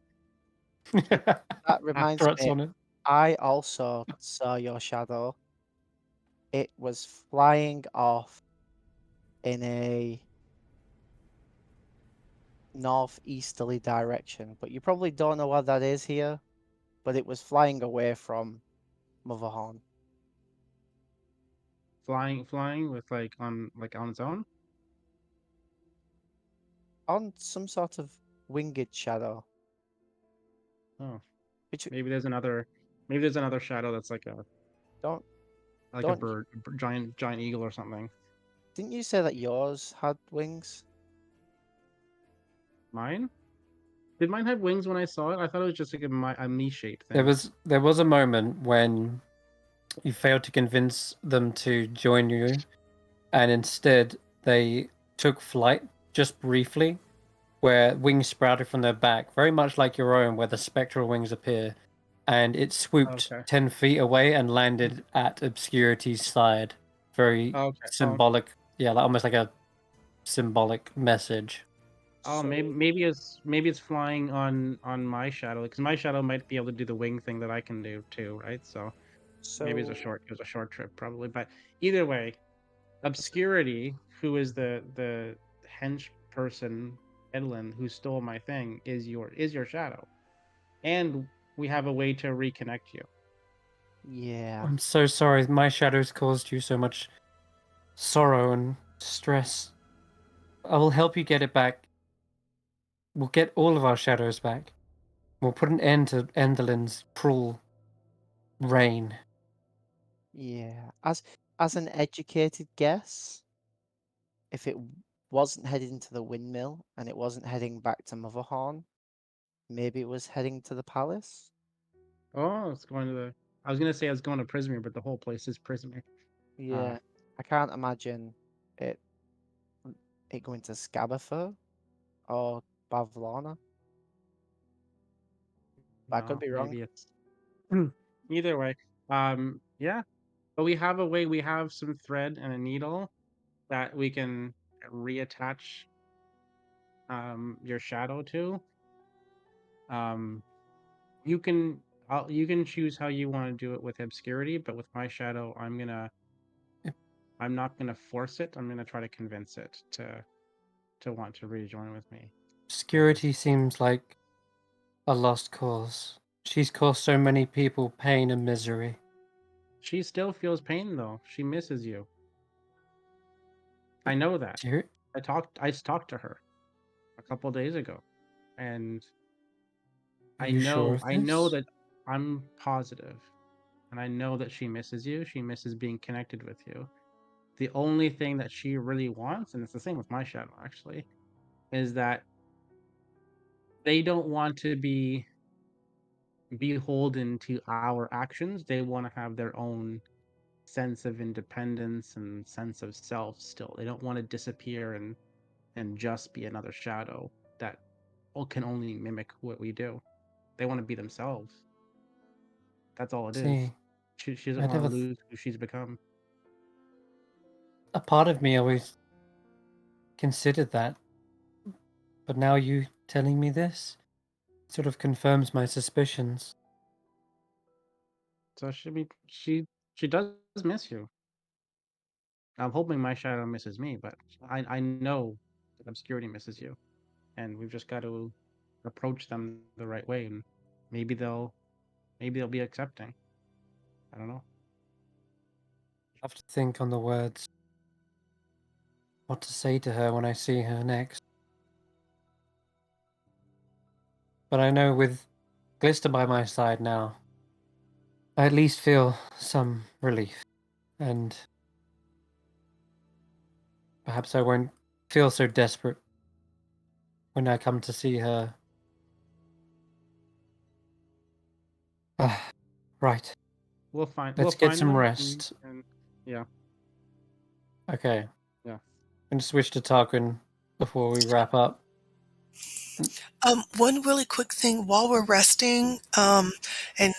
that reminds Threats me, on it. I also saw your shadow. It was flying off in a northeasterly direction, but you probably don't know what that is here. But it was flying away from Motherhorn. Flying with on its own. On some sort of winged shadow. Oh, Which maybe there's another shadow that's like a Don't like Don't a bird, giant eagle or something. didn't you say that yours had wings? Mine? Did mine have wings when I saw it? I thought it was just like a me-shaped thing. There was a moment when you failed to convince them to join you, and instead they took flight just briefly, where wings sprouted from their back, very much like your own, where the spectral wings appear, and it swooped Okay. 10 feet away and landed at Obscurity's side. Very Okay. symbolic, yeah, like, almost like a symbolic message. Oh, So, maybe it's flying on my shadow, because my shadow might be able to do the wing thing that I can do too, right? So maybe so it was a short trip probably. But either way, Obscurity, who is the hench person, Edlin, who stole my thing, is your shadow, and we have a way to reconnect you. yeah, I'm so sorry, my shadows caused you so much sorrow and stress. I will help you get it back. We'll get all of our shadows back. We'll put an end to Enderlin's cruel reign. yeah. As an educated guess, if it wasn't heading to the windmill and it wasn't heading back to Motherhorn, maybe it was heading to the palace. Oh, it's going to the. I was gonna say I was going to Prismere, but the whole place is Prismere. Yeah, I can't imagine it it going to Scabatha or Bavlana. But I could No, be wrong. maybe it's either way. Yeah, but we have a way. We have some thread and a needle that we can reattach your shadow to. Um, you can you can choose how you want to do it with Obscurity, but with my shadow, I'm not gonna force it. I'm gonna try to convince it to want to rejoin with me. Obscurity seems like a lost cause. She's caused so many people pain and misery. She still feels pain though. She misses you. I know that. I talked to her a couple days ago, and Are you sure of I know this? that I'm positive, and I know that she misses you. She misses being connected with you. The only thing that she really wants, and it's the same with my shadow actually, is that they don't want to be beholden to our actions. They want to have their own sense of independence and sense of self still. They don't want to disappear and just be another shadow that can only mimic what we do. They want to be themselves. That's all it is. See, She doesn't I want to never. lose who she's become. A part of me always considered that, but now you telling me this sort of confirms my suspicions. So she does miss you. I'm hoping my shadow misses me, but I know that Obscurity misses you, and we've just got to approach them the right way, and maybe they'll be accepting. I don't know. I have to think on the words. What to say to her when I see her next. But I know with Glister by my side now, I at least feel some relief. And perhaps I won't feel so desperate when I come to see her. Right. We'll Let's get find some them, rest. and yeah, Okay. yeah. And switch to Tarquin before we wrap up. One really quick thing while we're resting, and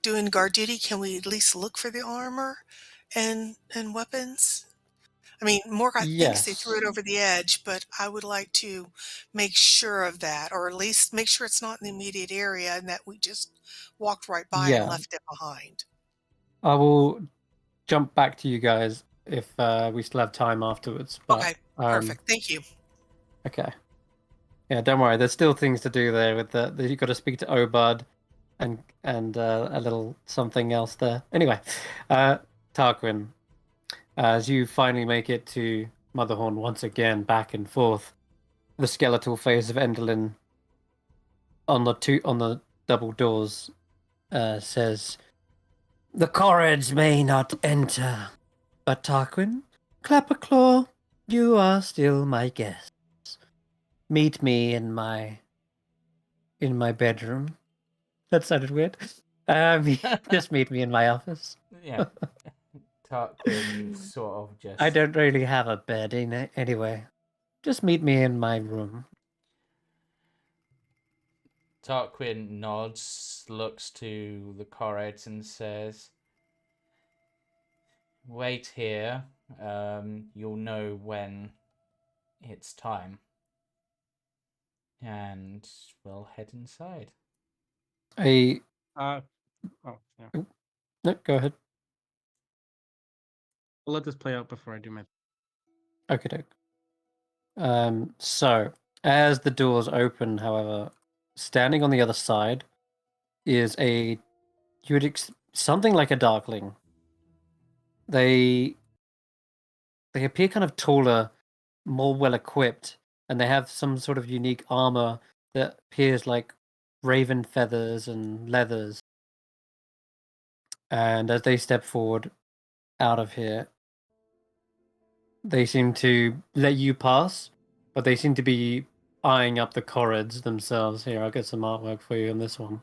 doing guard duty, can we at least look for the armor and weapons? I mean, Morgoth thinks they threw Yes. it over the edge, but I would like to make sure of that, or at least make sure it's not in the immediate area and that we just walked right by and Yeah. left it behind. I will jump back to you guys if we still have time afterwards. But Okay, perfect. Thank you. okay. Yeah, don't worry. There's still things to do there. With you've got to speak to Obad, and a little something else there. Anyway, Tarquin, as you finally make it to Motherhorn once again, back and forth, the skeletal face of Enderlin on the double doors says, The Corrids may not enter, but Tarquin, Clapperclaw, you are still my guests. Meet me in my bedroom. That sounded weird. Just meet me in my office. Yeah. Tarquin sort of just. I don't really have a bed in it anyway. Just meet me in my room. Tarquin nods, looks to the Corrids and says, "Wait here. You'll know when it's time." And we'll head inside. I Oh, yeah. no, go ahead. I'll let this play out before I do my. Okay, doke. So as the doors open, however, standing on the other side is something like a darkling. They appear kind of taller, more well equipped, and they have some sort of unique armor that appears like raven feathers and leathers. And as they step forward out of here, they seem to let you pass, but they seem to be eyeing up the Corrids themselves. Here, I'll get some artwork for you on this one.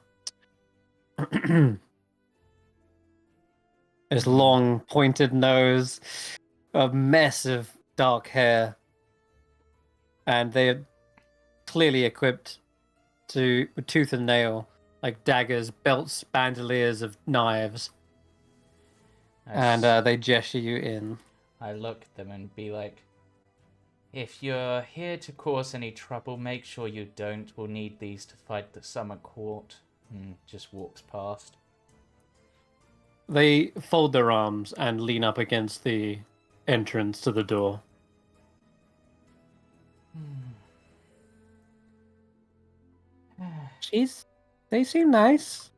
His long, pointed nose, a mess of dark hair, and they're clearly equipped with tooth and nail, like daggers, belts, bandoliers of knives, and they gesture you in. I look at them and be like, "If you're here to cause any trouble, make sure you don't. We'll need these to fight the summer court." And just walks past. They fold their arms and lean up against the entrance to the door. They seem nice.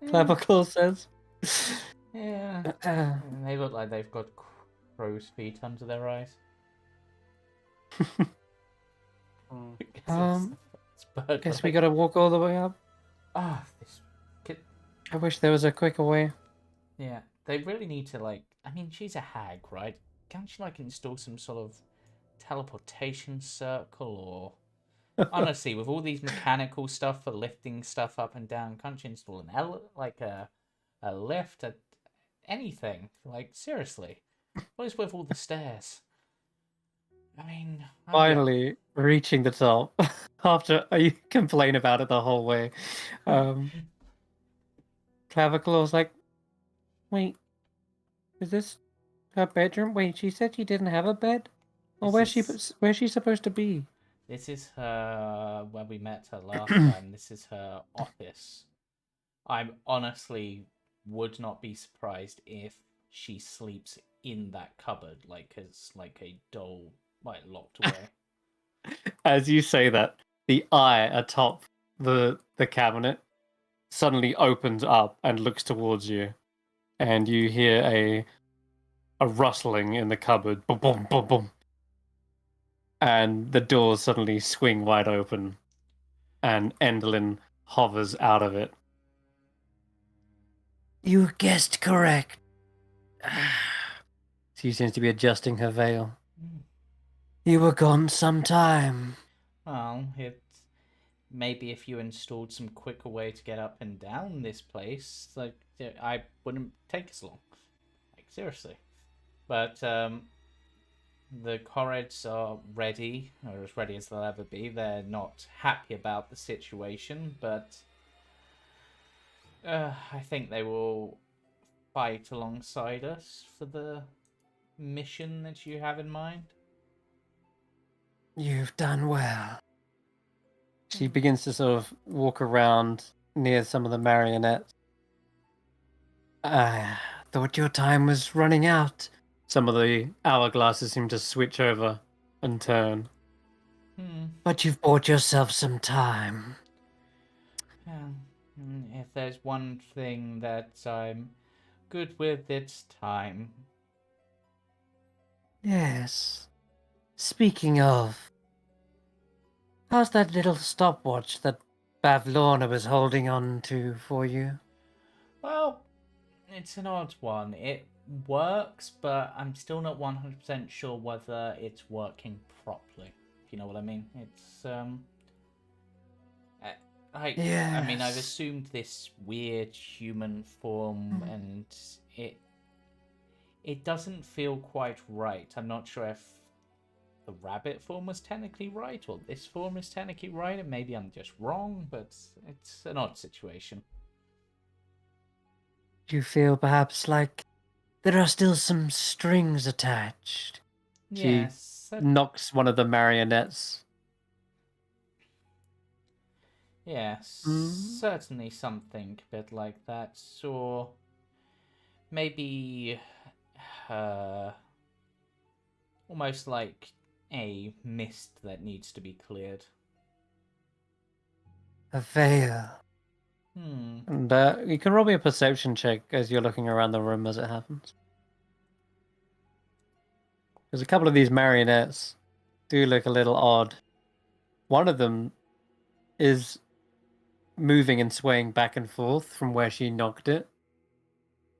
Clavicle says. Yeah. They look like they've got crow's feet under their eyes. Guess we gotta walk all the way up. I wish there was a quicker way. Yeah, they really need to, like, I mean, she's a hag, right? Can't she, like, install some sort of teleportation circle or... Honestly, with all these mechanical stuff for lifting stuff up and down, can't she install a lift, anything? Like, seriously. What is with all the stairs? I mean... Finally, reaching the top. After you complain about it the whole way. Claviclaw's like, wait, is this her bedroom? Wait, she said she didn't have a bed? Well, where's she supposed to be? This is her, when we met her last time, this is her office. I honestly would not be surprised if she sleeps in that cupboard, like as like a doll, like locked away. As you say that, the eye atop the cabinet suddenly opens up and looks towards you, and you hear a rustling in the cupboard. Boom, boom, boom, boom. And the doors suddenly swing wide open, and Endelyn hovers out of it. You guessed correct. She seems to be adjusting her veil. You were gone some time. Well, it's maybe if you installed some quicker way to get up and down this place, like I wouldn't take as long. Like seriously. But the Corrids are ready, or as ready as they'll ever be. They're not happy about the situation, but I think they will fight alongside us for the mission that you have in mind. You've done well. She begins to sort of walk around near some of the marionettes. I thought your time was running out. Some of the hourglasses seem to switch over and turn. But you've bought yourself some time. If there's one thing that I'm good with, it's time. Yes. Speaking of, how's that little stopwatch that Bavlorna was holding on to for you? Well, It's an odd one. It works, but I'm still not 100% sure whether it's working properly. If you know what I mean. It's I mean, I've Yes. assumed this weird human form, and it doesn't feel quite right. I'm not sure if the rabbit form was technically right, or this form is technically right, and maybe I'm just wrong, but it's an odd situation. Do you feel perhaps like there are still some strings attached? She Yes, knocks one of the marionettes. yes, Mm. certainly something a bit like that. Or maybe almost like a mist that needs to be cleared. A veil. And you can roll me a perception check as you're looking around the room as it happens. There's a couple of these marionettes do look a little odd. One of them is moving and swaying back and forth from where she knocked it.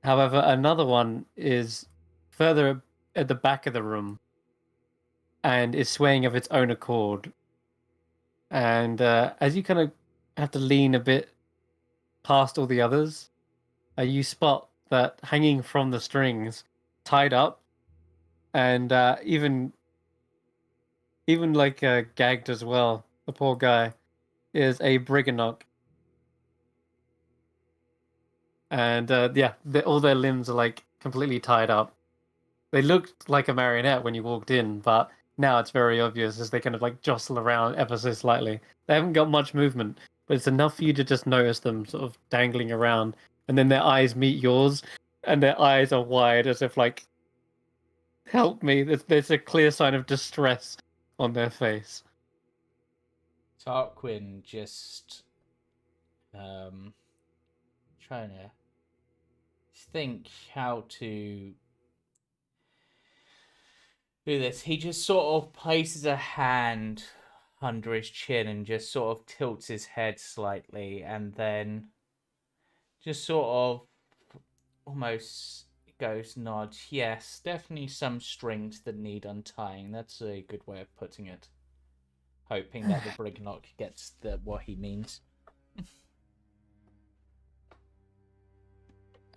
However, another one is further at the back of the room and is swaying of its own accord. And as you kind of have to lean a bit past all the others, you spot that hanging from the strings, tied up, and even like gagged as well, the poor guy, is a Briganock. And all their limbs are like completely tied up. They looked like a marionette when you walked in, but now it's very obvious as they kind of like jostle around ever so slightly. They haven't got much movement, but it's enough for you to just notice them sort of dangling around, and then their eyes meet yours, and their eyes are wide as if like, help me. There's a clear sign of distress on their face. Tarquin just trying to think how to do this. He just sort of places a hand under his chin and just sort of tilts his head slightly, and then just sort of almost goes nod. Yes, definitely some strings that need untying. That's a good way of putting it. Hoping that the Brignock gets what he means.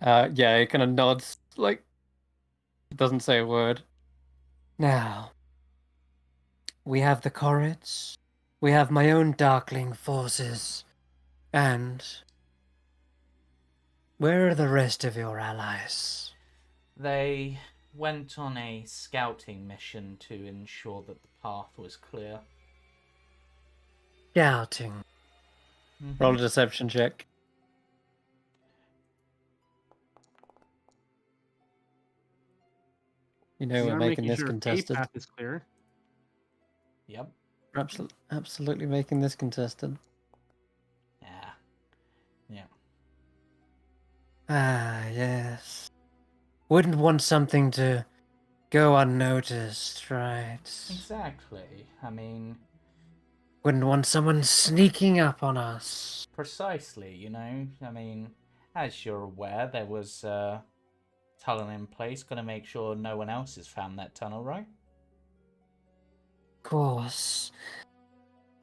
Yeah, he kind of nods, like, doesn't say a word. Now, we have the Corrids, we have my own Darkling forces, and where are the rest of your allies? They went on a scouting mission to ensure that the path was clear. Scouting. Roll a deception check. You know We we're are making this sure a contested. path is clear. Yep. Absolutely making this contested. Yeah. Yeah. Ah, yes. Wouldn't want something to go unnoticed, right? Exactly. I mean, Wouldn't want someone sneaking up on us. precisely, you know? I mean, as you're aware, there was a tunnel in place. Gotta make sure no one else has found that tunnel, right? Of course.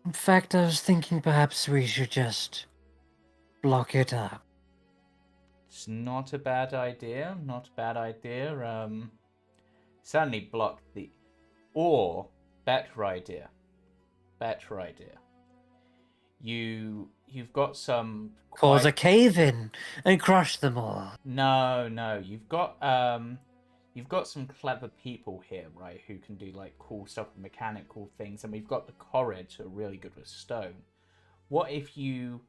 In fact, I was thinking perhaps we should just block it up. It's not a bad idea. Not a bad idea. Certainly block the... Or, better idea. Better idea. You've got some Cause a cave-in and crush them all. No. You've got some clever people here, right, who can do like cool stuff with mechanical things, and we've got the Corrids who are really good with stone. What if you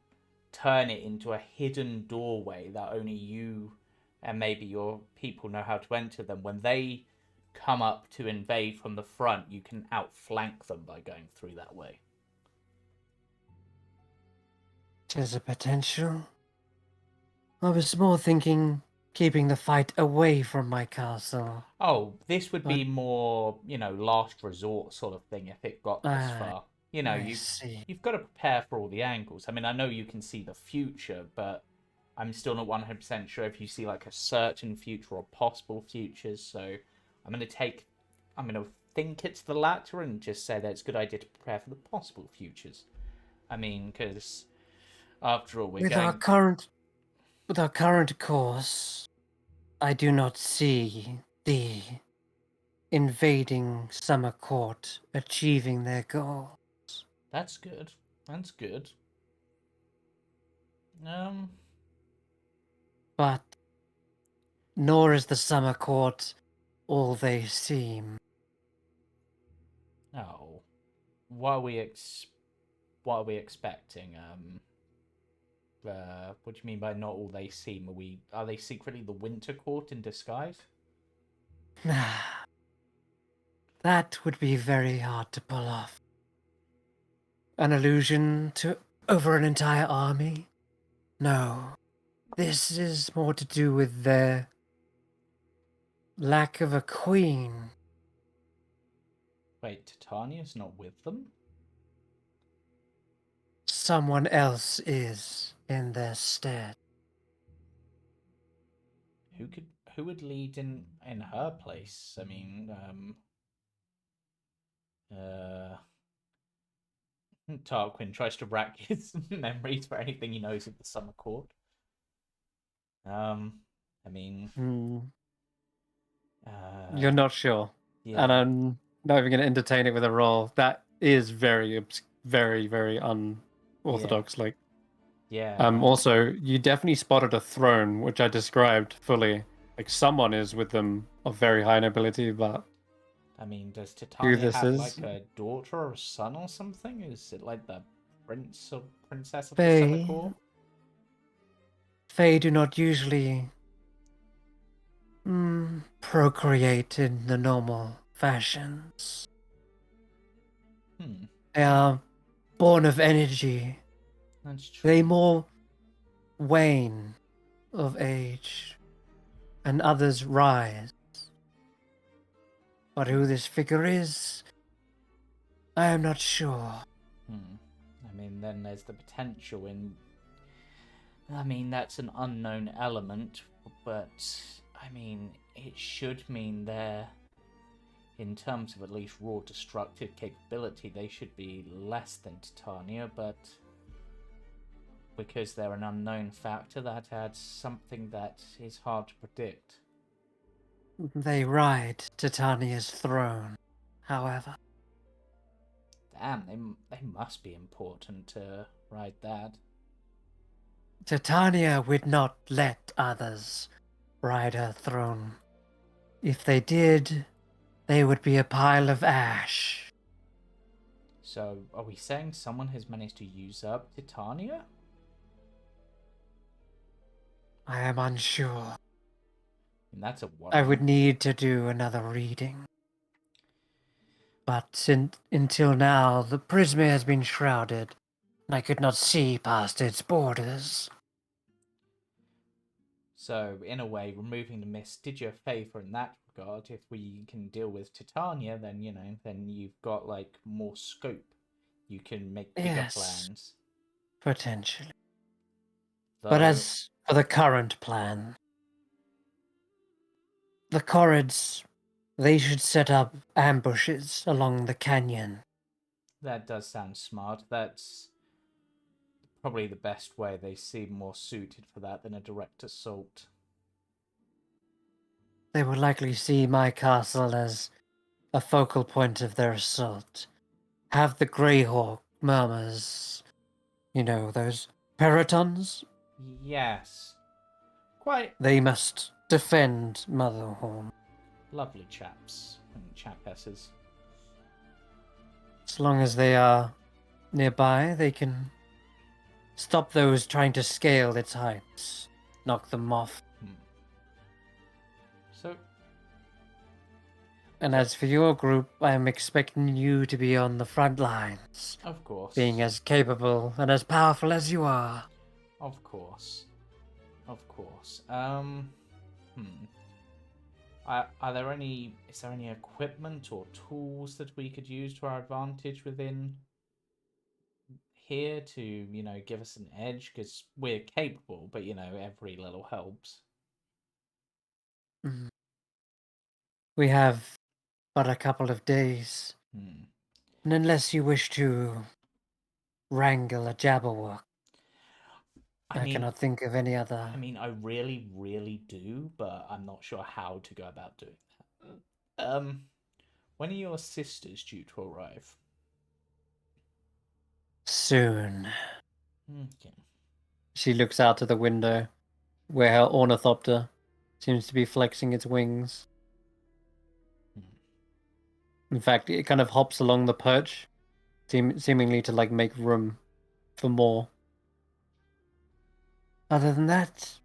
turn it into a hidden doorway that only you and maybe your people know how to enter them? When they come up to invade from the front, you can outflank them by going through that way. 'Tis a potential. I was more thinking keeping the fight away from my castle. Oh, this would be more, last resort sort of thing if it got this far. I see. You've got to prepare for all the angles. I mean, I know you can see the future, but I'm still not 100% sure if you see like a certain future or possible futures. So I'm gonna think it's the latter and just say that it's a good idea to prepare for the possible futures. I mean, because after all, With our current course, I do not see the invading summer court achieving their goal. That's good. That's good. But nor is the summer court all they seem. Oh, what are we expecting? What do you mean by not all they seem? Are they secretly the Winter Court in disguise? That would be very hard to pull off. An illusion to over an entire army? No. This is more to do with their lack of a queen. Wait, Titania's not with them? Someone else is in their stead. Who would lead in her place? I mean, Tarquin tries to rack his memories for anything he knows of the Summer Court. I mean, You're not sure, yeah, and I'm not even going to entertain it with a roll. That is very, very, very unorthodox. Like, yeah. also, you definitely spotted a throne, which I described fully. Like, someone is with them of very high nobility, but I mean, does who Titania this have is? like a daughter or a son or something? Is it like the prince or princess of the Summer Court? Fae do not usually procreate in the normal fashions. They are born of energy. That's true. They more wane of age, and others rise. But who this figure is, I am not sure. I mean, then there's the potential in... I mean, that's an unknown element, but, I mean, it should mean they're... In terms of at least raw destructive capability, they should be less than Titania, but... Because they're an unknown factor, that adds something that is hard to predict. They ride Titania's throne, however. Damn, they must be important to ride that. Titania would not let others ride her throne. If they did, they would be a pile of ash. So, are we saying someone has managed to use up Titania? I am unsure. And that's a worry. I would need to do another reading. But until now, the prism has been shrouded, and I could not see past its borders. So, in a way, removing the mist did you a favour in that regard. If we can deal with Titania, then, you know, then you've got, like, more scope. You can make bigger plans. Potentially. Though, But as for the current plan, the Corrids, they should set up ambushes along the canyon. that does sound smart. That's probably the best way. They seem more suited for that than a direct assault. They will likely see my castle as a focal point of their assault. Have the Greyhawk murmurs, you know, those peritons? Yes. Quite They must defend Motherhorn. lovely chaps and chapesses. As long as they are nearby, they can stop those trying to scale its heights, knock them off. So, And as for your group, I am expecting you to be on the front lines, of course. being as capable and as powerful as you are. Of course. Of course. Is there any equipment or tools that we could use to our advantage within here to, you know, give us an edge? Because we're capable, but, you know, every little helps. Mm. We have but a couple of days. Hmm. And unless you wish to wrangle a Jabberwock, I I mean, cannot think of any other. I really, really do, but I'm not sure how to go about doing that. When are your sisters due to arrive? Soon. Okay. She looks out to the window, where her ornithopter seems to be flexing its wings. In fact, it kind of hops along the perch, seemingly to like make room for more. Other than that,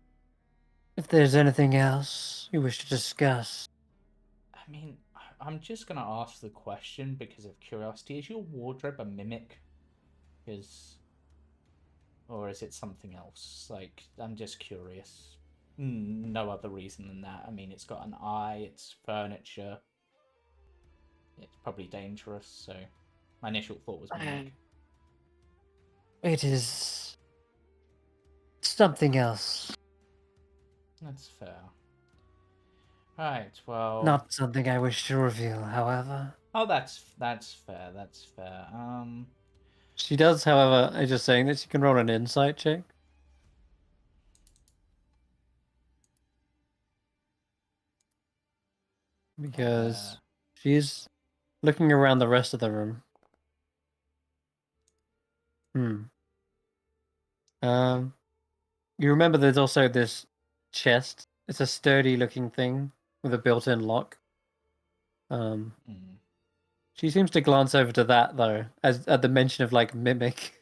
if there's anything else you wish to discuss. I mean, I'm just gonna ask the question because of curiosity. Is your wardrobe a mimic? Or is it something else? Like, I'm just curious. No other reason than that. I mean, it's got an eye, it's furniture. It's probably dangerous, so my initial thought was mimic. It is something else. That's fair. Right, well... Not something I wish to reveal, however. Oh, that's fair, that's fair. She does, however, I'm just saying this, you can roll an insight check. Because she's looking around the rest of the room. You remember there's also this chest. It's a sturdy looking thing with a built-in lock. She seems to glance over to that though, as at the mention of like mimic.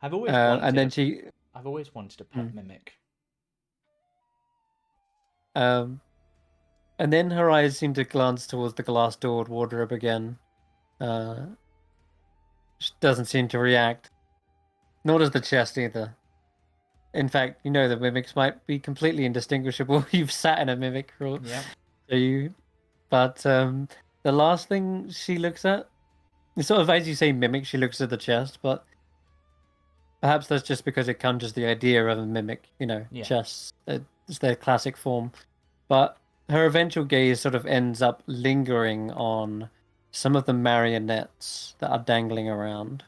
I've always wanted and then she I've always wanted a pet mimic. And then her eyes seem to glance towards the glass-doored wardrobe again. She doesn't seem to react. Nor does the chest either. In fact, you know the mimics might be completely indistinguishable. You've sat in a mimic role. Yeah. So but the last thing she looks at, it's sort of as you say mimic, she looks at the chest, but perhaps that's just because it conjures the idea of a mimic, you know, chests. It's their classic form. But her eventual gaze sort of ends up lingering on some of the marionettes that are dangling around.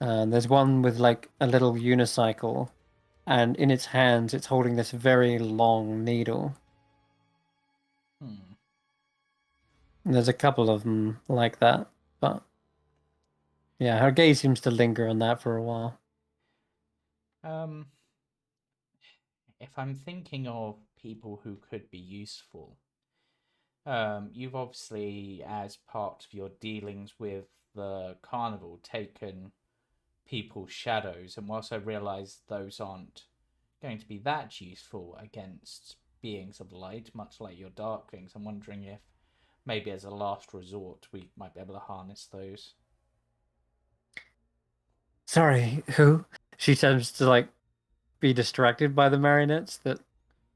There's one with like a little unicycle, and in its hands it's holding this very long needle. And there's a couple of them like that, but yeah, her gaze seems to linger on that for a while. If I'm thinking of people who could be useful, you've obviously, as part of your dealings with the carnival, taken people's shadows, and whilst I realise those aren't going to be that useful against beings of light, much like your darklings, I'm wondering if maybe as a last resort we might be able to harness those. Sorry, who? She tends to like be distracted by the marionettes, that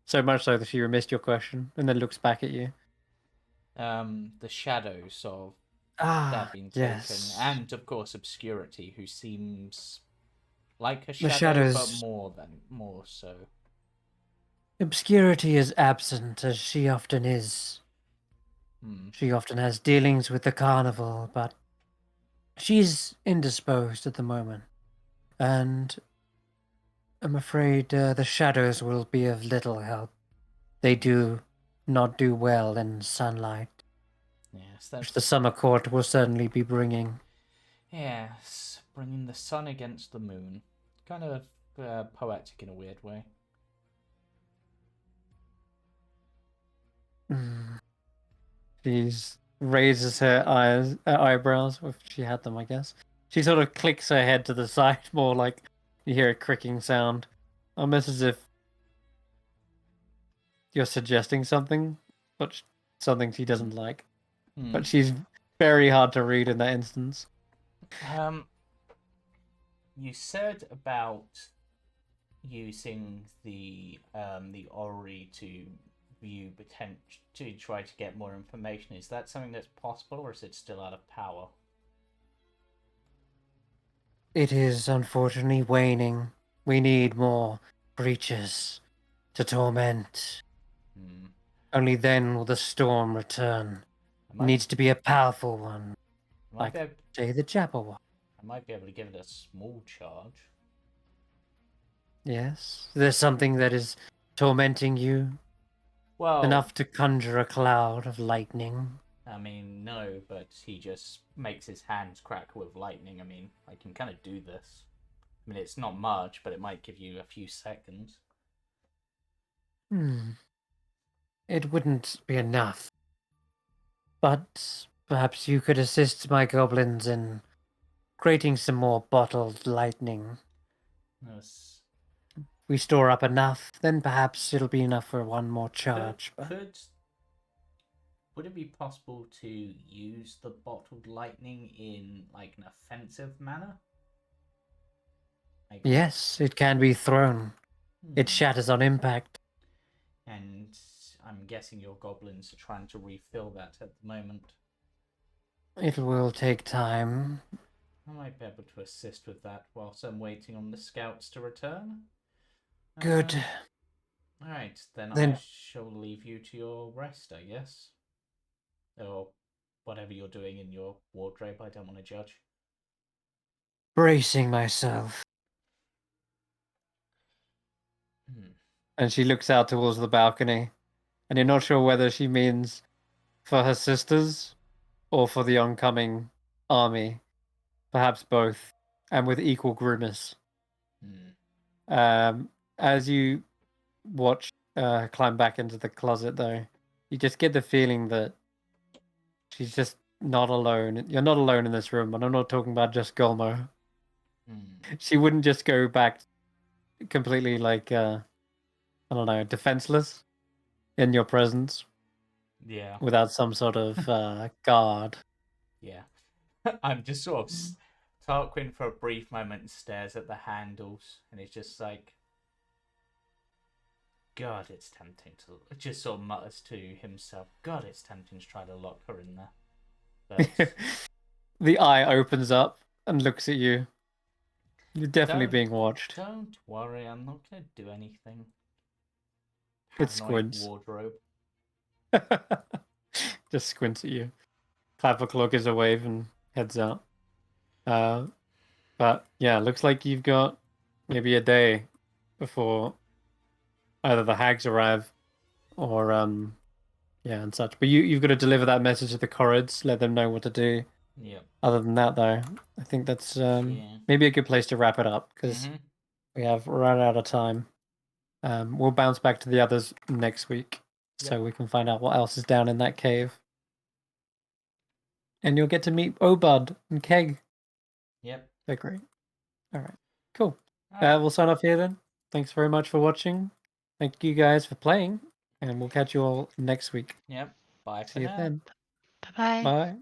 so much so that she missed your question and then looks back at you. The shadows of that being yes. taken, and of course Obscurity, who seems like a The shadow, but shadows... more so. Obscurity is absent, as she often is. She often has dealings with the carnival, but she's indisposed at the moment. And I'm afraid the shadows will be of little help. They do not do well in sunlight. Yes, Which the summer court will certainly be bringing. Yes, bringing the sun against the moon. Kind of poetic in a weird way. She raises her eyebrows, if she had them, I guess. She sort of clicks her head to the side, more like you hear a cricking sound. Almost as if you're suggesting something, but something she doesn't like. But she's very hard to read in that instance. You said about using the orrery to view potential, to try to get more information. Is that something that's possible, or is it still out of power? It is unfortunately waning. We need more creatures to torment. Hmm. Only then will the storm return. I It might, needs to be a powerful one, I might like, be able, say, the Jabberwock. I might be able to give it a small charge. Yes? There's something that is tormenting you, Well, enough to conjure a cloud of lightning. I mean, no, but he just makes his hands crack with lightning. I mean, I can kind of do this. I mean, it's not much, but it might give you a few seconds. It wouldn't be enough. But perhaps you could assist my goblins in creating some more bottled lightning. Yes. We store up enough, then perhaps it'll be enough for one more charge. Would it be possible to use the bottled lightning in like an offensive manner? Like, Yes, it can be thrown. It shatters on impact. And I'm guessing your goblins are trying to refill that at the moment. It will take time. I might be able to assist with that whilst I'm waiting on the scouts to return. Good. Alright, then I Then- shall leave you to your rest, I guess. Or whatever you're doing in your wardrobe, I don't want to judge. Bracing myself. And she looks out towards the balcony, and you're not sure whether she means for her sisters or for the oncoming army. Perhaps both, and with equal grimace. As you watch her climb back into the closet, though, you just get the feeling that she's just not alone. You're not alone in this room, and I'm not talking about just Golmo. She wouldn't just go back completely like, I don't know, defenseless in your presence. Yeah. Without some sort of guard. Yeah. I'm just sort of... Tarquin for a brief moment stares at the handles, and it's just like... God, it's tempting to... Just sort of mutters to himself, God, it's tempting to try to lock her in there. But... The eye opens up and looks at you. You're definitely being watched. Don't worry, I'm not going to do anything. It Paranoid squints. wardrobe. Just squints at you. Clapperclaw gives a wave and heads out. But yeah, looks like you've got maybe a day before either the hags arrive or yeah, and such. But you've got to deliver that message to the Corrids, let them know what to do. Yeah. Other than that, though, I think that's maybe a good place to wrap it up because we have run out of time. We'll bounce back to the others next week so we can find out what else is down in that cave. And you'll get to meet Obud and Keg. Yep. They're great. All right. Cool. All right. We'll sign off here then. Thanks very much for watching. Thank you guys for playing. And we'll catch you all next week. Yep. Bye for See you now. then. Bye-bye. Bye.